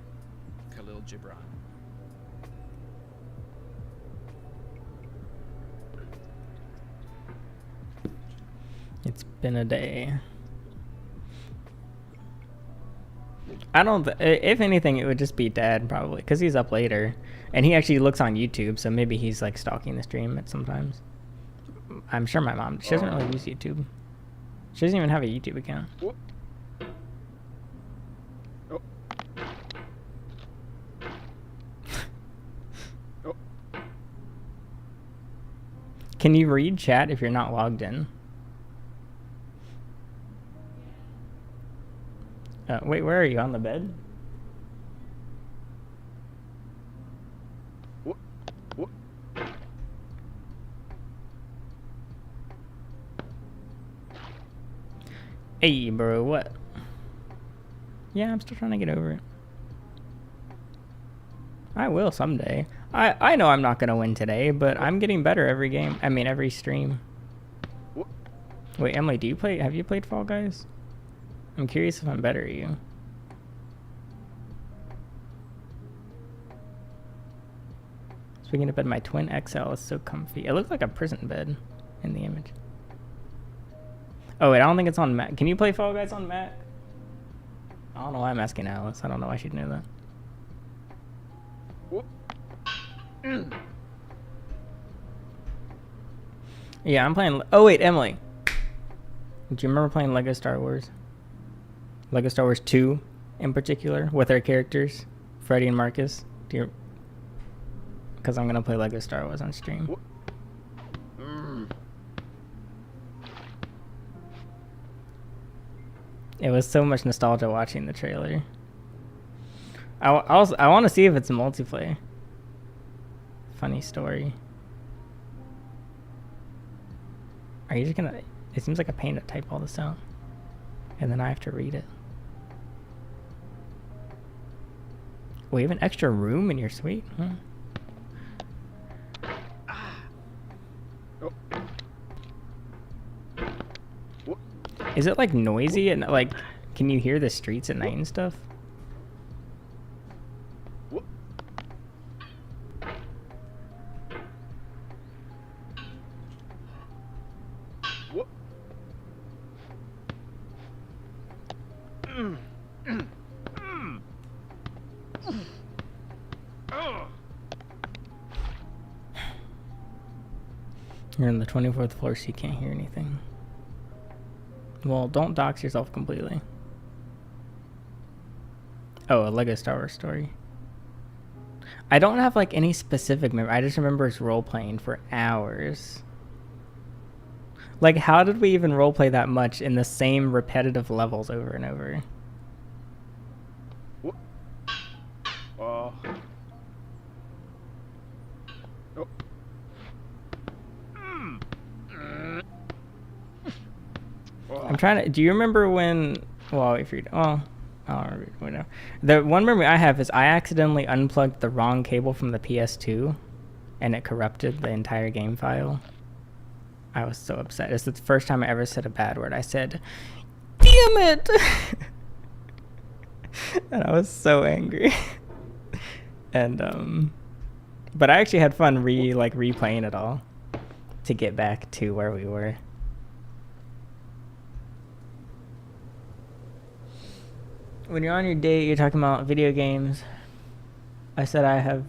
Khalil Gibran. It's been a day. I don't. If anything, it would just be Dad probably, because he's up later, and he actually looks on YouTube, so maybe he's like stalking the stream at sometimes. I'm sure my mom. She doesn't really use YouTube. She doesn't even have a YouTube account. Can you read chat if you're not logged in? Wait, where are you? On the bed? Hey, bro, what? Yeah, I'm still trying to get over it. I will someday. I know I'm not going to win today, but I'm getting better every game. I mean, every stream. Wait, Emily, have you played Fall Guys? I'm curious if I'm better at you. Speaking of bed, my twin XL is so comfy. It looks like a prison bed in the image. Oh, wait, I don't think it's on Mac. Can you play Fall Guys on Mac? I don't know why I'm asking Alice. I don't know why she'd know that. Yeah, I'm playing... Oh, wait, Emily. Do you remember playing Lego Star Wars? Lego Star Wars 2 in particular, with our characters, Freddy and Marcus. Do you... Because I'm going to play Lego Star Wars on stream. It was so much nostalgia watching the trailer. I want to see if it's multiplayer. Funny story. Are you just gonna... It seems like a pain to type all this out. And then I have to read it. We have an extra room in your suite? Huh? Is it like noisy and like, can you hear the streets at night and stuff? You're on the 24th floor, so you can't hear anything. Well, don't dox yourself completely. Oh, a Lego Star Wars story. I don't have like any specific memory. I just remember us role playing for hours. Like, how did we even role play that much in the same repetitive levels over and over? I'm trying to. Do you remember when? Well, if you're. Oh, I don't remember. The one memory I have is I accidentally unplugged the wrong cable from the PS2, and it corrupted the entire game file. I was so upset. It's the first time I ever said a bad word. I said, "Damn it!" And I was so angry. And but I actually had fun replaying it all to get back to where we were. When you're on your date, you're talking about video games. I said I have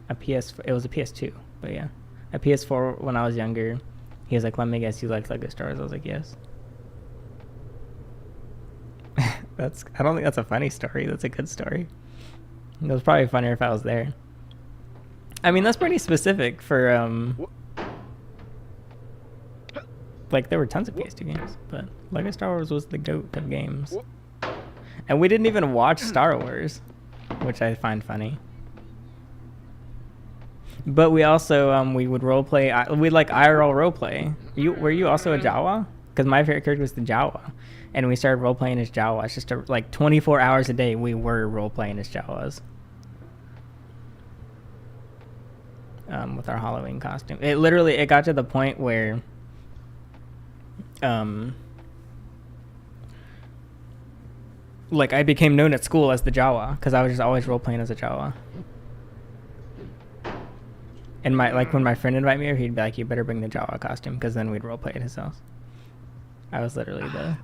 a PS. It was a PS2, but yeah, a PS4 when I was younger. He was like, "Let me guess, you like Lego Star Wars?" I was like, "Yes." I don't think that's a funny story. That's a good story. It was probably funnier if I was there. I mean, that's pretty specific for like there were tons of PS2 games, but Lego Star Wars was the GOAT of games. And we didn't even watch Star Wars, which I find funny. But we also we would roleplay. We'd like IRL roleplay. Were you also a Jawa? Because my favorite character was the Jawa, and we started roleplaying as Jawas. Just like 24 hours a day, we were roleplaying as Jawas. With our Halloween costume, it got to the point where like I became known at school as the Jawa because I was just always role playing as a Jawa. And when my friend invited me over, he'd be like, "You better bring the Jawa costume," because then we'd role play at his house. I was literally the.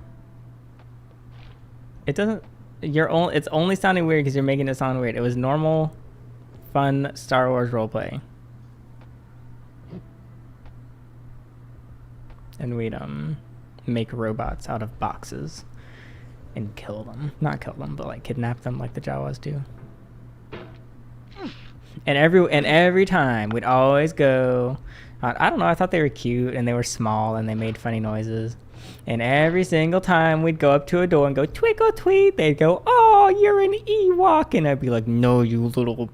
It doesn't. It's only sounding weird because you're making it sound weird. It was normal, fun Star Wars role play. And we'd make robots out of boxes and kill them. Not kill them, but like kidnap them like the Jawas do. And every time we'd always go, I don't know, I thought they were cute and they were small and they made funny noises. And every single time we'd go up to a door and go, "Twinkle tweet," they'd go, "Oh, you're an Ewok." And I'd be like, "No, you little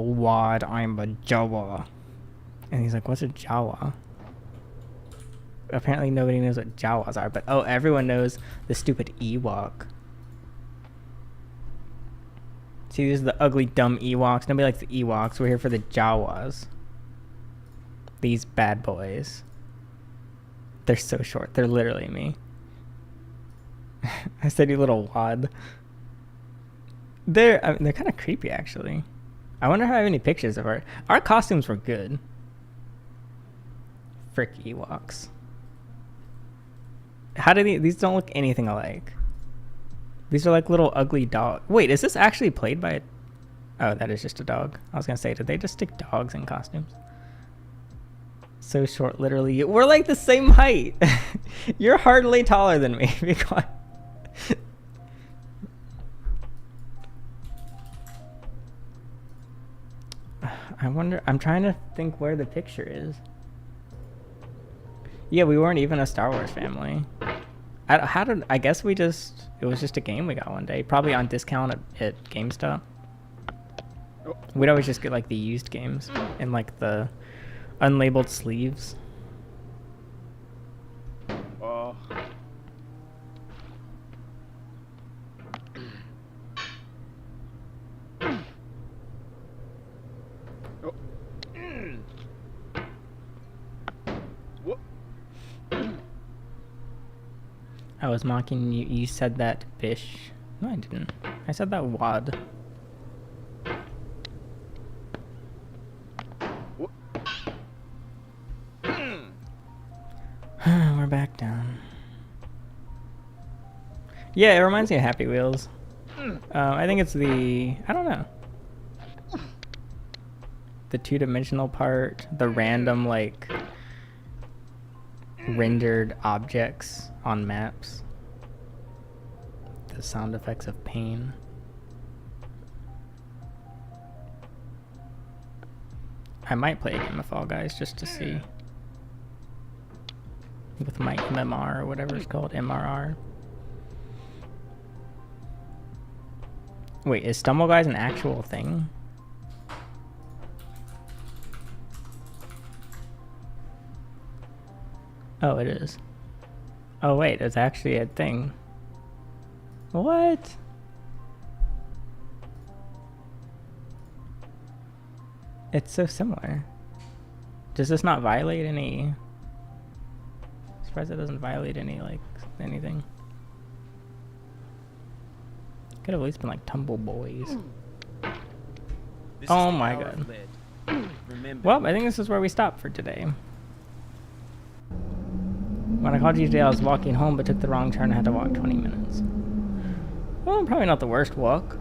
wad, I'm a Jawa." And he's like, "What's a Jawa?" Apparently nobody knows what Jawas are, but everyone knows the stupid Ewok. See, these are the ugly, dumb Ewoks. Nobody likes the Ewoks. We're here for the Jawas. These bad boys. They're so short. They're literally me. I said, "You little wad." They're kind of creepy, actually. I wonder if I have any pictures of our costumes were good. Frick Ewoks. How do these don't look anything alike? These are like little ugly dogs. Wait, is this actually played by a... Oh, that is just a dog. I was gonna say, did they just stick dogs in costumes? So short, literally. We're like the same height. You're hardly taller than me. Be quiet. I wonder... I'm trying to think where the picture is. Yeah, we weren't even a Star Wars family. I guess it was just a game we got one day. Probably on discount at GameStop. We'd always just get like the used games and like the unlabeled sleeves. I was mocking you. You said that bish. No, I didn't. I said that wad. We're back down. Yeah, it reminds me of Happy Wheels. I think it's the... I don't know. The two-dimensional part. The random, like... rendered objects on maps. The sound effects of pain. I might play a game of Fall Guys just to see. With my MMR or whatever it's called, MRR. Wait, is Stumble Guys an actual thing? Oh, it is. Oh wait, it's actually a thing. What? It's so similar. Does this not violate any... I'm surprised it doesn't violate any, like, anything. Could have at least been like Tumble Boys. Oh my god. Well, I think this is where we stop for today. When I called you today, I was walking home but took the wrong turn and had to walk 20 minutes. Well, probably not the worst walk.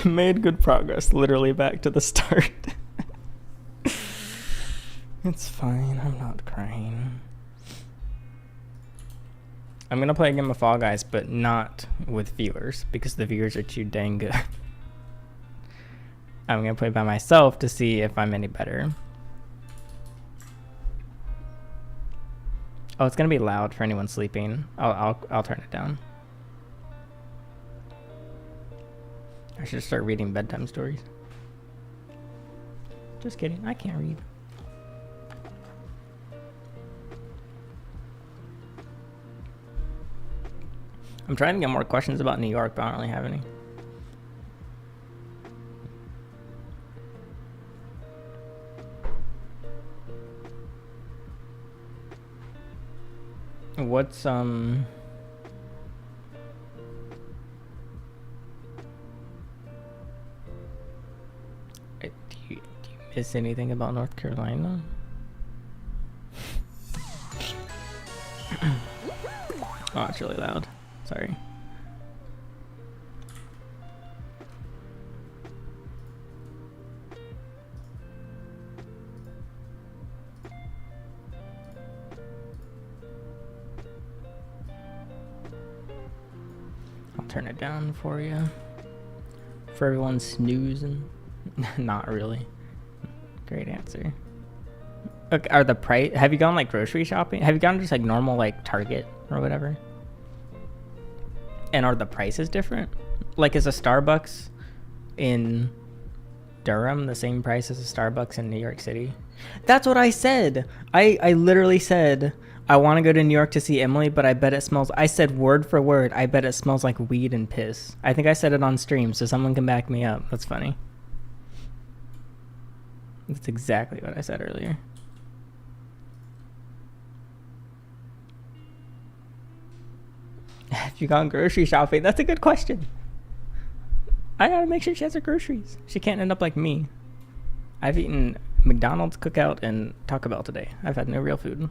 Made good progress, literally back to the start. It's fine, I'm not crying. I'm gonna play a game of Fall Guys, but not with viewers, because the viewers are too dang good. I'm gonna play by myself to see if I'm any better. Oh, it's gonna be loud for anyone sleeping. I'll turn it down. I should start reading bedtime stories. Just kidding, I can't read. I'm trying to get more questions about New York, but I don't really have any. What's do you miss anything about North Carolina? Oh, it's really loud. Sorry. I'll turn it down for you. For everyone snoozing. Not really. Great answer. Okay, are the price... Have you gone like grocery shopping? Have you gone just like normal like Target or whatever? And are the prices different? Like, is a Starbucks in Durham the same price as a Starbucks in New York City? That's what I said. I literally said, I want to go to New York to see Emily, but I bet it smells... I said word for word, I bet it smells like weed and piss. I think I said it on stream, so someone can back me up. That's funny. That's exactly what I said earlier. Have you gone grocery shopping? That's a good question. I gotta make sure she has her groceries. She can't end up like me. I've eaten McDonald's, Cookout, and Taco Bell today. I've had no real food.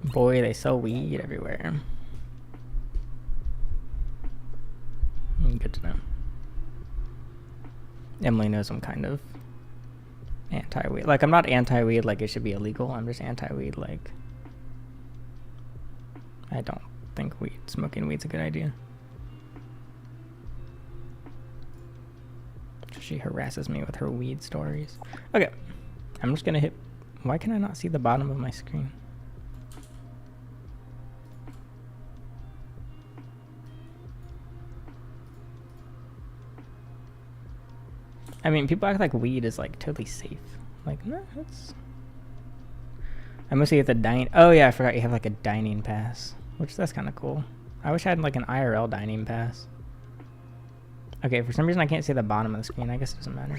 Boy, they sell weed everywhere. Good to know. Emily knows I'm kind of anti-weed. Like, I'm not anti-weed like it should be illegal. I'm just anti-weed like I don't think smoking weed's a good idea. She harasses me with her weed stories. Okay. I'm just gonna hit... Why can I not see the bottom of my screen? I mean, people act like weed is like totally safe. Like, no, it's... I mostly get the dine... Oh yeah, I forgot you have like a dining pass. Which, that's kind of cool. I wish I had like an IRL dining pass. Okay, for some reason I can't see the bottom of the screen. I guess it doesn't matter.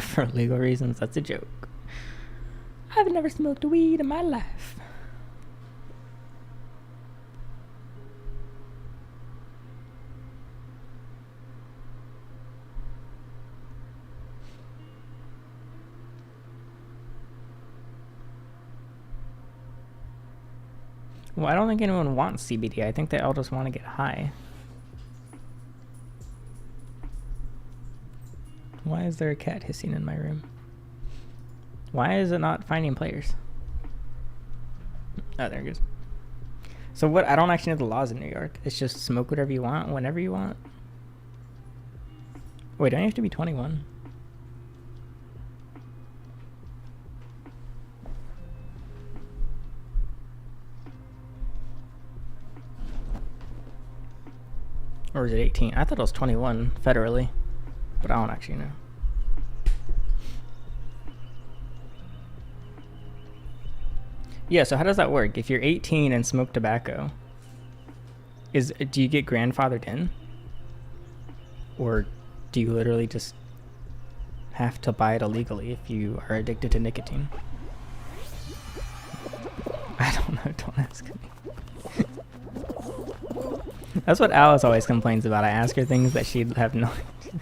For legal reasons, that's a joke. I've never smoked weed in my life. Well, I don't think anyone wants CBD. I think they all just want to get high. Why is there a cat hissing in my room? Why is it not finding players? Oh, there it goes. So what? I don't actually know the laws in New York. It's just smoke whatever you want, whenever you want. Wait, don't you have to be 21? Or is it 18? I thought it was 21 federally, but I don't actually know. Yeah, so how does that work? If you're 18 and smoke tobacco, do you get grandfathered in? Or do you literally just have to buy it illegally if you are addicted to nicotine? I don't know, don't ask me. That's what Alice always complains about. I ask her things that she'd have no idea.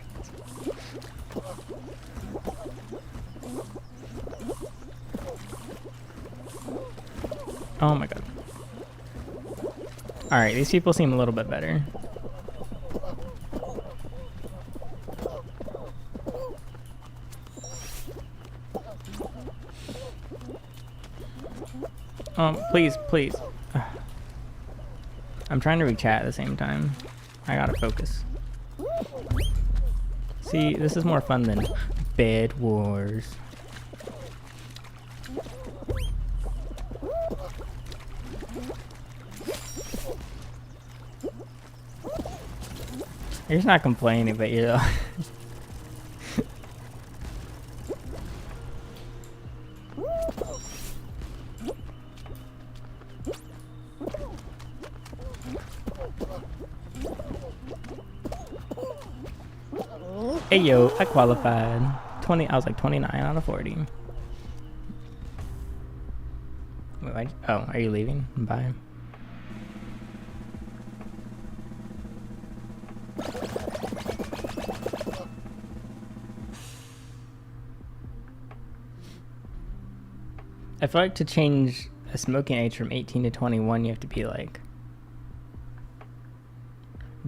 Oh my god. Alright, these people seem a little bit better. Please, please. I'm trying to read chat at the same time. I gotta focus. See, this is more fun than Bed Wars. You're just not complaining, but you're... Hey yo, I qualified. 20, I was like 29 out of 40. Wait, oh, are you leaving? Bye. I feel like to change a smoking age from 18 to 21, you have to be like...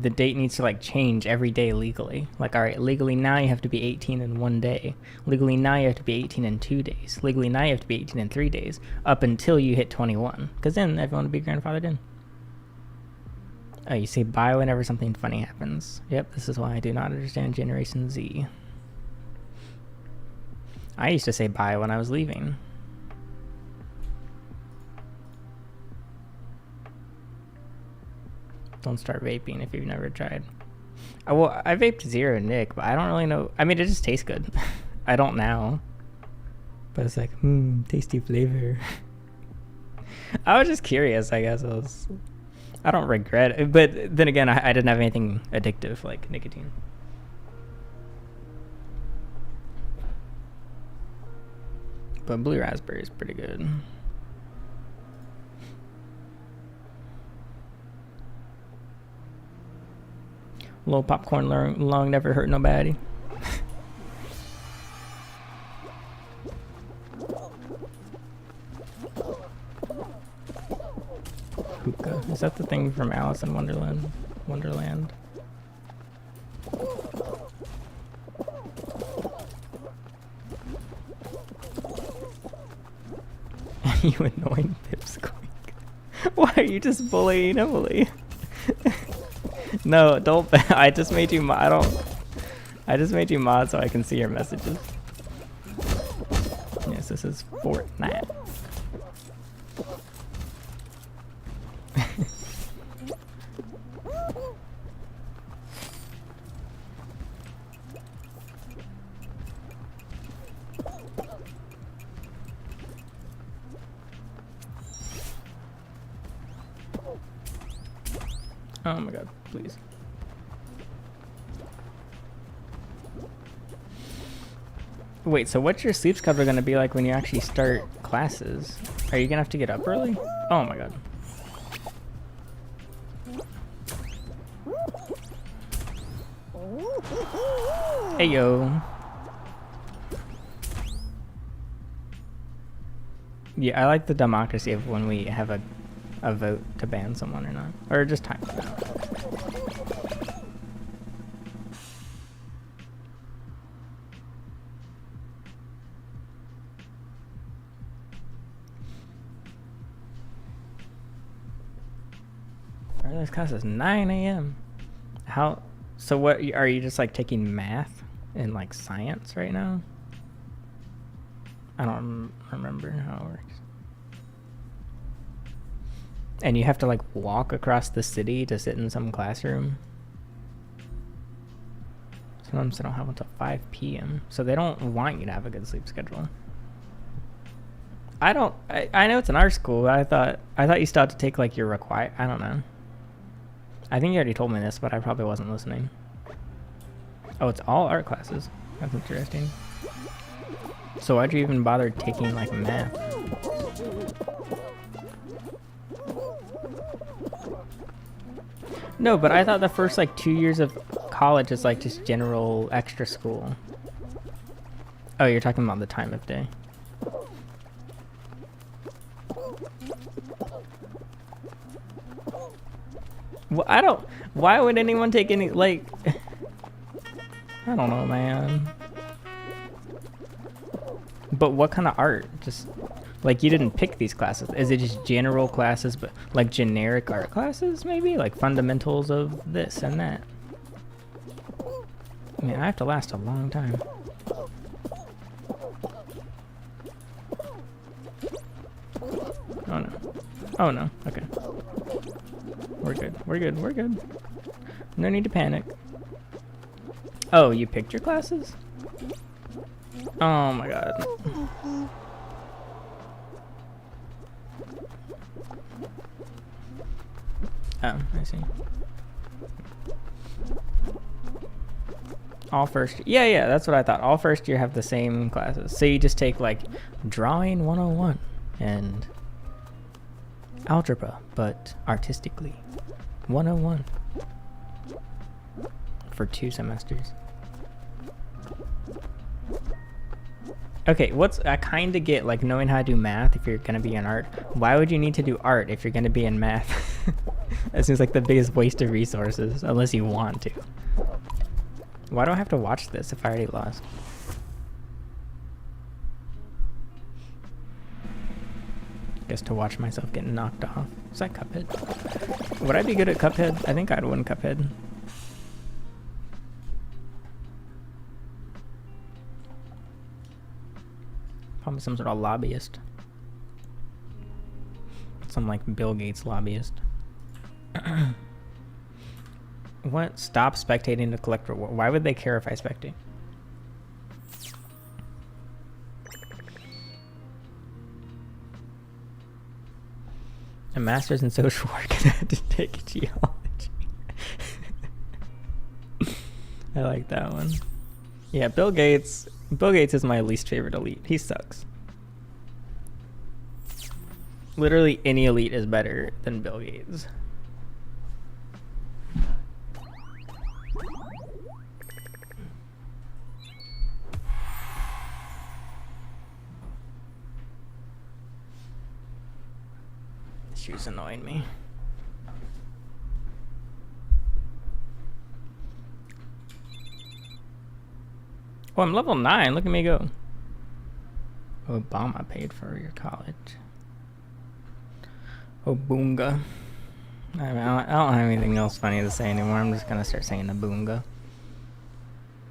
The date needs to like change every day legally. Like, alright, legally now you have to be 18 in 1 day. Legally now you have to be 18 in 2 days. Legally now you have to be 18 in 3 days. Up until you hit 21. Because then everyone will be grandfathered in. Oh, you say bye whenever something funny happens. Yep, this is why I do not understand Generation Z. I used to say bye when I was leaving. Don't start vaping if you've never tried. Well, I vaped Zero Nick, but I don't really know. I mean, it just tastes good. I don't now. But it's like, tasty flavor. I was just curious, I guess. I don't regret it. But then again, I didn't have anything addictive like nicotine. But blue raspberry is pretty good. Little popcorn lung never hurt nobody. Hookah. Is that the thing from Alice in Wonderland? You annoying pipsqueak. Why are you just bullying Emily? No, don't. I just made you mod. I just made you mod so I can see your messages. Yes, this is Fortnite. Oh my god, please. Wait, so what's your sleep schedule gonna be like when you actually start classes? Are you gonna have to get up early? Oh my god. Hey yo. Yeah, I like the democracy of when we have a vote to ban someone or not. Or just time it out. Earliest class is 9 a.m. How? So what, are you just like taking math and like science right now? I don't remember how it works. And you have to like walk across the city to sit in some classroom. Sometimes they don't have until 5 p.m. So they don't want you to have a good sleep schedule. I know it's an art school, but I thought you still had to take like your I don't know. I think you already told me this, but I probably wasn't listening. Oh, it's all art classes. That's interesting. So why'd you even bother taking like math? No, but I thought the first like 2 years of college is like just general extra school. Oh, you're talking about the time of day. Well, why would anyone take any, like, I don't know, man. But what kind of art? Just, like, you didn't pick these classes. Is it just general classes, but, like, generic art classes, maybe? Like, fundamentals of this and that. I mean, I have to last a long time. Oh, no. Oh, no. Okay. We're good. We're good. We're good. No need to panic. Oh, you picked your classes? Oh my god. Oh, I see. All first, yeah, that's what I thought. All first year have the same classes. So you just take like drawing 101 and algebra, but artistically. 101 for 2 semesters. Okay, I kind of get like knowing how to do math if you're gonna be in art. Why would you need to do art if you're gonna be in math? That seems like the biggest waste of resources, unless you want to. Why do I have to watch this if I already lost? Guess to watch myself get knocked off. Is that Cuphead? Would I be good at Cuphead? I think I'd win Cuphead. Probably some sort of lobbyist. Some like Bill Gates lobbyist. What? Stop spectating to collect reward. Why would they care if I spectate? A master's in social work and I had to take geology. I like that one. Yeah, Bill Gates. Bill Gates is my least favorite elite. He sucks. Literally any elite is better than Bill Gates. This shoe's annoying me. Oh, I'm level 9. Look at me go. Obama paid for your college. Oh, boonga. I don't have anything else funny to say anymore. I'm just gonna start saying a boonga.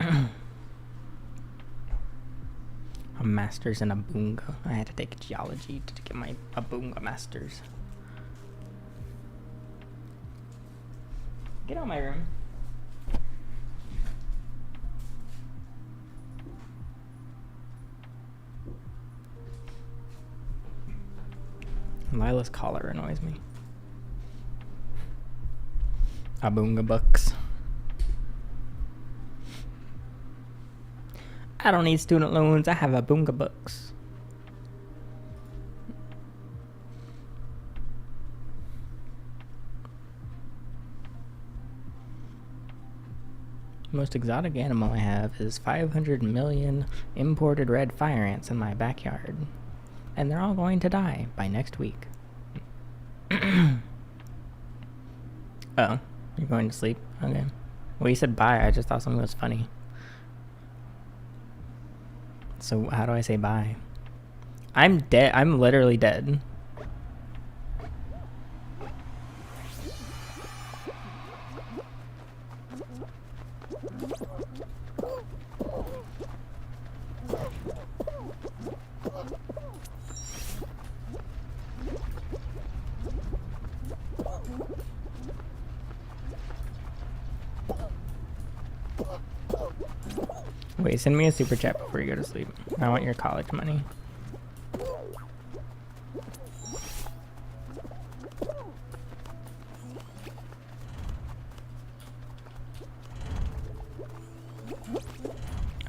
A master's in a boonga. I had to take geology to get my a boonga master's. Get out of my room. Lila's collar annoys me. Aboonga bucks. I don't need student loans. I have Aboonga bucks. Most exotic animal I have is 500 million imported red fire ants in my backyard. And they're all going to die by next week. Oh, you're going to sleep? Okay. Well, you said bye. I just thought something was funny. So how do I say bye? I'm dead. I'm literally dead. Wait, send me a super chat before you go to sleep. I want your college money.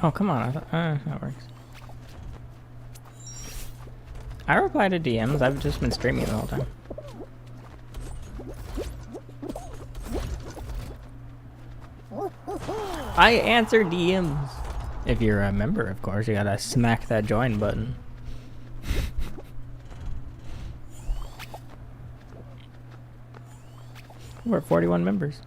Oh, come on. I thought, that works. I reply to DMs. I've just been streaming the whole time. I answer DMs. If you're a member, of course, you gotta smack that join button. We're at 41 members.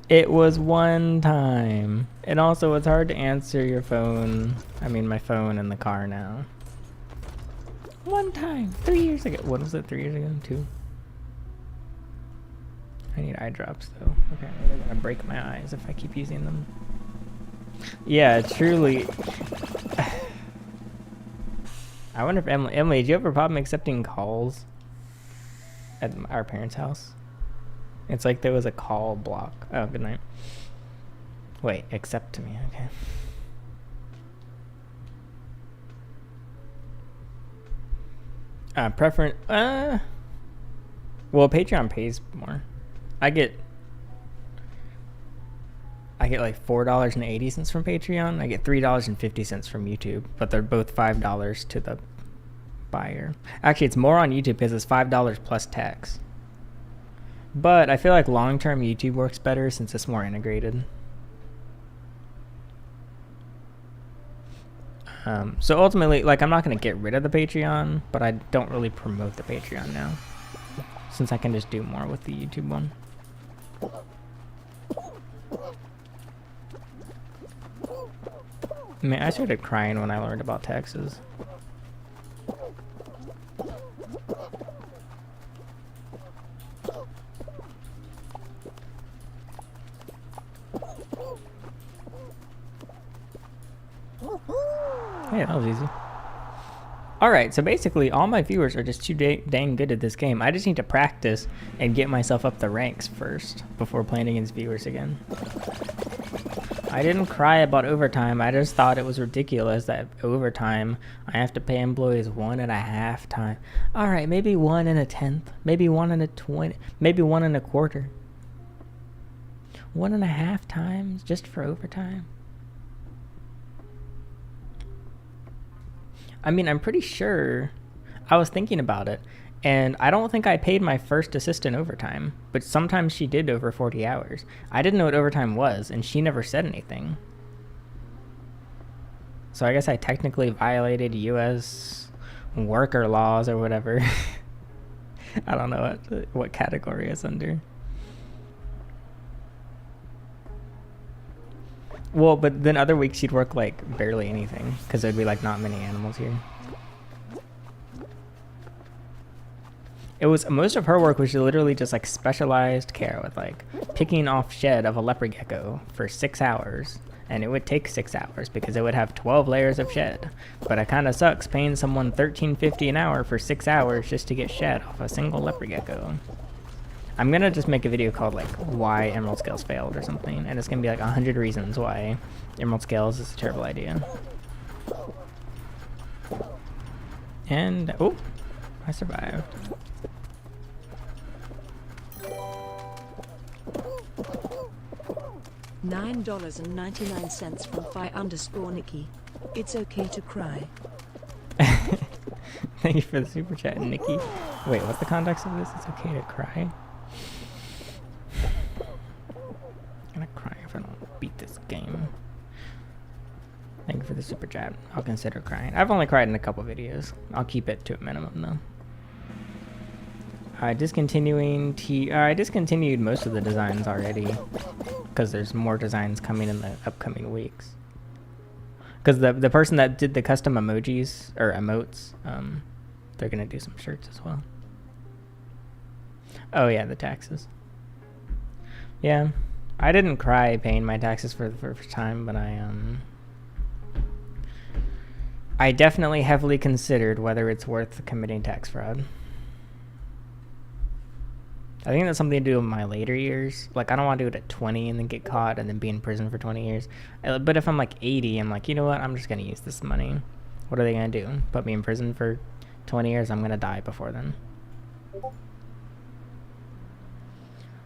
It was one time. And also, it's hard to answer your phone. I mean, my phone in the car now. One time. 3 years ago. What was it? 3 years ago? 2? I need eye drops, though. Okay, they're gonna break my eyes if I keep using them. Yeah, truly. I wonder if Emily, do you have a problem accepting calls at our parents' house? It's like there was a call block. Oh, good night. Wait, accept to me. Okay. Preference. Well, Patreon pays more. I get like $4.80 from Patreon. I get $3.50 from YouTube, but they're both $5 to the buyer. Actually, it's more on YouTube because it's $5 plus tax. But I feel like long-term YouTube works better since it's more integrated. So ultimately, like, I'm not going to get rid of the Patreon, but I don't really promote the Patreon now, since I can just do more with the YouTube one. I mean, I started crying when I learned about taxes. Yeah, that was easy. Alright, so basically all my viewers are just too dang good at this game. I just need to practice and get myself up the ranks first before playing against viewers again. I didn't cry about overtime. I just thought it was ridiculous that overtime I have to pay employees 1.5 times. Alright, maybe 1 1/10, maybe 1 1/20, maybe 1 1/4. 1.5 times just for overtime. I mean, I'm pretty sure, I was thinking about it, and I don't think I paid my first assistant overtime, but sometimes she did over 40 hours. I didn't know what overtime was, and she never said anything. So I guess I technically violated U.S. worker laws or whatever. I don't know what category it's under. Well, but then other weeks she'd work like barely anything because there'd be like not many animals here. It was, most of her work was literally just like specialized care with like picking off shed of a leopard gecko for 6 hours. And it would take 6 hours because it would have 12 layers of shed. But it kind of sucks paying someone $13.50 an hour for 6 hours just to get shed off a single leopard gecko. I'm gonna just make a video called like why emerald scales failed or something, and it's gonna be like 100 reasons why emerald scales is a terrible idea. And, oh, I survived. $9.99 from Fi_Nikki. It's okay to cry. Thank you for the super chat, Nikki. Wait, what's the context of this? It's okay to cry? I'm gonna cry if I don't beat this game. Thank you for the super chat. I'll consider crying. I've only cried in a couple videos. I'll keep it to a minimum though. I discontinued most of the designs already because there's more designs coming in the upcoming weeks. Because the person that did the custom emojis or emotes, they're gonna do some shirts as well. Oh yeah, the taxes. Yeah, I didn't cry paying my taxes for the first time, but I definitely heavily considered whether it's worth committing tax fraud. I think that's something to do with my later years. Like, I don't want to do it at 20 and then get caught and then be in prison for 20 years. But if I'm like 80, I'm like, you know what? I'm just going to use this money. What are they going to do? Put me in prison for 20 years? I'm going to die before then.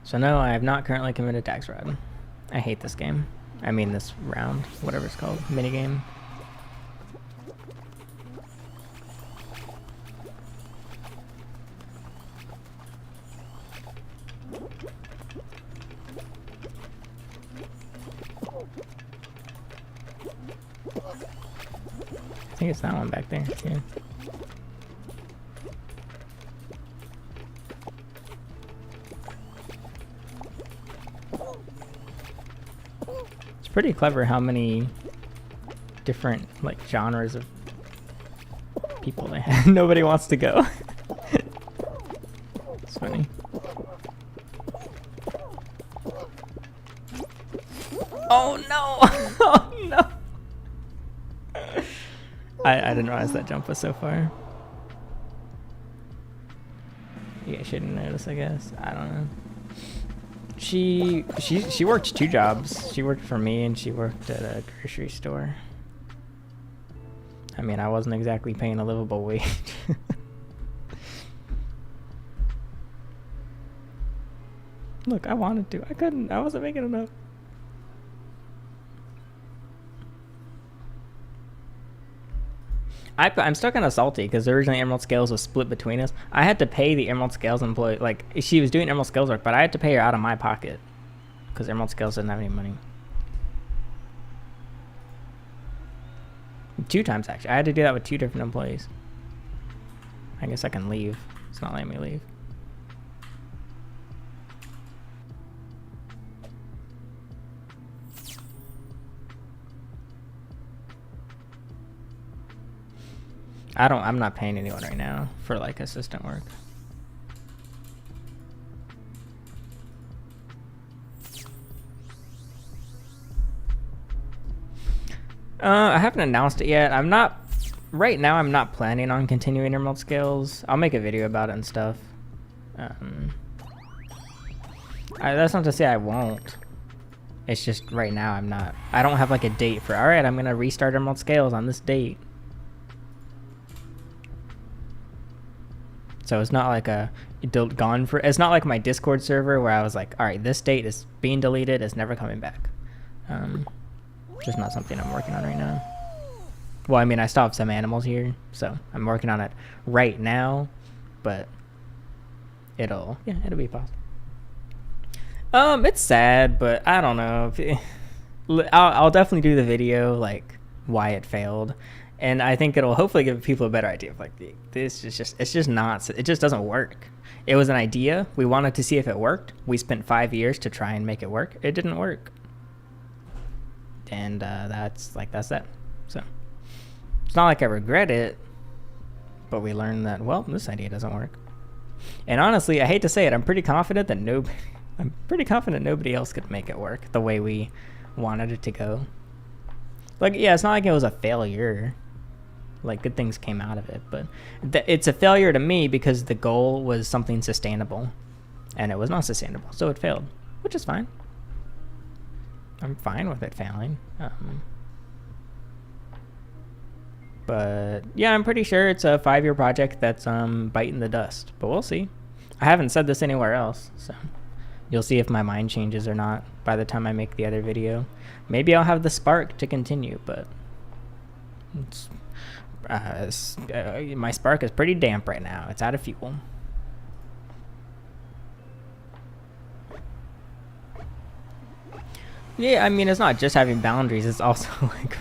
So no, I have not currently committed tax fraud. I hate this game. I mean this round, whatever it's called, minigame. I think it's that one back there. Yeah. It's pretty clever how many different like genres of people they have. Nobody wants to go. It's funny. Oh no! Oh no! I didn't realize that jump was so far. You guys shouldn't notice, I guess. I don't know. She worked 2 jobs. She worked for me and she worked at a grocery store. I mean, I wasn't exactly paying a livable wage. Look, I wanted to. I couldn't. I wasn't making enough. I'm still kind of salty because originally Emerald Scales was split between us. I had to pay the Emerald Scales employee, like she was doing Emerald Scales work, but I had to pay her out of my pocket because Emerald Scales didn't have any money. 2 times actually. I had to do that with 2 different employees. I guess I can leave. It's not letting me leave. I'm not paying anyone right now for like assistant work. I haven't announced it yet. Right now I'm not planning on continuing Emerald Scales. I'll make a video about it and stuff. That's not to say I won't. It's just right now I don't have like a date for, alright, I'm gonna restart Emerald Scales on this date. So it's not like it's not like my Discord server where I was like, all right, this date is being deleted, it's never coming back. Just not something I'm working on right now. Well, I mean, I still have some animals here, so I'm working on it right now, but it'll be possible. It's sad, but I don't know. I'll definitely do the video, like, why it failed. And I think it'll hopefully give people a better idea of like it just doesn't work. It was an idea. We wanted to see if it worked. We spent 5 years to try and make it work. It didn't work. And that's that. So it's not like I regret it, but we learned that, well, this idea doesn't work. And honestly, I hate to say it, I'm pretty confident nobody else could make it work the way we wanted it to go. Like, yeah, it's not like it was a failure. Like, good things came out of it, but it's a failure to me because the goal was something sustainable, and it was not sustainable, so it failed, which is fine. I'm fine with it failing. But yeah, I'm pretty sure it's a 5-year project that's biting the dust, but we'll see. I haven't said this anywhere else, so you'll see if my mind changes or not by the time I make the other video. Maybe I'll have the spark to continue, but my spark is pretty damp right now. It's out of fuel. Yeah, I mean, it's not just having boundaries, it's also like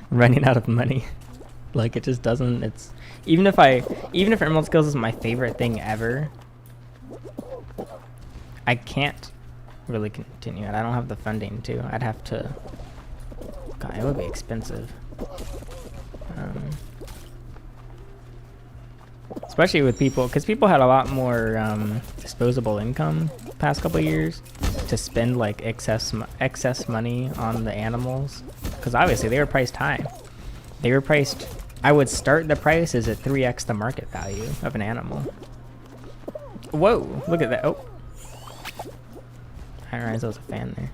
running out of money. Like, it just doesn't, it's, even if Emerald Skills is my favorite thing ever, I can't really continue it. I don't have the funding to. I'd have to, God, it would be expensive. Especially with people, because people had a lot more disposable income the past couple of years to spend like excess money on the animals, because obviously they were priced high. They were priced, I would start the prices at 3x the market value of an animal. Whoa, look at that. Oh, I didn't realize there was a fan there.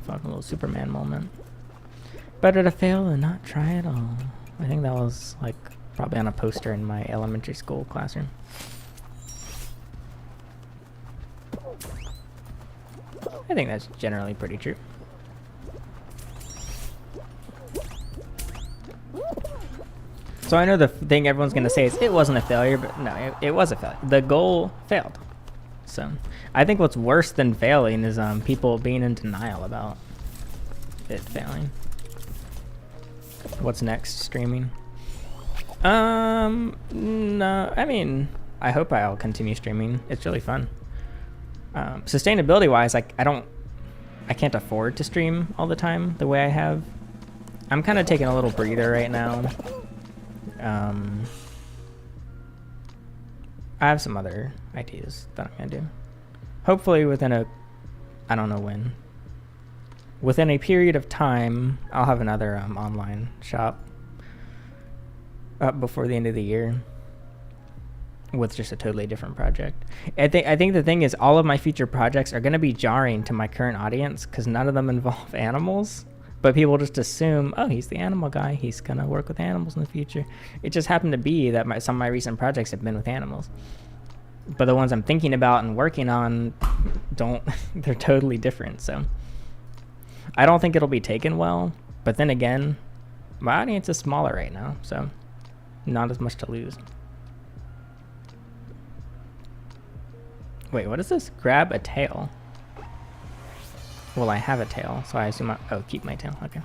Fucking little Superman moment. Better to fail than not try at all. I think that was like probably on a poster in my elementary school classroom. I think that's generally pretty true. So I know the thing everyone's gonna say is it wasn't a failure, but no, it was a failure. The goal failed. So I think what's worse than failing is people being in denial about it failing. What's next? Streaming? No, I mean, I hope I'll continue streaming. It's really fun. Sustainability wise, I can't afford to stream all the time the way I have. I'm kind of taking a little breather right now. I have some other ideas that I'm gonna do. Hopefully within I don't know when. Within a period of time, I'll have another online shop up before the end of the year with just a totally different project. I think the thing is all of my future projects are gonna be jarring to my current audience because none of them involve animals. But people just assume, oh, he's the animal guy. He's going to work with animals in the future. It just happened to be that some of my recent projects have been with animals. But the ones I'm thinking about and working on they're totally different. So I don't think it'll be taken well. But then again, my audience is smaller right now. So not as much to lose. Wait, what is this? Grab a tail. Well, I have a tail, so I assume oh, keep my tail, okay.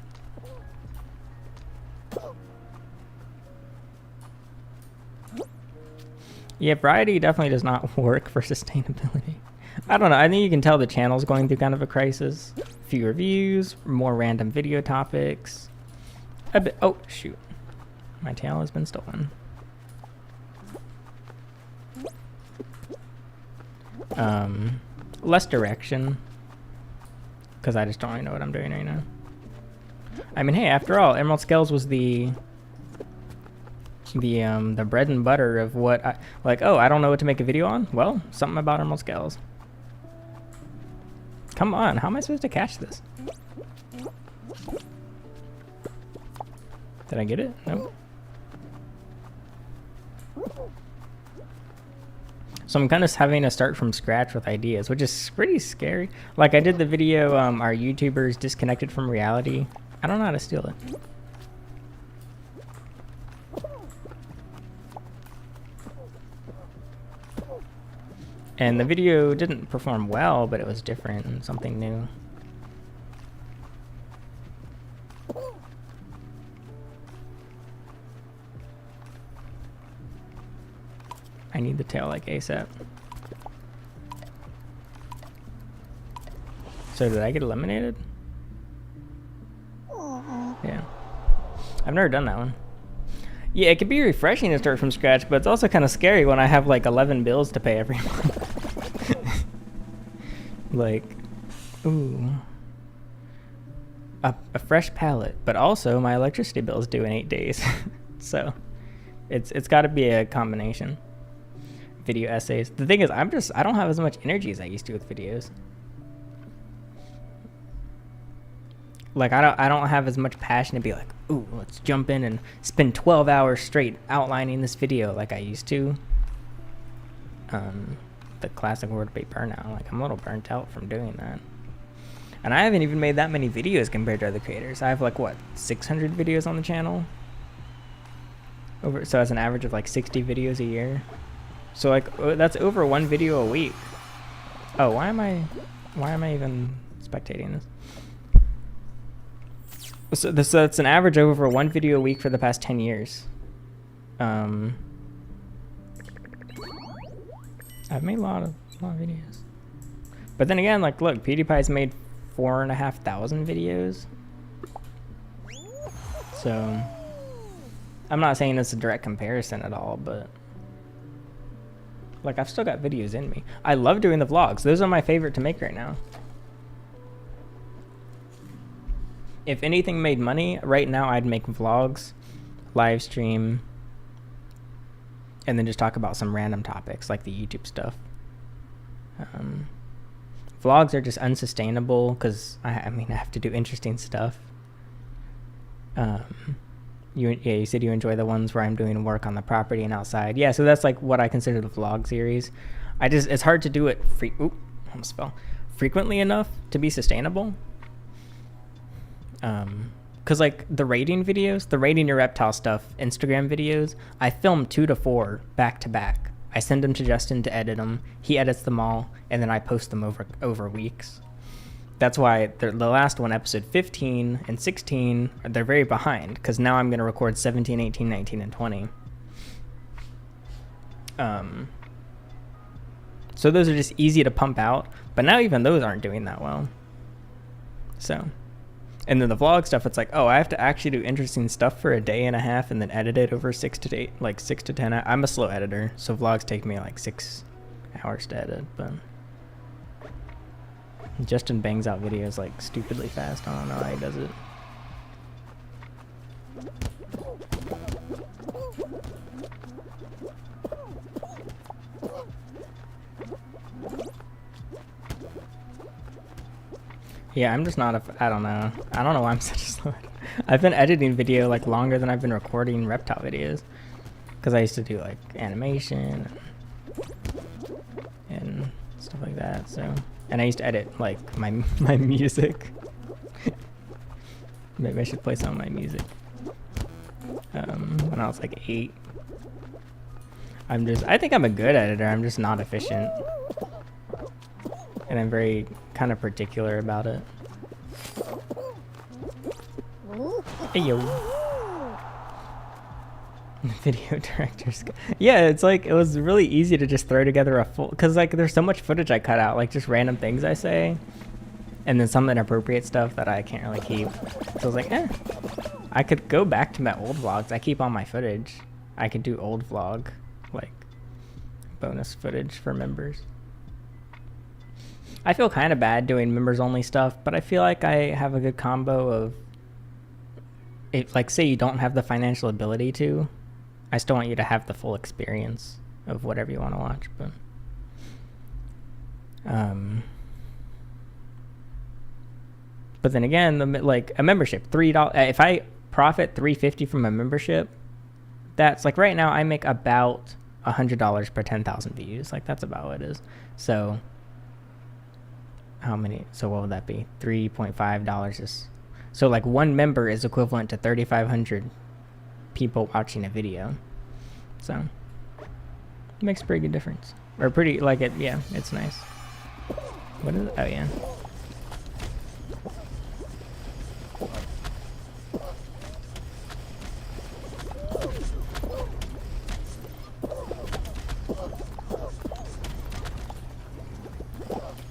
Yeah, variety definitely does not work for sustainability. I don't know, I think you can tell the channel's going through kind of a crisis. Fewer views, more random video topics. Oh, shoot. My tail has been stolen. Less direction. Because I just don't really know what I'm doing right now. I mean, hey, after all, Emerald Scales was the bread and butter of what I, like, oh, I don't know what to make a video on? Well, something about Emerald Scales. Come on, how am I supposed to catch this? Did I get it? Nope. So I'm kind of having to start from scratch with ideas, which is pretty scary. Like I did the video, are YouTubers disconnected from reality? I don't know how to steal it. And the video didn't perform well, but it was different and something new. I need the tail like ASAP. So did I get eliminated? Yeah. I've never done that one. Yeah, it could be refreshing to start from scratch, but it's also kind of scary when I have like 11 bills to pay every month. Like, ooh. A fresh pallet, but also my electricity bill is due in 8 days. So it's got to be a combination. Video essays. The thing is, I don't have as much energy as I used to with videos. like I don't have as much passion to be like, ooh, let's jump in and spend 12 hours straight outlining this video like I used to. The classic word would be burnout. Like, I'm a little burnt out from doing that. And I haven't even made that many videos compared to other creators. I have like, what, 600 videos on the channel? So that's an average of like 60 videos a year. So like, that's over 1 video a week. Oh, why am I even spectating this? So that's an average of over 1 video a week for the past 10 years. I've made a lot of videos. But then again, like, look, PewDiePie's made 4,500 videos. So, I'm not saying it's a direct comparison at all, but like, I've still got videos in me. I love doing the vlogs. Those are my favorite to make right now. If anything made money, right now I'd make vlogs, live stream, and then just talk about some random topics like the YouTube stuff. Vlogs are just unsustainable because I mean I have to do interesting stuff. You said you enjoy the ones where I'm doing work on the property and outside. Yeah, so that's like what I consider the vlog series. It's hard to do it frequently enough to be sustainable. Because like the rating videos, the rating your reptile stuff, Instagram videos, I film 2 to 4 back to back. I send them to Justin to edit them. He edits them all, and then I post them over weeks. That's why the last one, episode 15 and 16, they're very behind, because now I'm going to record 17, 18, 19, and 20. So those are just easy to pump out, but now even those aren't doing that well. So... And then the vlog stuff, it's like, oh, I have to actually do interesting stuff for a day and a half and then edit it over 6 to 10 hours. I'm a slow editor, so vlogs take me like 6 hours to edit, but Justin bangs out videos like stupidly fast. I don't know how he does it. Yeah, I'm just not I don't know why I'm such a slow editor. I've been editing video like longer than I've been recording reptile videos. Because I used to do like animation and stuff like that, so. And I used to edit like my music. Maybe I should play some of my music. When I was like 8. I think I'm a good editor, I'm just not efficient. And I'm very kind of particular about it. Hey yo. Video director's... Yeah, it's like, it was really easy to just throw together a full... Because like, there's so much footage I cut out, like just random things I say. And then some inappropriate stuff that I can't really keep. So I was like, I could go back to my old vlogs. I keep all my footage. I could do old vlog, like, bonus footage for members. I feel kind of bad doing members only stuff, but I feel like I have a good combo of, if like say you don't have the financial ability to, I still want you to have the full experience of whatever you want to watch, but then again, like a membership, $3, if I profit $3.50 from a membership, that's like right now I make about $100 per 10,000 views. Like that's about what it is. So how many, so what would that be? $3.5 is, so like one member is equivalent to 3,500 people watching a video. So it makes a pretty good difference, or pretty, like it, yeah, it's nice. What is it? Oh yeah.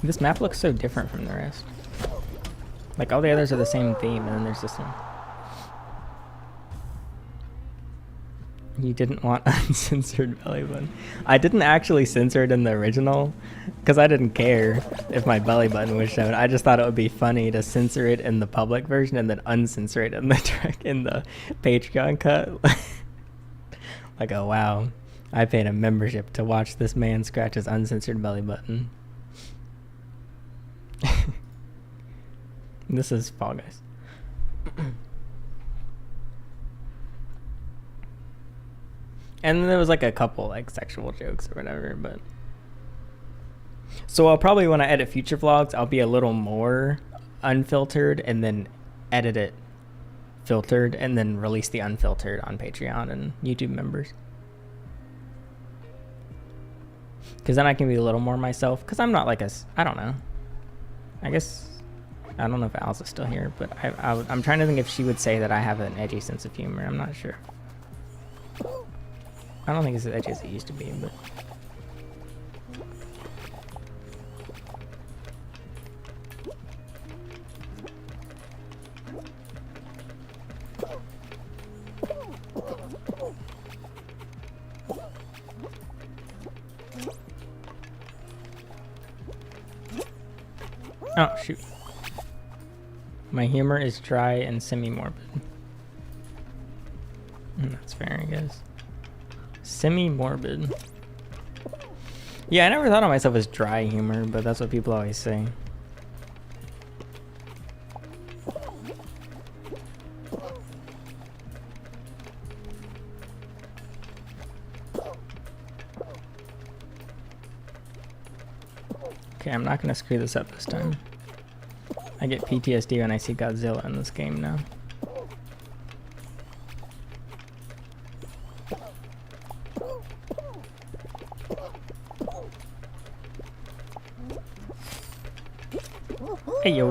This map looks so different from the rest. Like all the others are the same theme, and then there's this one. You didn't want uncensored belly button. I didn't actually censor it in the original, because I didn't care if my belly button was shown. I just thought it would be funny to censor it in the public version and then uncensor it in the Patreon cut. Like, oh wow, I paid a membership to watch this man scratch his uncensored belly button. This is Fall Guys. And then there was like a couple like sexual jokes or whatever, but so I'll probably, when I edit future vlogs, I'll be a little more unfiltered and then edit it filtered and then release the unfiltered on Patreon and YouTube members. Because then I can be a little more myself, because I'm not like I don't know. I guess, I don't know if Alice is still here, but I'm trying to think if she would say that I have an edgy sense of humor. I'm not sure. I don't think it's as edgy as it used to be, but... Oh, shoot. My humor is dry and semi-morbid. That's fair, I guess. Semi-morbid. Yeah, I never thought of myself as dry humor, but that's what people always say. Okay, I'm not gonna screw this up this time. I get PTSD when I see Godzilla in this game now. Hey yo.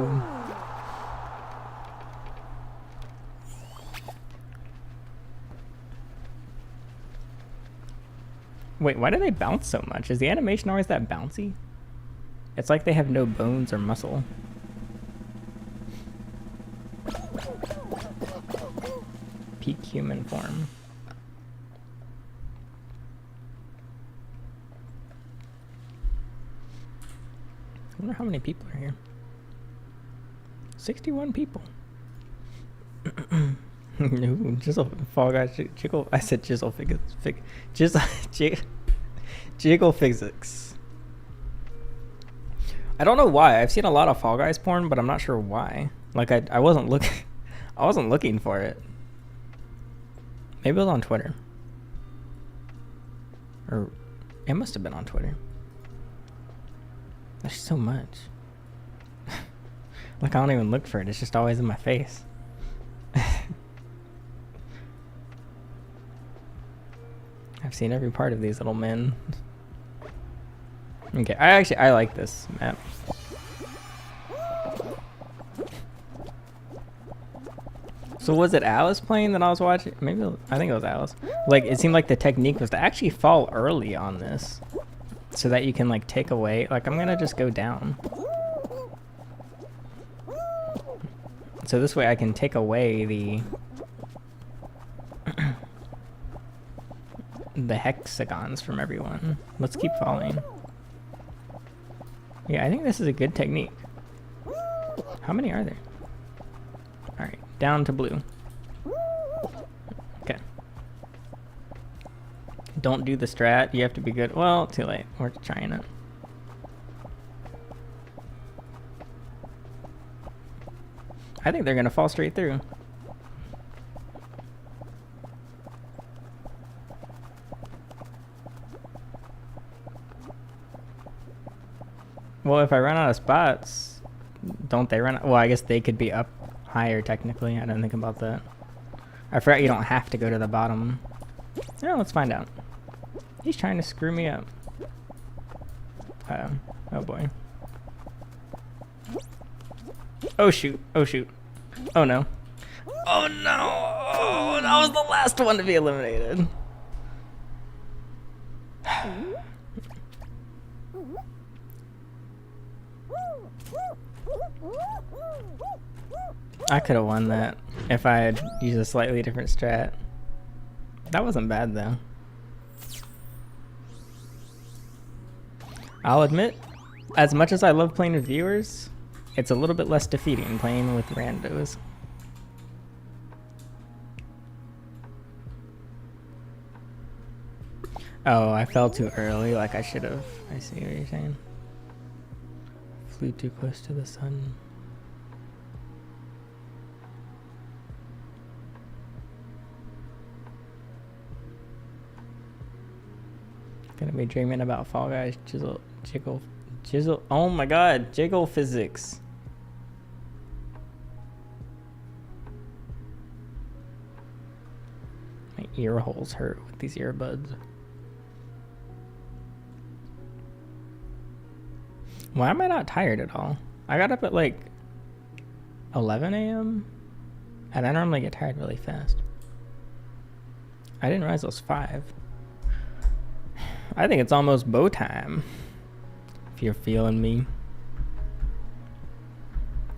Wait, why do they bounce so much? Is the animation always that bouncy? It's like they have no bones or muscle. Peak human form. I wonder how many people are here. 61 people. No, Jizzle Fall Guys Jiggle. I said Jizzle Jiggle Physics. I don't know why. I've seen a lot of Fall Guys porn, but I'm not sure why. Like I wasn't looking for it. Maybe it was on Twitter. Or it must have been on Twitter. There's so much. Like I don't even look for it. It's just always in my face. I've seen every part of these little men. Okay, I like this map. So was it Alice playing that I was watching? Maybe I think it was Alice. Like it seemed like the technique was to actually fall early on this, so that you can like take away. Like I'm gonna just go down. So this way I can take away the hexagons from everyone. Let's keep falling. Yeah, I think this is a good technique. How many are there? Alright, down to blue. Okay. Don't do the strat. You have to be good. Well, too late. We're trying it. I think they're gonna fall straight through. Well, if I run out of spots, don't they run out? Well, I guess they could be up higher technically. I didn't think about that. I forgot you don't have to go to the bottom. Yeah, let's find out. He's trying to screw me up. Oh boy. Oh shoot. Oh shoot. Oh no. Oh no. Oh, that was the last one to be eliminated. I could have won that if I had used a slightly different strat. That wasn't bad though. I'll admit, as much as I love playing with viewers, it's a little bit less defeating playing with randos. Oh, I fell too early, like I should have. I see what you're saying. Flew too close to the sun. Gonna be dreaming about Fall Guys. Jizzle. Oh my god, jiggle physics. My ear holes hurt with these earbuds. Why am I not tired at all? I got up at like 11 a.m. and I normally get tired really fast. I didn't realize it was 5. I think it's almost bow time. If you're feeling me.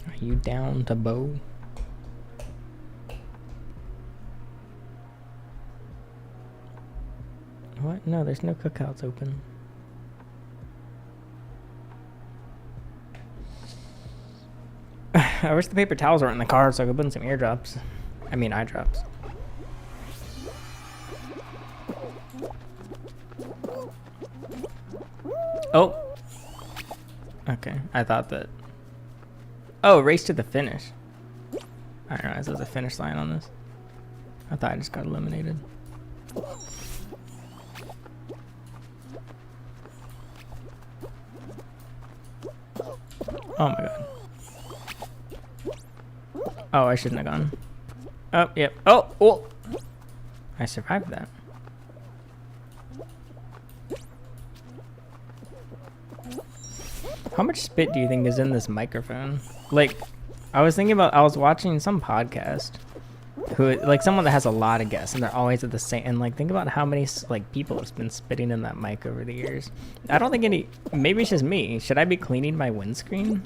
Are you down to bow? What? No, there's no cookouts open. I wish the paper towels weren't in the car so I could put in some eardrops. I mean eye drops. Oh. Okay, I thought that. Oh, race to the finish. I didn't realize there was a finish line on this. I thought I just got eliminated. Oh my god. Oh, I shouldn't have gone. Oh, yep. Oh, oh! I survived that. How much spit do you think is in this microphone? Like, I was watching some podcast who, like, someone that has a lot of guests and they're always at the same, and like, think about how many, like, people have been spitting in that mic over the years. I don't think maybe it's just me. Should I be cleaning my windscreen?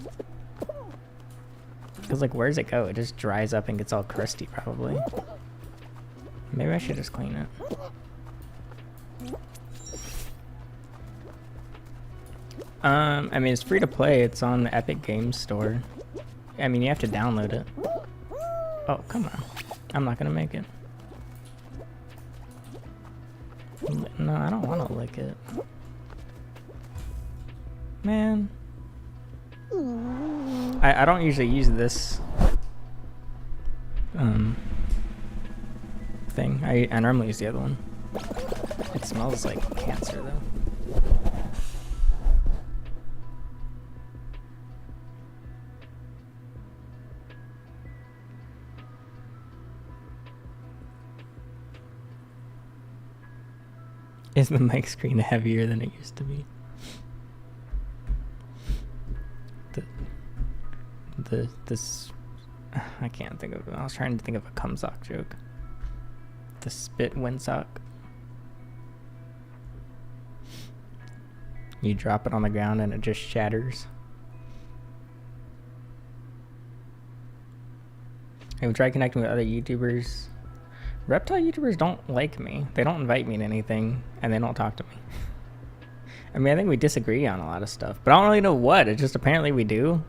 Because, like, where's it go? It just dries up and gets all crusty, probably. Maybe I should just clean it. I mean, it's free to play. It's on the Epic Games Store. I mean, you have to download it. Oh, come on. I'm not gonna make it. No, I don't want to lick it. Man. I don't usually use this thing. I normally use the other one. It smells like cancer though. Is the mic screen heavier than it used to be? This I can't think of it. I was trying to think of a cum sock joke. The spit windsock. You drop it on the ground and it just shatters. I would try connecting with other YouTubers. Reptile YouTubers don't like me. They don't invite me to anything, and they don't talk to me. I mean, I think we disagree on a lot of stuff, but I don't really know what. It's just apparently we do.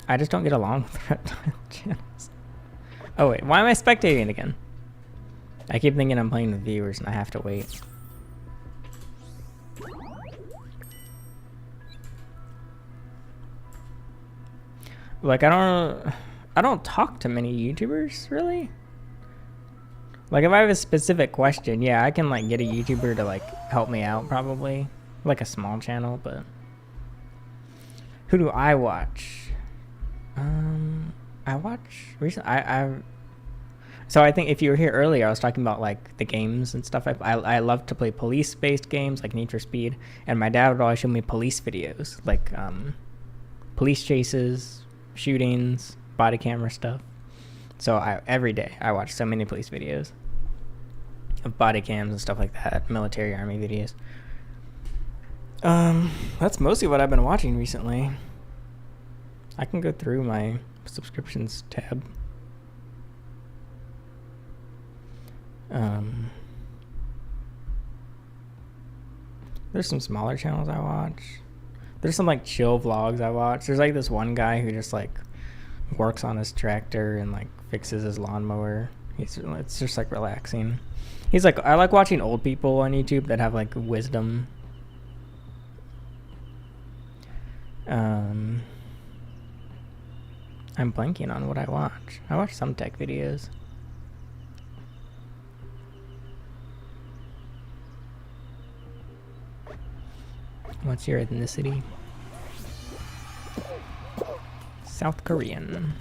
I just don't get along with reptile channels. Oh wait, why am I spectating again? I keep thinking I'm playing with viewers and I have to wait. Like, I don't talk to many YouTubers, really. Like, if I have a specific question, yeah, I can, like, get a YouTuber to, like, help me out, probably. Like a small channel, but... Who do I watch? I watch... Recently, So I think if you were here earlier, I was talking about, like, the games and stuff. I love to play police-based games, like Need for Speed. And my dad would always show me police videos. Like, police chases, shootings, body camera stuff. So every day I watch so many police videos of body cams and stuff like that, military army videos. That's mostly what I've been watching recently. I can go through my subscriptions tab. There's some smaller channels I watch. There's some like chill vlogs I watch. There's like this one guy who just like works on his tractor and like fixes his lawnmower. It's just like relaxing. He's like, I like watching old people on YouTube that have like wisdom. I'm blanking on what I watch. I watch some tech videos. What's your ethnicity? South Korean.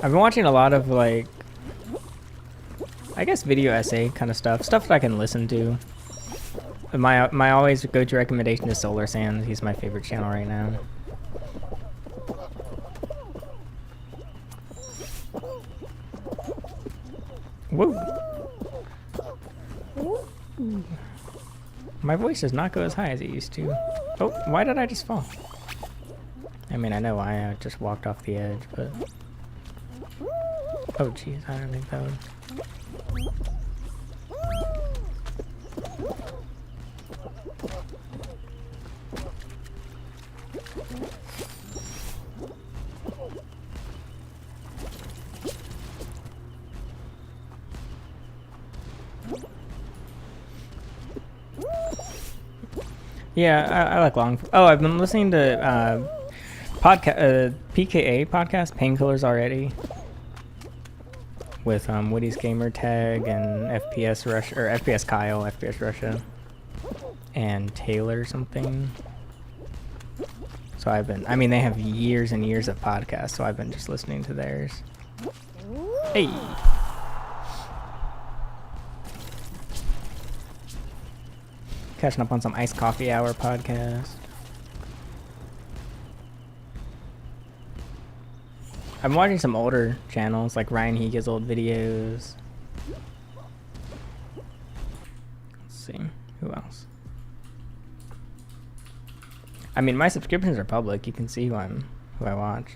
I've been watching a lot of like, I guess video essay kind of stuff that I can listen to. My always go-to recommendation is Solar Sands. He's my favorite channel right now. Woo! My voice does not go as high as it used to. Oh, why did I just fall? I mean, I know why. I just walked off the edge, but... Oh, jeez, I don't think that would... Yeah, I like long... Oh, I've been listening to PKA podcast, Painkillers already. With Woody's Gamer Tag and FPS Russia, or FPS Kyle, FPS Russia. And Taylor something. So I've been... I mean, they have years and years of podcasts, so I've been just listening to theirs. Hey! Catching up on some Iced Coffee Hour podcast. I'm watching some older channels, like Ryan Higa's old videos. Let's see, who else? I mean, my subscriptions are public. You can see who I watch.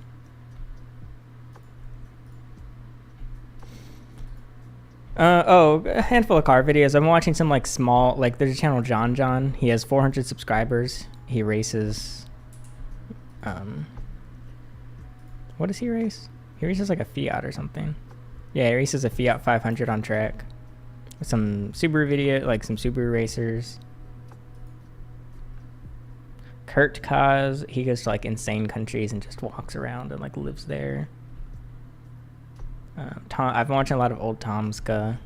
Oh, a handful of car videos. I'm watching some like small, like there's a channel John. He has 400 subscribers. He races, what does he race? He races like a Fiat or something. Yeah, he races a Fiat 500 on track. Some Subaru video, like some Subaru racers. Kurt Kaz, he goes to like insane countries and just walks around and like lives there. I've been watching a lot of old Tomska.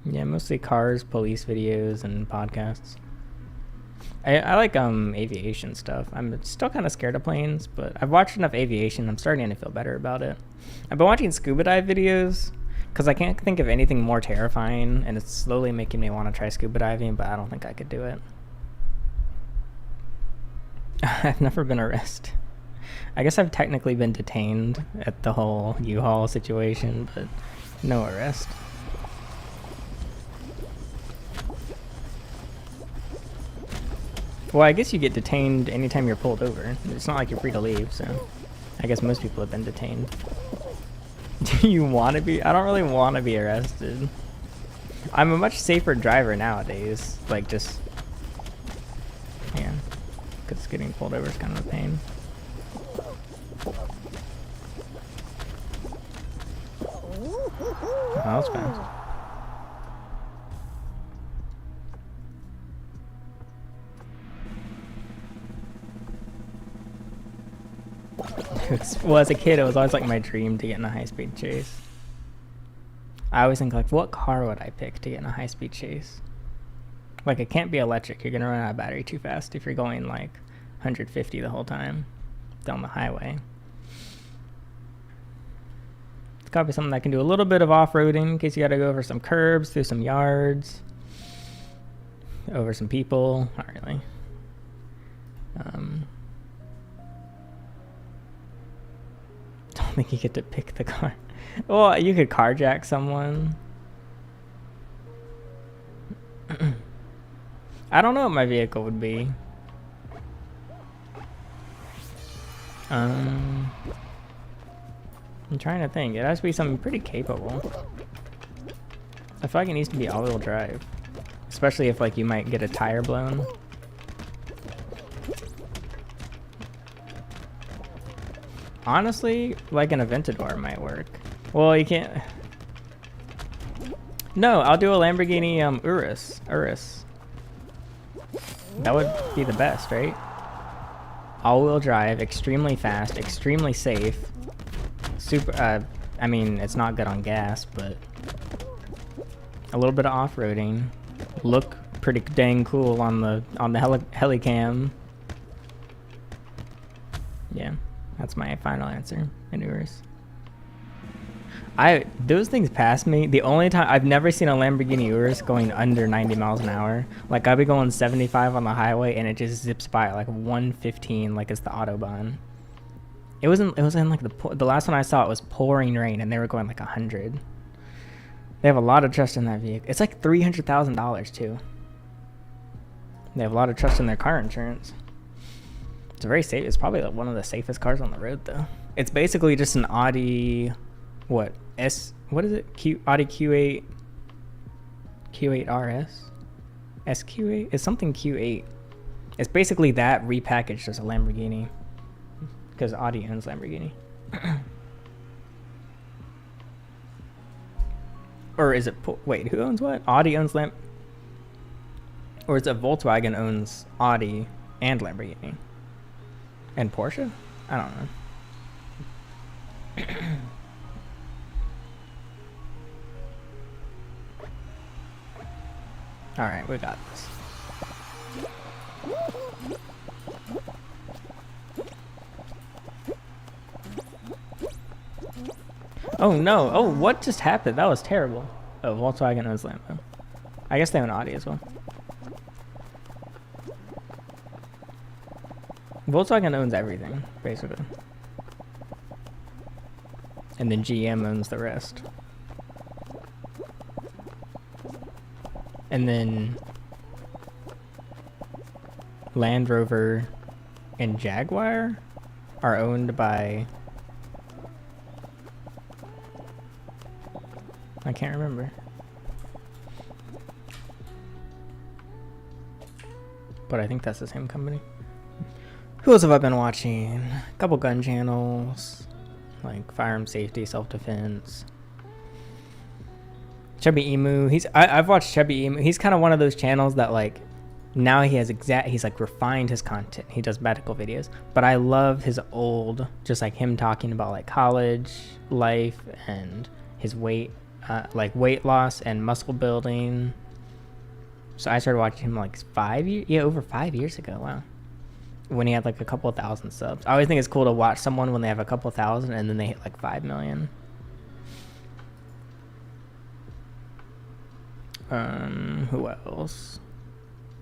Yeah, mostly cars, police videos, and podcasts. I like aviation stuff. I'm still kind of scared of planes, but I've watched enough aviation. I'm starting to feel better about it. I've been watching scuba dive videos because I can't think of anything more terrifying, and it's slowly making me want to try scuba diving, but I don't think I could do it. I've never been arrested. I guess I've technically been detained at the whole U-Haul situation, but no arrest. Well, I guess you get detained anytime you're pulled over. It's not like you're free to leave, so I guess most people have been detained. Do you want to be? I don't really want to be arrested. I'm a much safer driver nowadays. Like, just... Yeah. Because getting pulled over is kind of a pain. Oh, that was fast. Well, as a kid, it was always like my dream to get in a high-speed chase. I always think, like, what car would I pick to get in a high-speed chase? Like, it can't be electric. You're gonna run out of battery too fast if you're going like 150 the whole time down the highway. It's gotta be something that can do a little bit of off-roading in case you gotta go over some curbs, through some yards, over some people. Not really. Don't think you get to pick the car. Well, you could carjack someone. I don't know what my vehicle would be. I'm trying to think. It has to be something pretty capable. I feel like it needs to be all-wheel drive. Especially if, like, you might get a tire blown. Honestly, like an Aventador might work. Well, you can't... No, I'll do a Lamborghini Urus. That would be the best, right? all-wheel drive, extremely fast, extremely safe. Super. I mean, it's not good on gas, but a little bit of off-roading. Look pretty dang cool on the helicam. Yeah, that's my final answer. Maneuvers. Those things pass me. The only time I've never seen a Lamborghini Urus going under 90 miles an hour. Like I'll be going 75 on the highway and it just zips by at like 115, like it's the Autobahn. It was in like the last one I saw, it was pouring rain and they were going like 100. They have a lot of trust in that vehicle. It's like $300,000 too. They have a lot of trust in their car insurance. It's very safe. It's probably like one of the safest cars on the road though. It's basically just an Audi, what is it? Audi Q8 RS? SQ8? It's something Q8. It's basically that repackaged as a Lamborghini. Because Audi owns Lamborghini. Or is it, wait, who owns what? Audi owns or is it Volkswagen owns Audi and Lamborghini? And Porsche? I don't know. Alright, we got this. Oh no, oh what just happened? That was terrible. Oh, Volkswagen owns Lambo. I guess they own Audi as well. Volkswagen owns everything, basically. And then GM owns the rest. And then Land Rover and Jaguar are owned by, I can't remember. But I think that's the same company. Who else have I been watching? A couple gun channels, like firearm safety, self-defense. Chubby Emu, I've watched Chubby Emu. He's kind of one of those channels that like, now he's like refined his content. He does medical videos, but I love his old, just like him talking about like college life and his weight, like weight loss and muscle building. So I started watching him like over 5 years ago. Wow. When he had like a couple thousand subs. I always think it's cool to watch someone when they have a couple thousand and then they hit like 5 million. Who else?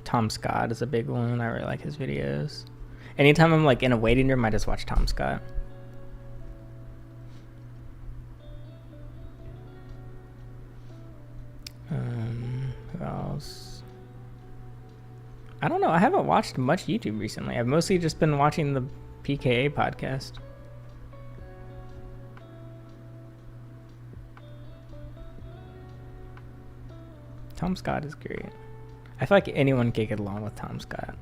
Tom Scott is a big one. I really like his videos. Anytime I'm like in a waiting room, I just watch Tom Scott. Who else? I don't know. I haven't watched much YouTube recently. I've mostly just been watching the PKA podcast. Tom Scott is great. I feel like anyone can get along with Tom Scott.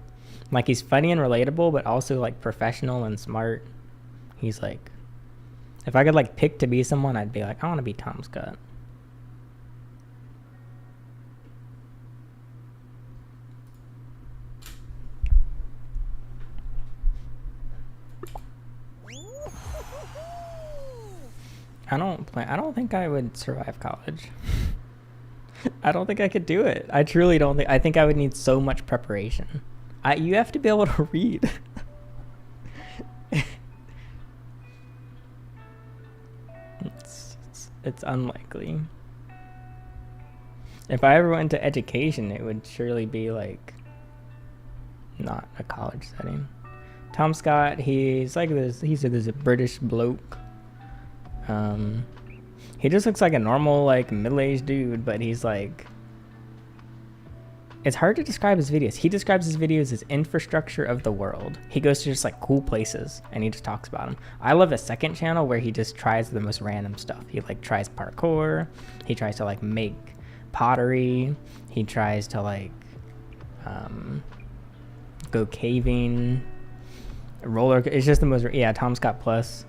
Like he's funny and relatable, but also like professional and smart. He's like, if I could like pick to be someone, I'd be like, I want to be Tom Scott. I don't think I would survive college. I don't think I could do it. I truly don't think. I think I would need so much preparation. You have to be able to read. It's unlikely. If I ever went to education, it would surely be like not a college setting. Tom Scott, he's like this. He's a British bloke. He just looks like a normal, like, middle-aged dude, but he's like... It's hard to describe his videos. He describes his videos as infrastructure of the world. He goes to just, like, cool places, and he just talks about them. I love a second channel where he just tries the most random stuff. He, like, tries parkour. He tries to, like, make pottery. He tries to, like, go caving. It's just the most... Yeah, Tom Scott Plus.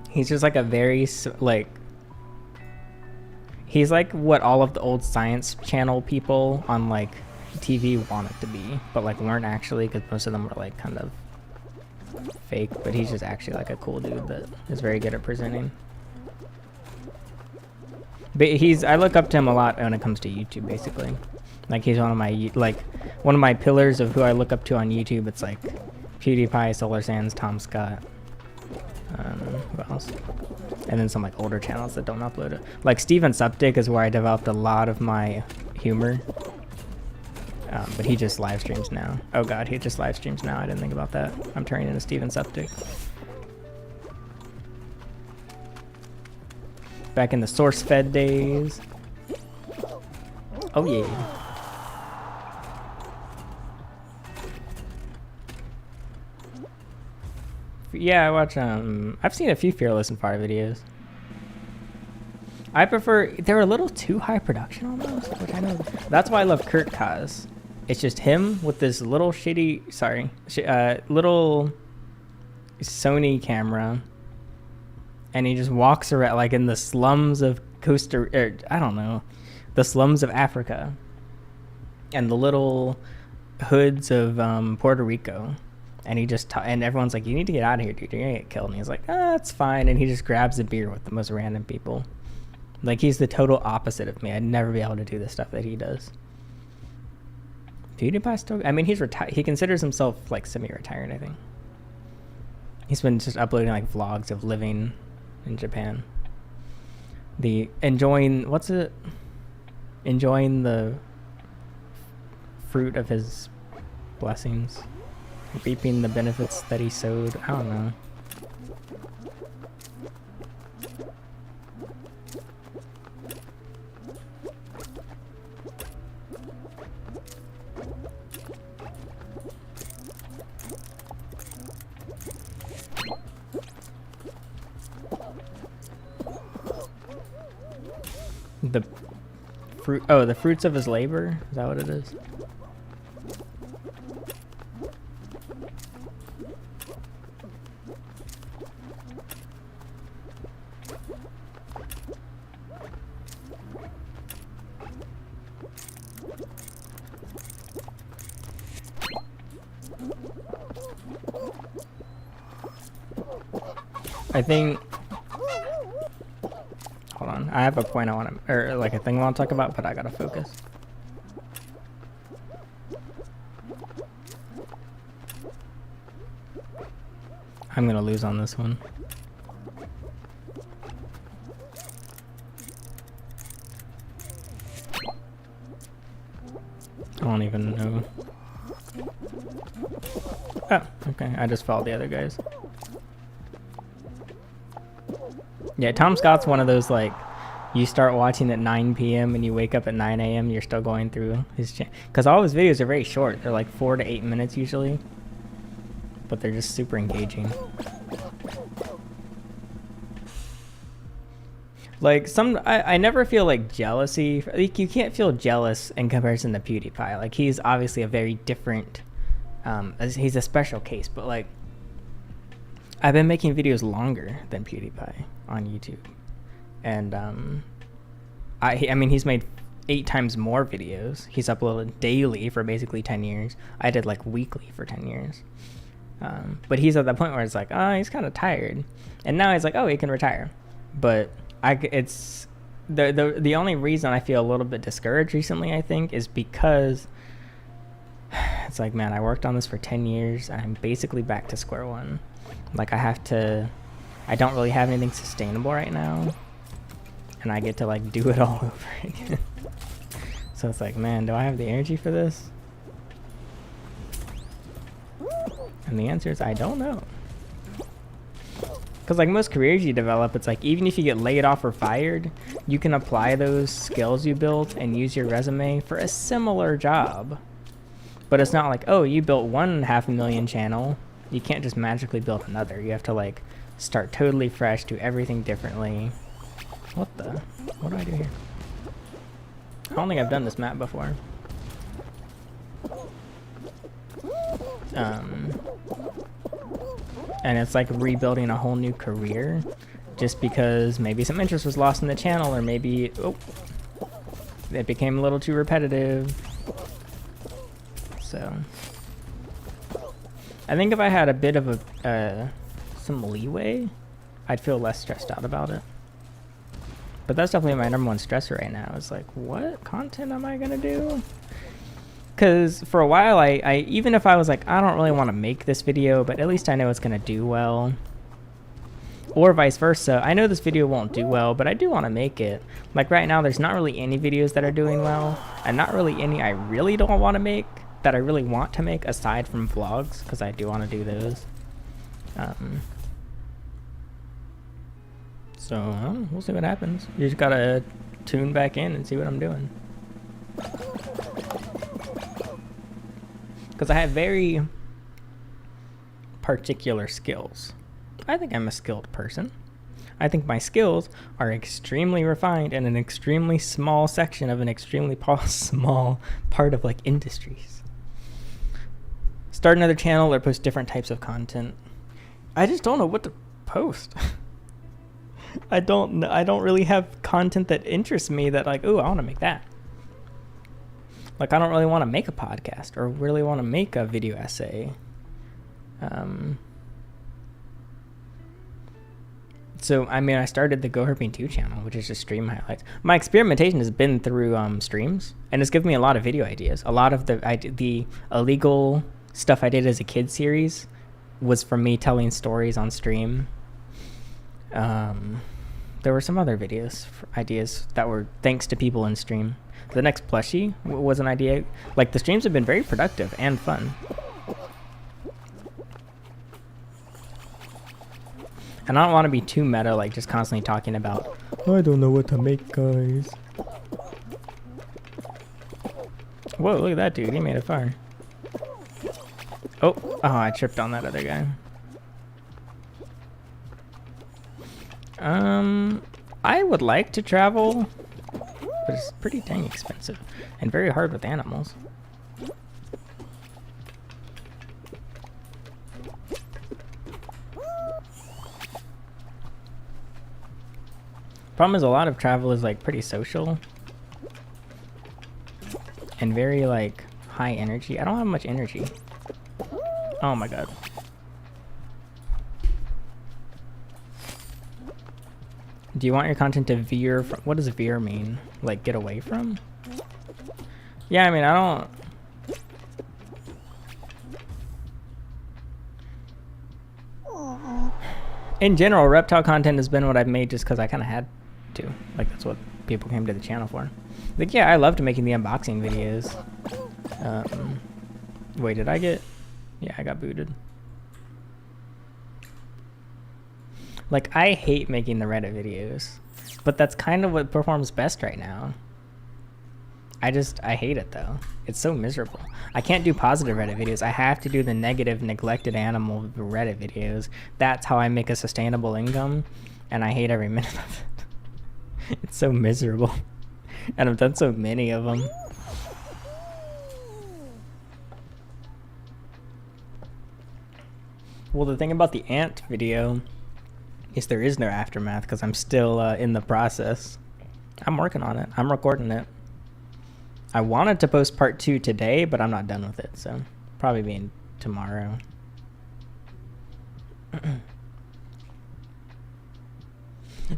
He's just like a very, like, he's like what all of the old Science Channel people on like TV want it to be, but like weren't actually, because most of them were like kind of fake, but he's just actually like a cool dude that is very good at presenting. But I look up to him a lot when it comes to YouTube, basically. Like he's one of my pillars of who I look up to on YouTube. It's like PewDiePie, Solar Sands, Tom Scott. Who else? And then some like older channels that don't upload it. Like Steven Suptic is where I developed a lot of my humor. But he just live streams now. Oh god, he just live streams now. I didn't think about that. I'm turning into Steven Suptic. Back in the source fed days. Oh yeah. Yeah, I watch I've seen a few Fearless and Fire videos. I prefer, they're a little too high production almost, which I know. That's why I love Kurt Kaz. It's just him with this little little Sony camera, and he just walks around like in the slums of the slums of Africa, and the little hoods of Puerto Rico, and he just and everyone's like, "You need to get out of here, dude. You're gonna get killed." And he's like, "It's fine," and he just grabs a beer with the most random people. Like he's the total opposite of me. I'd never be able to do the stuff that he does. PewDiePie still, I mean, he's retired. He considers himself like semi-retired, I think. He's been just uploading like vlogs of living in Japan. Enjoying the fruit of his blessings, reaping the benefits that he sowed. I don't know. The fruit, the fruits of his labor, is that what it is? I think, hold on, I have a point I want to, or like a thing I want to talk about, but I gotta focus. I'm gonna lose on this one. I don't even know. Oh, okay, I just followed the other guys. Yeah, Tom Scott's one of those, like, you start watching at 9 p.m. and you wake up at 9 a.m. You're still going through his channel. Because all his videos are very short. They're like 4 to 8 minutes usually. But they're just super engaging. Like, I never feel, like, jealousy. Like, you can't feel jealous in comparison to PewDiePie. Like, he's obviously a very different, he's a special case. But, like, I've been making videos longer than PewDiePie on YouTube. And, I mean, he's made 8 times more videos. He's uploaded daily for basically 10 years. I did, like, weekly for 10 years. But he's at that point where it's like, he's kind of tired. And now he's like, he can retire. But it's the only reason I feel a little bit discouraged recently, I think, is because it's like, man, I worked on this for 10 years and I'm basically back to square one. Like, I don't really have anything sustainable right now, and I get to, like, do it all over again. So it's like, man, do I have the energy for this? And the answer is, I don't know. Because, like, most careers you develop, it's like, even if you get laid off or fired, you can apply those skills you built and use your resume for a similar job. But it's not like, you built one 500,000 channel. You can't just magically build another. You have to, like, start totally fresh, do everything differently. What do I do here? I don't think I've done this map before. And it's like rebuilding a whole new career just because maybe some interest was lost in the channel, or maybe it became a little too repetitive. So I think if I had a bit of a some leeway, I'd feel less stressed out about it. But that's definitely my number one stressor right now. Is like, what content am I gonna do? Because for a while, I even if I was like, I don't really want to make this video, but at least I know it's gonna do well. Or vice versa. I know this video won't do well, but I do want to make it. Like right now, there's not really any videos that are doing well, and not really any I really don't want to make, that I really want to make aside from vlogs, because I do want to do those. So, I don't know, we'll see what happens. You just gotta tune back in and see what I'm doing. Because I have very particular skills. I think I'm a skilled person. I think my skills are extremely refined in an extremely small section of an extremely small part of like industries. Start another channel or post different types of content. I just don't know what to post. I don't really have content that interests me that like, ooh, I want to make that. Like, I don't really want to make a podcast or really want to make a video essay. So, I mean, I started the GoHerping 2 channel, which is just stream highlights. My experimentation has been through streams, and it's given me a lot of video ideas. A lot of the illegal stuff I did as a kid series was from me telling stories on stream. There were some other ideas that were thanks to people in stream. The next plushie was an idea. Like, the streams have been very productive and fun. And I don't want to be too meta, like just constantly talking about, I don't know what to make, guys. Whoa, look at that dude. He made a fire. Oh, I tripped on that other guy. I would like to travel, but it's pretty dang expensive and very hard with animals. Problem is, a lot of travel is like pretty social and very like high energy. I don't have much energy. Oh my god. Do you want your content to veer from? What does veer mean? Like get away from? Yeah, I mean, I don't. In general, reptile content has been what I've made just because I kind of had to. Like, that's what people came to the channel for. Like, yeah, I loved making the unboxing videos. Wait, did I get... Yeah, I got booted. Like, I hate making the Reddit videos. But that's kind of what performs best right now. I hate it, though. It's so miserable. I can't do positive Reddit videos. I have to do the negative, neglected animal Reddit videos. That's how I make a sustainable income. And I hate every minute of it. It's so miserable. And I've done so many of them. Well, the thing about the ant video is there is no aftermath because I'm still in the process. I'm working on it. I'm recording it. I wanted to post part 2 today, but I'm not done with it, so probably being tomorrow.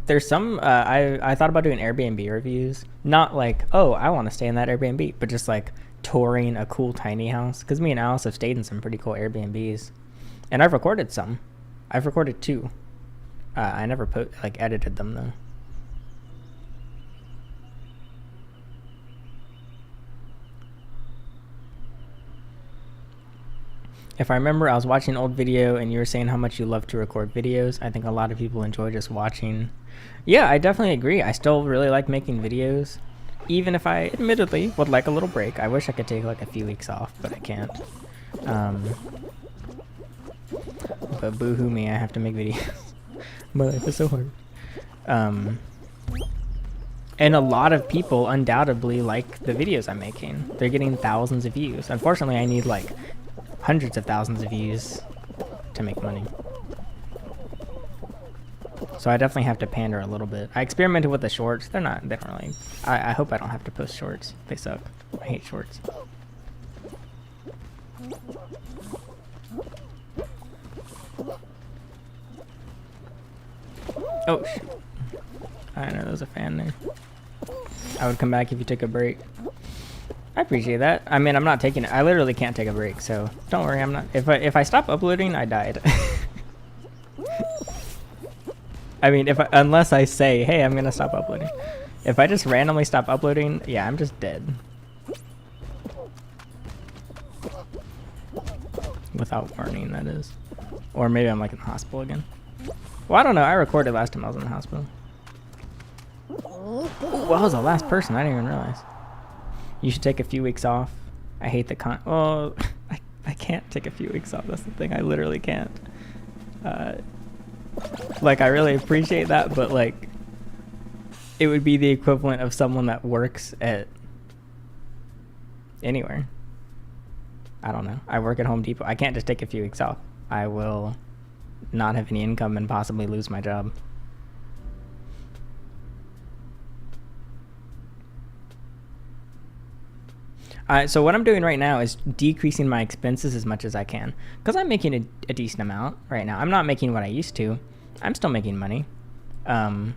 There's some, I thought about doing Airbnb reviews. Not like, oh, I want to stay in that Airbnb, but just like touring a cool tiny house. Because me and Alice have stayed in some pretty cool Airbnbs. And I've recorded some. I've recorded 2. I never edited them, though. If I remember, I was watching an old video and you were saying how much you love to record videos. I think a lot of people enjoy just watching. Yeah, I definitely agree. I still really like making videos. Even if I admittedly would like a little break. I wish I could take like a few weeks off, but I can't. But boo-hoo me, I have to make videos. My life is so hard. And a lot of people undoubtedly like the videos I'm making. They're getting thousands of views. Unfortunately, I need like hundreds of thousands of views to make money. So I definitely have to pander a little bit. I experimented with the shorts. They don't really... I hope I don't have to post shorts. They suck. I hate shorts. Oh, shit. I know there was a fan there. I would come back if you took a break. I appreciate that. I mean, I'm not taking it. I literally can't take a break, so don't worry. I'm not. If I stop uploading, I died. I mean, unless I say, hey, I'm gonna stop uploading. If I just randomly stop uploading, yeah, I'm just dead. Without warning, that is. Or maybe I'm like in the hospital again. Well, I don't know. I recorded last time I was in the hospital. Ooh, well, I was the last person. I didn't even realize. You should take a few weeks off. I hate the well, I can't take a few weeks off. That's the thing. I literally can't. Like, I really appreciate that, but like, it would be the equivalent of someone that works at anywhere. I don't know. I work at Home Depot. I can't just take a few weeks off. I will not have any income and possibly lose my job. So what I'm doing right now is decreasing my expenses as much as I can, because I'm making a decent amount right now. I'm not making what I used to. I'm still making money. But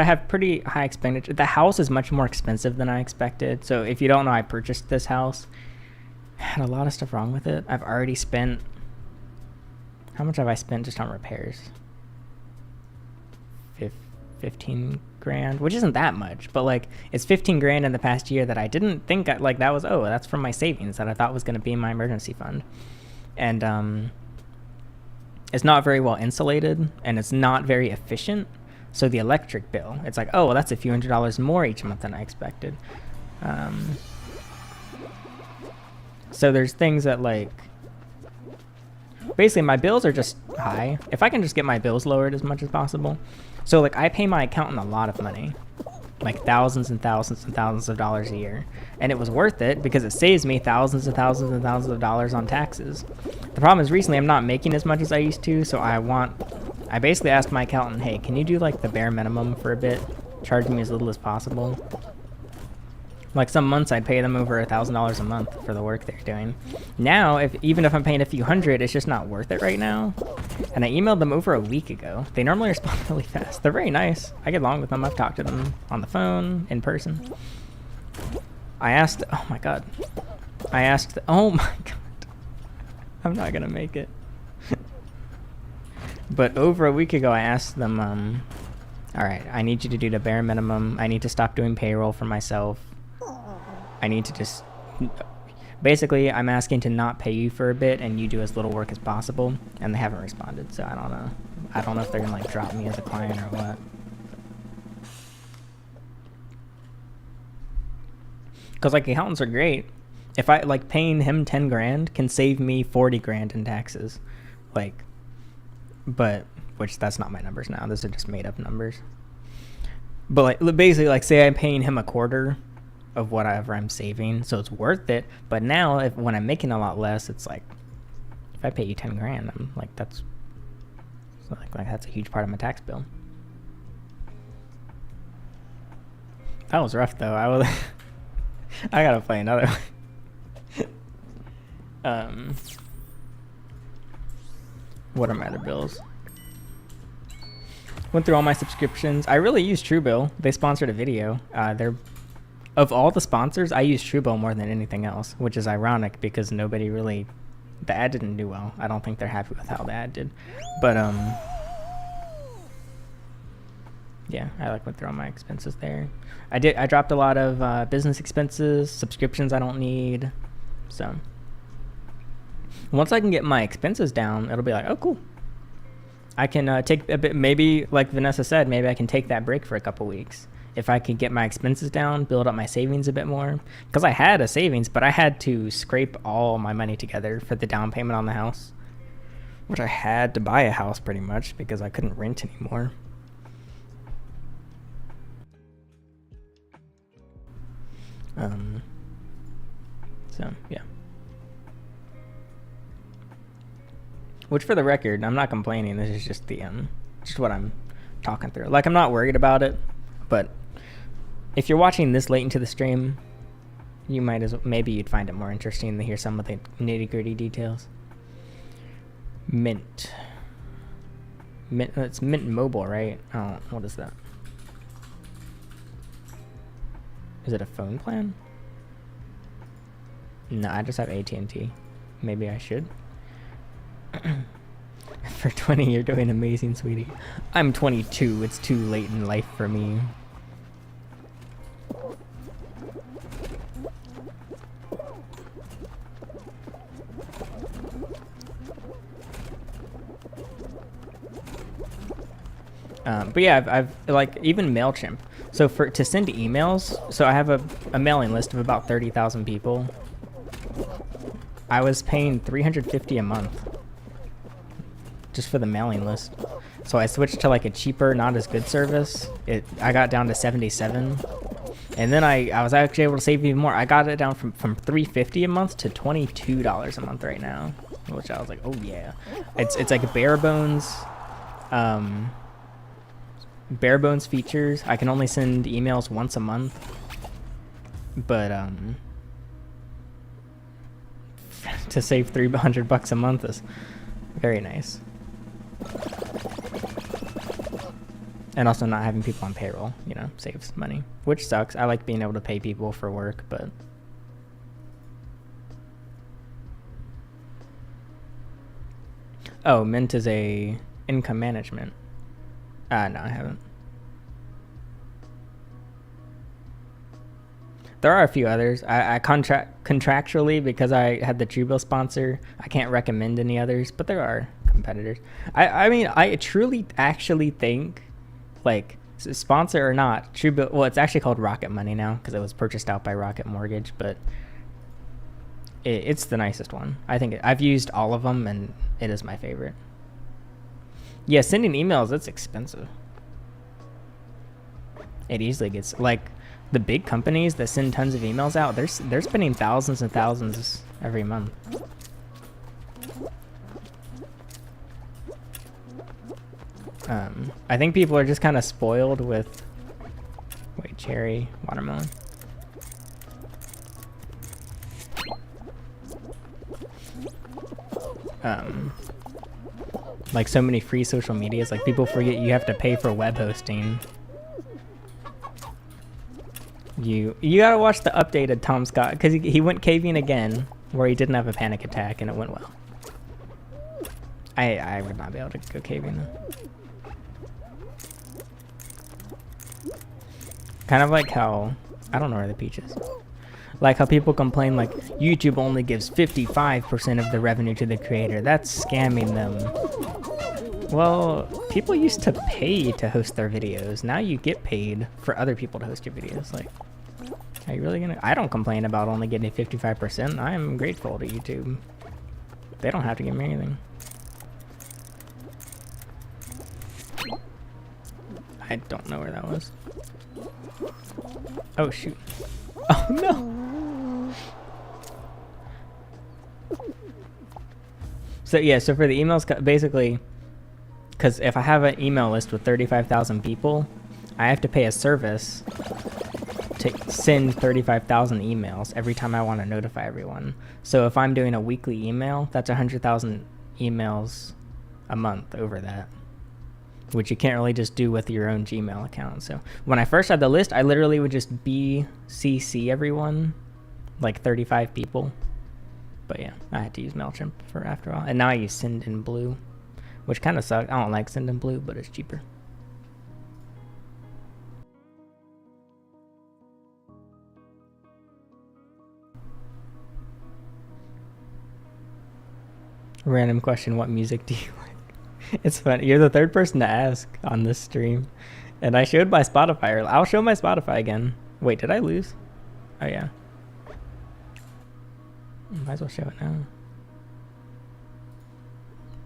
I have pretty high expenditure. The house is much more expensive than I expected. So if you don't know, I purchased this house. Had a lot of stuff wrong with it. I've already spent... How much have I spent just on repairs? 15 grand, which isn't that much, but like it's 15 grand in the past year that I didn't think like that was, oh, that's from my savings that I thought was going to be my emergency fund. And it's not very well insulated and it's not very efficient. So the electric bill, it's like, oh, well, that's a few $100s more each month than I expected. So there's things that like, basically my bills are just high. If I can just get my bills lowered as much as possible. So like I pay my accountant a lot of money, like thousands and thousands and thousands of dollars a year. And it was worth it because it saves me thousands and thousands and thousands of dollars on taxes. The problem is recently I'm not making as much as I used to. So I basically asked my accountant, hey, can you do like the bare minimum for a bit? Charge me as little as possible. Like some months I'd pay them over $1,000 a month for the work they're doing. Now, even if I'm paying a few hundred, it's just not worth it right now. And I emailed them over a week ago. They normally respond really fast. They're very nice. I get along with them. I've talked to them on the phone, in person. I asked, oh my god. Oh my god. I'm not gonna make it. But over a week ago I asked them, alright, I need you to do the bare minimum. I need to stop doing payroll for myself. I need to just... Basically, I'm asking to not pay you for a bit and you do as little work as possible. And they haven't responded, so I don't know. I don't know if they're gonna like drop me as a client or what. Because like accountants are great. If I like paying him 10 grand can save me 40 grand in taxes. Like, but, which that's not my numbers now. Those are just made up numbers. But like basically like say I'm paying him a quarter of whatever I'm saving, so it's worth it. But now when I'm making a lot less, it's like if I pay you 10 grand, I'm like that's that's a huge part of my tax bill. That was rough though. I gotta play another one. What are my other bills? Went through all my subscriptions. I really use Truebill. They sponsored a video. Of all the sponsors, I use Truebill more than anything else, which is ironic because nobody really... The ad didn't do well. I don't think they're happy with how the ad did. But, yeah, I went through all my expenses there. I dropped a lot of business expenses, subscriptions I don't need. So, once I can get my expenses down, it'll be like, oh, cool. I can take a bit, maybe, like Vanessa said, maybe I can take that break for a couple weeks. If I could get my expenses down, build up my savings a bit more. Because I had a savings, but I had to scrape all my money together for the down payment on the house. Which I had to buy a house pretty much because I couldn't rent anymore. So, yeah. Which for the record, I'm not complaining. This is just the, just what I'm talking through. Like, I'm not worried about it, but... If you're watching this late into the stream, you might as well, maybe you'd find it more interesting to hear some of the nitty-gritty details. Mint. It's Mint Mobile, right? Oh, what is that? Is it a phone plan? No, I just have AT&T. Maybe I should. For 20, you're doing amazing, sweetie. I'm 22. It's too late in life for me. But yeah, I've like even MailChimp. So to send emails, so I have a mailing list of about 30,000 people. I was paying $350 a month just for the mailing list. So I switched to like a cheaper, not as good service. I got down to 77, and then I was actually able to save even more. I got it down from $350 a month to $22 a month right now, which I was like, oh yeah. It's like bare bones features. I can only send emails once a month, but to save $300 a month is very nice. And also not having people on payroll, you know, saves money, which sucks. I like being able to pay people for work, but oh, Mint is a income management. No, I haven't. There are a few others. I contractually, because I had the Truebill sponsor, I can't recommend any others, but there are competitors. I mean, I truly actually think, like, sponsor or not, Truebill, well, it's actually called Rocket Money now because it was purchased out by Rocket Mortgage, but it's the nicest one. I think I've used all of them, and it is my favorite. Yeah, sending emails, it's expensive. It easily gets, like, the big companies that send tons of emails out, they're spending thousands and thousands every month. I think people are just kind of spoiled with, wait, cherry, watermelon. Like so many free social medias, like people forget you have to pay for web hosting. You gotta watch the updated Tom Scott, because he went caving again, where he didn't have a panic attack and it went well. I would not be able to go caving though. Kind of like how, I don't know where the peach is. Like how people complain like, YouTube only gives 55% of the revenue to the creator. That's scamming them. Well, people used to pay to host their videos. Now you get paid for other people to host your videos. Like, are you really gonna? I don't complain about only getting 55%. I am grateful to YouTube. They don't have to give me anything. I don't know where that was. Oh shoot. Oh no. So yeah, so for the emails, basically, because if I have an email list with 35,000 people, I have to pay a service to send 35,000 emails every time I want to notify everyone. So if I'm doing a weekly email, that's 100,000 emails a month over that, which you can't really just do with your own Gmail account. So when I first had the list, I literally would just BCC everyone, like 35 people. But yeah, I had to use MailChimp for after all. And now I use Sendinblue, which kind of sucks. I don't like Sendinblue, but it's cheaper. Random question, what music do you like? It's funny. You're the third person to ask on this stream. And I showed my Spotify. I'll show my Spotify again. Wait, did I lose? Oh, yeah. Might as well show it now.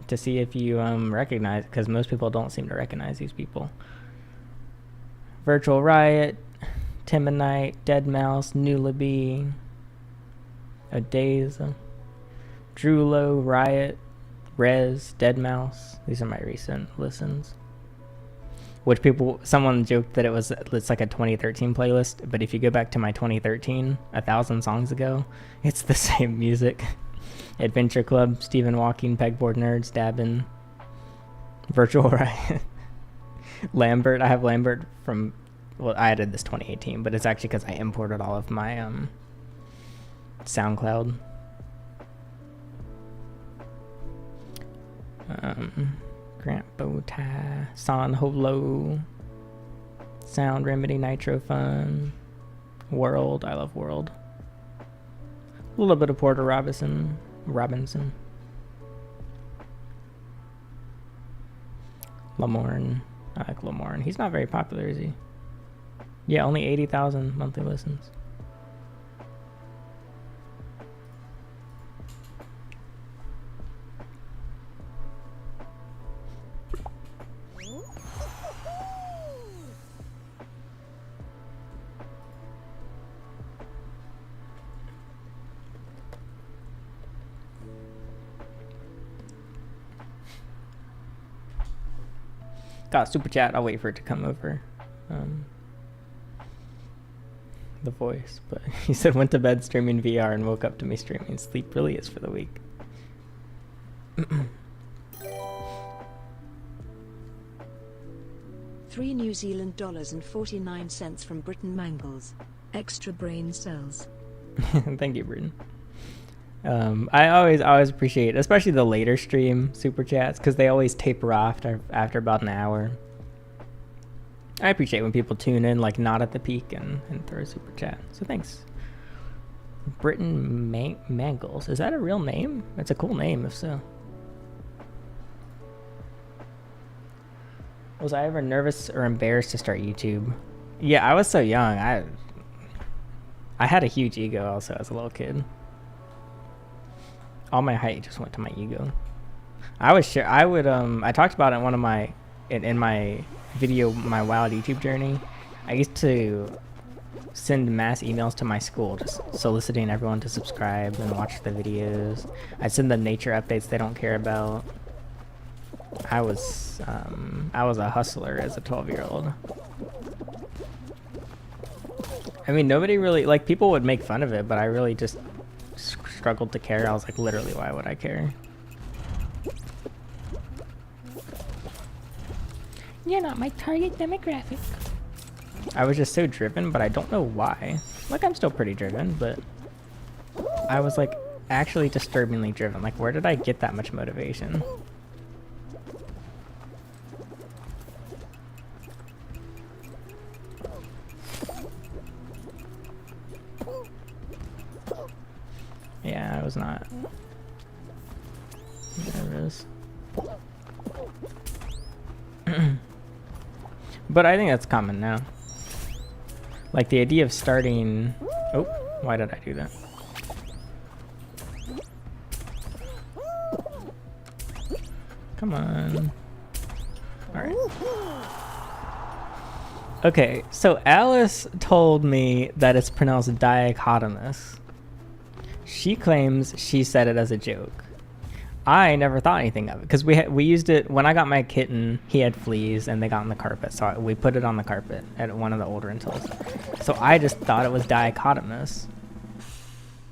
To see if you recognize, because most people don't seem to recognize these people. Virtual Riot, Timonite, Deadmau5, Nulaby, Adaze, Drulo, Riot, Rez, Deadmau5. These are my recent listens. Which someone joked that it's like a 2013 playlist, but if you go back to my 2013, 1,000 songs ago, it's the same music. Adventure Club, Stephen Walking, Pegboard Nerds, Dabbin, Virtual Riot. Lambert. I have Lambert from. Well, I added this 2018, but it's actually because I imported all of my SoundCloud. Grant Bowtie, San Holo, Sound Remedy, Nitro Fun, World. I love World. A little bit of Porter Robinson. Lamorne. I like Lamorne. He's not very popular, is he? Yeah, only 80,000 monthly listens. Got super chat. I'll wait for it to come over. The voice, but he said went to bed streaming VR and woke up to me streaming. Sleep really is for the weak. $3 New Zealand dollars and 49 cents from Britain Mangles. Extra brain cells. Thank you, Britain. I always appreciate, especially the later stream super chats, because they always taper off after about an hour. I appreciate when people tune in, like not at the peak, and throw a super chat. So thanks. Britain Mangles. Is that a real name? It's a cool name, if so. Was I ever nervous or embarrassed to start YouTube? Yeah, I was so young. I had a huge ego also as a little kid. All my height just went to my ego. I talked about it in one of my in my video, my wild YouTube journey. I used to send mass emails to my school just soliciting everyone to subscribe and watch the videos. I'd send them nature updates they don't care about. I was a hustler as a 12-year-old. I mean, nobody really, like, people would make fun of it, but I really just struggled to care. I was like, literally, why would I care? You're not my target demographic. I was just so driven, but I don't know why. Like, I'm still pretty driven, but I was like actually disturbingly driven. Like, where did I get that much motivation? Yeah, I was not nervous. But I think that's common now. Like the idea of starting... Oh, why did I do that? Come on. Alright. Okay, so Alice told me that it's pronounced dichotomous. She claims she said it as a joke. I never thought anything of it because we used it when I got my kitten. He had fleas and they got on the carpet, so we put it on the carpet at one of the old rentals. So I just thought it was dichotomous.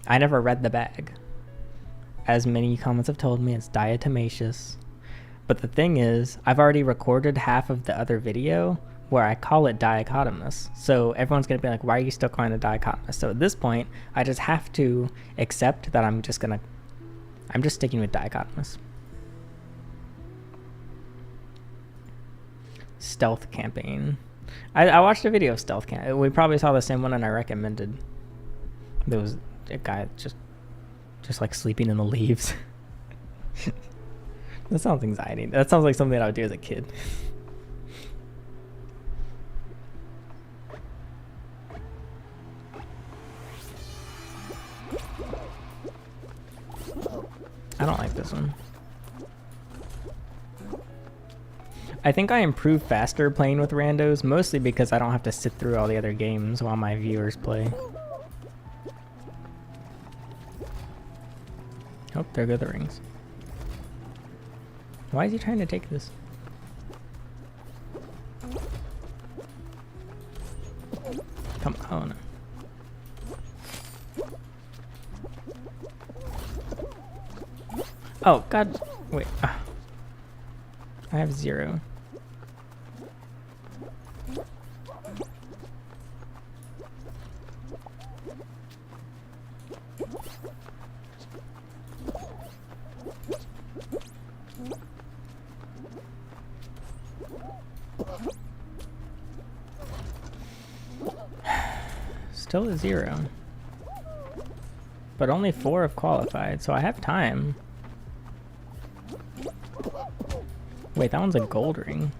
I never read the bag. As many comments have told me, it's diatomaceous. But the thing is, I've already recorded half of the other video where I call it dichotomous. So everyone's gonna be like, why are you still calling it dichotomous? So at this point, I just have to accept that I'm just sticking with dichotomous. Stealth camping. I watched a video of stealth camp. We probably saw the same one and I recommended. There was a guy just like sleeping in the leaves. That sounds anxiety. That sounds like something I would do as a kid. I don't like this one. I think I improve faster playing with randos, mostly because I don't have to sit through all the other games while my viewers play. Oh, there go the rings. Why is he trying to take this? Come on. Oh, God. Wait. I have 0. Still a 0. But only 4 have qualified, so I have time. Wait, that one's a gold ring.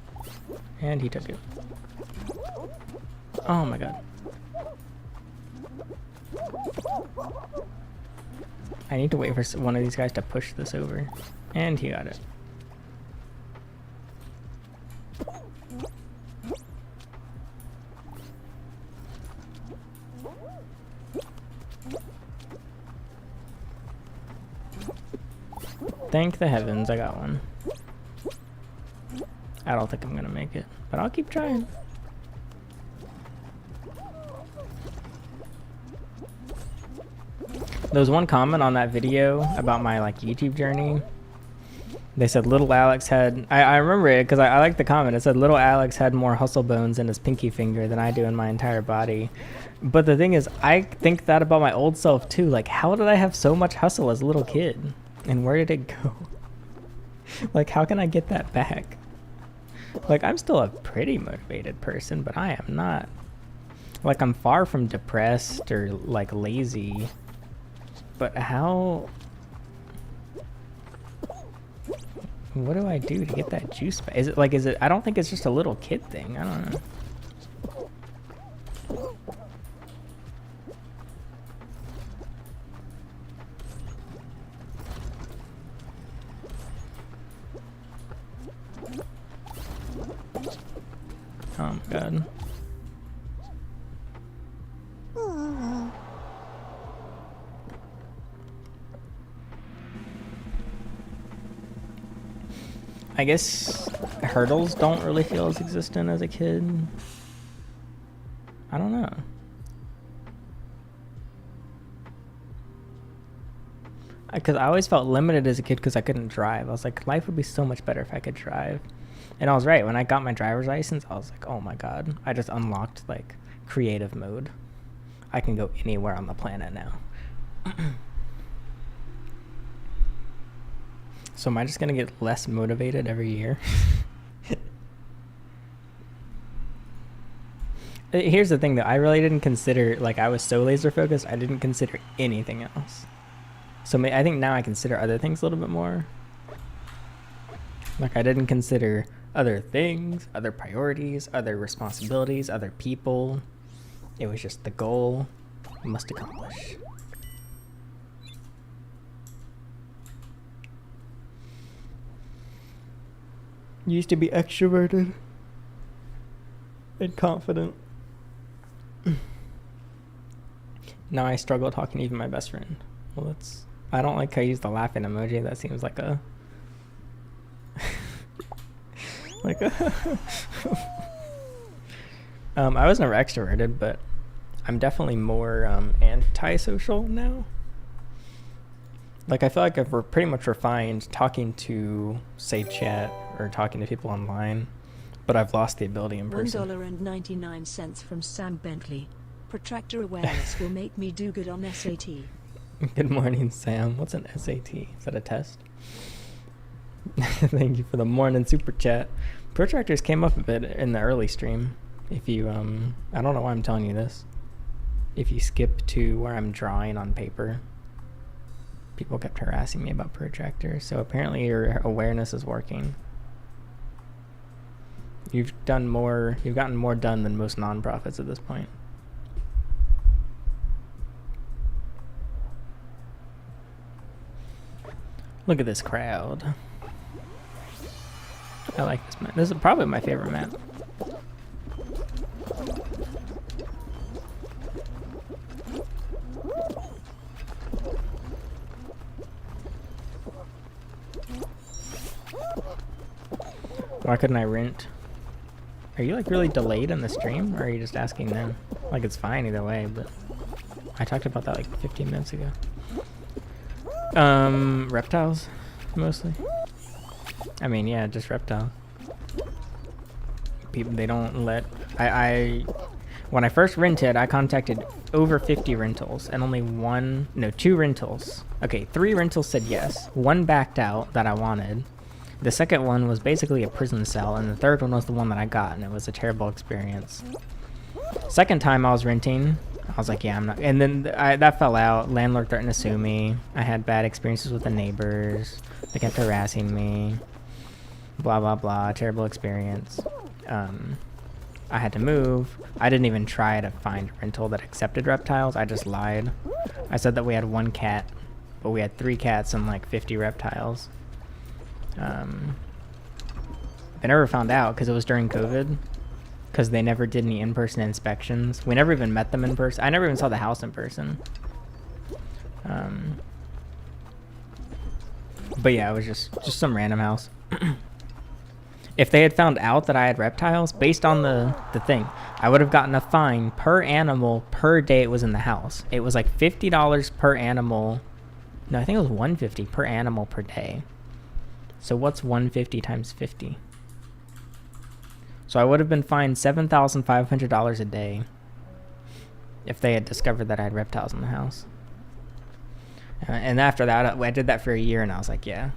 And he took it. Oh my god. I need to wait for one of these guys to push this over. And he got it. Thank the heavens, I got one. I don't think I'm gonna make it, but I'll keep trying. There was one comment on that video about my like YouTube journey. They said little Alex had, I remember it because I like the comment. It said little Alex had more hustle bones in his pinky finger than I do in my entire body. But the thing is, I think that about my old self too. Like, how did I have so much hustle as a little kid? And where did it go? Like, how can I get that back? Like, I'm still a pretty motivated person, but I am not. Like, I'm far from depressed or, like, lazy. But how... What do I do to get that juice back? Is it, like, I don't think it's just a little kid thing. I don't know. Oh my god. I guess hurdles don't really feel as existent as a kid. I don't know. Because I always felt limited as a kid because I couldn't drive. I was like, life would be so much better if I could drive. And I was right. When I got my driver's license, I was like, oh my god. I just unlocked, like, creative mode. I can go anywhere on the planet now. So am I just going to get less motivated every year? Here's the thing, though. I really didn't consider, like, I was so laser focused, I didn't consider anything else. So I think now I consider other things a little bit more. Like, I didn't consider other things, other priorities, other responsibilities, other people. It was just the goal we must accomplish. Used to be extroverted and confident. Now I struggle talking to even my best friend. Well, that's... I don't like how I use the laughing emoji. That seems like a... like a... I was never extroverted, but I'm definitely more antisocial now. Like, I feel like I've pretty much refined talking to, say, chat or talking to people online, but I've lost the ability in person. $1.99 from Sam Bentley. Protractor awareness will make me do good on SAT. Good morning, Sam. What's an SAT? Is that a test? Thank you for the morning super chat. Protractors came up a bit in the early stream. If you, I don't know why I'm telling you this. If you skip to where I'm drawing on paper, people kept harassing me about protractors. So apparently your awareness is working. You've gotten more done than most nonprofits at this point. Look at this crowd. I like this map. This is probably my favorite map. Why couldn't I rent? Are you like really delayed in the stream, or are you just asking them? Like, it's fine either way, but I talked about that like 15 minutes ago. Reptiles, mostly. I mean, yeah, just reptile. People, they don't let... I when I first rented, I contacted over 50 rentals and only two rentals. Okay, 3 rentals said yes. 1 backed out that I wanted. The second one was basically a prison cell, and the third one was the one that I got, and it was a terrible experience. Second time I was renting, I was like, yeah, I'm not... And then that fell out. Landlord threatened to sue me. I had bad experiences with the neighbors. They kept harassing me. Blah, blah, blah. Terrible experience. I had to move. I didn't even try to find a rental that accepted reptiles. I just lied. I said that we had 1 cat, but we had 3 cats and like 50 reptiles. They never found out because it was during COVID, because they never did any in-person inspections. We never even met them in person. I never even saw the house in person. But yeah, it was just some random house. If they had found out that I had reptiles, based on the thing, I would have gotten a fine per animal per day it was in the house. It was like $50 per animal. No, I think it was $150 per animal per day. So what's 150 times 50? So I would have been fined $7,500 a day if they had discovered that I had reptiles in the house. And after that, I did that for a year, and I was like, yeah,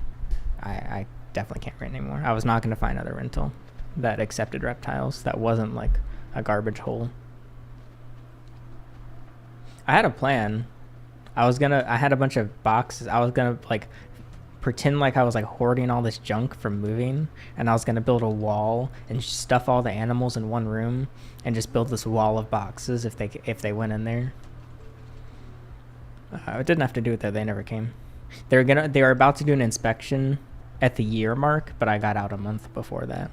I definitely can't rent anymore. I was not going to find another rental that accepted reptiles that wasn't like a garbage hole. I had a plan. I had a bunch of boxes. I was going to like pretend like I was like hoarding all this junk from moving, and I was going to build a wall and stuff all the animals in one room and just build this wall of boxes if they went in there. I didn't have to do it though. They never came. They were about to do an inspection at the year mark, but I got out a month before that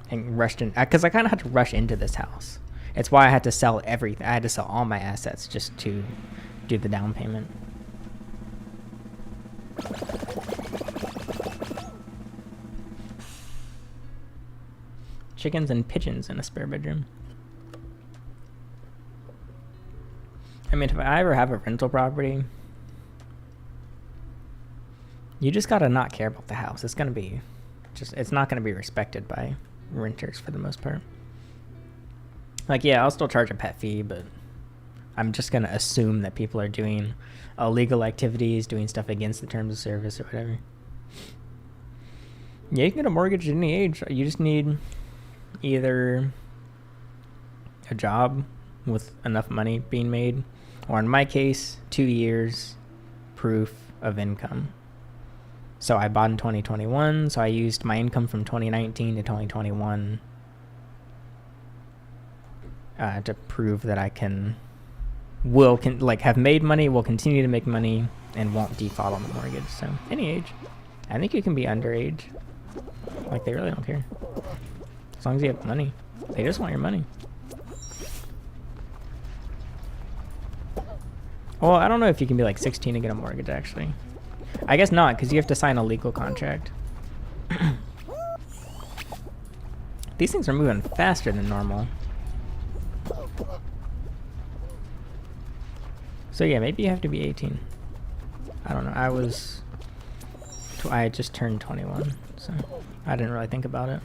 and rushed in because I kind of had to rush into this house. It's why I had to sell everything. I had to sell all my assets just to do the down payment. Chickens and pigeons in a spare bedroom. I mean, if I ever have a rental property, you just gotta not care about the house. It's not gonna be respected by renters for the most part. Like, yeah, I'll still charge a pet fee, but I'm just gonna assume that people are doing illegal activities, doing stuff against the terms of service or whatever. Yeah, you can get a mortgage at any age. You just need either a job with enough money being made, or in my case, 2 years proof of income. So I bought in 2021, so I used my income from 2019 to 2021 to prove that I have made money, will continue to make money, and won't default on the mortgage. So any age. I think you can be underage. Like, they really don't care. As long as you have money. They just want your money. Well, I don't know if you can be like 16 to get a mortgage, actually. I guess not, because you have to sign a legal contract. These things are moving faster than normal. So yeah, maybe you have to be 18. I don't know. I had just turned 21, so I didn't really think about it.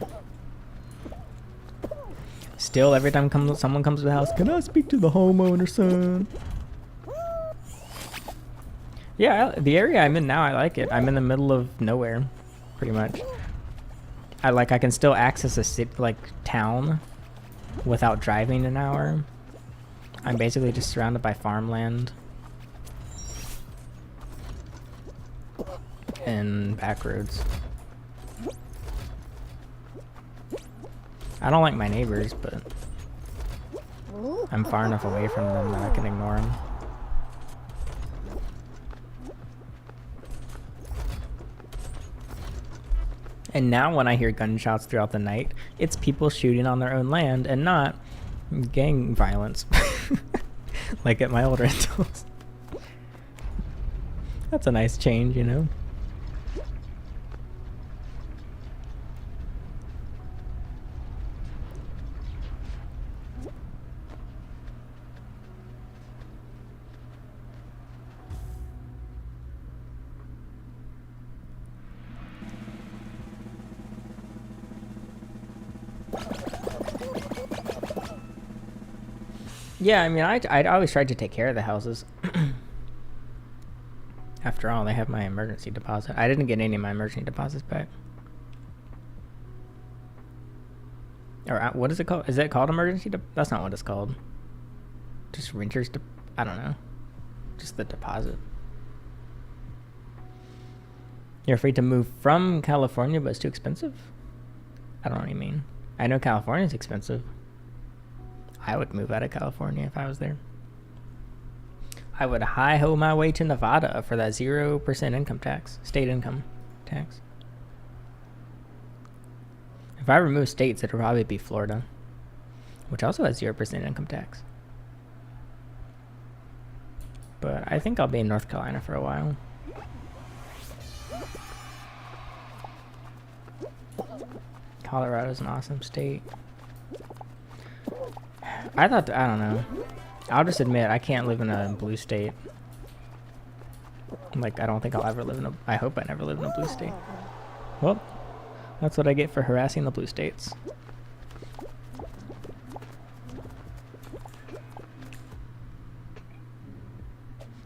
Still, every time someone comes to the house, can I speak to the homeowner, son? Yeah, the area I'm in now, I like it. I'm in the middle of nowhere, pretty much. I can still access a city, like, town without driving an hour. I'm basically just surrounded by farmland and back roads. I don't like my neighbors, but I'm far enough away from them that I can ignore them. And now when I hear gunshots throughout the night, it's people shooting on their own land and not gang violence. Like at my old rentals. That's a nice change, you know? Yeah, I mean, I'd always tried to take care of the houses. After all, they have my emergency deposit. I didn't get any of my emergency deposits back. Or what is it called? Is it called emergency? That's not what it's called. Just renters. I don't know. Just the deposit. You're afraid to move from California, but it's too expensive? I don't know what you mean. I know California's expensive. I would move out of California if I was there. I would hi-ho my way to Nevada for that 0% income tax, state income tax. If I remove states, it'll probably be Florida, which also has 0% income tax. But I think I'll be in North Carolina for a while. Colorado's an awesome state. I don't know. I'll just admit, I can't live in a blue state. Like, I don't think I'll ever live in a... I hope I never live in a blue state. Well, that's what I get for harassing the blue states.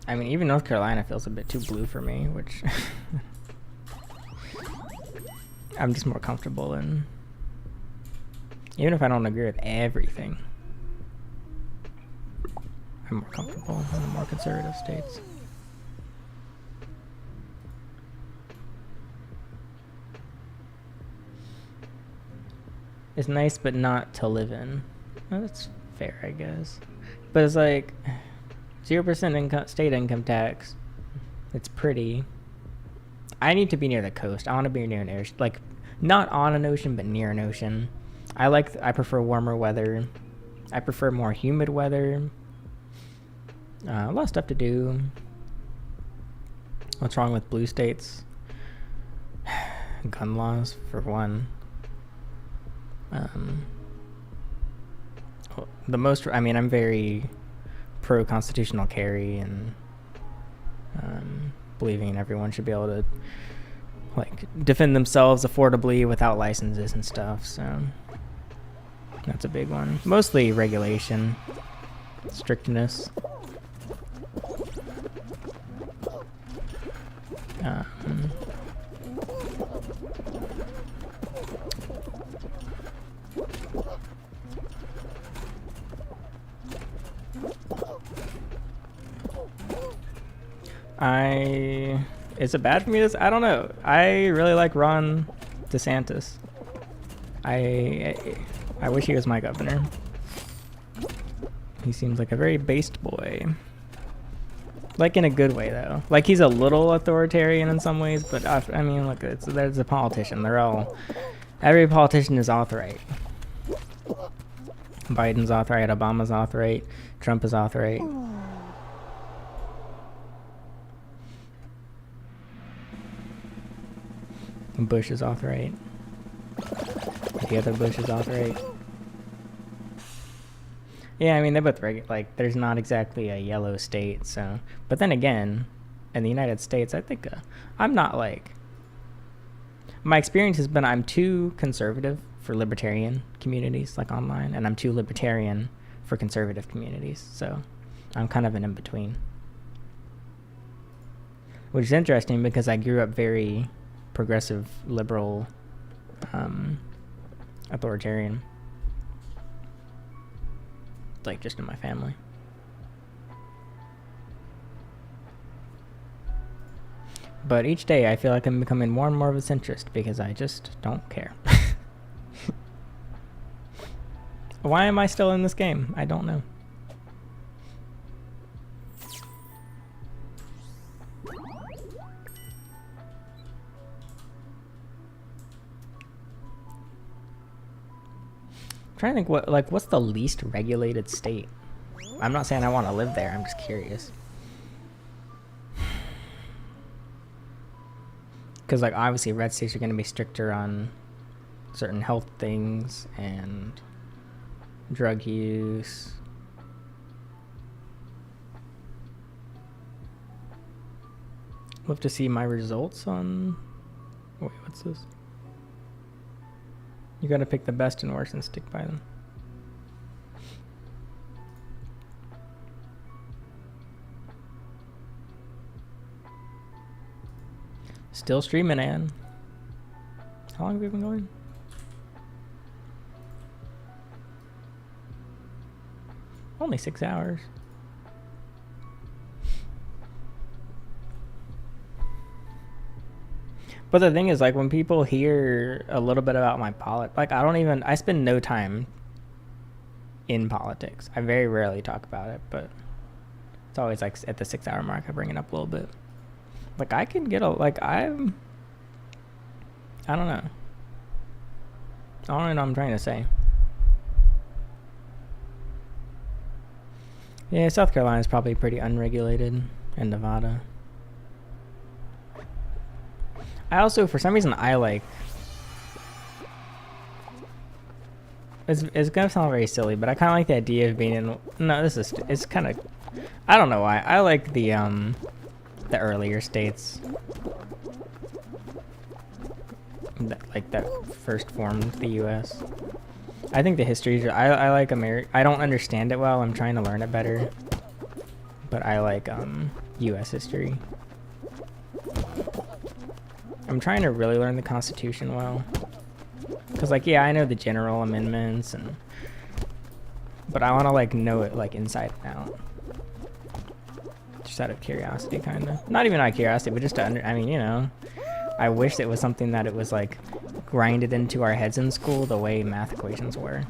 I mean, even North Carolina feels a bit too blue for me, which... I'm just more comfortable in... Even if I don't agree with everything, I'm more comfortable in the more conservative states. It's nice, but not to live in. Well, that's fair, I guess. But it's like 0% income, state income tax. It's pretty. I need to be near the coast. I want to be near an ocean, like not on an ocean, but near an ocean. I prefer warmer weather. I prefer more humid weather. A lot of stuff to do. What's wrong with blue states? Gun laws, for one. I'm very pro-constitutional carry and believing everyone should be able to like defend themselves affordably without licenses and stuff, so that's a big one. Mostly regulation, strictness. Is it bad for me to... I don't know. I really like Ron DeSantis. I wish he was my governor. He seems like a very based boy. Like in a good way, though. Like he's a little authoritarian in some ways, but I mean, look, there's a politician. Every politician is authorite. Biden's authorite, Obama's authorite, Trump is authorite. Bush is authorite. The other Bush is authorite. Yeah, I mean, they're both like, there's not exactly a yellow state, so... But then again, in the United States, I think I'm not like... My experience has been I'm too conservative for libertarian communities, like online, and I'm too libertarian for conservative communities, so I'm kind of an in-between. Which is interesting because I grew up very progressive, liberal, authoritarian. Like just in my family. But each day I feel like I'm becoming more and more of a centrist because I just don't care. Why am I still in this game? I don't know. Trying to think what's the least regulated state? I'm not saying I want to live there, I'm just curious. Because like obviously red states are going to be stricter on certain health things and drug use. Love to see my results on... Wait, what's this? You gotta pick the best and worst and stick by them. Still streaming, Ann. How long have we been going? Only 6 hours. But the thing is, like, when people hear a little bit about my like, I spend no time in politics. I very rarely talk about it, but it's always like at the 6 hour mark I bring it up a little bit. Like, I can get I don't know. I don't know what I'm trying to say. Yeah, South Carolina is probably pretty unregulated, and Nevada. I also, for some reason, I like... It's gonna sound very silly, but I kind of like the idea of being in... No, it's kind of... I don't know why. I like the earlier states. That first formed the U.S. I think the history... I like America... I don't understand it well. I'm trying to learn it better. But I like U.S. history. I'm trying to really learn the Constitution well. Because, like, yeah, I know the general amendments, but I want to, like, know it, like, inside and out. Just out of curiosity, kind of. Not even out of curiosity, but just to I mean, you know, I wish it was something that it was, like, grinded into our heads in school the way math equations were.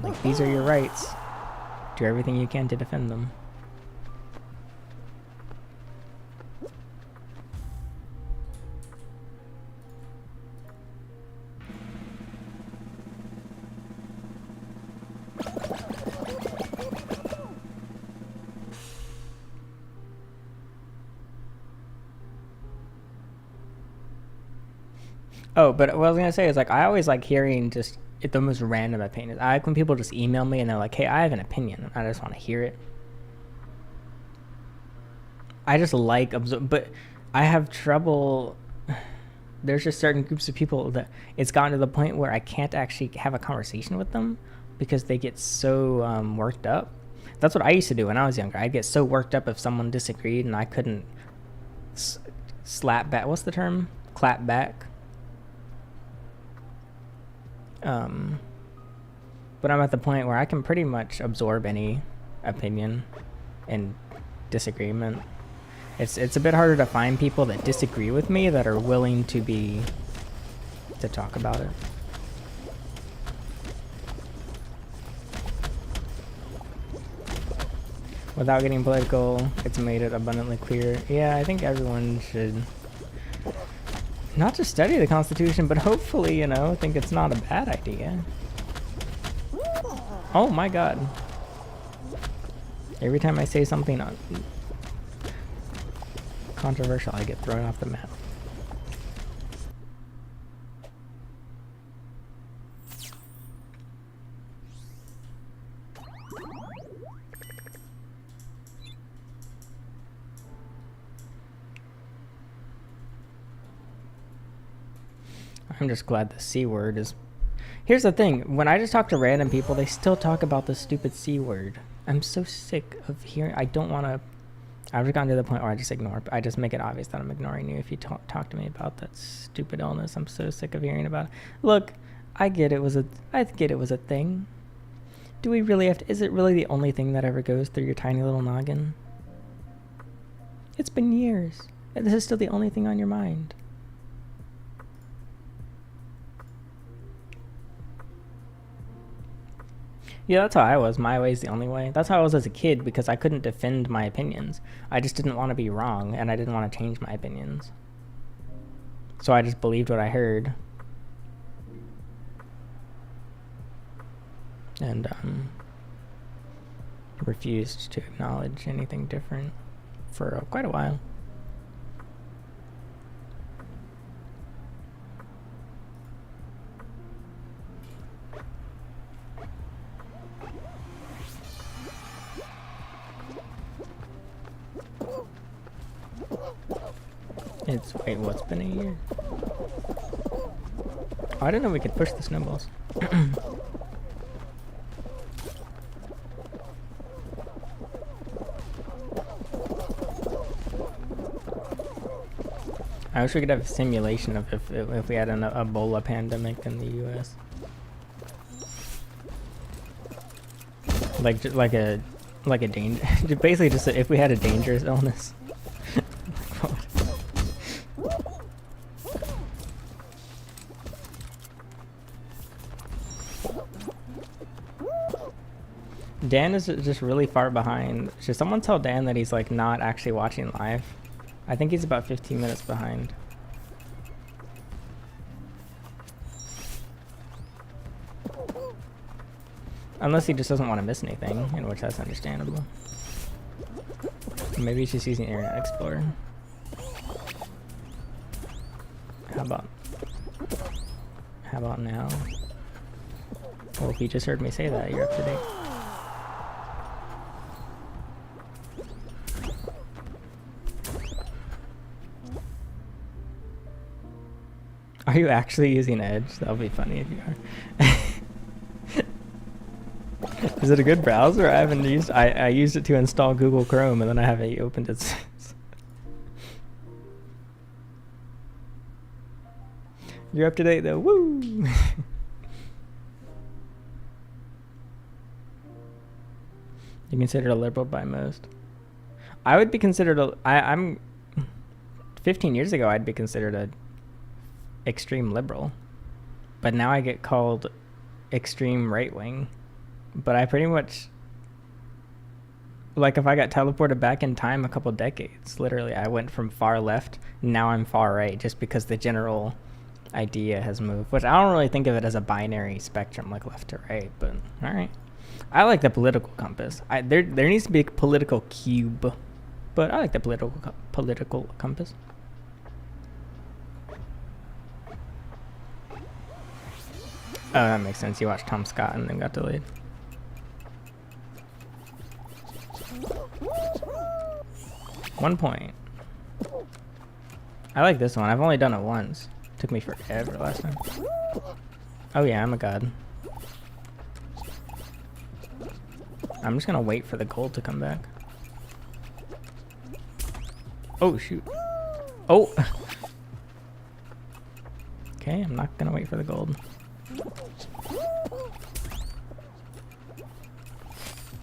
Like, these are your rights. Do everything you can to defend them. Oh, but what I was gonna say is, like, I always like hearing just the most random opinions. I like when people just email me and they're like, "Hey, I have an opinion." I just want to hear it. I just like but I have trouble. There's just certain groups of people that it's gotten to the point where I can't actually have a conversation with them because they get so worked up. That's what I used to do when I was younger. I'd get so worked up if someone disagreed and I couldn't slap back. What's the term? Clap back. But I'm at the point where I can pretty much absorb any opinion and disagreement. It's a bit harder to find people that disagree with me that are willing to talk about it. Without getting political, it's made it abundantly clear. Yeah, I think everyone should not just study the Constitution, but hopefully, you know, think it's not a bad idea. Oh my god. Every time I say something controversial, I get thrown off the map. I'm just glad the C word is... Here's the thing. When I just talk to random people, they still talk about the stupid C word. I'm so sick of hearing... I don't want to... I've just gotten to the point where I just ignore... I just make it obvious that I'm ignoring you if you talk to me about that stupid illness. I'm so sick of hearing about it. Look, I get it was a thing. Do we really have to... Is it really the only thing that ever goes through your tiny little noggin? It's been years. And this is still the only thing on your mind. Yeah, that's how I was. My way is the only way. That's how I was as a kid because I couldn't defend my opinions. I just didn't want to be wrong, and I didn't want to change my opinions. So I just believed what I heard. And refused to acknowledge anything different for quite a while. Wait, what's been a year? Oh, I didn't know we could push the snowballs. I wish we could have a simulation of if we had an Ebola pandemic in the U.S. Like a danger. Basically, just if we had a dangerous illness. Dan is just really far behind. Should someone tell Dan that he's like not actually watching live? I think he's about 15 minutes behind. Unless he just doesn't want to miss anything, in which that's understandable. Maybe he's just using Internet Explorer. How about now? Well, if you just heard me say that, you're up to date. Are you actually using Edge? That'll be funny if you are. Is it a good browser? I haven't used. I used it to install Google Chrome, and then I haven't opened it since. You're up to date though. Woo! You considered a liberal by most. I would be considered a. I'm. 15 years ago, I'd be considered a extreme liberal, but now I get called extreme right wing. But I pretty much, like, if I got teleported back in time a couple decades, literally I went from far left, now I'm far right, just because the general idea has moved, which I don't really think of it as a binary spectrum like left to right, but all right. I like the political compass. There needs to be a political cube, but I like the political compass. Oh, that makes sense. You watched Tom Scott and then got delayed. One point. I like this one. I've only done it once. Took me forever last time. Oh yeah, I'm a god. I'm just gonna wait for the gold to come back. Oh shoot. Oh! Okay, I'm not gonna wait for the gold.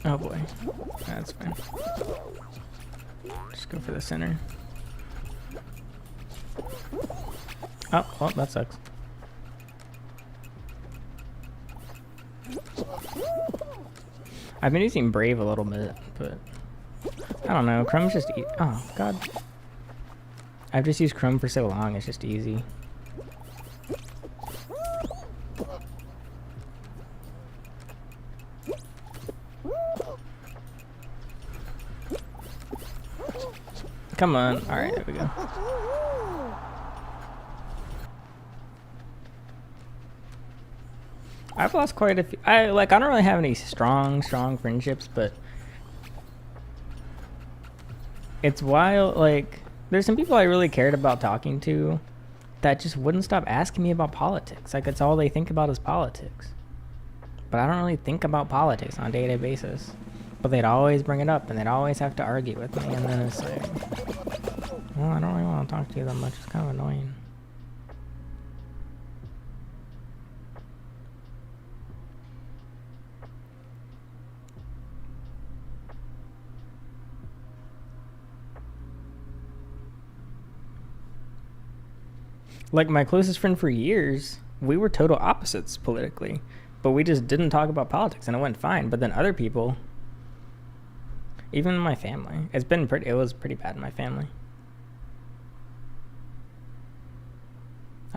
Oh boy. That's fine. Just go for the center. Oh, well, that sucks. I've been using Brave a little bit, but I don't know. Chrome's just oh god. I've just used Chrome for so long, it's just easy. Come on. Alright, there we go. I've lost quite a few. I don't really have any strong friendships, but it's wild. Like, there's some people I really cared about talking to that just wouldn't stop asking me about politics. Like, it's all they think about is politics. But I don't really think about politics on a day-to-day basis. But they'd always bring it up, and they'd always have to argue with me, and then it's like, well, I don't really want to talk to you that much. It's kind of annoying. Like, my closest friend for years, we were total opposites politically, but we just didn't talk about politics, and it went fine. But then other people, even in my family, it was pretty bad in my family.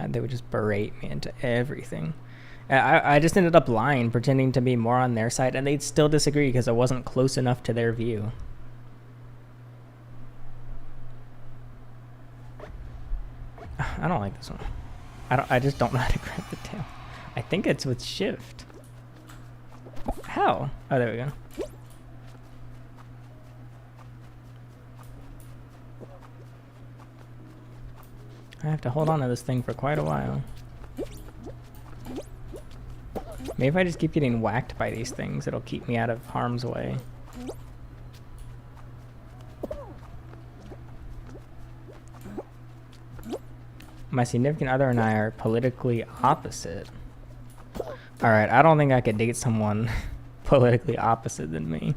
They would just berate me into everything. I just ended up lying, pretending to be more on their side, and they'd still disagree because I wasn't close enough to their view. I don't like this one. I just don't know how to grab the tail. I think it's with shift. How? Oh, there we go. I have to hold on to this thing for quite a while. Maybe if I just keep getting whacked by these things, it'll keep me out of harm's way. My significant other and I are politically opposite. Alright, I don't think I could date someone politically opposite than me.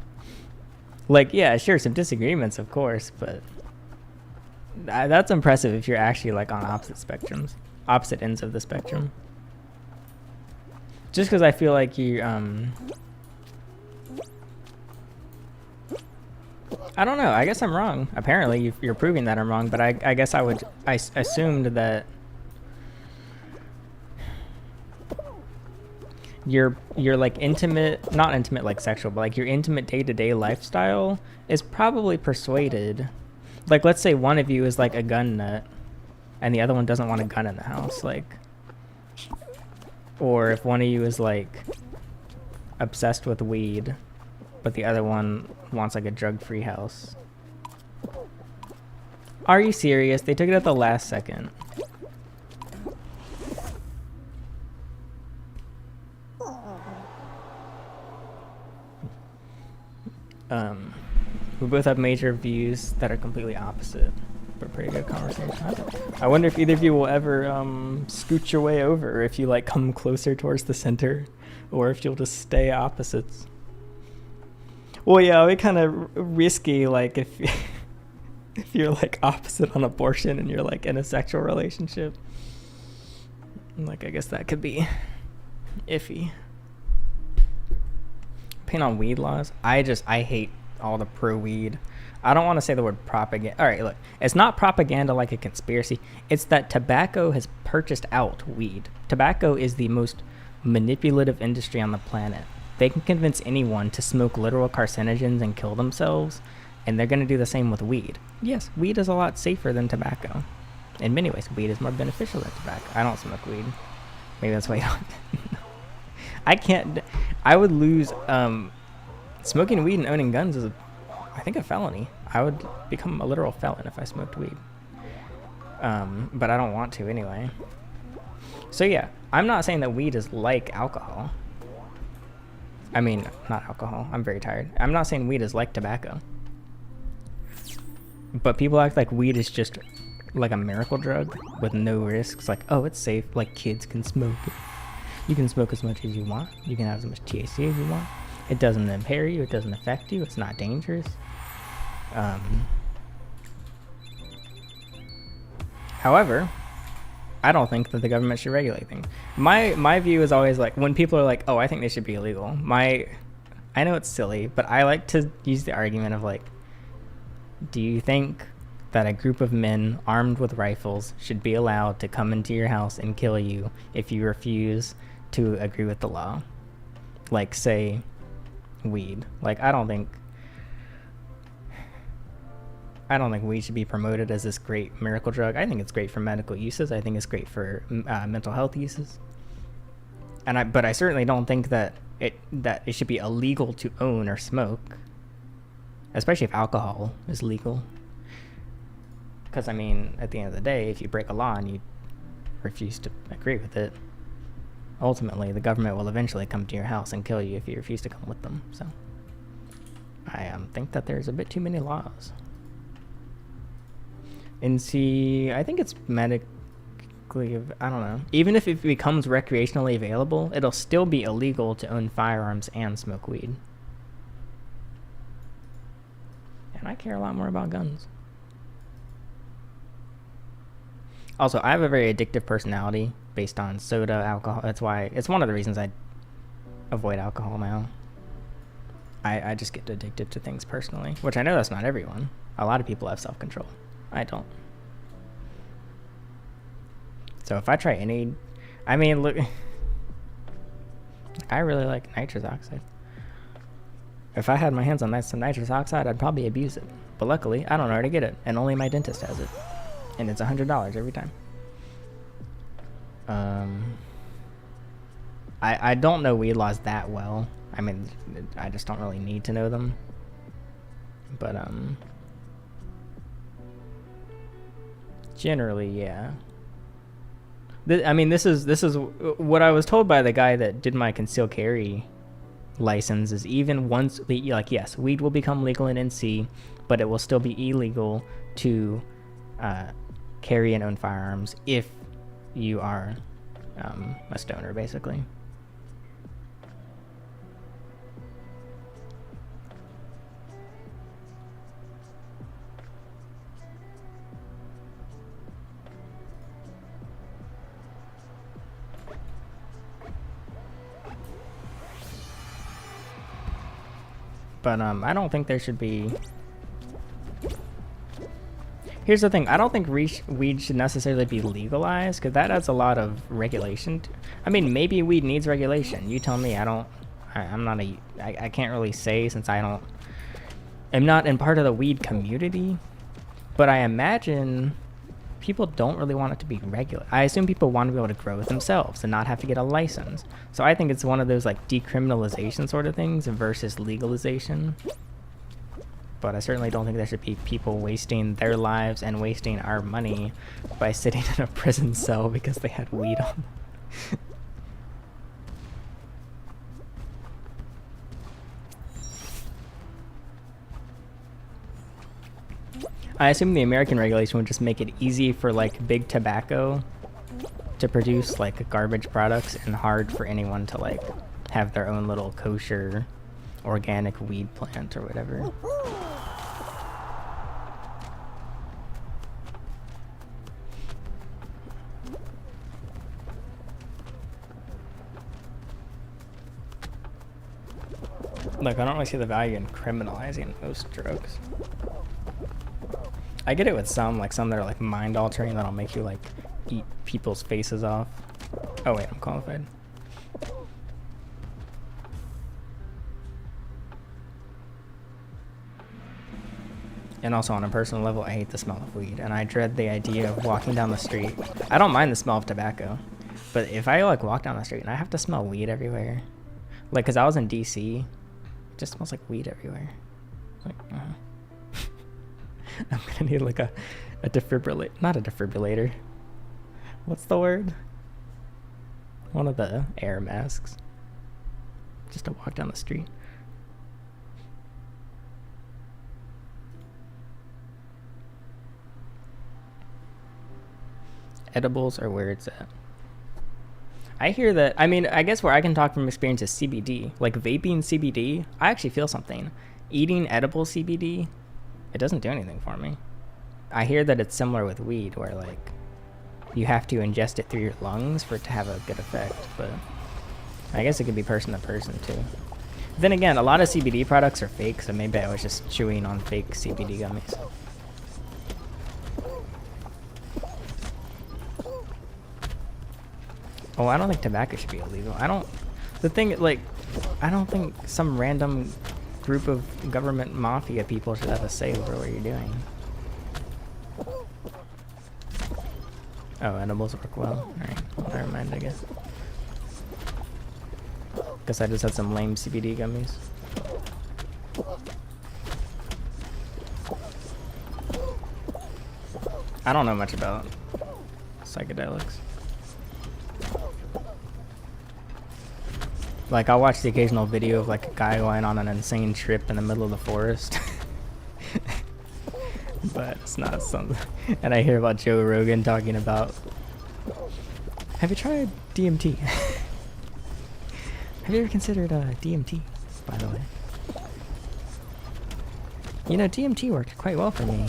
Like, yeah, sure, some disagreements, of course, but that's impressive if you're actually like on opposite ends of the spectrum. Just because I feel like you, I don't know. I guess I'm wrong. Apparently, you're proving that I'm wrong. But I guess I assumed that your like intimate, not intimate like sexual, but like your intimate day-to-day lifestyle is probably persuaded. Like, let's say one of you is like a gun nut, and the other one doesn't want a gun in the house. Like, or if one of you is like obsessed with weed, but the other one wants like a drug-free house. Are you serious? They took it at the last second. We both have major views that are completely opposite, but pretty good conversation. I wonder if either of you will ever scoot your way over, or if you like come closer towards the center, or if you'll just stay opposites. Well, yeah, it'd be kind of risky, like if if you're like opposite on abortion and you're like in a sexual relationship. Like, I guess that could be iffy. Opinion on weed laws. I hate all the pro-weed. I don't want to say the word propaganda. All right, look, it's not propaganda like a conspiracy. It's that tobacco has purchased out weed. Tobacco is the most manipulative industry on the planet. They can convince anyone to smoke literal carcinogens and kill themselves, and they're going to do the same with weed. Yes, weed is a lot safer than tobacco. In many ways, weed is more beneficial than tobacco. I don't smoke weed. Maybe that's why you don't. I can't. I would lose. Smoking weed and owning guns is, I think, a felony. I would become a literal felon if I smoked weed. But I don't want to anyway. So yeah, I'm not saying that weed is like alcohol. I mean, not alcohol. I'm very tired. I'm not saying weed is like tobacco. But people act like weed is just like a miracle drug with no risks. Like, oh, it's safe. Like, kids can smoke it. You can smoke as much as you want. You can have as much THC as you want. It doesn't impair you. It doesn't affect you. It's not dangerous. However, I don't think that the government should regulate things. My view is always like, when people are like, oh, I think they should be illegal. I know it's silly, but I like to use the argument of like, do you think that a group of men armed with rifles should be allowed to come into your house and kill you if you refuse to agree with the law? Like, say, weed. Like, I don't think weed should be promoted as this great miracle drug. I think it's great for medical uses. I think it's great for mental health uses. But I certainly don't think that it should be illegal to own or smoke, especially if alcohol is legal. Because, I mean, at the end of the day, if you break a law and you refuse to agree with it, ultimately the government will eventually come to your house and kill you if you refuse to come with them. So I think that there's a bit too many laws. And see, I think it's medically, I don't know. Even if it becomes recreationally available, it'll still be illegal to own firearms and smoke weed. And I care a lot more about guns. Also, I have a very addictive personality based on soda, alcohol. That's why, it's one of the reasons I avoid alcohol now. I just get addicted to things personally, which I know that's not everyone. A lot of people have self-control. I don't. So if I try any, I mean, look, I really like nitrous oxide. If I had my hands on some nitrous oxide, I'd probably abuse it. But luckily, I don't know where to get it, and only my dentist has it. And it's $100 every time. I don't know weed laws that well. I mean, I just don't really need to know them. But, generally, yeah. I mean, this is what I was told by the guy that did my concealed carry license, is even once, like, yes, weed will become legal in NC, but it will still be illegal to carry and own firearms if you are a stoner, basically. But I don't think there should be... Here's the thing, I don't think weed should necessarily be legalized, because that adds a lot of regulation. I mean, maybe weed needs regulation. You tell me. I'm not I can't really say, since I'm not in part of the weed community. But I imagine people don't really want it to be regular. I assume people want to be able to grow it themselves and not have to get a license. So I think it's one of those like decriminalization sort of things versus legalization. But I certainly don't think there should be people wasting their lives and wasting our money by sitting in a prison cell because they had weed on them. I assume the American regulation would just make it easy for like big tobacco to produce like garbage products and hard for anyone to like have their own little kosher organic weed plant or whatever. Like, I don't really see the value in criminalizing most drugs. I get it with some that are like mind altering that'll make you like eat people's faces off. Oh wait, I'm qualified. And also on a personal level, I hate the smell of weed, and I dread the idea of walking down the street. I don't mind the smell of tobacco, but if I like walk down the street and I have to smell weed everywhere, like, cause I was in DC, it just smells like weed everywhere. Like, I'm gonna need like a defibrillator, not a defibrillator. What's the word? One of the air masks. Just to walk down the street. Edibles are where it's at. I hear that, I mean, I guess where I can talk from experience is CBD. Like vaping CBD, I actually feel something. Eating edible CBD, it doesn't do anything for me. I hear that it's similar with weed, where like you have to ingest it through your lungs for it to have a good effect, but I guess it could be person to person too. Then again, a lot of CBD products are fake, so maybe I was just chewing on fake CBD gummies. Oh, I don't think tobacco should be illegal. I don't think some random group of government mafia people should have a say over what you're doing. Oh, edibles work well. Alright, well, never mind, I guess. Guess I just had some lame CBD gummies. I don't know much about psychedelics. Like, I'll watch the occasional video of like a guy going on an insane trip in the middle of the forest. But it's not something. And I hear about Joe Rogan talking about, have you tried DMT? Have you ever considered DMT, by the way? You know, DMT worked quite well for me.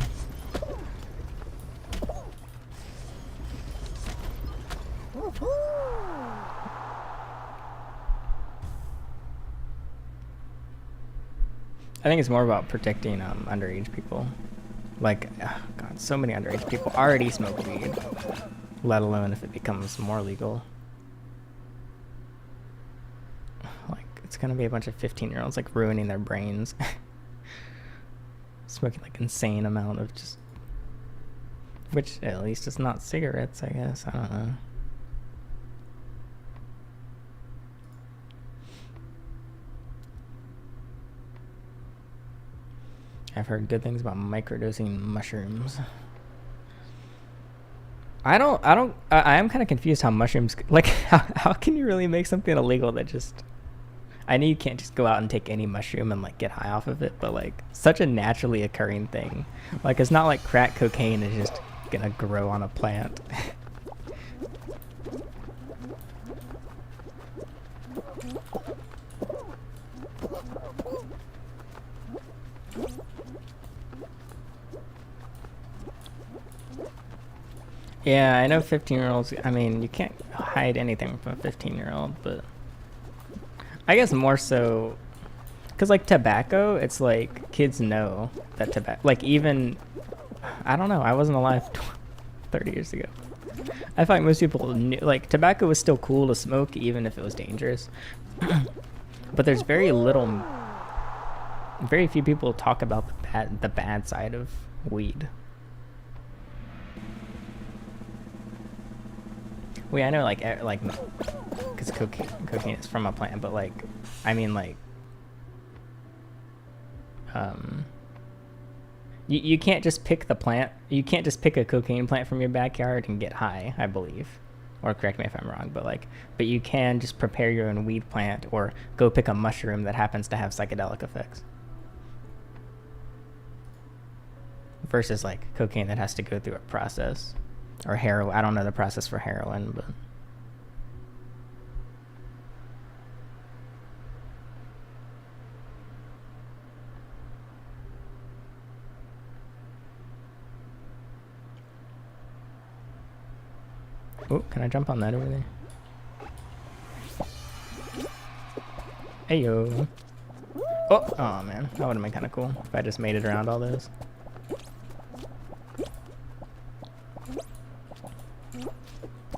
I think it's more about protecting underage people. Like, oh God, so many underage people already smoke weed, let alone if it becomes more legal. Like, it's gonna be a bunch of 15-year-olds like ruining their brains. Smoking like insane amount of just, which at least it's not cigarettes, I guess. I don't know. I've heard good things about microdosing mushrooms. I am kind of confused how mushrooms, like, how can you really make something illegal that just, I know you can't just go out and take any mushroom and like get high off of it, but like such a naturally occurring thing. Like, it's not like crack cocaine is just gonna grow on a plant. Yeah, I know 15-year-olds. I mean, you can't hide anything from a 15-year-old, but I guess more so because like tobacco, it's like kids know that tobacco. Like even, I don't know. I wasn't alive 30 years ago. I feel like most people knew, like tobacco was still cool to smoke even if it was dangerous. But there's very few people talk about the bad side of weed. Well, yeah, I know, like, because cocaine is from a plant, but like, I mean, like, you can't just pick the plant. You can't just pick a cocaine plant from your backyard and get high, I believe, or correct me if I'm wrong, but you can just prepare your own weed plant or go pick a mushroom that happens to have psychedelic effects. Versus like cocaine that has to go through a process. Or heroin. I don't know the process for heroin, but oh, can I jump on that over there? Hey yo. Oh man, that would have been kind of cool if I just made it around all those.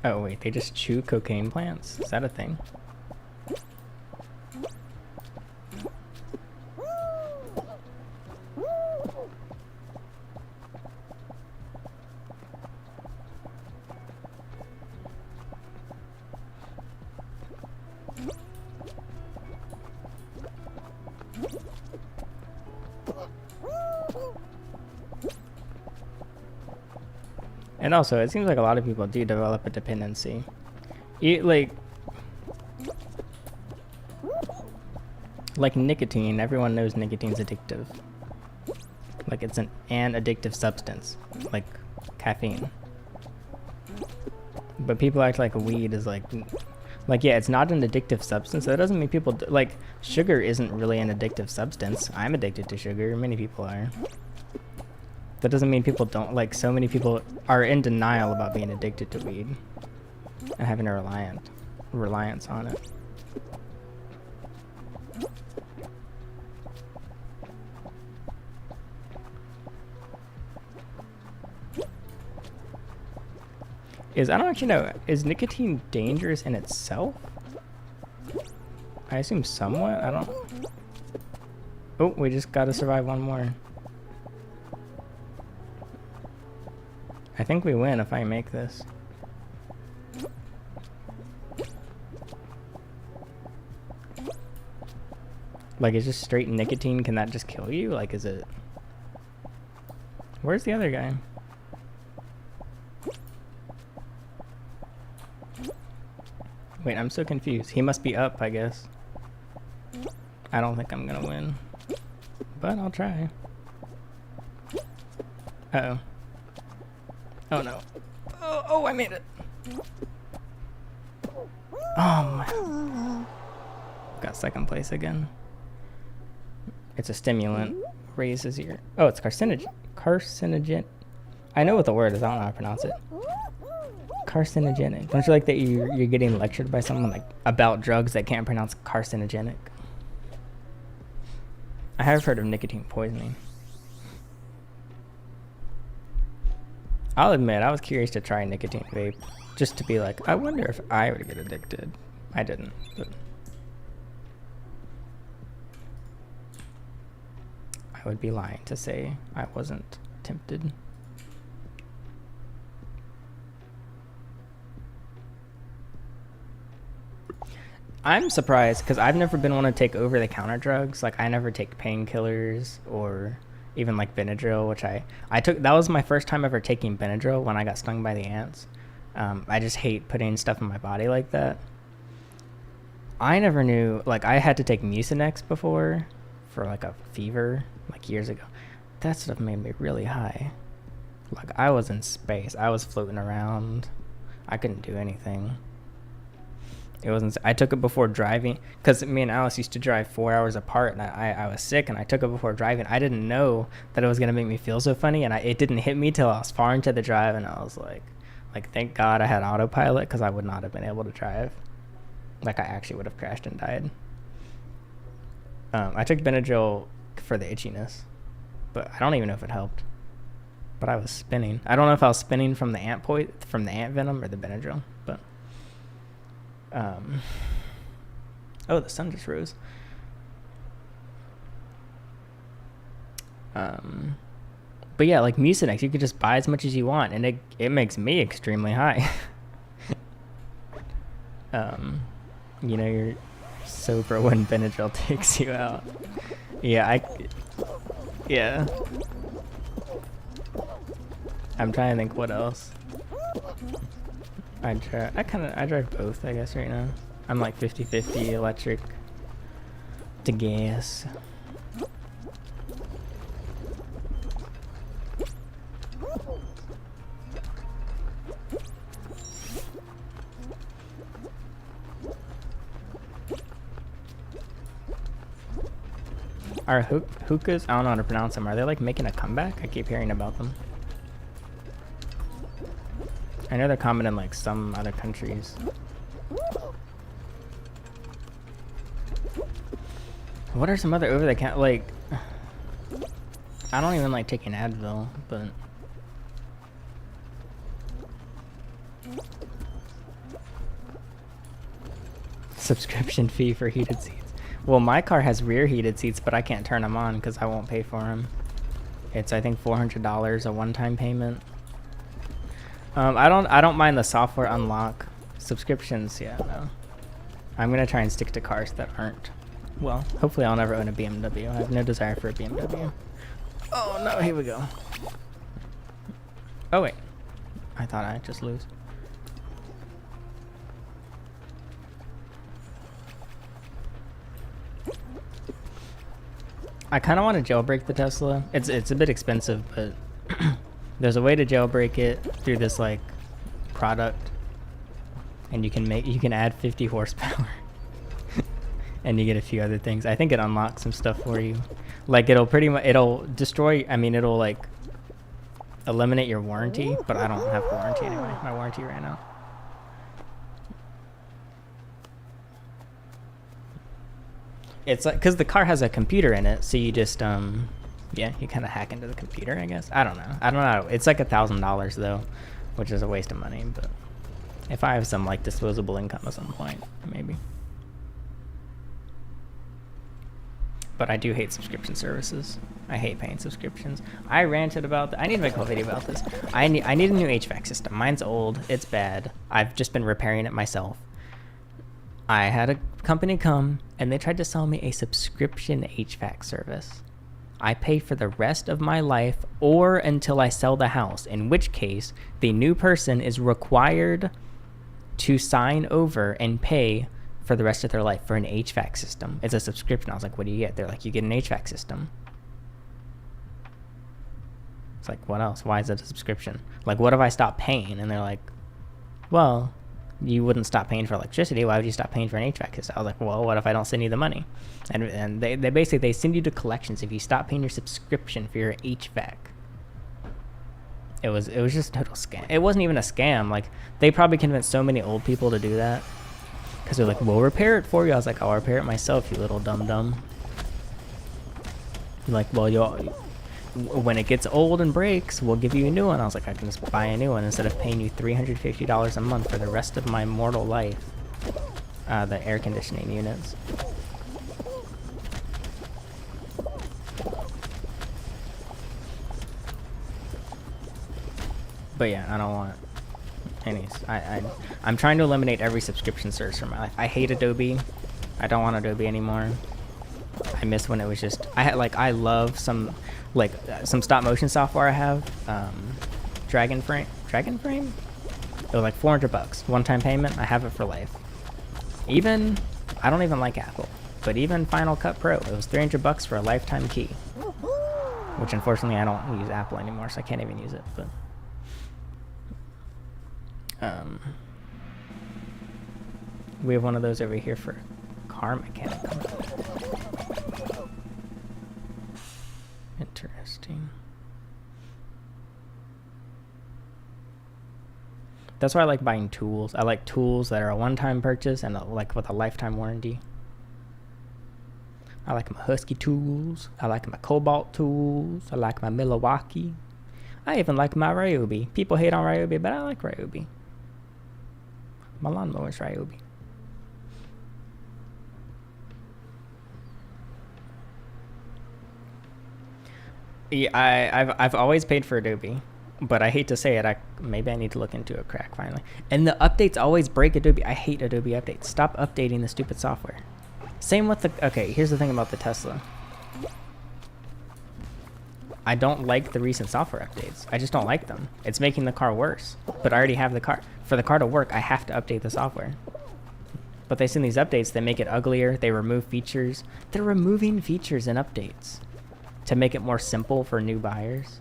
Oh wait, they just chew cocaine plants? Is that a thing? And also, it seems like a lot of people do develop a dependency. Like nicotine, everyone knows nicotine's addictive. Like it's an addictive substance, like caffeine. But people act like weed is like yeah, it's not an addictive substance. That doesn't mean people like sugar isn't really an addictive substance. I'm addicted to sugar. Many people are. That doesn't mean people don't, like, so many people are in denial about being addicted to weed and having a reliance on it. I don't actually know, is nicotine dangerous in itself? I assume somewhat, I don't. Oh, we just gotta survive one more. I think we win if I make this. Like, is just straight nicotine, can that just kill you? Like, is it... Where's the other guy? Wait, I'm so confused. He must be up, I guess. I don't think I'm gonna win. But I'll try. Uh-oh. Oh no. Oh, I made it. Oh my. Got second place again. It's a stimulant. Raises your... Oh, it's carcinogen. I know what the word is. I don't know how to pronounce it. Carcinogenic. Don't you like that you're getting lectured by someone like about drugs that can't pronounce carcinogenic? I have heard of nicotine poisoning. I'll admit, I was curious to try nicotine vape, just to be like, I wonder if I would get addicted. I didn't, but I would be lying to say I wasn't tempted. I'm surprised, because I've never been one to take over-the-counter drugs. Like, I never take painkillers or... even like Benadryl, which I took. That was my first time ever taking Benadryl when I got stung by the ants. I just hate putting stuff in my body like that. I never knew, like, I had to take Mucinex before for like a fever, like years ago. That stuff made me really high. Like, I was in space. I was floating around. I couldn't do anything. It wasn't. I took it before driving, because me and Alice used to drive 4 hours apart, and I was sick, and I took it before driving. I didn't know that it was gonna make me feel so funny, and it didn't hit me till I was far into the drive, and I was like, Like, thank God I had autopilot because I would not have been able to drive. Like, I actually would have crashed and died. I took Benadryl for the itchiness, but I don't even know if it helped. But I was spinning. I don't know if I was spinning from the ant venom or the Benadryl, but oh, the sun just rose. But yeah, like Mucinex, you could just buy as much as you want, and it makes me extremely high. You know, you're sober when Benadryl takes you out. Yeah, yeah. I'm trying to think what else. I drive both, I guess, right now. I'm like 50-50 electric to gas. Are hookahs, I don't know how to pronounce them, are they like making a comeback? I keep hearing about them. I know they're common in like some other countries. What are some other over the counter, like, I don't even like taking Advil, but subscription fee for heated seats. Well, my car has rear heated seats, but I can't turn them on because I won't pay for them. It's, I think, $400 a one-time payment. I don't mind the software unlock. Subscriptions, yeah, no. I'm gonna try and stick to cars that aren't. Well, hopefully I'll never own a BMW. I have no desire for a BMW. Oh no, here we go. Oh wait, I thought I'd just lose. I kind of want to jailbreak the Tesla. It's a bit expensive, but there's a way to jailbreak it through this like product, and you can add 50 horsepower, and you get a few other things. I think it unlocks some stuff for you. Like it'll destroy. I mean, it'll like eliminate your warranty, but I don't have warranty anyway. My warranty ran out. It's like, because the car has a computer in it, so you just, yeah, you kind of hack into the computer, I guess. I don't know. It's like $1,000 though, which is a waste of money, but if I have some like disposable income at some point, maybe. But I do hate subscription services. I hate paying subscriptions. I ranted about that. I need to make a whole video about this. I need a new HVAC system. Mine's old. It's bad. I've just been repairing it myself. I had a company come and they tried to sell me a subscription HVAC service. I pay for the rest of my life or until I sell the house, in which case the new person is required to sign over and pay for the rest of their life for an HVAC system. It's a subscription. I was like, what do you get? They're like, you get an HVAC system. It's like, what else? Why is it a subscription? Like, what if I stop paying? And they're like, well, you wouldn't stop paying for electricity. Why would you stop paying for an HVAC system? I was like, well, what if I don't send you the money? And they basically, they send you to collections if you stop paying your subscription for your HVAC. It was just a total scam. It wasn't even a scam. Like, they probably convinced so many old people to do that. Because they're like, we'll repair it for you. I was like, I'll repair it myself, you little dum-dum. Like, well, when it gets old and breaks, we'll give you a new one. I was like, I can just buy a new one instead of paying you $350 a month for the rest of my mortal life. The air conditioning units. But yeah, I don't want any. I'm trying to eliminate every subscription service from my life. I hate Adobe. I don't want Adobe anymore. I miss when it was just. I love some stop motion software I have. Dragon Frame. It was like $400, one-time payment. I have it for life. Even I don't even like Apple, but even Final Cut Pro, it was $300 for a lifetime key. Which unfortunately I don't use Apple anymore, so I can't even use it. But we have one of those over here for car mechanic. Interesting. That's why I like buying tools. I like tools that are a one-time purchase and like with a lifetime warranty. I like my Husky tools. I like my Cobalt tools. I like my Milwaukee. I even like my Ryobi. People hate on Ryobi, but I like Ryobi. My lawnmower's Ryobi. Yeah, I've always paid for Adobe, but I hate to say it. Maybe I need to look into a crack finally. And the updates always break Adobe. I hate Adobe updates. Stop updating the stupid software. Same with the. Okay, here's the thing about the Tesla. I don't like the recent software updates. I just don't like them. It's making the car worse. But I already have the car. For the car to work, I have to update the software. But they send these updates. They make it uglier. They remove features. They're removing features and updates to make it more simple for new buyers.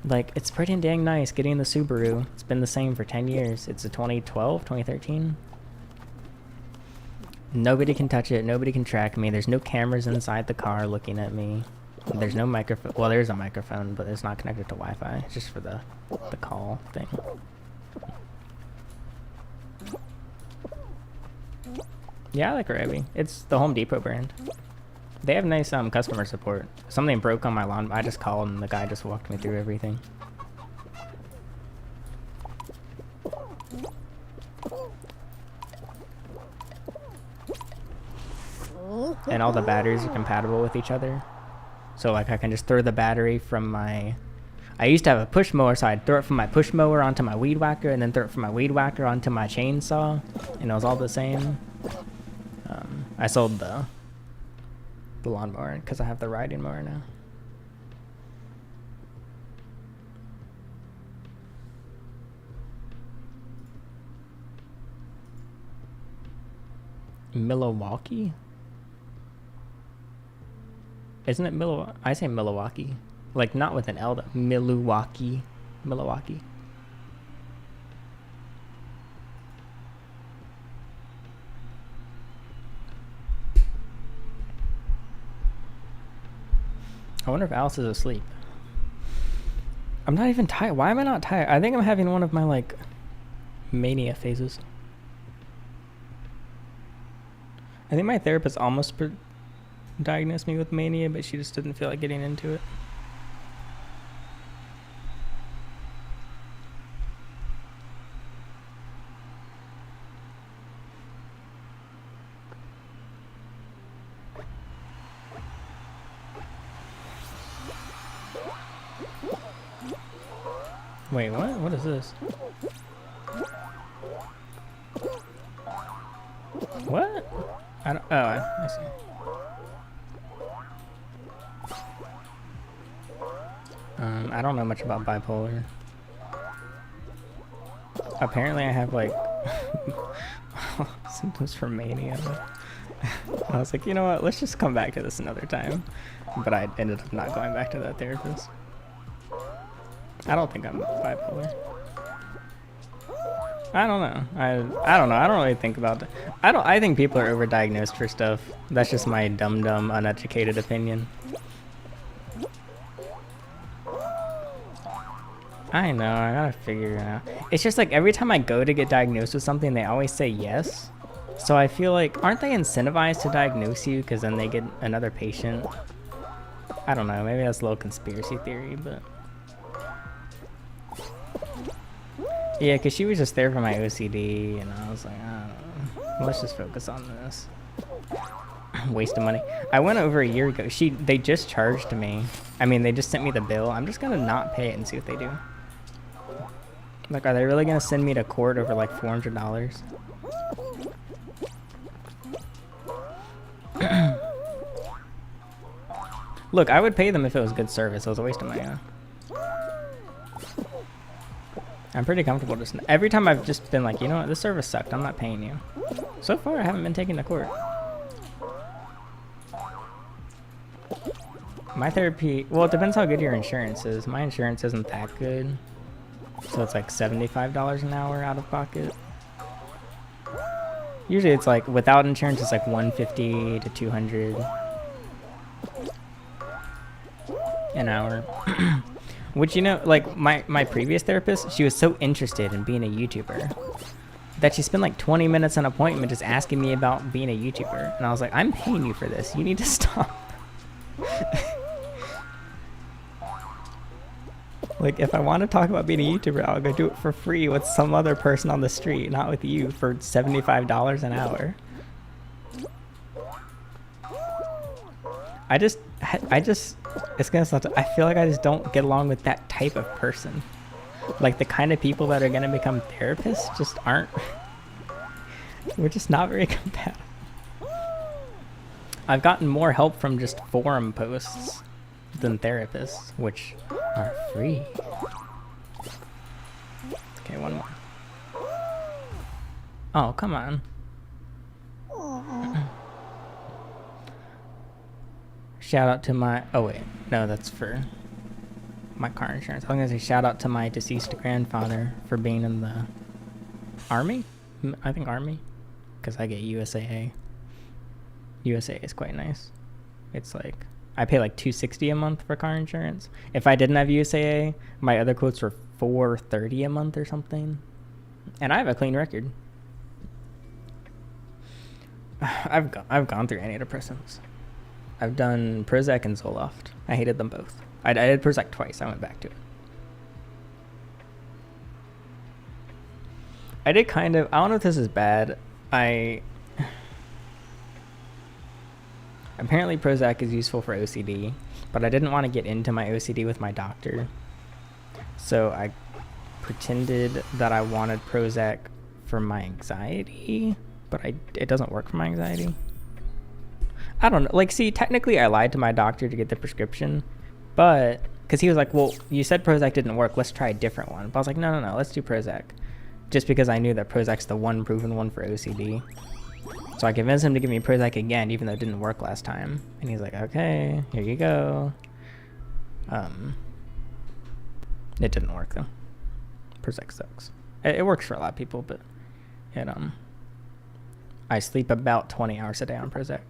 Like, it's pretty dang nice getting the Subaru. It's been the same for 10 years. It's a 2012, 2013. Nobody can touch it. Nobody can track me. There's no cameras inside the car looking at me. There's no microphone. Well, there's a microphone, but it's not connected to Wi-Fi. It's just for the call thing. Yeah, I like Ryobi. It's the Home Depot brand. They have nice customer support. Something broke on my lawn. I just called and the guy just walked me through everything. And all the batteries are compatible with each other. So like I can just throw the battery from my... I used to have a push mower, so I'd throw it from my push mower onto my weed whacker and then throw it from my weed whacker onto my chainsaw. And it was all the same. I sold the lawnmower because I have the riding mower now. Milwaukee? Isn't it Milwaukee? I say Milwaukee. Like, not with an L, though. Milwaukee. Milwaukee. I wonder if Alice is asleep. I'm not even tired. Why am I not tired? I think I'm having one of my, like, mania phases. I think my therapist almost diagnosed me with mania, but she just didn't feel like getting into it. Wait, what? What is this? What? I don't. Oh, I see. I don't know much about bipolar. Apparently, I have like symptoms for mania. I was like, you know what? Let's just come back to this another time. But I ended up not going back to that therapist. I don't think I'm bipolar. I don't know. I don't know. I don't really think about it. I think people are overdiagnosed for stuff. That's just my dumb, uneducated opinion. I know. I gotta figure it out. It's just like every time I go to get diagnosed with something, they always say yes. So I feel like, aren't they incentivized to diagnose you because then they get another patient? I don't know. Maybe that's a little conspiracy theory, but... Yeah, because she was just there for my OCD, and I was like, I don't know. Let's just focus on this. Waste of money. I went over a year ago. They just charged me. I mean, they just sent me the bill. I'm just gonna not pay it and see what they do. Like, are they really gonna send me to court over like $400? Look, I would pay them if it was good service. It was a waste of money. I'm pretty comfortable just... Every time I've just been like, you know what, this service sucked. I'm not paying you. So far, I haven't been taken to court. My therapy... Well, it depends how good your insurance is. My insurance isn't that good. So it's like $75 an hour out of pocket. Usually it's like, without insurance, it's like $150 to $200 an hour. Which, you know, like my previous therapist, she was so interested in being a YouTuber that she spent like 20 minutes on an appointment just asking me about being a YouTuber. And I was like, I'm paying you for this. You need to stop. Like, if I want to talk about being a YouTuber, I'll go do it for free with some other person on the street, not with you for $75 an hour. I just, it's gonna sound, I feel like I just don't get along with that type of person. Like, the kind of people that are gonna become therapists just aren't, we're just not very compatible. I've gotten more help from just forum posts than therapists, which are free. Okay, one more. Oh, come on. Shout out to my, oh wait, no, that's for my car insurance. I'm gonna say shout out to my deceased grandfather for being in the army. I think army, because I get USAA. USAA is quite nice. It's like, I pay like $260 a month for car insurance. If I didn't have USAA, my other quotes were $430 a month or something. And I have a clean record. I've gone through antidepressants. I've done Prozac and Zoloft. I hated them both. I did Prozac twice. I went back to it. I did kind of, I don't know if this is bad. Apparently Prozac is useful for OCD, but I didn't want to get into my OCD with my doctor. So I pretended that I wanted Prozac for my anxiety, but it doesn't work for my anxiety. I don't know. Like, see, technically I lied to my doctor to get the prescription, but because he was like, well, you said Prozac didn't work, let's try a different one. But I was like, no, let's do Prozac. Just because I knew that Prozac's the one proven one for OCD. So I convinced him to give me Prozac again, even though it didn't work last time. And he's like, okay, here you go. It didn't work though. Prozac sucks. It works for a lot of people, but I sleep about 20 hours a day on Prozac.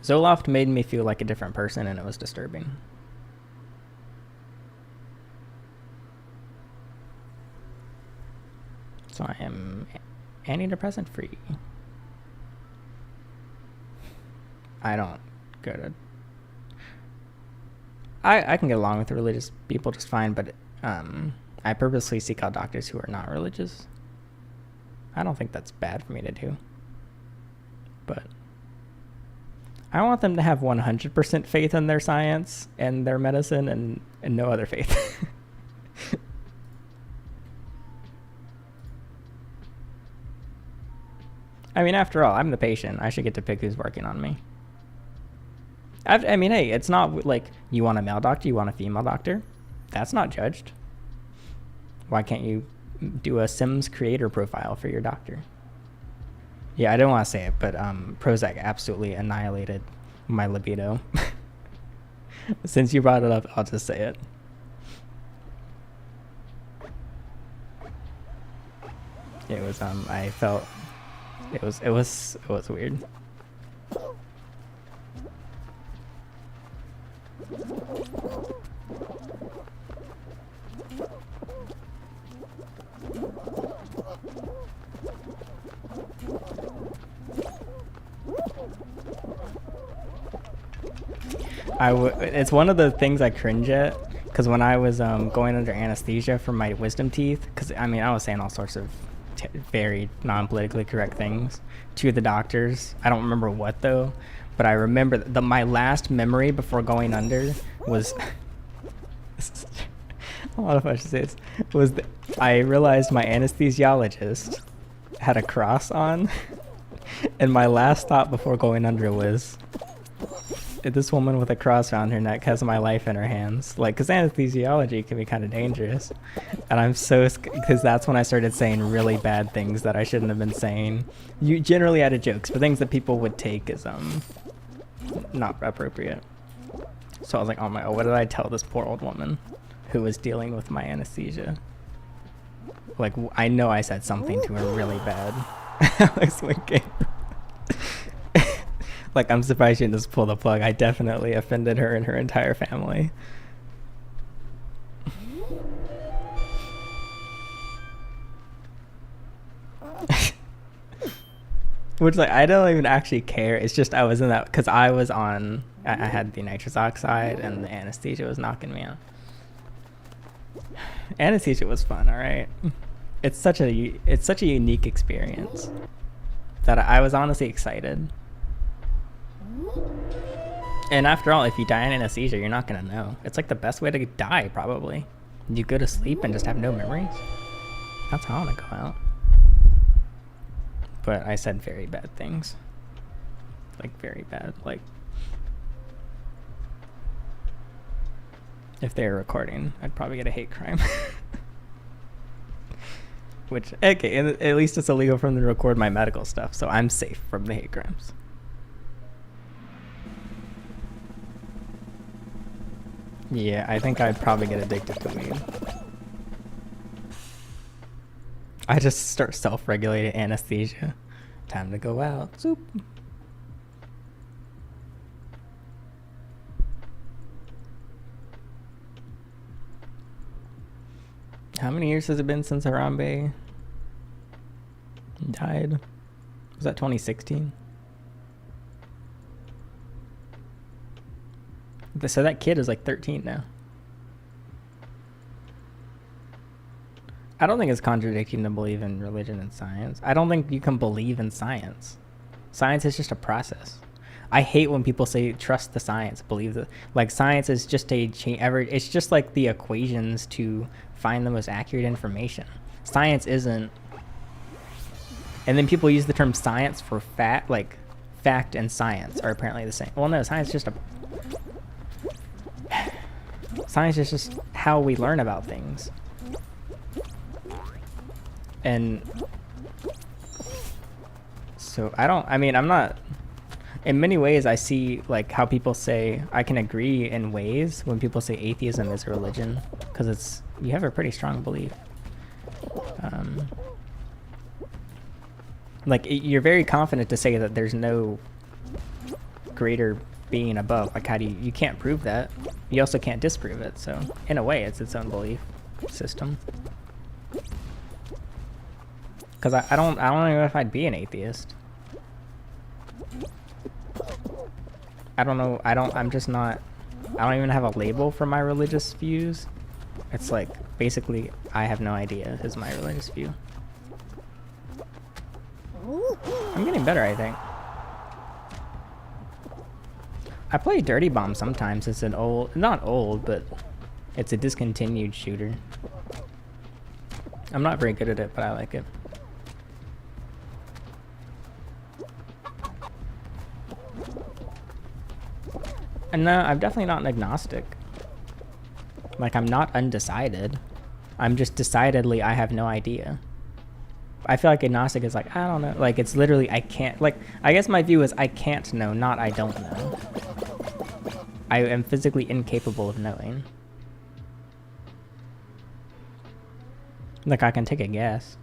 Zoloft made me feel like a different person, and it was disturbing. So I am antidepressant free. I don't go to... I can get along with religious people just fine, but I purposely seek out doctors who are not religious. I don't think that's bad for me to do. But I want them to have 100% faith in their science and their medicine and no other faith. I mean, after all, I'm the patient. I should get to pick who's working on me. I mean, hey, it's not like you want a male doctor, you want a female doctor. That's not judged. Why can't you do a Sims creator profile for your doctor? Yeah, I don't want to say it, but Prozac absolutely annihilated my libido. Since you brought it up, I'll just say it. It was I felt it was weird. It's one of the things I cringe at, because when I was going under anesthesia for my wisdom teeth, because I mean I was saying all sorts of very non-politically correct things to the doctors. I don't remember what though, but I remember my last memory before going under was I don't know if I should say this, was I realized my anesthesiologist had a cross on, and my last thought before going under was, this woman with a cross around her neck has my life in her hands. Like, because anesthesiology can be kind of dangerous. And I'm so, because that's when I started saying really bad things that I shouldn't have been saying. You generally out of jokes, but things that people would take as not appropriate. So I was like, oh my, what did I tell this poor old woman who was dealing with my anesthesia? Like, I know I said something to her really bad. I was winking. Like, I'm surprised she didn't just pull the plug. I definitely offended her and her entire family. Which, like, I don't even actually care. It's just I was in that because I was on. I had the nitrous oxide and the anesthesia was knocking me out. Anesthesia was fun. All right, it's such a unique experience that I was honestly excited. And after all, if you die in anesthesia, you're not gonna know. It's like the best way to die, probably. You go to sleep and just have no memories. That's how I wanna go out. But I said very bad things. Like, very bad. Like, if they were recording, I'd probably get a hate crime. Which, okay, at least it's illegal for them to record my medical stuff, so I'm safe from the hate crimes. Yeah, I think I'd probably get addicted to weed. I just start self-regulated anesthesia. Time to go out. Zoop. How many years has it been since Harambe died? Was that 2016? So that kid is like 13 now. I don't think it's contradicting to believe in religion and science. I don't think you can believe in science. Science is just a process. I hate when people say trust the science, believe the like science is just it's just like the equations to find the most accurate information. Science isn't. And then people use the term science for fact, like fact and science are apparently the same. Well, no, science is just how we learn about things. And so I'm not, in many ways I see like how people say, I can agree in ways when people say atheism is a religion, because you have a pretty strong belief. Like you're very confident to say that there's no greater being above. Like you can't prove that. You also can't disprove it. So in a way it's its own belief system. Because I don't know if I'd be an atheist. I don't know. I'm just not. I don't even have a label for my religious views. It's like basically I have no idea is my religious view. I'm getting better, I think. I play Dirty Bomb sometimes. It's an not old, but it's a discontinued shooter. I'm not very good at it, but I like it. And no, I'm definitely not an agnostic. Like, I'm not undecided. I'm just decidedly, I have no idea. I feel like agnostic is like, I don't know. Like, it's literally, I can't, like, I guess my view is I can't know, not I don't know. I am physically incapable of knowing. Like, I can take a guess.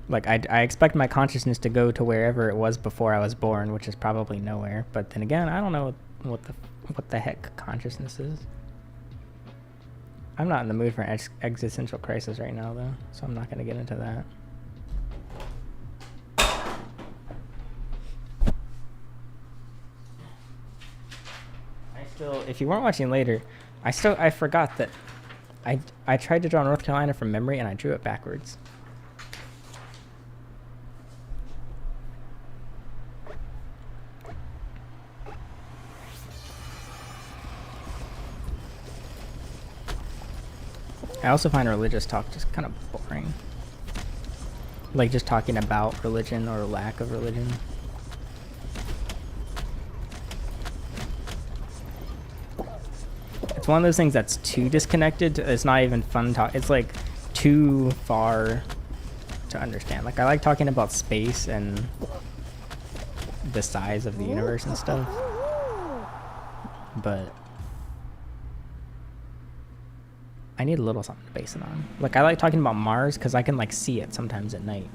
Like, I expect my consciousness to go to wherever it was before I was born, which is probably nowhere. But then again, I don't know what the heck consciousness is. I'm not in the mood for an existential crisis right now, though, so I'm not going to get into that. If you weren't watching later, I forgot that I tried to draw North Carolina from memory and I drew it backwards. I also find religious talk just kind of boring. Like just talking about religion or lack of religion. It's one of those things that's too disconnected. It's not even fun talk. It's like too far to understand. Like I like talking about space and the size of the universe and stuff. But I need a little something to base it on. Like I like talking about Mars because I can like see it sometimes at night.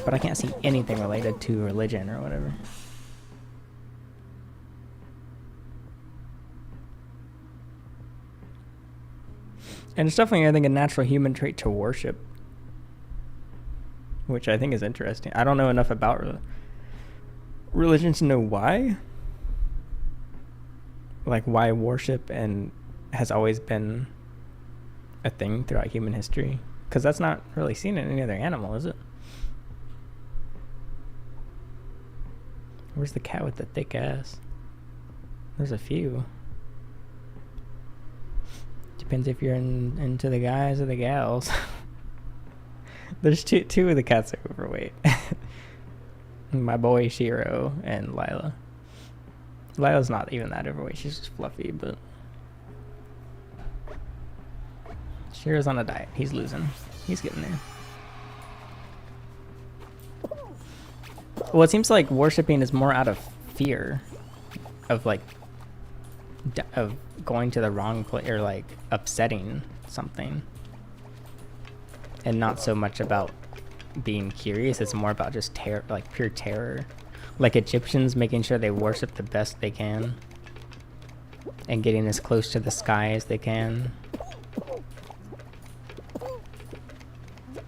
But I can't see anything related to religion or whatever. And it's definitely, I think, a natural human trait to worship, which I think is interesting. I don't know enough about religion to know why. Like, why worship and has always been a thing throughout human history. Because that's not really seen in any other animal, is it? Where's the cat with the thick ass? There's a few. Depends if you're into the guys or the gals. There's two of the cats are overweight. My boy Shiro and Lila. Lila's not even that overweight, she's just fluffy, but Shiro's on a diet. He's losing. He's getting there. Well, it seems like worshipping is more out of fear of like of going to the wrong place or like upsetting something, and not so much about being curious. It's more about just terror, like pure terror. Like Egyptians making sure they worship the best they can and getting as close to the sky as they can.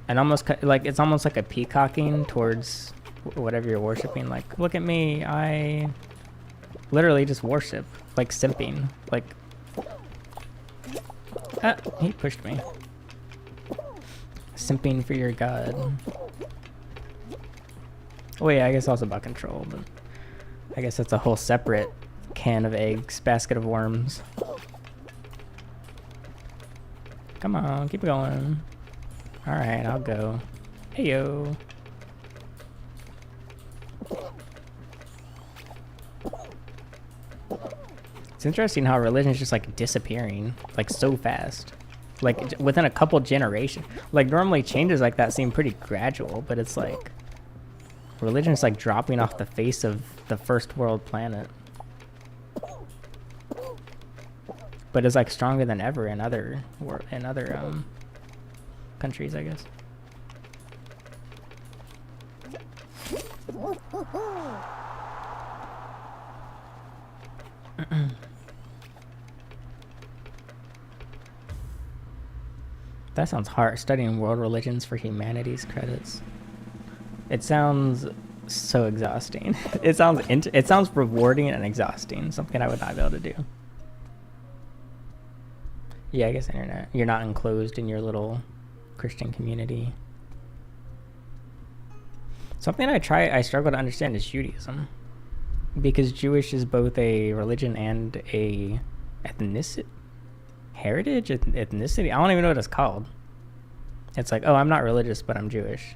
And almost like it's almost like a peacocking towards whatever you're worshiping. Like, look at me, I literally just worship, like simping. Like, he pushed me. Simping for your god. Oh yeah, I guess also about control, but I guess that's a whole separate can of eggs, basket of worms. Come on, keep going. Alright, I'll go. Heyo. It's interesting how religion is just like disappearing, like so fast. Like within a couple generations. Like normally changes like that seem pretty gradual, but it's like religion is like dropping off the face of the first world planet. But it's like stronger than ever in other countries, I guess. That sounds hard. Studying world religions for humanities credits. It sounds so exhausting. It sounds rewarding and exhausting. Something I would not be able to do. Yeah, I guess internet. You're not enclosed in your little Christian community. Something I struggle to understand is Judaism, because Jewish is both a religion and a ethnicity. Heritage? Ethnicity? I don't even know what it's called. It's like, oh, I'm not religious, but I'm Jewish.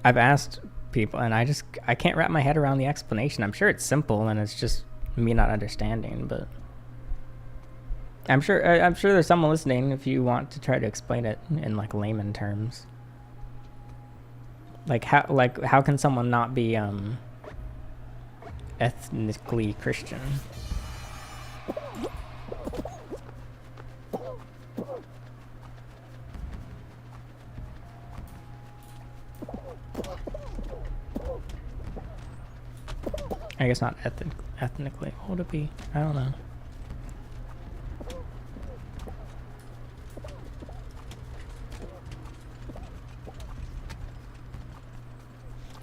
I've asked people, and I can't wrap my head around the explanation. I'm sure it's simple, and it's just me not understanding, but I'm sure there's someone listening if you want to try to explain it in like layman terms. Like how can someone not be ethnically Christian? I guess not ethnically. What would it be? I don't know.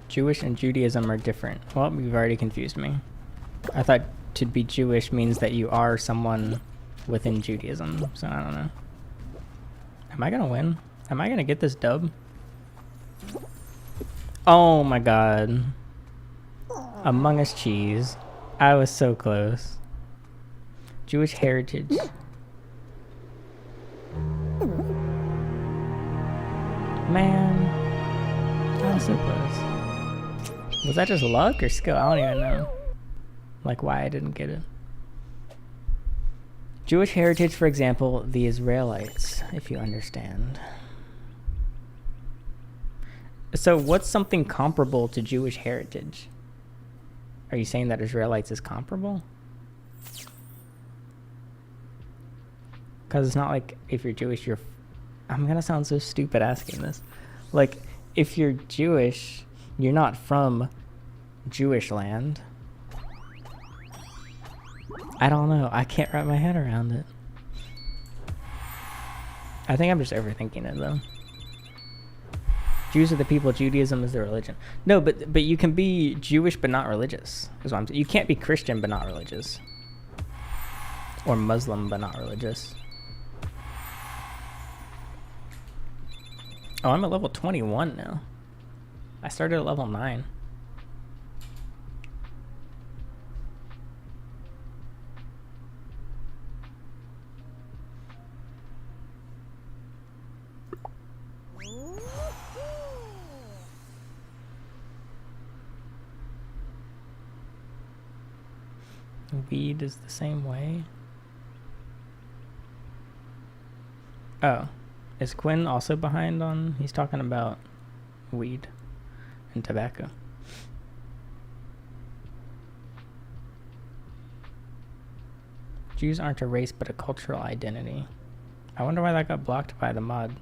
Jewish and Judaism are different. Well, you've already confused me. I thought to be Jewish means that you are someone within Judaism, so I don't know. Am I gonna win? Am I gonna get this dub? Oh my god. Among Us cheese. I was so close. Jewish heritage. Man. I was so close. Was that just luck or skill? I don't even know. Like why I didn't get it. Jewish heritage, for example, the Israelites, if you understand. So what's something comparable to Jewish heritage? Are you saying that Israelites is comparable? Because it's not like if you're Jewish, I'm gonna sound so stupid asking this. Like, if you're Jewish, you're not from Jewish land. I don't know. I can't wrap my head around it. I think I'm just overthinking it though. Jews are the people, Judaism is the religion. No, but you can be Jewish but not religious. Is what I'm saying. You can't be Christian but not religious. Or Muslim but not religious. Oh, I'm at level 21 now. I started at level 9. Weed is the same way. Oh, is Quinn also behind on? He's talking about weed and tobacco. Jews aren't a race but a cultural identity. I wonder why that got blocked by the mod.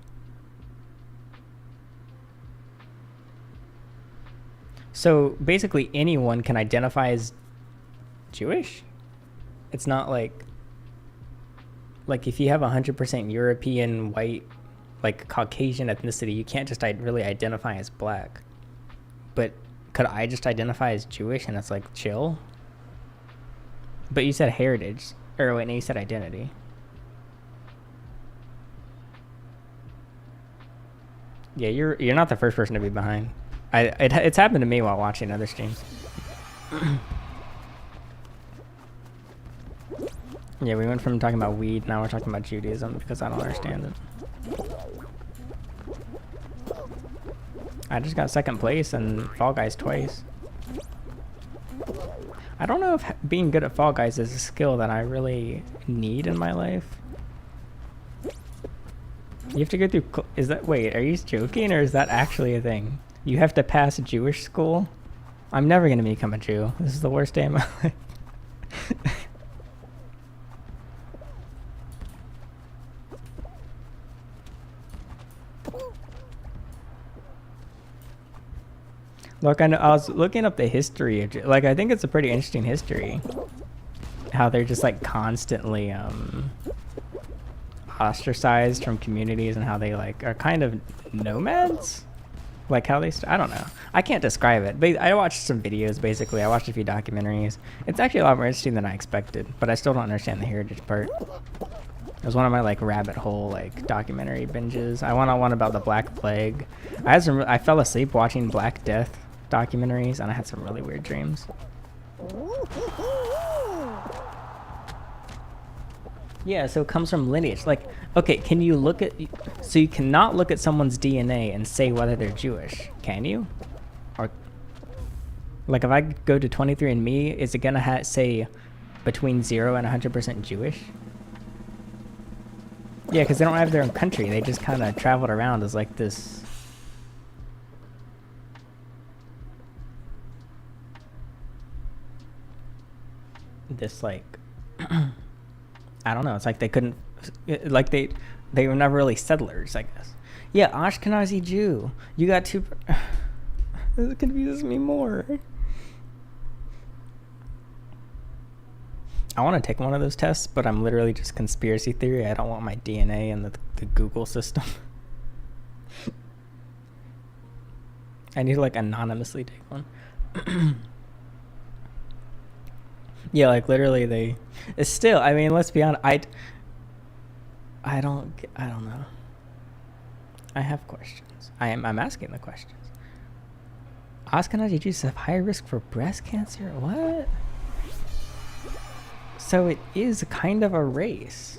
So basically anyone can identify as Jewish? It's not like if you have 100% European, white, like Caucasian ethnicity, you can't just really identify as black. But could I just identify as Jewish and it's like chill? But you said heritage. Or wait, no, you said identity. Yeah, you're not the first person to be behind. It's happened to me while watching other streams. Yeah, we went from talking about weed, now we're talking about Judaism because I don't understand it. I just got second place in Fall Guys twice. I don't know if being good at Fall Guys is a skill that I really need in my life. You have to go through... Wait, are you joking or is that actually a thing? You have to pass Jewish school? I'm never going to become a Jew. This is the worst day of my life. Look, I was looking up the history of, like, I think it's a pretty interesting history. How they're just like constantly ostracized from communities and how they like are kind of nomads. Like how they, I don't know. I can't describe it, but I watched some videos basically. I watched a few documentaries. It's actually a lot more interesting than I expected, but I still don't understand the heritage part. It was one of my like rabbit hole like documentary binges. I went on one about the Black Plague. I fell asleep watching Black Death documentaries and I had some really weird dreams. Yeah, so it comes from lineage. Like, okay, can you look at... So you cannot look at someone's DNA and say whether they're Jewish, can you? Or... Like, if I go to 23andMe, is it gonna say between 0 and 100% Jewish? Yeah, because they don't have their own country. They just kind of traveled around as, like, this... This, like... I don't know. It's like they couldn't, like they were never really settlers, I guess. Yeah, Ashkenazi Jew. You got two. This confuses me more. I want to take one of those tests, but I'm literally just conspiracy theory. I don't want my DNA in the Google system. I need to like anonymously take one. Yeah, like literally it's still, I mean, let's be honest, I don't know. I have questions. I'm asking the questions. Ashkenazi Jews have higher risk for breast cancer? What? So it is kind of a race.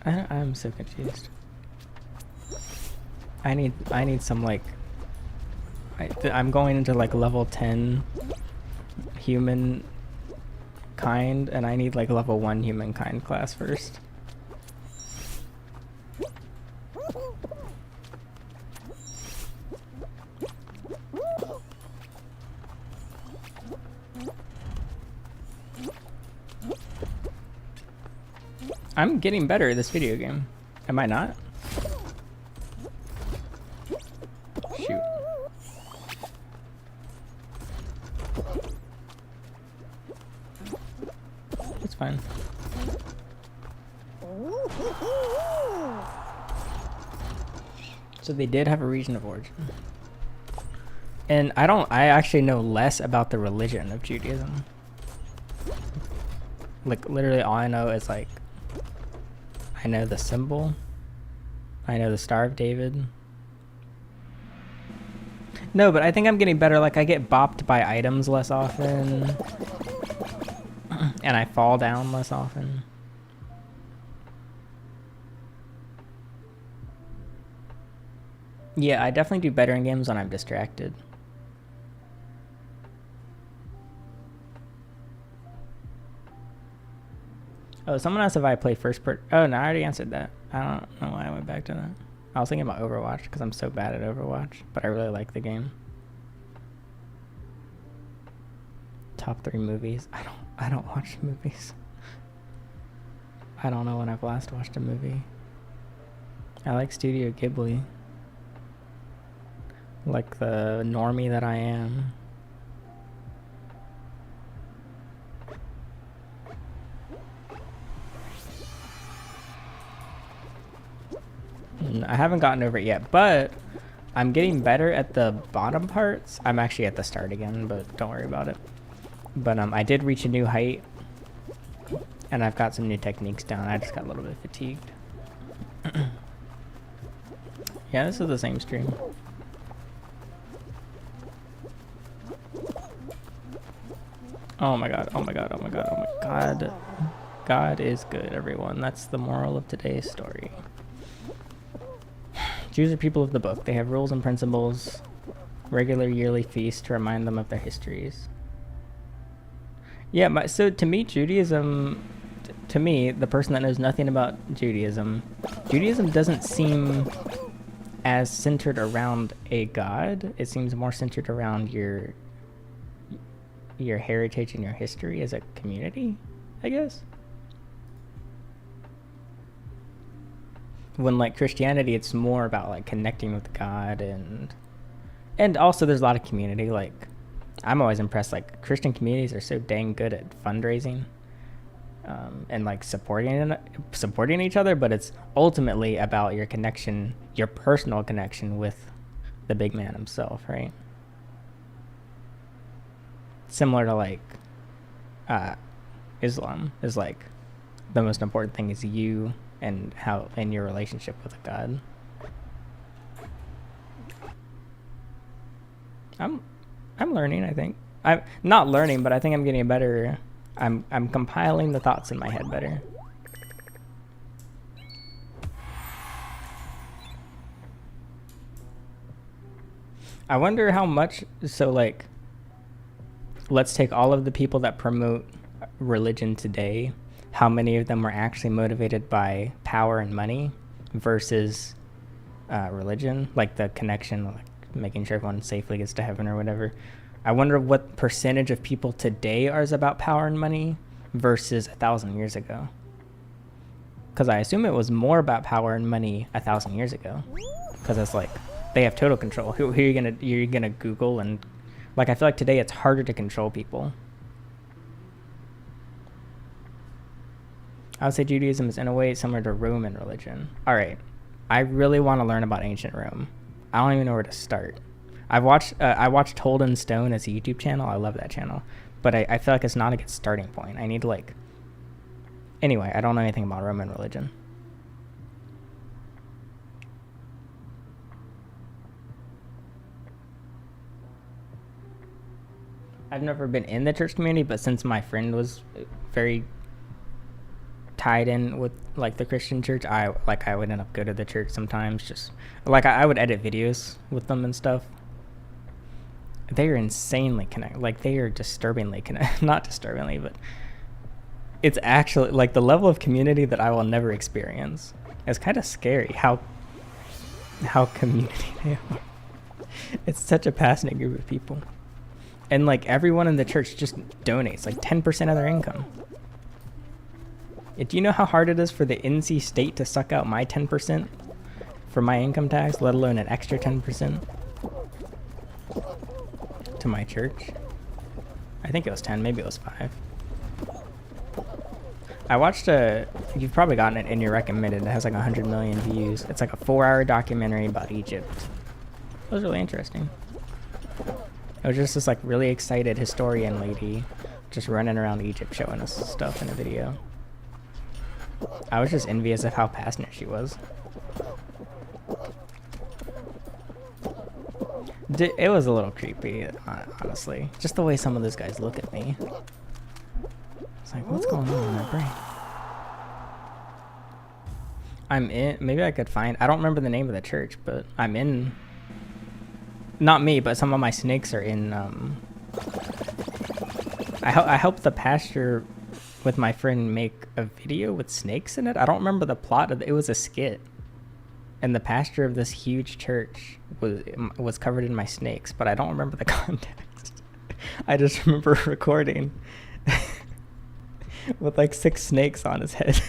I'm so confused. I need some like... I'm going into like level 10 human kind and I need like level 1 humankind class first. I'm getting better at this video game. Am I not? Shoot. It's fine. So they did have a region of origin. And I actually know less about the religion of Judaism. Like, literally all I know is, like, I know the symbol. I know the Star of David. No, but I think I'm getting better. Like, I get bopped by items less often. And I fall down less often. Yeah, I definitely do better in games when I'm distracted. Oh, someone asked if I play first person. Oh, no, I already answered that. I don't know why I went back to that. I was thinking about Overwatch because I'm so bad at Overwatch, but I really like the game. Top 3 movies. I don't watch movies. I don't know when I've last watched a movie. I like Studio Ghibli. Like the normie that I am. I haven't gotten over it yet, but I'm getting better at the bottom parts. I'm actually at the start again, but don't worry about it. But I did reach a new height, and I've got some new techniques down. I just got a little bit fatigued. Yeah, this is the same stream. Oh my god, oh my god, oh my god, oh my god. God is good, everyone. That's the moral of today's story. Jews are people of the book. They have rules and principles, regular yearly feasts to remind them of their histories. Yeah, so to me, Judaism, to me, the person that knows nothing about Judaism, Judaism doesn't seem as centered around a god. It seems more centered around your heritage and your history as a community, I guess. When like Christianity, it's more about like connecting with God, and also there's a lot of community. Like, I'm always impressed, like Christian communities are so dang good at fundraising and like supporting each other, but it's ultimately about your connection, your personal connection with the big man himself, right? Similar to like Islam is like the most important thing is you and how in your relationship with a god. I'm learning, I think. I'm not learning, but I think I'm getting better. I'm compiling the thoughts in my head better. I wonder how much, so like, let's take all of the people that promote religion today, how many of them were actually motivated by power and money versus religion, like the connection, like making sure everyone safely gets to heaven or whatever. I wonder what percentage of people today are about power and money versus 1,000 years ago. Because I assume it was more about power and money 1,000 years ago. Because it's like they have total control. Who are you're gonna Google, and like I feel like today it's harder to control people. I would say Judaism is in a way similar to Roman religion. All right, I really want to learn about ancient Rome. I don't even know where to start. I watched Holden Stone as a YouTube channel. I love that channel, but I feel like it's not a good starting point. I need to like. Anyway, I don't know anything about Roman religion. I've never been in the church community, but since my friend was very tied in with like the Christian church, I would end up go to the church sometimes. Just like I would edit videos with them and stuff. They are insanely connected. Like they are disturbingly connected. Not disturbingly, but it's actually like the level of community that I will never experience. It's kind of scary how community they are. It's such a passionate group of people. And like everyone in the church just donates like 10% of their income. Do you know how hard it is for the NC state to suck out my 10% for my income tax, let alone an extra 10% to my church? I think it was 10, maybe it was 5. I watched you've probably gotten it in your recommended. It has like 100 million views. It's like a 4-hour documentary about Egypt. It was really interesting. It was just this like really excited historian lady just running around Egypt showing us stuff in a video. I was just envious of how passionate she was. It was a little creepy, honestly. Just the way some of those guys look at me. It's like, what's going on in my brain? I'm in, maybe I could find, I don't remember the name of the church, but I'm in, not me, but some of my snakes are in, I helped the pastor with my friend make a video with snakes in it. I don't remember the plot of it. It was a skit. And the pastor of this huge church was covered in my snakes, but I don't remember the context. I just remember recording with like 6 snakes on his head.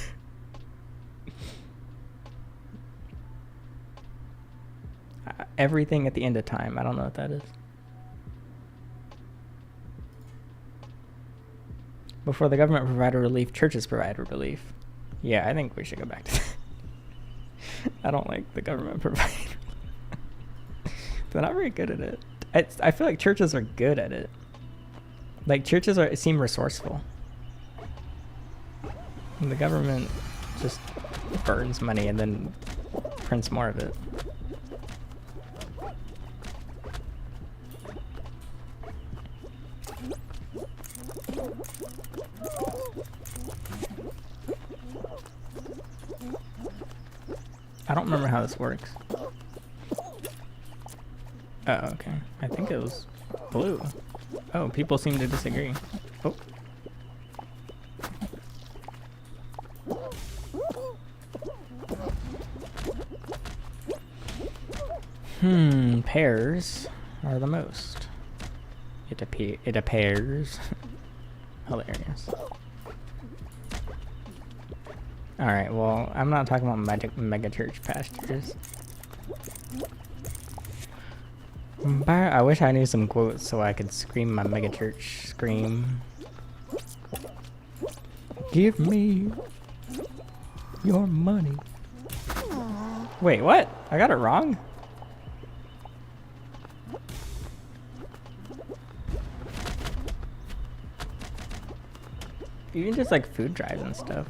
Everything at the end of time. I don't know what that is. Before the government provided relief, churches provided relief. Yeah, I think we should go back to that. I don't like the government providing relief. They're not very good at it. I feel like churches are good at it. Like churches seem resourceful. And the government just burns money and then prints more of it. I don't remember how this works. Oh, okay. I think it was blue. Oh, people seem to disagree. Oh. Pears are the most. It appears. Hilarious. Alright, well, I'm not talking about mega church pastors. I wish I knew some quotes so I could scream my mega church scream. Give me your money. Wait, what? I got it wrong? Even just like food drives and stuff.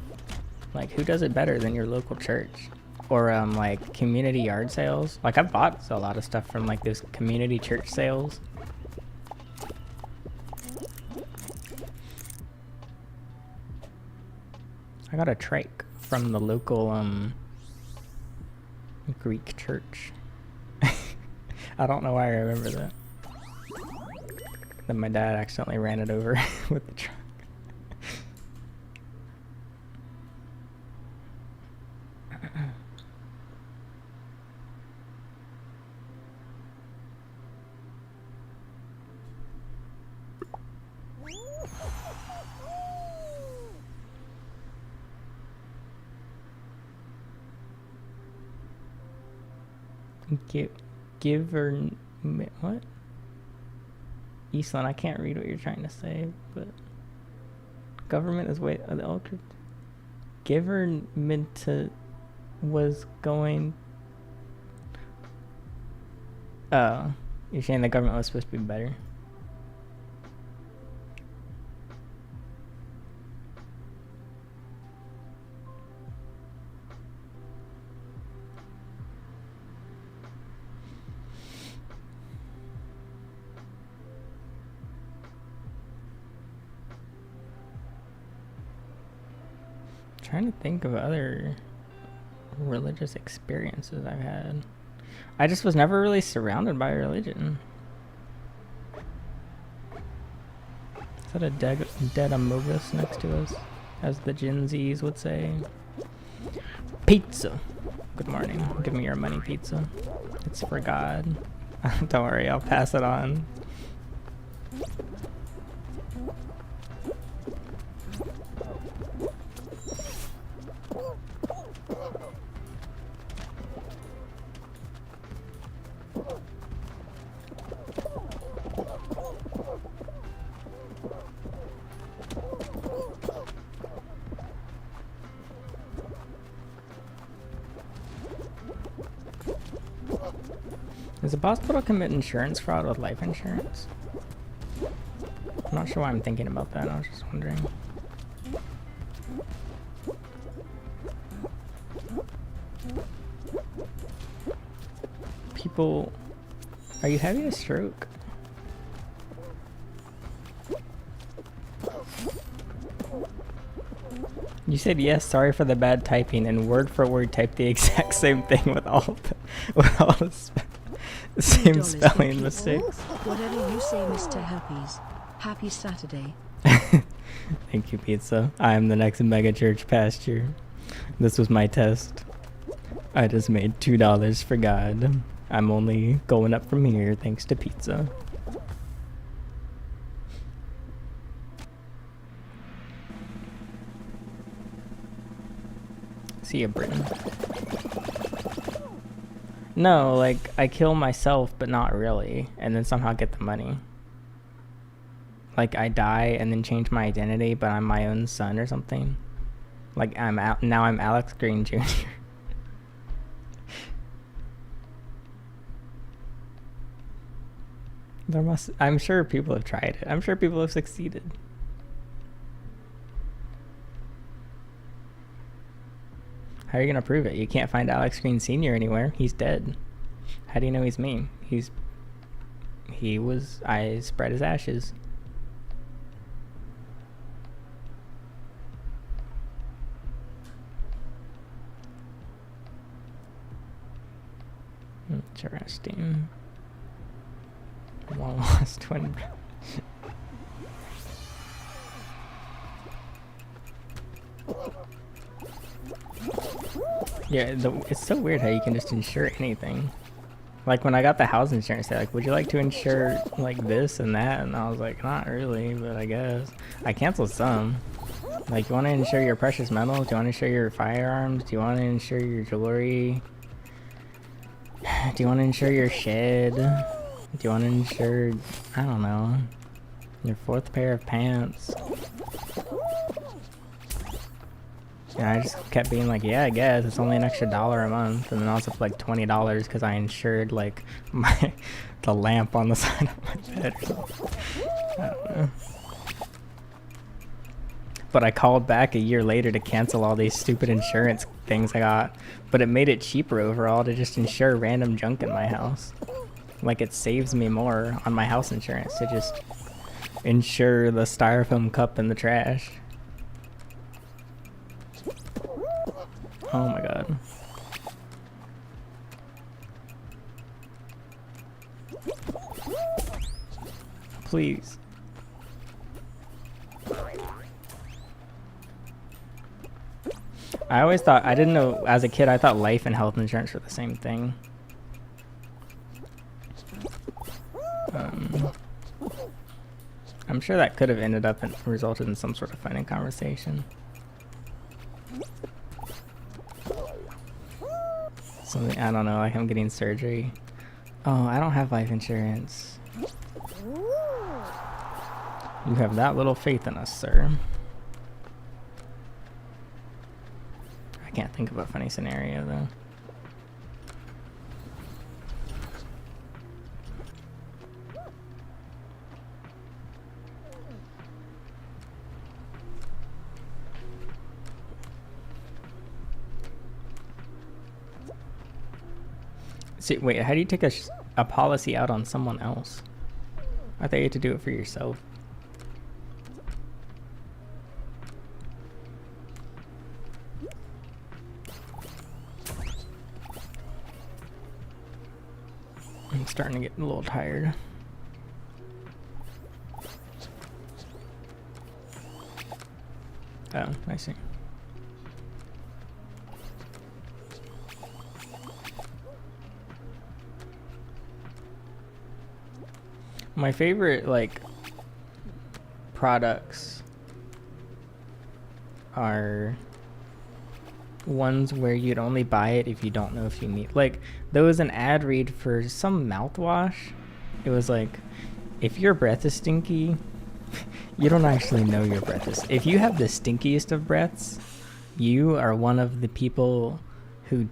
Like, who does it better than your local church? Or, like, community yard sales. Like, I've bought a lot of stuff from, like, those community church sales. I got a trike from the local, Greek church. I don't know why I remember that. Then my dad accidentally ran it over with the truck. What? Eastland, I can't read what you're trying to say, but government is way the ultra government was going. Oh, you're saying the government was supposed to be better? Trying to think of other religious experiences I've had. I just was never really surrounded by religion. Is that a dead amogus next to us, as the Gen Zs would say? Pizza. Good morning. Give me your money, pizza. It's for God. Don't worry, I'll pass it on. Is it possible to commit insurance fraud with life insurance? I'm not sure why I'm thinking about that. I was just wondering. People, are you having a stroke? You said yes, sorry for the bad typing, and word for word typed the exact same thing with all the same $2 spelling for mistakes. Whatever you say, Mr. Herpes. Happy Saturday. Thank you, pizza. I am the next mega church pastor. This was my test. I just made $2 for God. I'm only going up from here thanks to pizza. See ya, Britain. No, like, I kill myself, but not really, and then somehow get the money. Like, I die and then change my identity, but I'm my own son or something. Like, now I'm Alex Green Jr. I'm sure people have tried it. I'm sure people have succeeded. How are you gonna prove it? You can't find Alex Green Sr. anywhere. He's dead. How do you know he's me? I spread his ashes. Interesting. Long lost twin. Yeah, it's so weird how you can just insure anything. Like when I got the house insurance, they're like, would you like to insure like this and that? And I was like, not really, but I guess. I canceled some. Like, you want to insure your precious metals? Do you want to insure your firearms? Do you want to insure your jewelry? Do you want to insure your shed? Do you want to insure, I don't know, your 4th pair of pants? And I just kept being like, yeah, I guess it's only an extra $1 a month, and then also for like $20 because I insured like the lamp on the side of my bed or something. I don't know. But I called back a year later to cancel all these stupid insurance things I got, but it made it cheaper overall to just insure random junk in my house. Like, it saves me more on my house insurance to just insure the styrofoam cup in the trash. Oh my god. Please. I always thought, I didn't know, as a kid, I thought life and health insurance were the same thing. I'm sure that could have ended up and resulted in some sort of funny conversation. Something, I don't know, like I'm getting surgery. Oh, I don't have life insurance. You have that little faith in us, sir. I can't think of a funny scenario, though. See, wait, how do you take a policy out on someone else? I thought you had to do it for yourself. I'm starting to get a little tired. Oh, I see. My favorite, like, products are ones where you'd only buy it if you don't know if you need. Like, there was an ad read for some mouthwash. It was like, if your breath is stinky, you don't actually know your breath is. If you have the stinkiest of breaths, you are one of the people who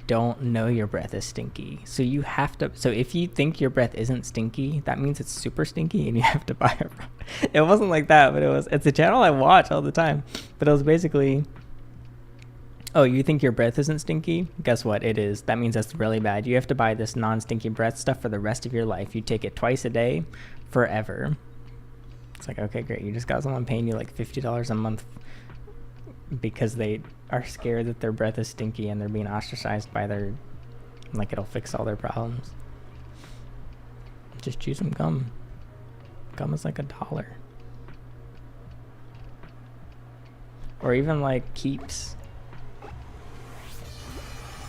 don't know your breath is stinky. So you have to, so if you think your breath isn't stinky, that means it's super stinky and you have to buy it. It wasn't like that, but it's a channel I watch all the time. But it was basically, oh, you think your breath isn't stinky? Guess what? It is. That means that's really bad. You have to buy this non-stinky breath stuff for the rest of your life. You take it twice a day forever. It's like, okay, great. You just got someone paying you like $50 a month because they are scared that their breath is stinky and they're being ostracized by their, like, it'll fix all their problems. Just chew some gum. Gum is like $1. Or even like Keeps.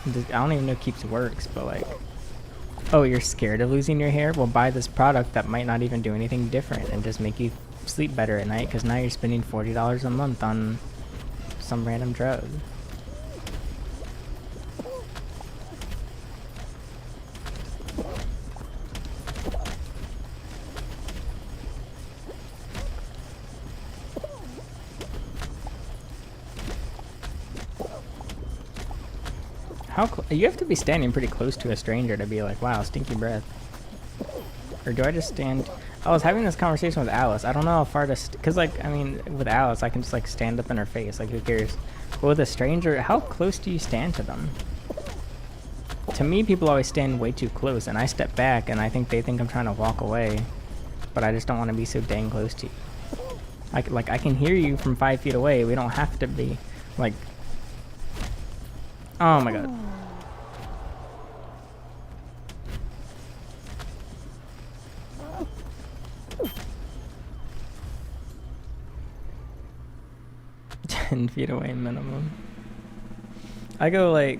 I don't even know Keeps works, but like, oh, you're scared of losing your hair? Well, buy this product that might not even do anything different and just make you sleep better at night, because now you're spending $40 a month on some random drug. You have to be standing pretty close to a stranger to be like, wow, stinky breath. Or do I just stand? I was having this conversation with Alice. I don't know how far to, cause like, I mean, with Alice, I can just like stand up in her face. Like, who cares? But with a stranger, how close do you stand to them? To me, people always stand way too close, and I step back, and I think they think I'm trying to walk away. But I just don't want to be so dang close to you. I can hear you from 5 feet away. We don't have to be, like, oh my god. Feet away minimum. I go like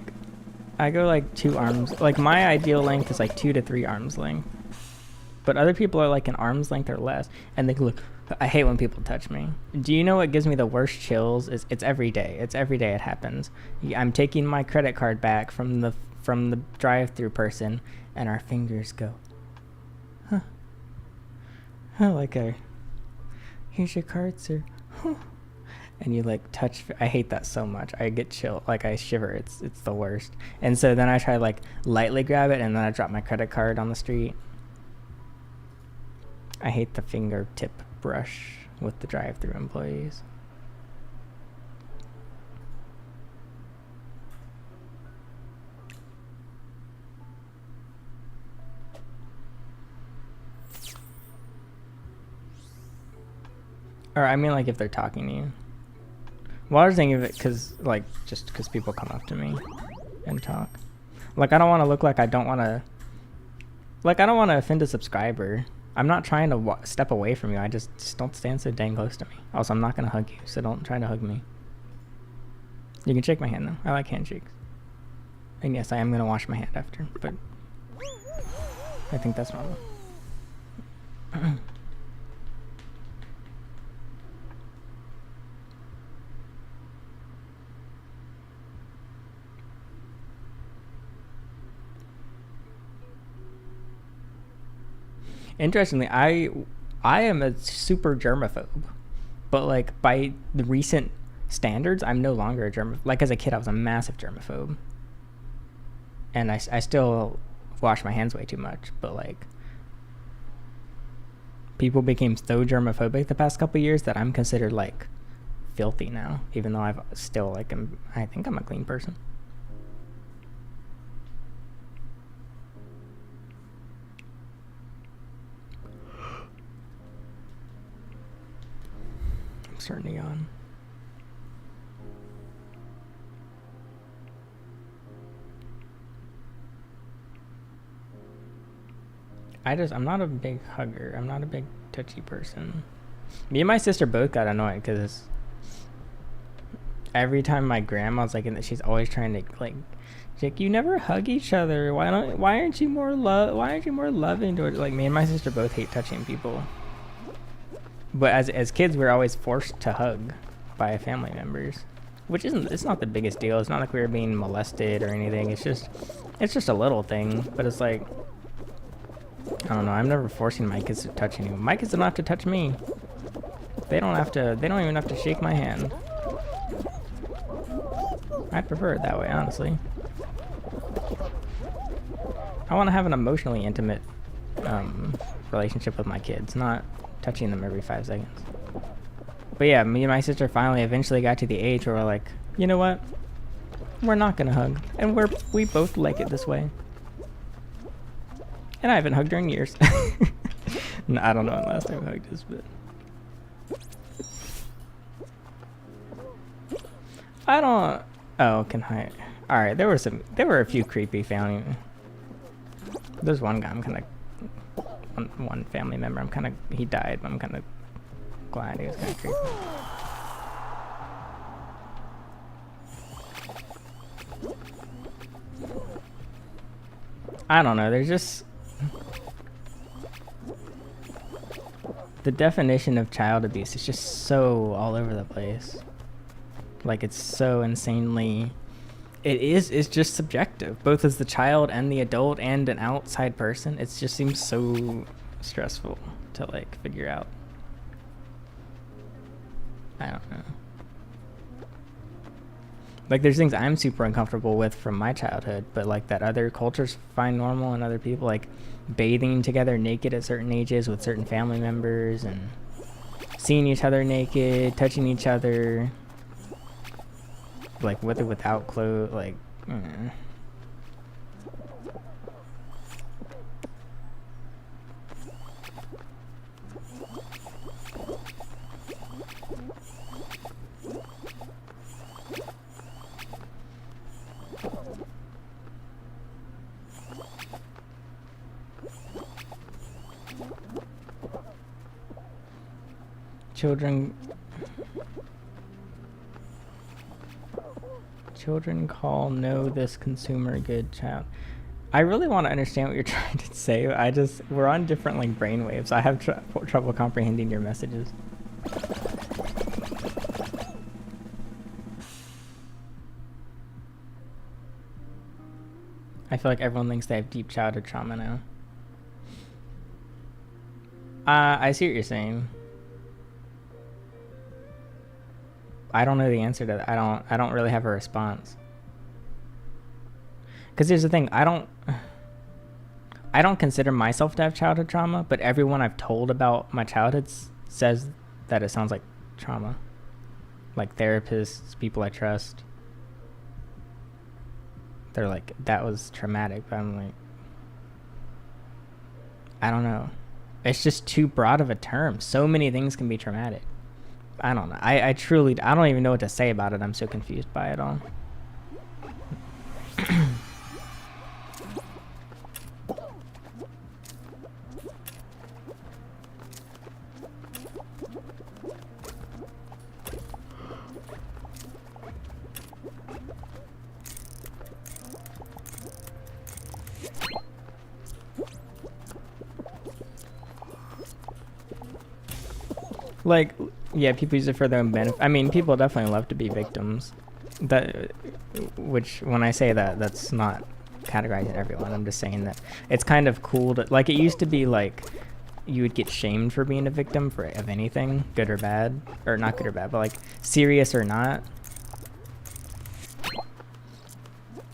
2 arms. Like, my ideal length is like 2 to 3 arms length. But other people are like an arm's length or less, and they look. I hate when people touch me. Do you know what gives me the worst chills? It's every day. It's every day it happens. I'm taking my credit card back from the drive-through person, and our fingers go, huh? Like a, here's your card, sir. Huh. And you like touch. I hate that so much. I get chill, like I shiver. It's the worst. And so then I try like lightly grab it, and then I drop my credit card on the street. I hate the fingertip brush with the drive-through employees. Or I mean, like, if they're talking to you. Well, I was thinking of it because, like, just because people come up to me and talk. Like, I don't want to look like I don't want to... Like, I don't want to offend a subscriber. I'm not trying to step away from you. I just don't stand so dang close to me. Also, I'm not going to hug you, so don't try to hug me. You can shake my hand, though. I like handshakes. And yes, I am going to wash my hand after, but... I think that's normal. Interestingly, I am a super germaphobe, but like by the recent standards, I'm no longer a germaphobe. Like, as a kid, I was a massive germaphobe, and I still wash my hands way too much. But like, people became so germophobic the past couple of years that I'm considered like filthy now, even though I've still like I think I'm a clean person. Starting to yawn. I'm not a big hugger. I'm not a big touchy person. Me and my sister both got annoyed because every time my grandma's like, she's always trying to like, you never hug each other. Why aren't you more loving towards, like, me and my sister both hate touching people. But as kids, we're always forced to hug by family members, which it's not the biggest deal. It's not like we were being molested or anything. It's just a little thing. But it's like, I don't know. I'm never forcing my kids to touch anyone. My kids don't have to touch me. They don't even have to shake my hand. I prefer it that way, honestly. I want to have an emotionally intimate relationship with my kids, not touching them every 5 seconds. But yeah, me and my sister finally eventually got to the age where we're like, you know what? We're not gonna hug, and we both like it this way. And I haven't hugged her in years. No, I don't know when last time I hugged us, but I don't. Oh, can I? All right, there were a few creepy family. There's one guy I'm kind of one family member. He died, but I'm kind of glad he was kind of creepy. I don't know. There's just the definition of child abuse is just so all over the place. Like, it's so insanely. It's just subjective, both as the child and the adult and an outside person. It just seems so stressful to like figure out. I don't know. Like, there's things I'm super uncomfortable with from my childhood, but like that other cultures find normal, and other people, like bathing together naked at certain ages with certain family members, and seeing each other naked, touching each other, like with or without clothes, like. Children call no this consumer good child. I really want to understand what you're trying to say. We're on different like brain waves. I have trouble comprehending your messages. I feel like everyone thinks they have deep childhood trauma now. I see what you're saying. I don't know the answer to that. I don't really have a response. Because here's the thing, I don't consider myself to have childhood trauma, but everyone I've told about my childhood says that it sounds like trauma. Like therapists, people I trust. They're like, that was traumatic, but I'm like, I don't know. It's just too broad of a term. So many things can be traumatic. I don't know. I truly, I don't even know what to say about it. I'm so confused by it all. Like, yeah, people use it for their own benefit. I mean, people definitely love to be victims. Which, when I say that, that's not categorizing everyone. I'm just saying that it's kind of cool to, like, it used to be like you would get shamed for being a victim of anything, good or bad, or not good or bad, but like serious or not.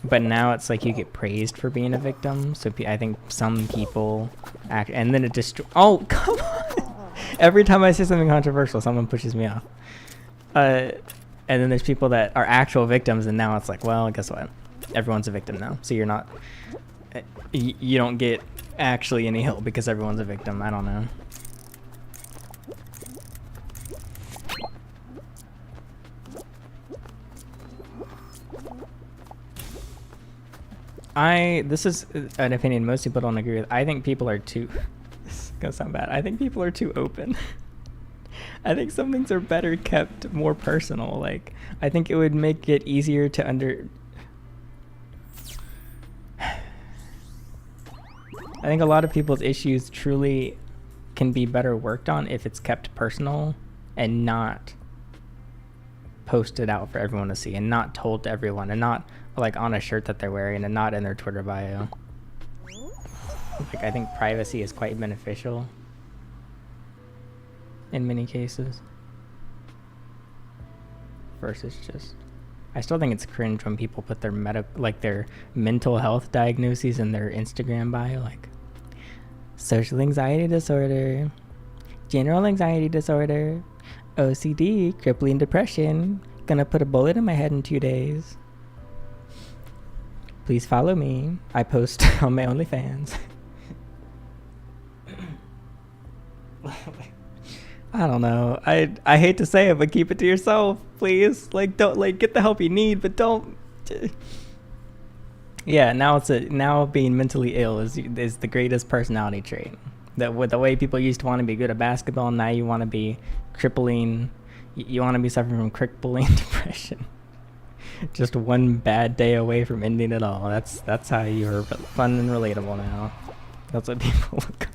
But now it's like you get praised for being a victim. So I think some people act, and then it just, oh, come on. Every time I say something controversial, someone pushes me off. And then there's people that are actual victims, and now it's like, well, guess what? Everyone's a victim now. So you're not, you don't get actually any help because everyone's a victim. I don't know. This is an opinion most people don't agree with. I think people are too, this is gonna sound bad. I think people are too open. I think some things are better kept more personal. Like, I think it would make it easier to I think a lot of people's issues truly can be better worked on if it's kept personal and not posted out for everyone to see, and not told to everyone, and not like on a shirt that they're wearing, and not in their Twitter bio. Like, I think privacy is quite beneficial in many cases versus just, I still think it's cringe when people put their their mental health diagnoses in their Instagram bio, like social anxiety disorder, general anxiety disorder, OCD, crippling depression, gonna put a bullet in my head in 2 days. Please follow me. I post on my OnlyFans. I don't know. I hate to say it, but keep it to yourself, please. Like, don't, like, get the help you need, but don't. Yeah, now being mentally ill is the greatest personality trait. That with the way people used to want to be good at basketball, now you want to be crippling. You want to be suffering from crippling depression. Just one bad day away from ending it all. That's how you're fun and relatable now. That's what people look up to.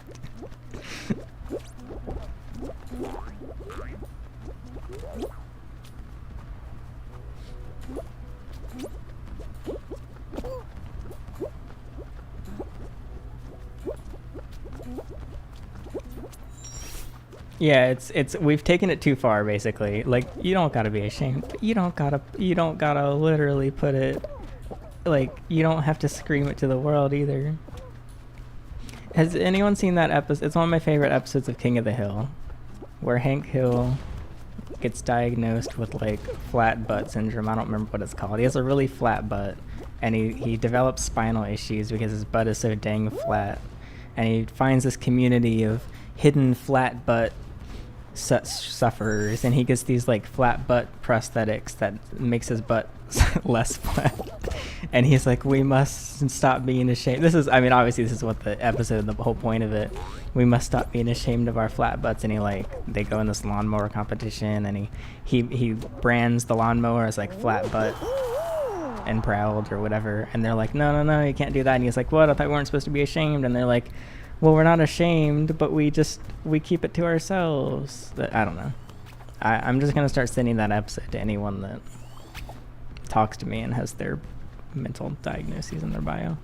Yeah, it's we've taken it too far, basically. Like, you don't gotta be ashamed. You don't gotta literally put it, like, you don't have to scream it to the world either. Has anyone seen that episode? It's one of my favorite episodes of King of the Hill, where Hank Hill gets diagnosed with, like, flat butt syndrome. I don't remember what it's called. He has a really flat butt, and he develops spinal issues because his butt is so dang flat. And he finds this community of hidden flat butt sufferers, and he gets these, like, flat butt prosthetics that makes his butt less flat. And he's like, we must stop being ashamed. This is, I mean, obviously this is what the episode, the whole point of it. We must stop being ashamed of our flat butts. And they go in this lawnmower competition, and he brands the lawnmower as, like, flat butt and proud or whatever. And they're like, no, you can't do that. And he's like, what? I thought we weren't supposed to be ashamed. And they're like, well, we're not ashamed, but we keep it to ourselves. I don't know. I'm just going to start sending that episode to anyone that talks to me and has their mental diagnoses in their bio.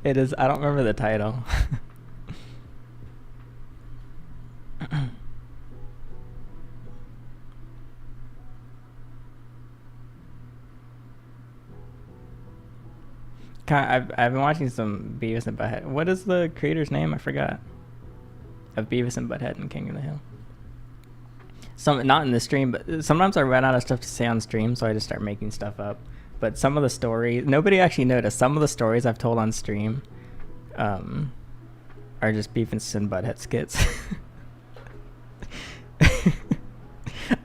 It is, I don't remember the title. I've been watching some Beavis and Butthead. What is the creator's name? I forgot. Of Beavis and Butthead and King of the Hill. Not in the stream, but sometimes I run out of stuff to say on stream, so I just start making stuff up. But some of the stories, nobody actually noticed. Some of the stories I've told on stream are just Beavis and Butthead skits.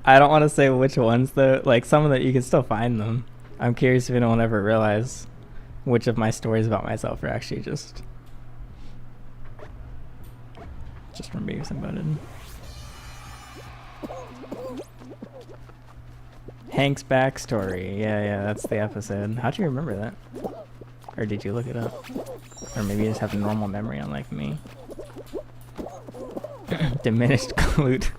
I don't want to say which ones though. Like, some of that you can still find them. I'm curious if anyone ever realized which of my stories about myself are actually just from Beavis and Butthead. Hank's backstory. Yeah, that's the episode. How'd you remember that? Or did you look it up? Or maybe you just have a normal memory, unlike me. Diminished glute.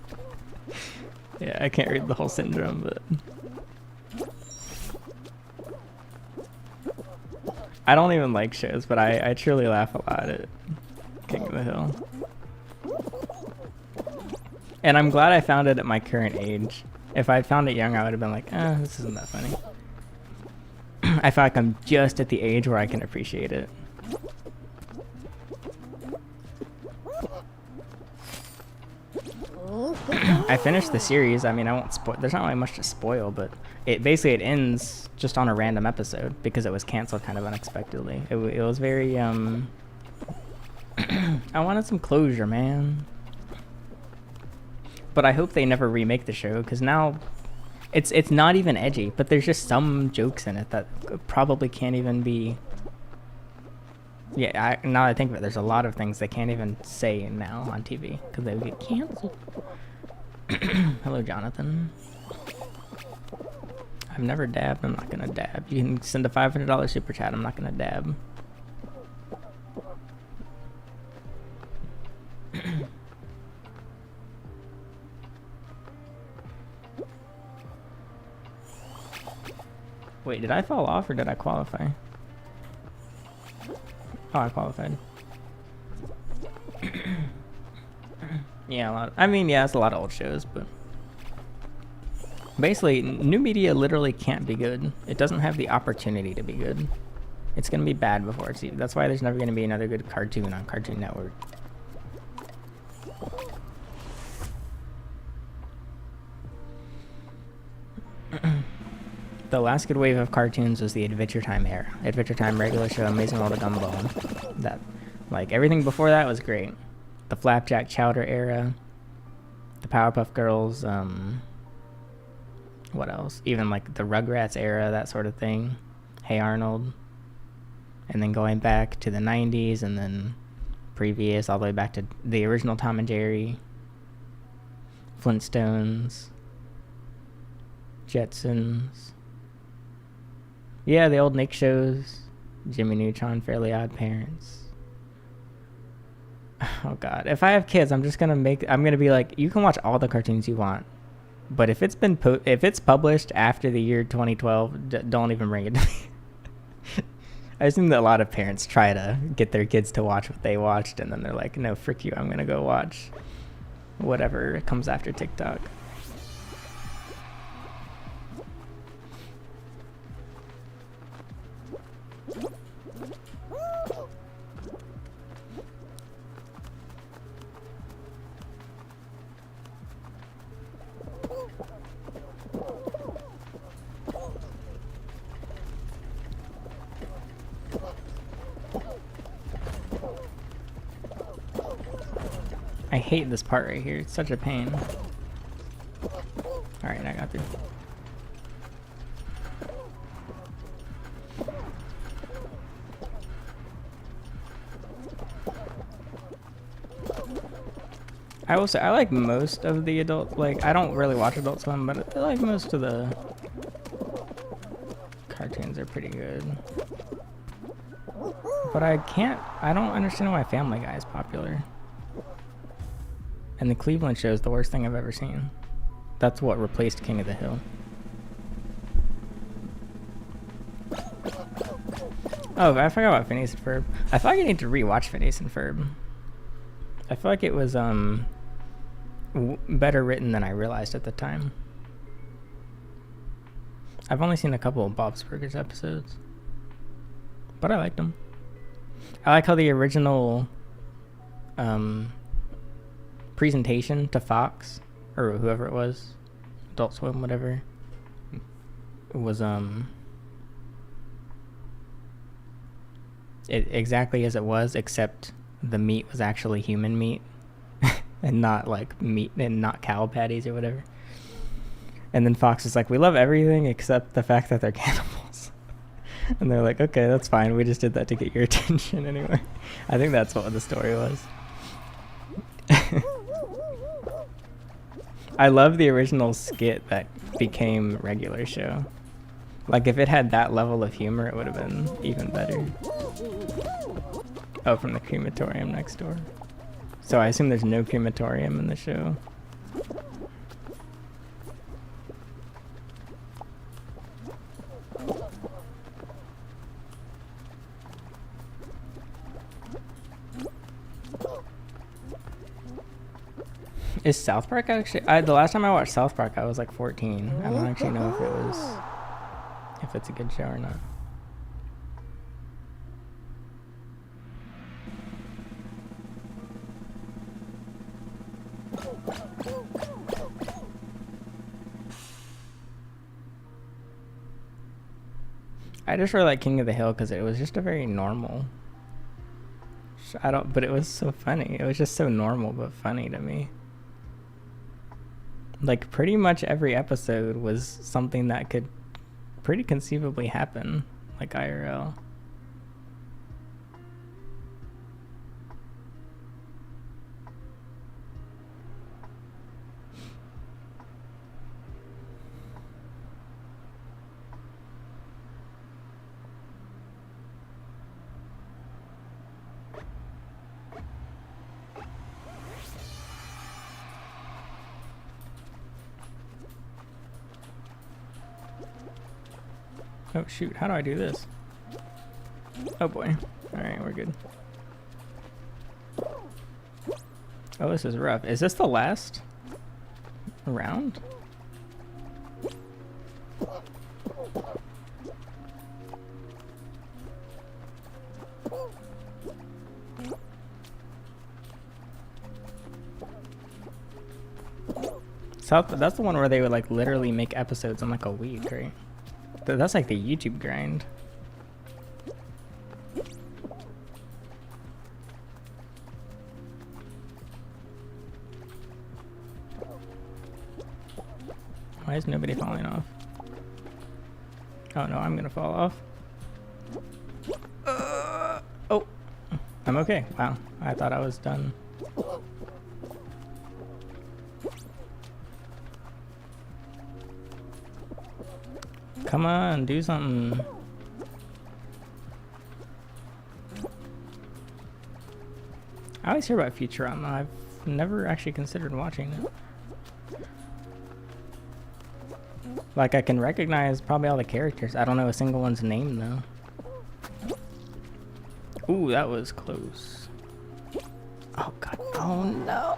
Yeah, I can't read the whole syndrome, but I don't even like shows, but I truly laugh a lot at King of the Hill. And I'm glad I found it at my current age. If I found it young, I would have been like, this isn't that funny. I feel like I'm just at the age where I can appreciate it. I finished the series. I mean, I won't spoil. There's not really much to spoil, but it ends just on a random episode because it was canceled kind of unexpectedly. It was very I wanted some closure, man. But I hope they never remake the show, because now it's not even edgy, but there's just some jokes in it that probably can't even be. Yeah, now I think of it, there's a lot of things they can't even say now on TV because they would get canceled. Hello, Jonathan. I've never dabbed. I'm not gonna dab. You can send a $500 super chat. I'm not gonna dab. Wait, did I fall off or did I qualify? Oh, I qualified. Yeah, a lot. I mean, yeah, it's a lot of old shows, but basically, new media literally can't be good. It doesn't have the opportunity to be good. It's gonna be bad before it's. That's why there's never gonna be another good cartoon on Cartoon Network. The last good wave of cartoons was the Adventure Time era. Adventure Time, regular show, Amazing World of Gumball. That, like, everything before that was great. The Flapjack Chowder era, the Powerpuff Girls, what else? Even like the Rugrats era, that sort of thing. Hey Arnold. And then going back to the 90s and then previous all the way back to the original Tom and Jerry, Flintstones, Jetsons. Yeah, the old Nick shows, Jimmy Neutron, Fairly Odd Parents. Oh god, if I have kids, I'm gonna be like, you can watch all the cartoons you want, but if it's been if it's published after the year 2012, don't even bring it to me. I assume that a lot of parents try to get their kids to watch what they watched, and then they're like, no, frick you, I'm gonna go watch whatever comes after TikTok. I hate this part right here. It's such a pain. Alright, I got through. I will say, I like most of the adult, like, I don't really watch Adult Swim, but I like most of the cartoons are pretty good. But I don't understand why Family Guy is popular. And the Cleveland Show is the worst thing I've ever seen. That's what replaced King of the Hill. Oh, I forgot about Phineas and Ferb. I feel like I need to rewatch Phineas and Ferb. I feel like it was better written than I realized at the time. I've only seen a couple of Bob's Burgers episodes, but I liked them. I like how the original presentation to Fox or whoever it was, Adult Swim, whatever, was exactly as it was, except the meat was actually human meat and not like meat and not cow patties or whatever. And then Fox is like, we love everything except the fact that they're cannibals. And they're like, okay, that's fine. We just did that to get your attention anyway. I think that's what the story was. I love the original skit that became regular show. Like, if it had that level of humor, it would have been even better. Oh, from the crematorium next door. So I assume there's no crematorium in the show. Is South Park actually? The last time I watched South Park, I was like 14. I don't actually know if it's a good show or not. I just really like King of the Hill because it was just a very normal. But it was so funny. It was just so normal but funny to me. Like, pretty much every episode was something that could pretty conceivably happen, like IRL. Oh shoot, how do I do this? Oh boy. Alright, we're good. Oh, this is rough. Is this the last round? South, that's the one where they would like literally make episodes in like a week, right? That's like the YouTube grind. Why is nobody falling off? Oh no, I'm gonna fall off. Oh, I'm okay. Wow, I thought I was done. Come on, do something. I always hear about Futurama. I've never actually considered watching it. Like, I can recognize probably all the characters. I don't know a single one's name, though. Ooh, that was close. Oh, God. Oh, no.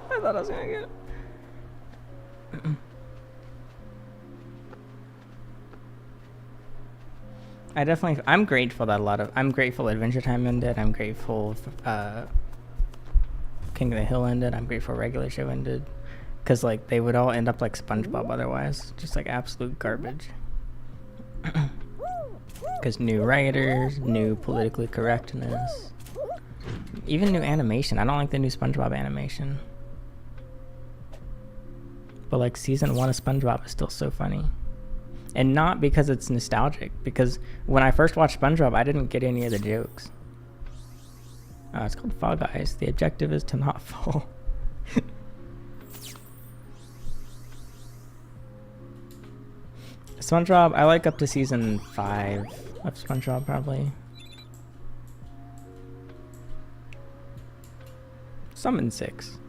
I thought I was gonna get it. I'm grateful that I'm grateful Adventure Time ended. I'm grateful King of the Hill ended. I'm grateful Regular Show ended. Because, like, they would all end up like SpongeBob otherwise. Just, like, absolute garbage. Because new writers, new politically correctness. Even new animation. I don't like the new SpongeBob animation. But, like, season 1 of SpongeBob is still so funny. And not because it's nostalgic. Because when I first watched SpongeBob, I didn't get any of the jokes. It's called Fall Guys. The objective is to not fall. SpongeBob, I like up to season 5 of SpongeBob, probably. Some in 6.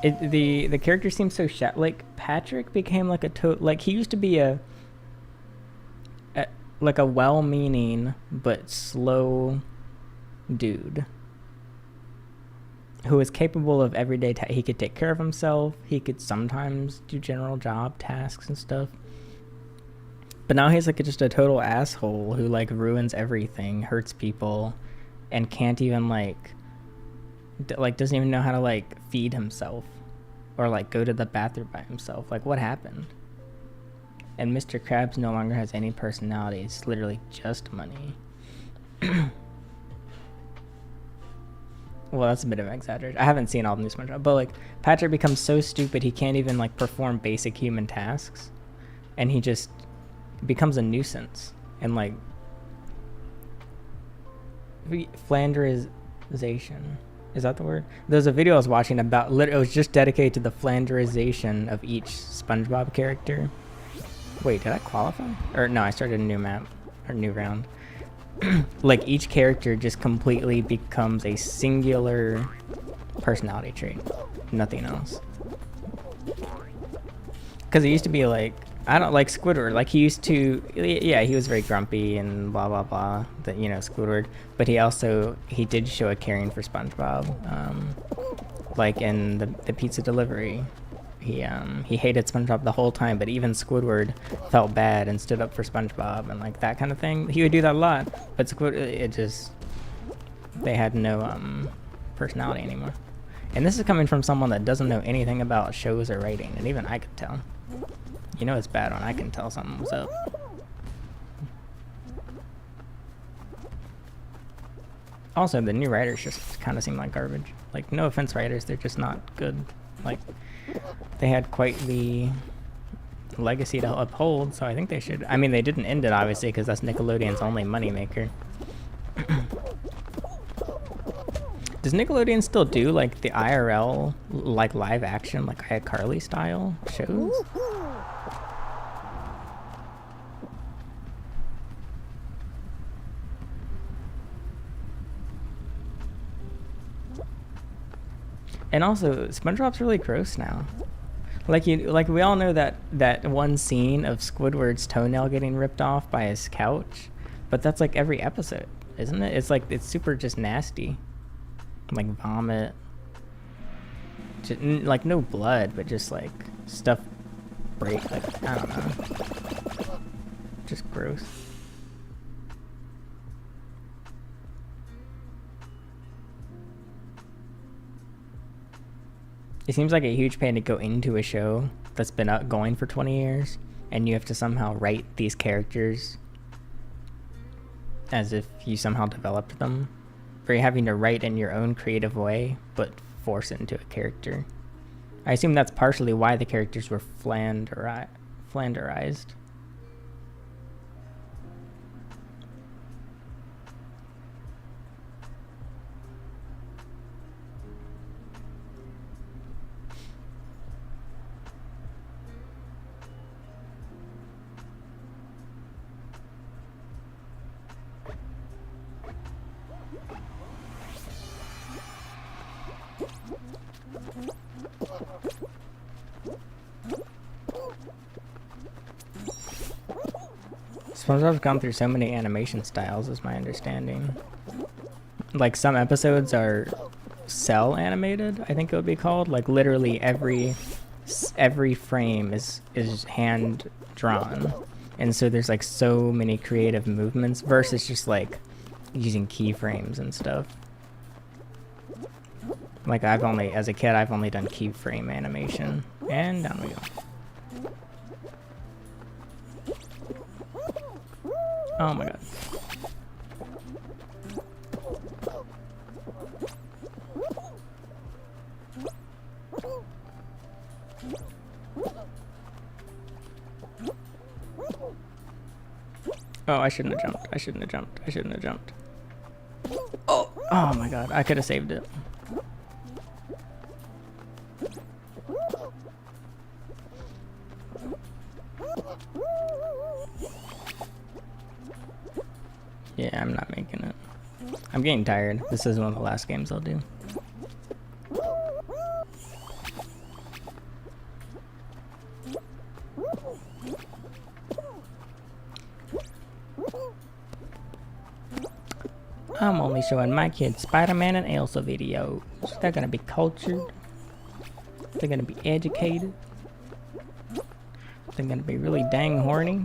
The character seems so like Patrick became like like he used to be a like a well-meaning but slow dude who was capable of everyday he could take care of himself, he could sometimes do general job tasks and stuff, but now he's like just a total asshole who like ruins everything, hurts people, and can't even like doesn't even know how to like feed himself or like go to the bathroom by himself. Like, what happened? And Mr. Krabs no longer has any personality. It's literally just money. Well, that's a bit of an exaggeration. I haven't seen all the new SpongeBob, but like Patrick becomes so stupid he can't even like perform basic human tasks, and he just becomes a nuisance. And like Flanderization, is that the word? There's a video I was watching about it was just dedicated to the Flanderization of each SpongeBob character. Wait, did I qualify? Or no, I started a new map or new round. Like each character just completely becomes a singular personality trait, nothing else. Because it used to be like, I don't like Squidward. Like he used to, yeah, he was very grumpy and blah blah blah. That, you know, Squidward. But he did show a caring for SpongeBob. Like in the pizza delivery, he hated SpongeBob the whole time. But even Squidward felt bad and stood up for SpongeBob and like that kind of thing. He would do that a lot. But Squidward, they had no personality anymore. And this is coming from someone that doesn't know anything about shows or writing, and even I could tell. You know it's bad when I can tell something was up. Also, the new writers just kind of seem like garbage. Like, no offense, writers, they're just not good. Like, they had quite the legacy to uphold, so I think they should. I mean, they didn't end it, obviously, because that's Nickelodeon's only moneymaker. Does Nickelodeon still do, like, the IRL, like, live action, like, iCarly style shows? And also, SpongeBob's really gross now. Like we all know that one scene of Squidward's toenail getting ripped off by his couch, but that's like every episode, isn't it? It's like it's super just nasty, like vomit, just, like no blood, but just like stuff break. Like I don't know, just gross. It seems like a huge pain to go into a show that's been going for 20 years, and you have to somehow write these characters as if you somehow developed them. Or you're having to write in your own creative way, but force it into a character. I assume that's partially why the characters were flanderized. SpongeBob's gone through so many animation styles, is my understanding. Like some episodes are cell animated, I think it would be called. Like literally every frame is hand drawn, and so there's like so many creative movements versus just like using keyframes and stuff. Like as a kid, I've only done keyframe animation, and down we go. Oh my god. Oh, I shouldn't have jumped. I shouldn't have jumped. I shouldn't have jumped. Oh! Oh my god, I could have saved it. Yeah, I'm not making it. I'm getting tired. This is one of the last games I'll do. I'm only showing my kids Spider-Man and Elsa videos. They're gonna be cultured. They're gonna be educated. They're gonna be really dang horny.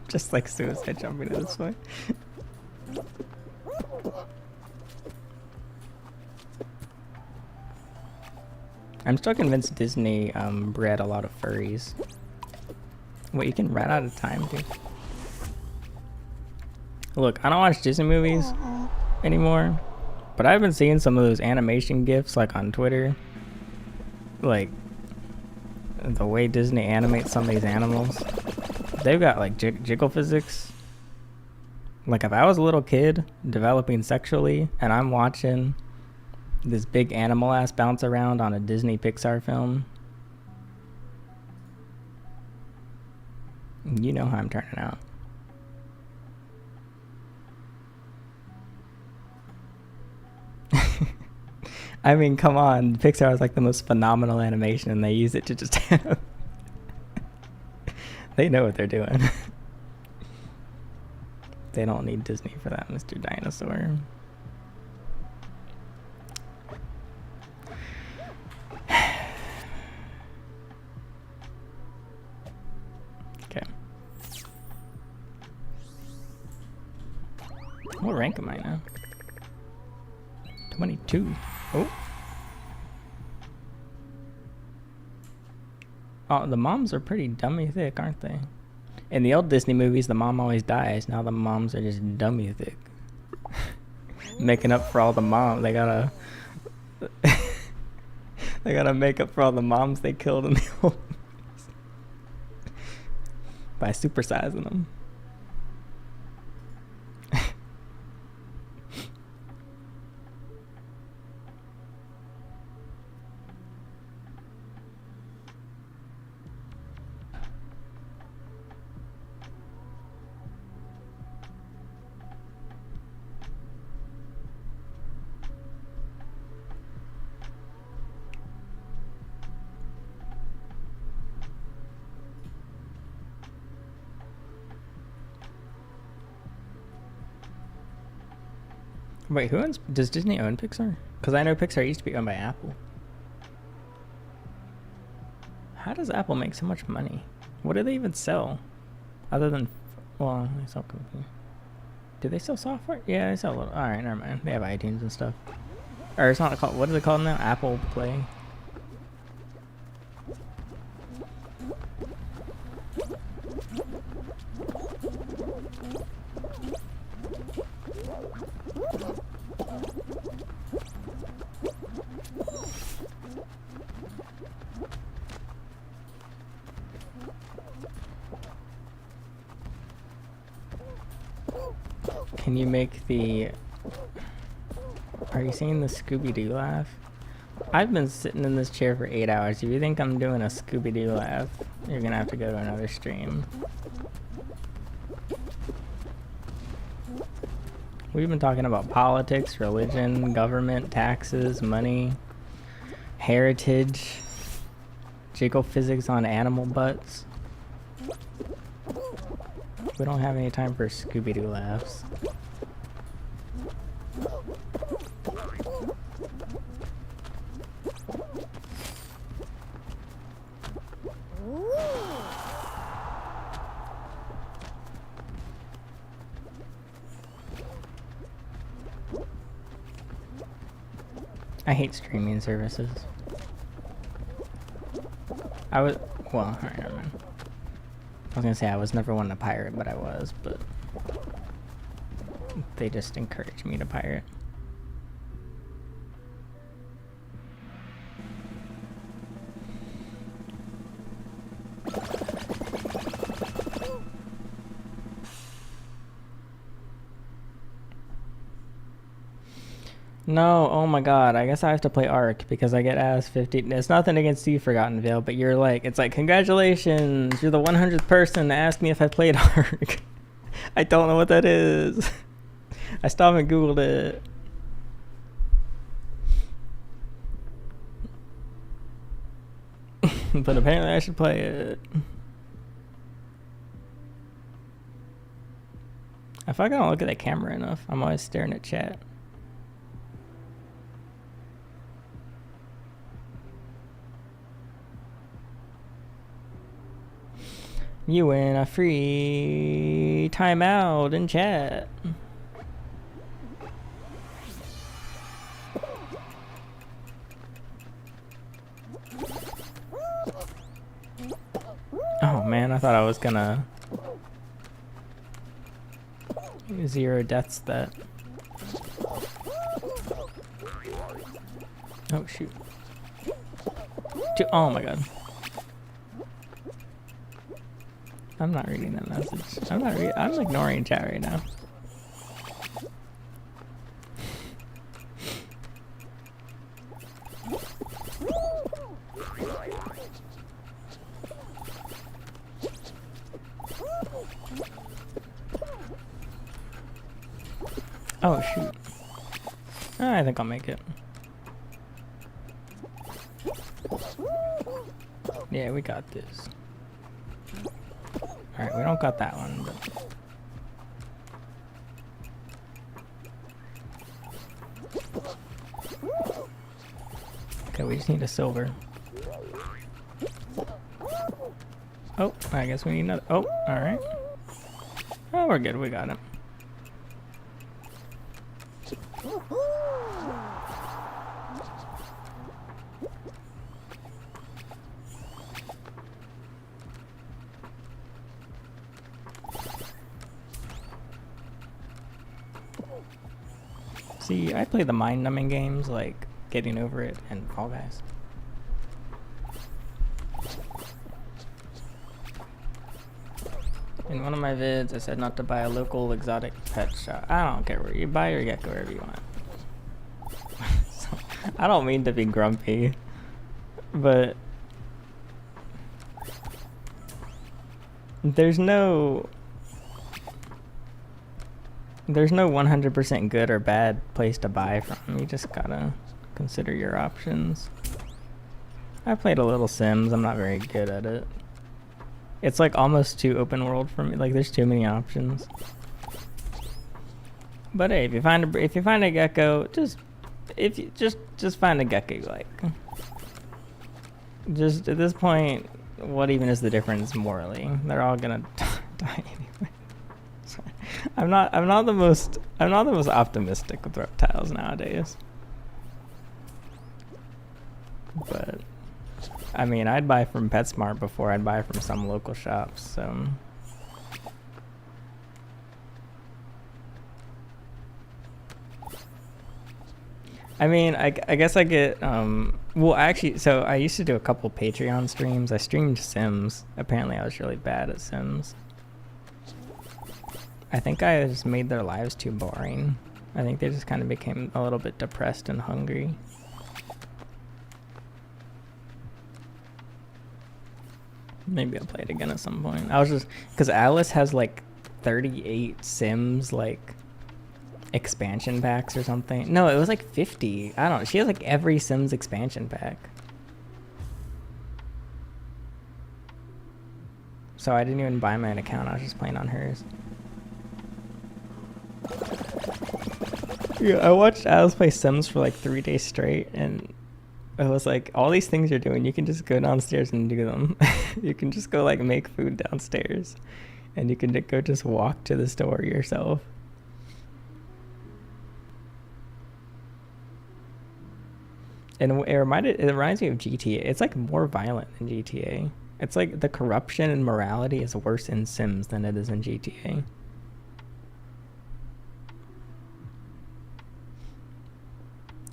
Just like suicide jumping to this way. I'm still convinced Disney bred a lot of furries. Wait, you can run out of time, dude. Look, I don't watch Disney movies anymore, but I've been seeing some of those animation gifs like on Twitter. Like the way Disney animates some of these animals. They've got like jiggle physics. Like if I was a little kid developing sexually and I'm watching this big animal ass bounce around on a Disney Pixar film, you know how I'm turning out. I mean, come on. Pixar is like the most phenomenal animation and they use it to just have... They know what they're doing. They don't need Disney for that, Mr. Dinosaur. Okay. What rank am I now? 22. Oh. Oh, the moms are pretty dummy thick, aren't they? In the old Disney movies, the mom always dies. Now the moms are just dummy thick. Making up for all the moms. They gotta... they gotta make up for all the moms they killed in the old movies. By supersizing them. Wait, who owns? Does Disney own Pixar? Because I know Pixar used to be owned by Apple. How does Apple make so much money? What do they even sell? Other than, well, they sell computer. Do they sell software? Yeah, they sell a little. All right, never mind. They have iTunes and stuff. Or it's not called. What is it called now? Apple Play. Can you make the... Are you seeing the Scooby-Doo laugh? I've been sitting in this chair for 8 hours. If you think I'm doing a Scooby-Doo laugh, you're gonna have to go to another stream. We've been talking about politics, religion, government, taxes, money, heritage, jiggle physics on animal butts. We don't have any time for Scooby-Doo laughs. I hate streaming services. Well, alright, never mind. I was gonna say I was never one to pirate, but I was, but they just encouraged me to pirate. No, oh my god, I guess I have to play Ark because I get asked 50. It's nothing against you, Forgotten Vale, but you're like, it's like, congratulations, you're the 100th person to ask me if I played Ark. I don't know what that is. I still haven't Googled it. But apparently I should play it. If I don't look at the camera enough, I'm always staring at chat. You win a free timeout in chat. Oh man, I thought I was gonna 0 deaths that. Oh shoot. Oh my god. I'm not reading that message. I'm ignoring chat right now. Oh shoot. I think I'll make it. Yeah, we got this. Alright, we don't got that one, but... Okay, we just need a silver. Oh, I guess we need another... Oh, alright. Oh, we're good, we got him. See, I play the mind-numbing games like Getting Over It and Fall Guys. In one of my vids, I said not to buy a local exotic pet shop. I don't care where you buy your gecko wherever you want. So, I don't mean to be grumpy, but there's no 100% good or bad place to buy from. You just gotta consider your options. I played a little Sims. I'm not very good at it. It's like almost too open world for me. Like there's too many options. But hey, if you find a gecko, just find a gecko you like. Just at this point, what even is the difference morally? They're all gonna die anyway. Sorry. I'm not the most optimistic with reptiles nowadays. But I mean, I'd buy from PetSmart before I'd buy from some local shops. So. I mean, I guess I get, well, actually, so I used to do a couple Patreon streams. I streamed Sims. Apparently I was really bad at Sims. I think I just made their lives too boring. I think they just kind of became a little bit depressed and hungry. Maybe I'll play it again at some point. I was just, because Alice has like 38 Sims, like, expansion packs or something. No, it was like 50. I don't know. She has like every Sims expansion pack. So I didn't even buy my own account. I was just playing on hers. Yeah, I watched Alice play Sims for like 3 days straight, and it was like, all these things you're doing, you can just go downstairs and do them. You can just go like make food downstairs, and you can go just walk to the store yourself. And it reminds me of GTA. It's like more violent than GTA. It's like the corruption and morality is worse in Sims than it is in GTA.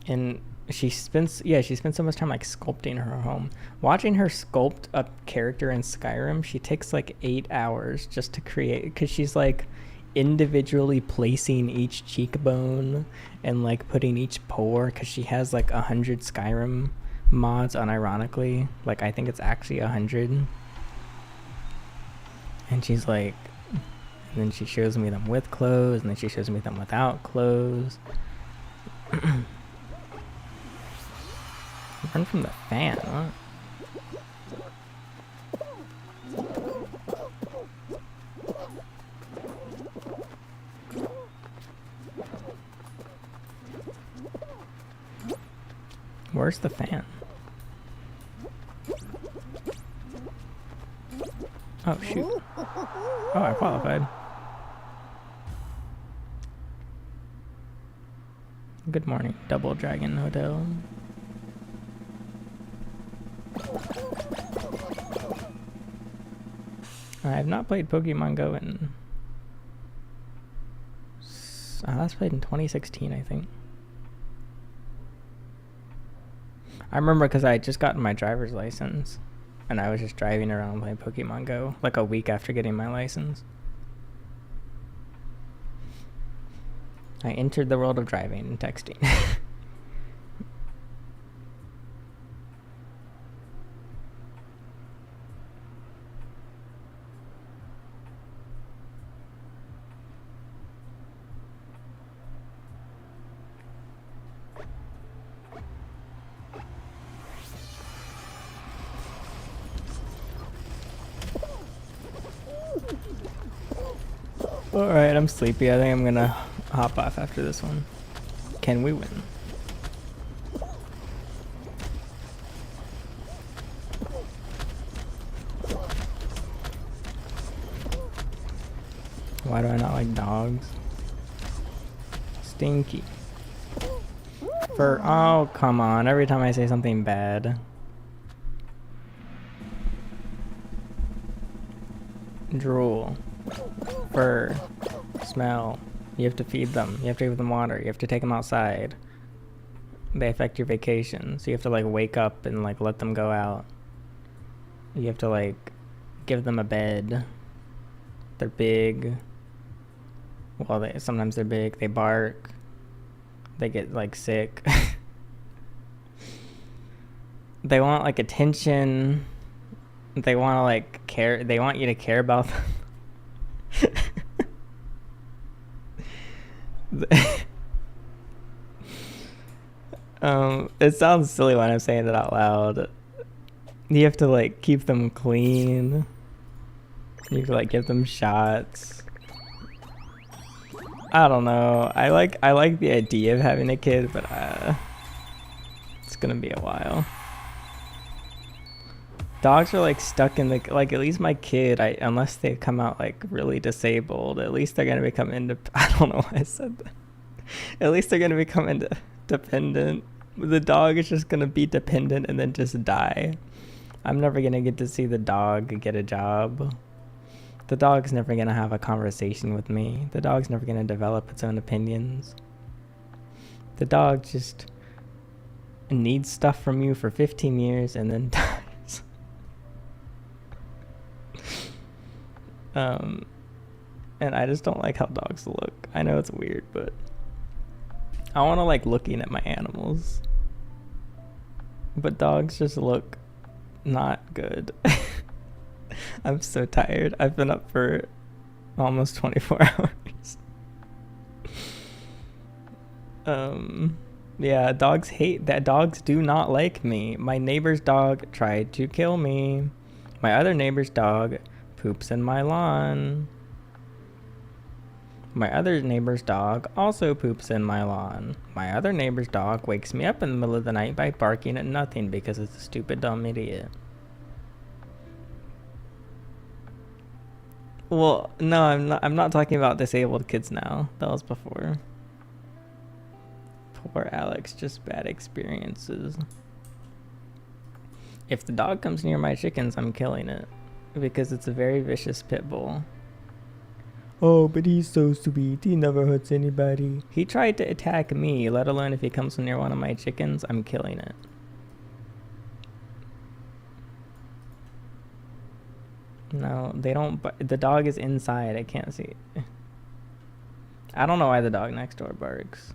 And she spends so much time like sculpting her home. Watching her sculpt a character in Skyrim, she takes like 8 hours just to create, because she's like individually placing each cheekbone and like putting each pore, because she has like 100 Skyrim mods, unironically. Like, I think it's actually 100. And she's like, and then she shows me them with clothes, and then she shows me them without clothes. Run from the fan, huh? Where's the fan? Oh, shoot. Oh, I qualified. Good morning, Double Dragon Hotel. I have not played Pokemon Go in... last played in 2016, I think. I remember because I had just gotten my driver's license, and I was just driving around playing Pokemon Go, like a week after getting my license. I entered the world of driving and texting. Alright, I'm sleepy. I think I'm gonna hop off after this one. Can we win? Why do I not like dogs? Stinky. Oh, come on. Every time I say something bad. Drool. Fur. Smell. You have to feed them. You have to give them water. You have to take them outside. They affect your vacation. So you have to like wake up and like let them go out. You have to like give them a bed. They're big. Well, sometimes they're big. They bark. They get like sick. They want like attention. They want to like care. They want you to care about them. It sounds silly when I'm saying it out loud. You have to like keep them clean. You have to like give them shots. I don't know. I like the idea of having a kid, but it's gonna be a while. Dogs are like stuck in the, like, at least my kid, unless they come out like really disabled, at least they're gonna become I don't know why I said that. At least they're gonna become dependent. The dog is just gonna be dependent and then just die. I'm never gonna get to see the dog get a job. The dog's never gonna have a conversation with me. The dog's never gonna develop its own opinions. The dog just needs stuff from you for 15 years and then dies. And I just don't like how dogs look. I know it's weird, but I want to like looking at my animals. But dogs just look not good. I'm so tired. I've been up for almost 24 hours. Yeah, dogs hate that. Dogs do not like me. My neighbor's dog tried to kill me. My other neighbor's dog poops in my lawn. My other neighbor's dog also poops in my lawn. My other neighbor's dog wakes me up in the middle of the night by barking at nothing because it's a stupid dumb idiot. Well, no, I'm not talking about disabled kids now. That was before. Poor Alex, just bad experiences. If the dog comes near my chickens, I'm killing it. Because it's a very vicious pit bull. Oh, but he's so sweet. He never hurts anybody. He tried to attack me, let alone if he comes near one of my chickens, I'm killing it. No, they don't. The dog is inside. I can't see it. I don't know why the dog next door barks.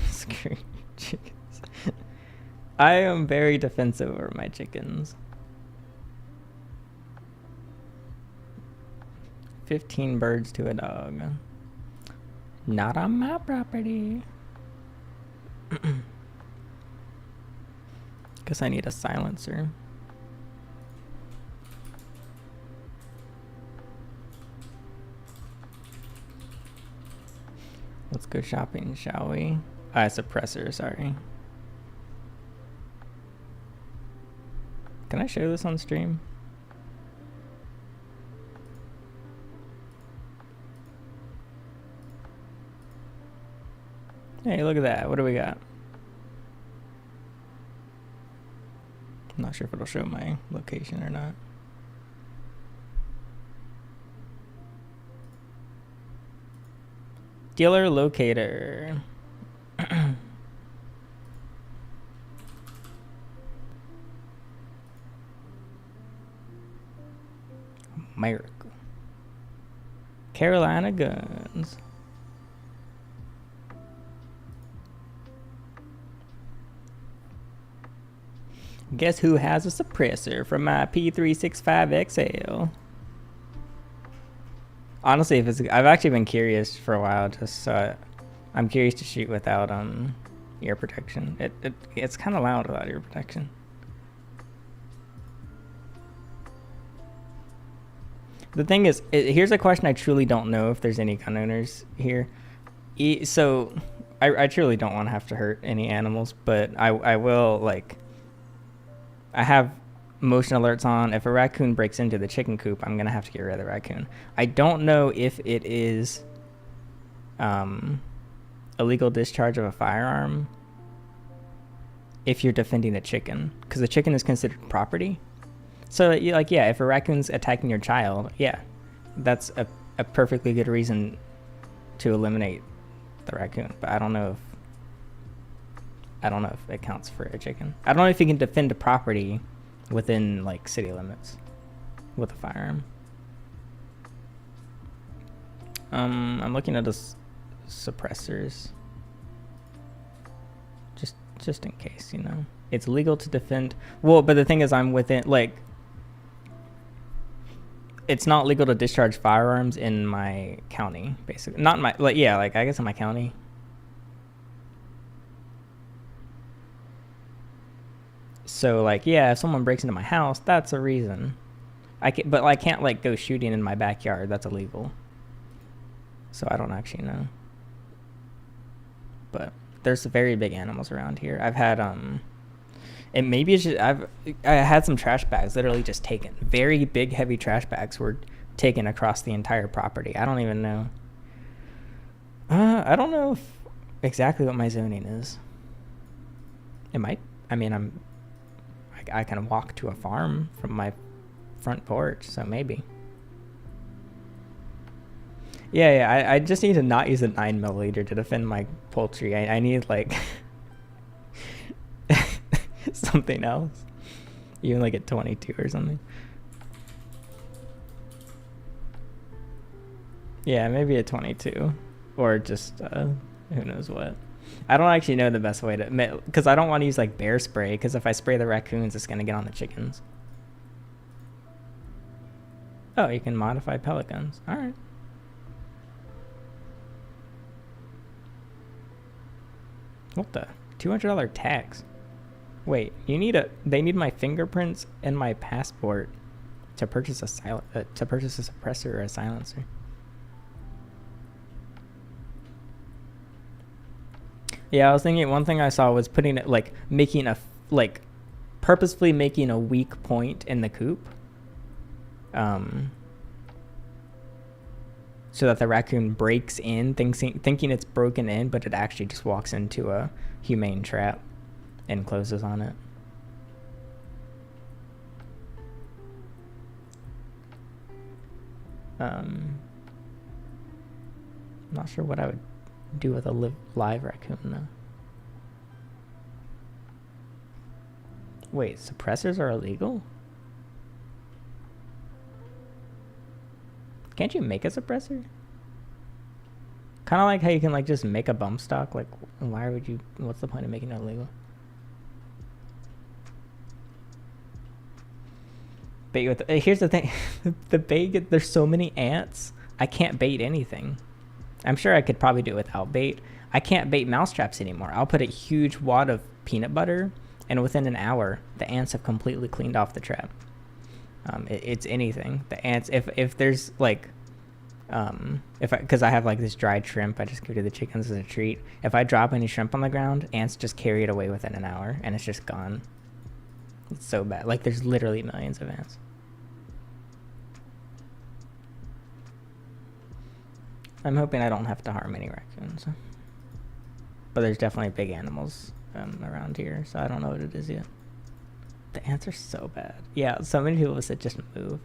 Screw chickens. I am very defensive over my chickens. 15 birds to a dog. Not on my property. Guess I need a silencer. Let's go shopping, shall we? Suppressor, sorry. Can I show this on stream? Hey, look at that. What do we got? I'm not sure if it'll show my location or not. Dealer locator. America. Carolina guns. Guess who has a suppressor from my P365XL? Honestly, if it's, I've actually been curious for a while, just so I'm curious to shoot without ear protection. It's kind of loud without ear protection. The thing is, here's a question I truly don't know if there's any gun owners here. So, I truly don't want to have to hurt any animals, but I will, like, I have motion alerts on. If a raccoon breaks into the chicken coop, I'm going to have to get rid of the raccoon. I don't know if it is illegal discharge of a firearm if you're defending a chicken, because the chicken is considered property. So, like, yeah, if a raccoon's attacking your child, yeah, that's a perfectly good reason to eliminate the raccoon. But I don't know if it counts for a chicken. I don't know if you can defend a property within, like, city limits with a firearm. I'm looking at the suppressors. Just in case, you know. It's legal to defend. Well, but the thing is, I'm within, like, it's not legal to discharge firearms in my county, basically. Not in my, like, yeah, like, I guess in my county. So like, yeah, if someone breaks into my house, that's a reason. But I can't like go shooting in my backyard. That's illegal. So I don't actually know. But there's very big animals around here. I've had and maybe it's just I had some trash bags literally just taken. Very big, heavy trash bags were taken across the entire property. I don't even know. I don't know exactly what my zoning is. It might. I mean, I can walk to a farm from my front porch, so maybe. Yeah, I just need to not use a 9 milliliter to defend my poultry. I need like something else. Even like a 22 or something. Yeah, maybe a 22. Or just, who knows what. I don't actually know the best way to, because I don't want to use like bear spray, because if I spray the raccoons, it's going to get on the chickens. Oh, you can modify pellet guns. All right. What the? $200 tax. Wait, they need my fingerprints and my passport to purchase a suppressor or a silencer. Yeah, I was thinking one thing I saw was putting it like purposefully making a weak point in the coop. So that the raccoon breaks in thinking it's broken in, but it actually just walks into a humane trap and closes on it. Not sure what I would do with a live raccoon though. Wait, suppressors are illegal? Can't you make a suppressor? Kind of like how you can like just make a bump stock. Like, why would you? What's the point of making it illegal? Bait with. Here's the thing, the bait. There's so many ants. I can't bait anything. I'm sure I could probably do it without bait. I can't bait mouse traps anymore. I'll put a huge wad of peanut butter, and within an hour, the ants have completely cleaned off the trap. It's anything. The ants, if there's like, because I have like this dried shrimp, I just give it to the chickens as a treat. If I drop any shrimp on the ground, ants just carry it away within an hour, and it's just gone. It's so bad. Like there's literally millions of ants. I'm hoping I don't have to harm any raccoons. But there's definitely big animals around here, so I don't know what it is yet. The ants are so bad. Yeah, so many people said just move.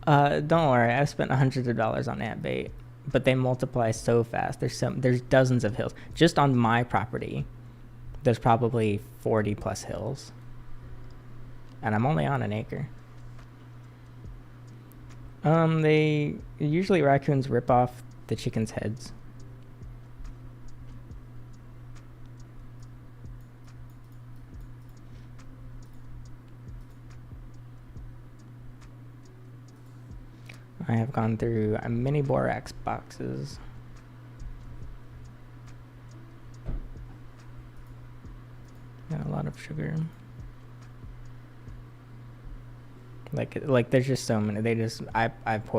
Don't worry, I've spent hundreds of dollars on ant bait, but they multiply so fast. There's dozens of hills. Just on my property, there's probably 40 plus hills. And I'm only on an acre. Usually raccoons rip off the chickens' heads. I have gone through many borax boxes. Got a lot of sugar. Like there's just so many. They just I've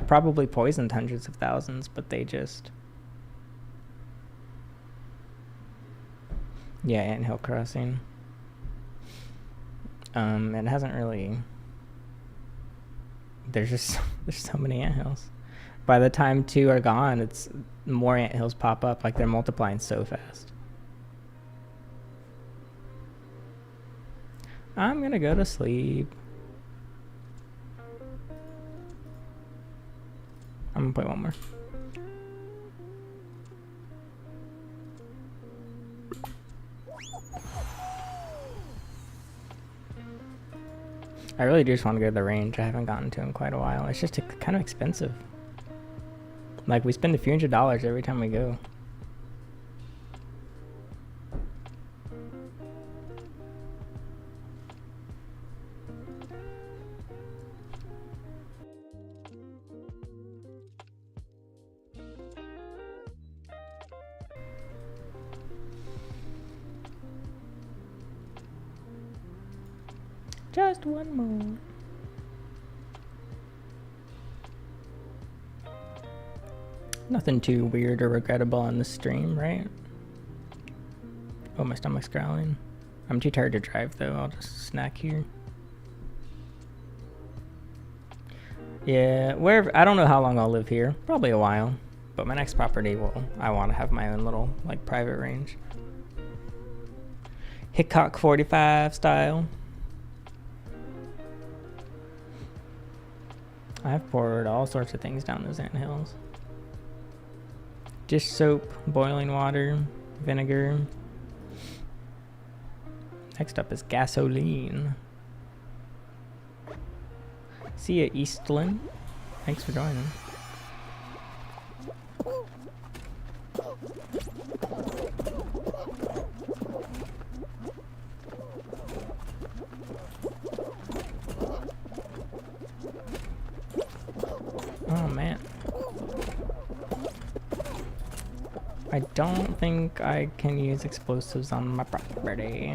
probably poisoned hundreds of thousands, but they just. Yeah, Anthill Crossing. It hasn't really. There's so many anthills. By the time 2 are gone, it's more anthills pop up. Like they're multiplying so fast. I'm gonna go to sleep. I'm gonna play one more. I really do just want to go to the range. I haven't gotten to in quite a while. It's just kind of expensive. Like we spend a few $100s every time we go. Just one more. Nothing too weird or regrettable on the stream, right? Oh, my stomach's growling. I'm too tired to drive though. I'll just snack here. Yeah, wherever. I don't know how long I'll live here. Probably a while. But my next property I want to have my own little like private range. Hickok 45 style. I've poured all sorts of things down those anthills. Dish soap, boiling water, vinegar. Next up is gasoline. See ya, Eastland. Thanks for joining. Oh man. I don't think I can use explosives on my property.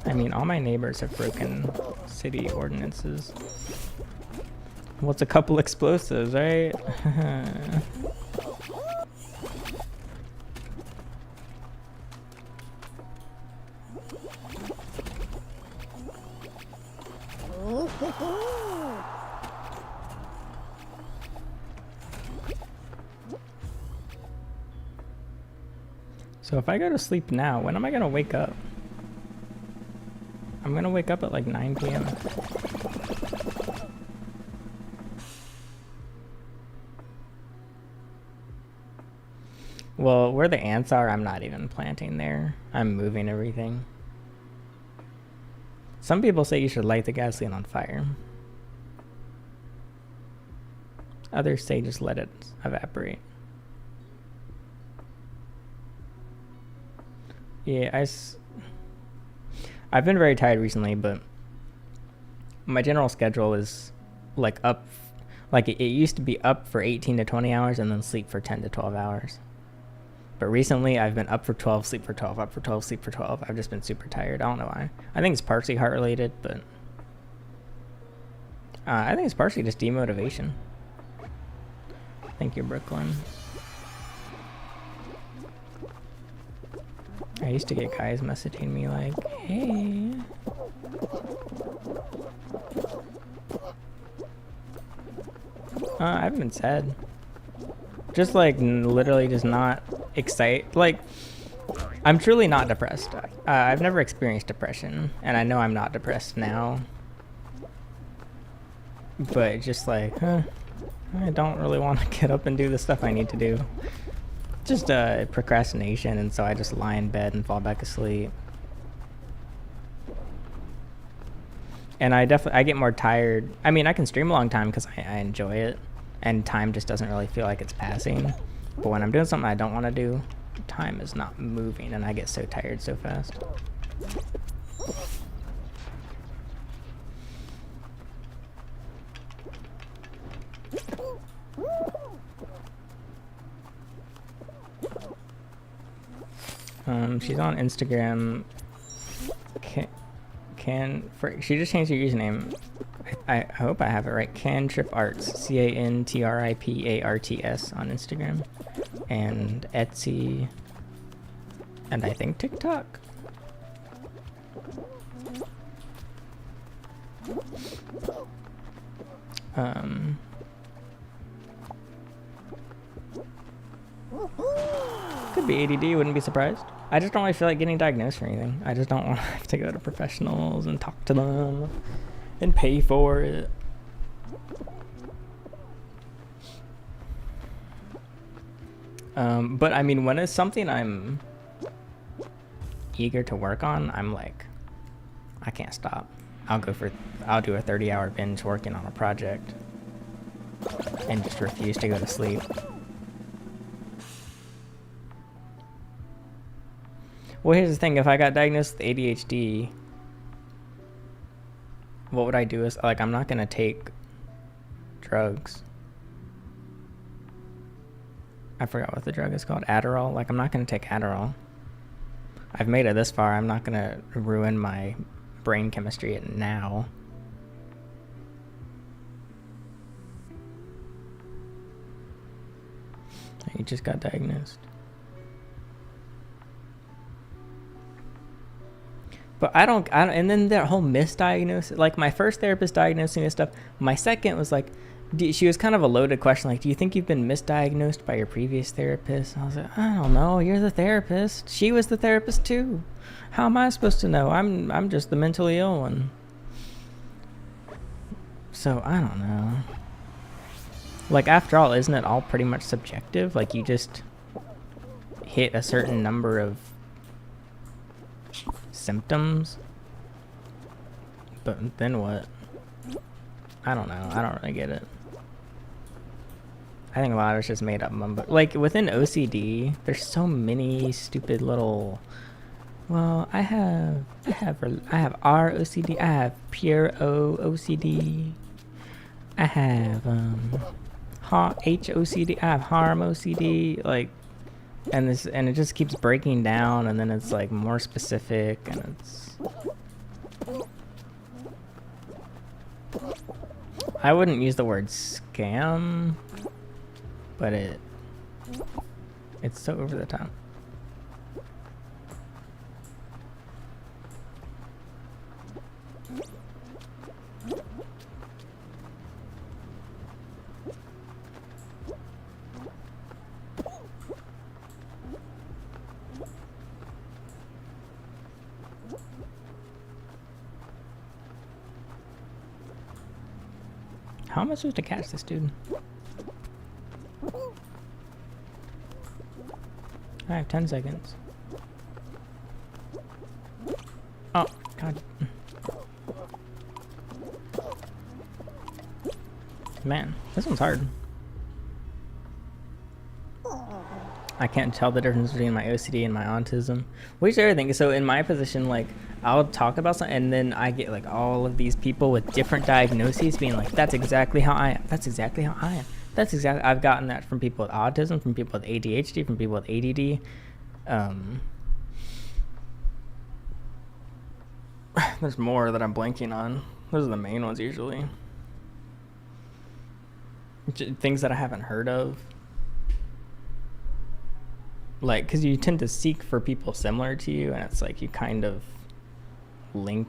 I mean, all my neighbors have broken city ordinances. What's a couple explosives, right? So if I go to sleep now, when am I gonna wake up? I'm gonna wake up at like 9 p.m. Well, where the ants are, I'm not even planting there. I'm moving everything. Some people say you should light the gasoline on fire. Others say just let it evaporate. Yeah, I've been very tired recently, but my general schedule is like up, like it used to be up for 18 to 20 hours and then sleep for 10 to 12 hours. But recently I've been up for 12, sleep for 12, up for 12, sleep for 12. I've just been super tired. I don't know why. I think it's partially heart related, but I think it's partially just demotivation. Thank you, Brooklyn. I used to get guys messaging me like, hey. I haven't been sad. Just like literally just not excited. Like, I'm truly not depressed. I've never experienced depression, and I know I'm not depressed now. But just like, I don't really want to get up and do the stuff I need to do. Just procrastination, and so I just lie in bed and fall back asleep. And I get more tired. I mean, I can stream a long time because I enjoy it, and time just doesn't really feel like it's passing. But when I'm doing something I don't want to do, time is not moving, and I get so tired so fast. She's on Instagram. She just changed her username. I hope I have it right. Cantriparts, CANTRIPARTS on Instagram, and Etsy, and I think TikTok. Could be ADD, wouldn't be surprised. I just don't really feel like getting diagnosed or anything. I just don't want to have to go to professionals and talk to them and pay for it. But I mean, when it's something I'm eager to work on, I'm like, I can't stop. I'll do a 30-hour binge working on a project and just refuse to go to sleep. Well, here's the thing. If I got diagnosed with ADHD, what would I do is, like, I'm not going to take drugs. I forgot what the drug is called. Adderall. Like, I'm not gonna take Adderall. I've made it this far. I'm not gonna ruin my brain chemistry now. You just got diagnosed. But I don't, and then that whole misdiagnosis, like my first therapist diagnosing this stuff, my second was like, she was kind of a loaded question, like, do you think you've been misdiagnosed by your previous therapist? And I was like, I don't know, you're the therapist. She was the therapist too. How am I supposed to know? I'm just the mentally ill one. So, I don't know. Like, after all, isn't it all pretty much subjective? Like, you just hit a certain number of symptoms, but then what? I don't know. I don't really get it. I think a lot of it's just made up mumbo. Like, within OCD, there's so many stupid little, well, I have R OCD, I have pure O OCD, I have H OCD, I have harm OCD, like, and it just keeps breaking down, and then it's like more specific, and it's, I wouldn't use the word scam, but it's so over the top. How am I supposed to catch this dude? I have 10 seconds. Oh, God. Man, this one's hard. I can't tell the difference between my OCD and my autism. Which everything. So in my position, like, I'll talk about something, and then I get like all of these people with different diagnoses being like, that's exactly how I am. That's exactly how I am. That's exactly, I've gotten that from people with autism, from people with ADHD, from people with ADD. There's more that I'm blanking on. Those are the main ones usually. Things that I haven't heard of. Like, because you tend to seek for people similar to you, and it's like you kind of link.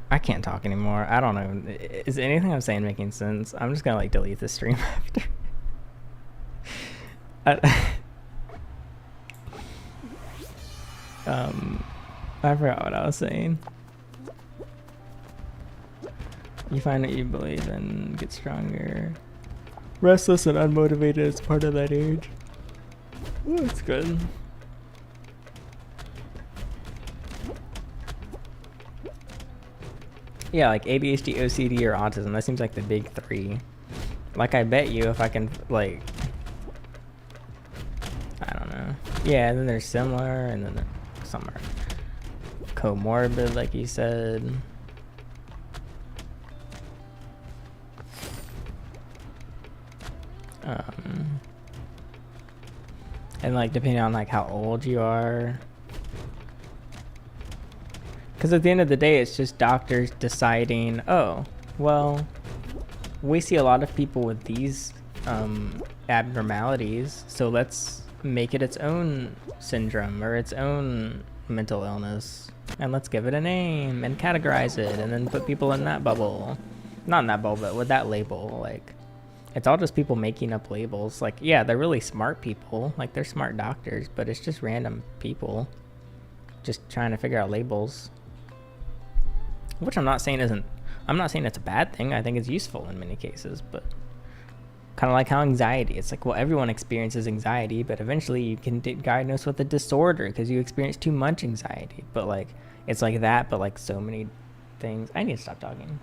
I can't talk anymore. I don't know. Is anything I'm saying making sense? I'm just gonna like delete the stream after. I forgot what I was saying. You find what you believe in, get stronger. Restless and unmotivated is part of that age. Ooh, that's good. Yeah, like ADHD, OCD, or autism. That seems like the big three. Like, I bet you if I can, like, I don't know. Yeah, and then there's similar, and then some are comorbid, like you said. And like depending on like how old you are, because at the end of the day it's just doctors deciding, oh well, we see a lot of people with these abnormalities, so let's make it its own syndrome or its own mental illness, and let's give it a name and categorize it, and then put people in that bubble, not in that bubble, but with that label. Like, it's all just people making up labels. Like, yeah, they're really smart people. Like, they're smart doctors, but it's just random people just trying to figure out labels. Which I'm not saying it's a bad thing. I think it's useful in many cases, but kind of like how anxiety. It's like, well, everyone experiences anxiety, but eventually you can get diagnosed with a disorder because you experience too much anxiety. But like, it's like that, but like so many things. I need to stop talking.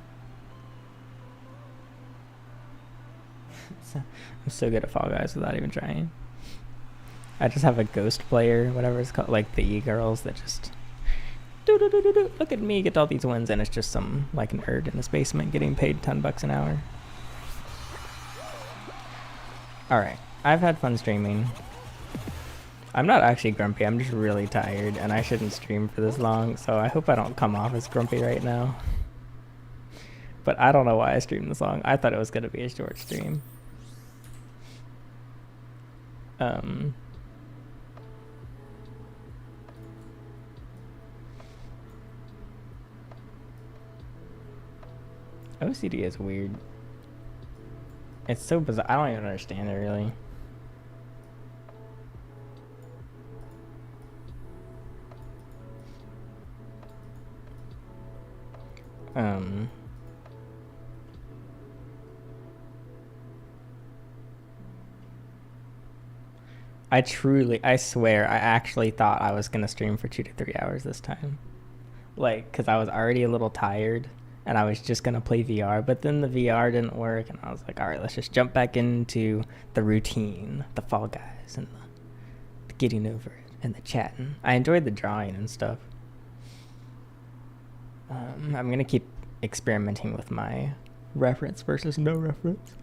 I'm so good at Fall Guys without even trying. I just have a ghost player, whatever it's called, like the e-girls that just look at me get all these wins, and it's just some like nerd in his basement getting paid $10 an hour. Alright, I've had fun streaming. I'm not actually grumpy, I'm just really tired, and I shouldn't stream for this long, so I hope I don't come off as grumpy right now. But I don't know why I streamed this long. I thought it was going to be a short stream. OCD is weird. It's so bizarre. I don't even understand it, really. I swear, I actually thought I was going to stream for 2 to 3 hours this time. Like, because I was already a little tired, and I was just going to play VR, but then the VR didn't work, and I was like, alright, let's just jump back into the routine, the Fall Guys, and the getting over it, and the chatting. I enjoyed the drawing and stuff. I'm going to keep experimenting with my reference versus no reference.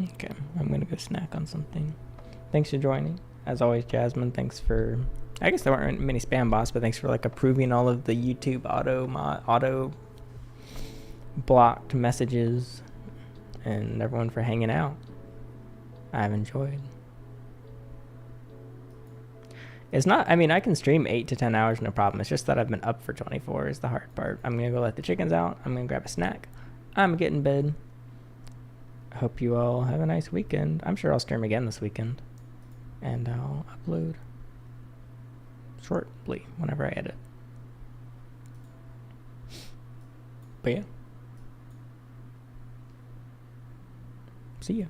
Okay, I'm gonna go snack on something. Thanks for joining. As always, Jasmine, thanks for... I guess there weren't many spam bots, but thanks for like approving all of the YouTube auto blocked messages, and everyone for hanging out. I've enjoyed. It's not, I mean, I can stream 8 to 10 hours, no problem. It's just that I've been up for 24 is the hard part. I'm gonna go let the chickens out. I'm gonna grab a snack. I'm gonna get in bed. Hope you all have a nice weekend. I'm sure I'll stream again this weekend. And I'll upload shortly whenever I edit. But yeah. See ya.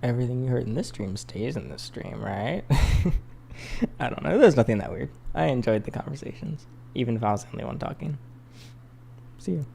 Everything you heard in this stream stays in this stream, right? I don't know. There's nothing that weird. I enjoyed the conversations, even if I was the only one talking. See you.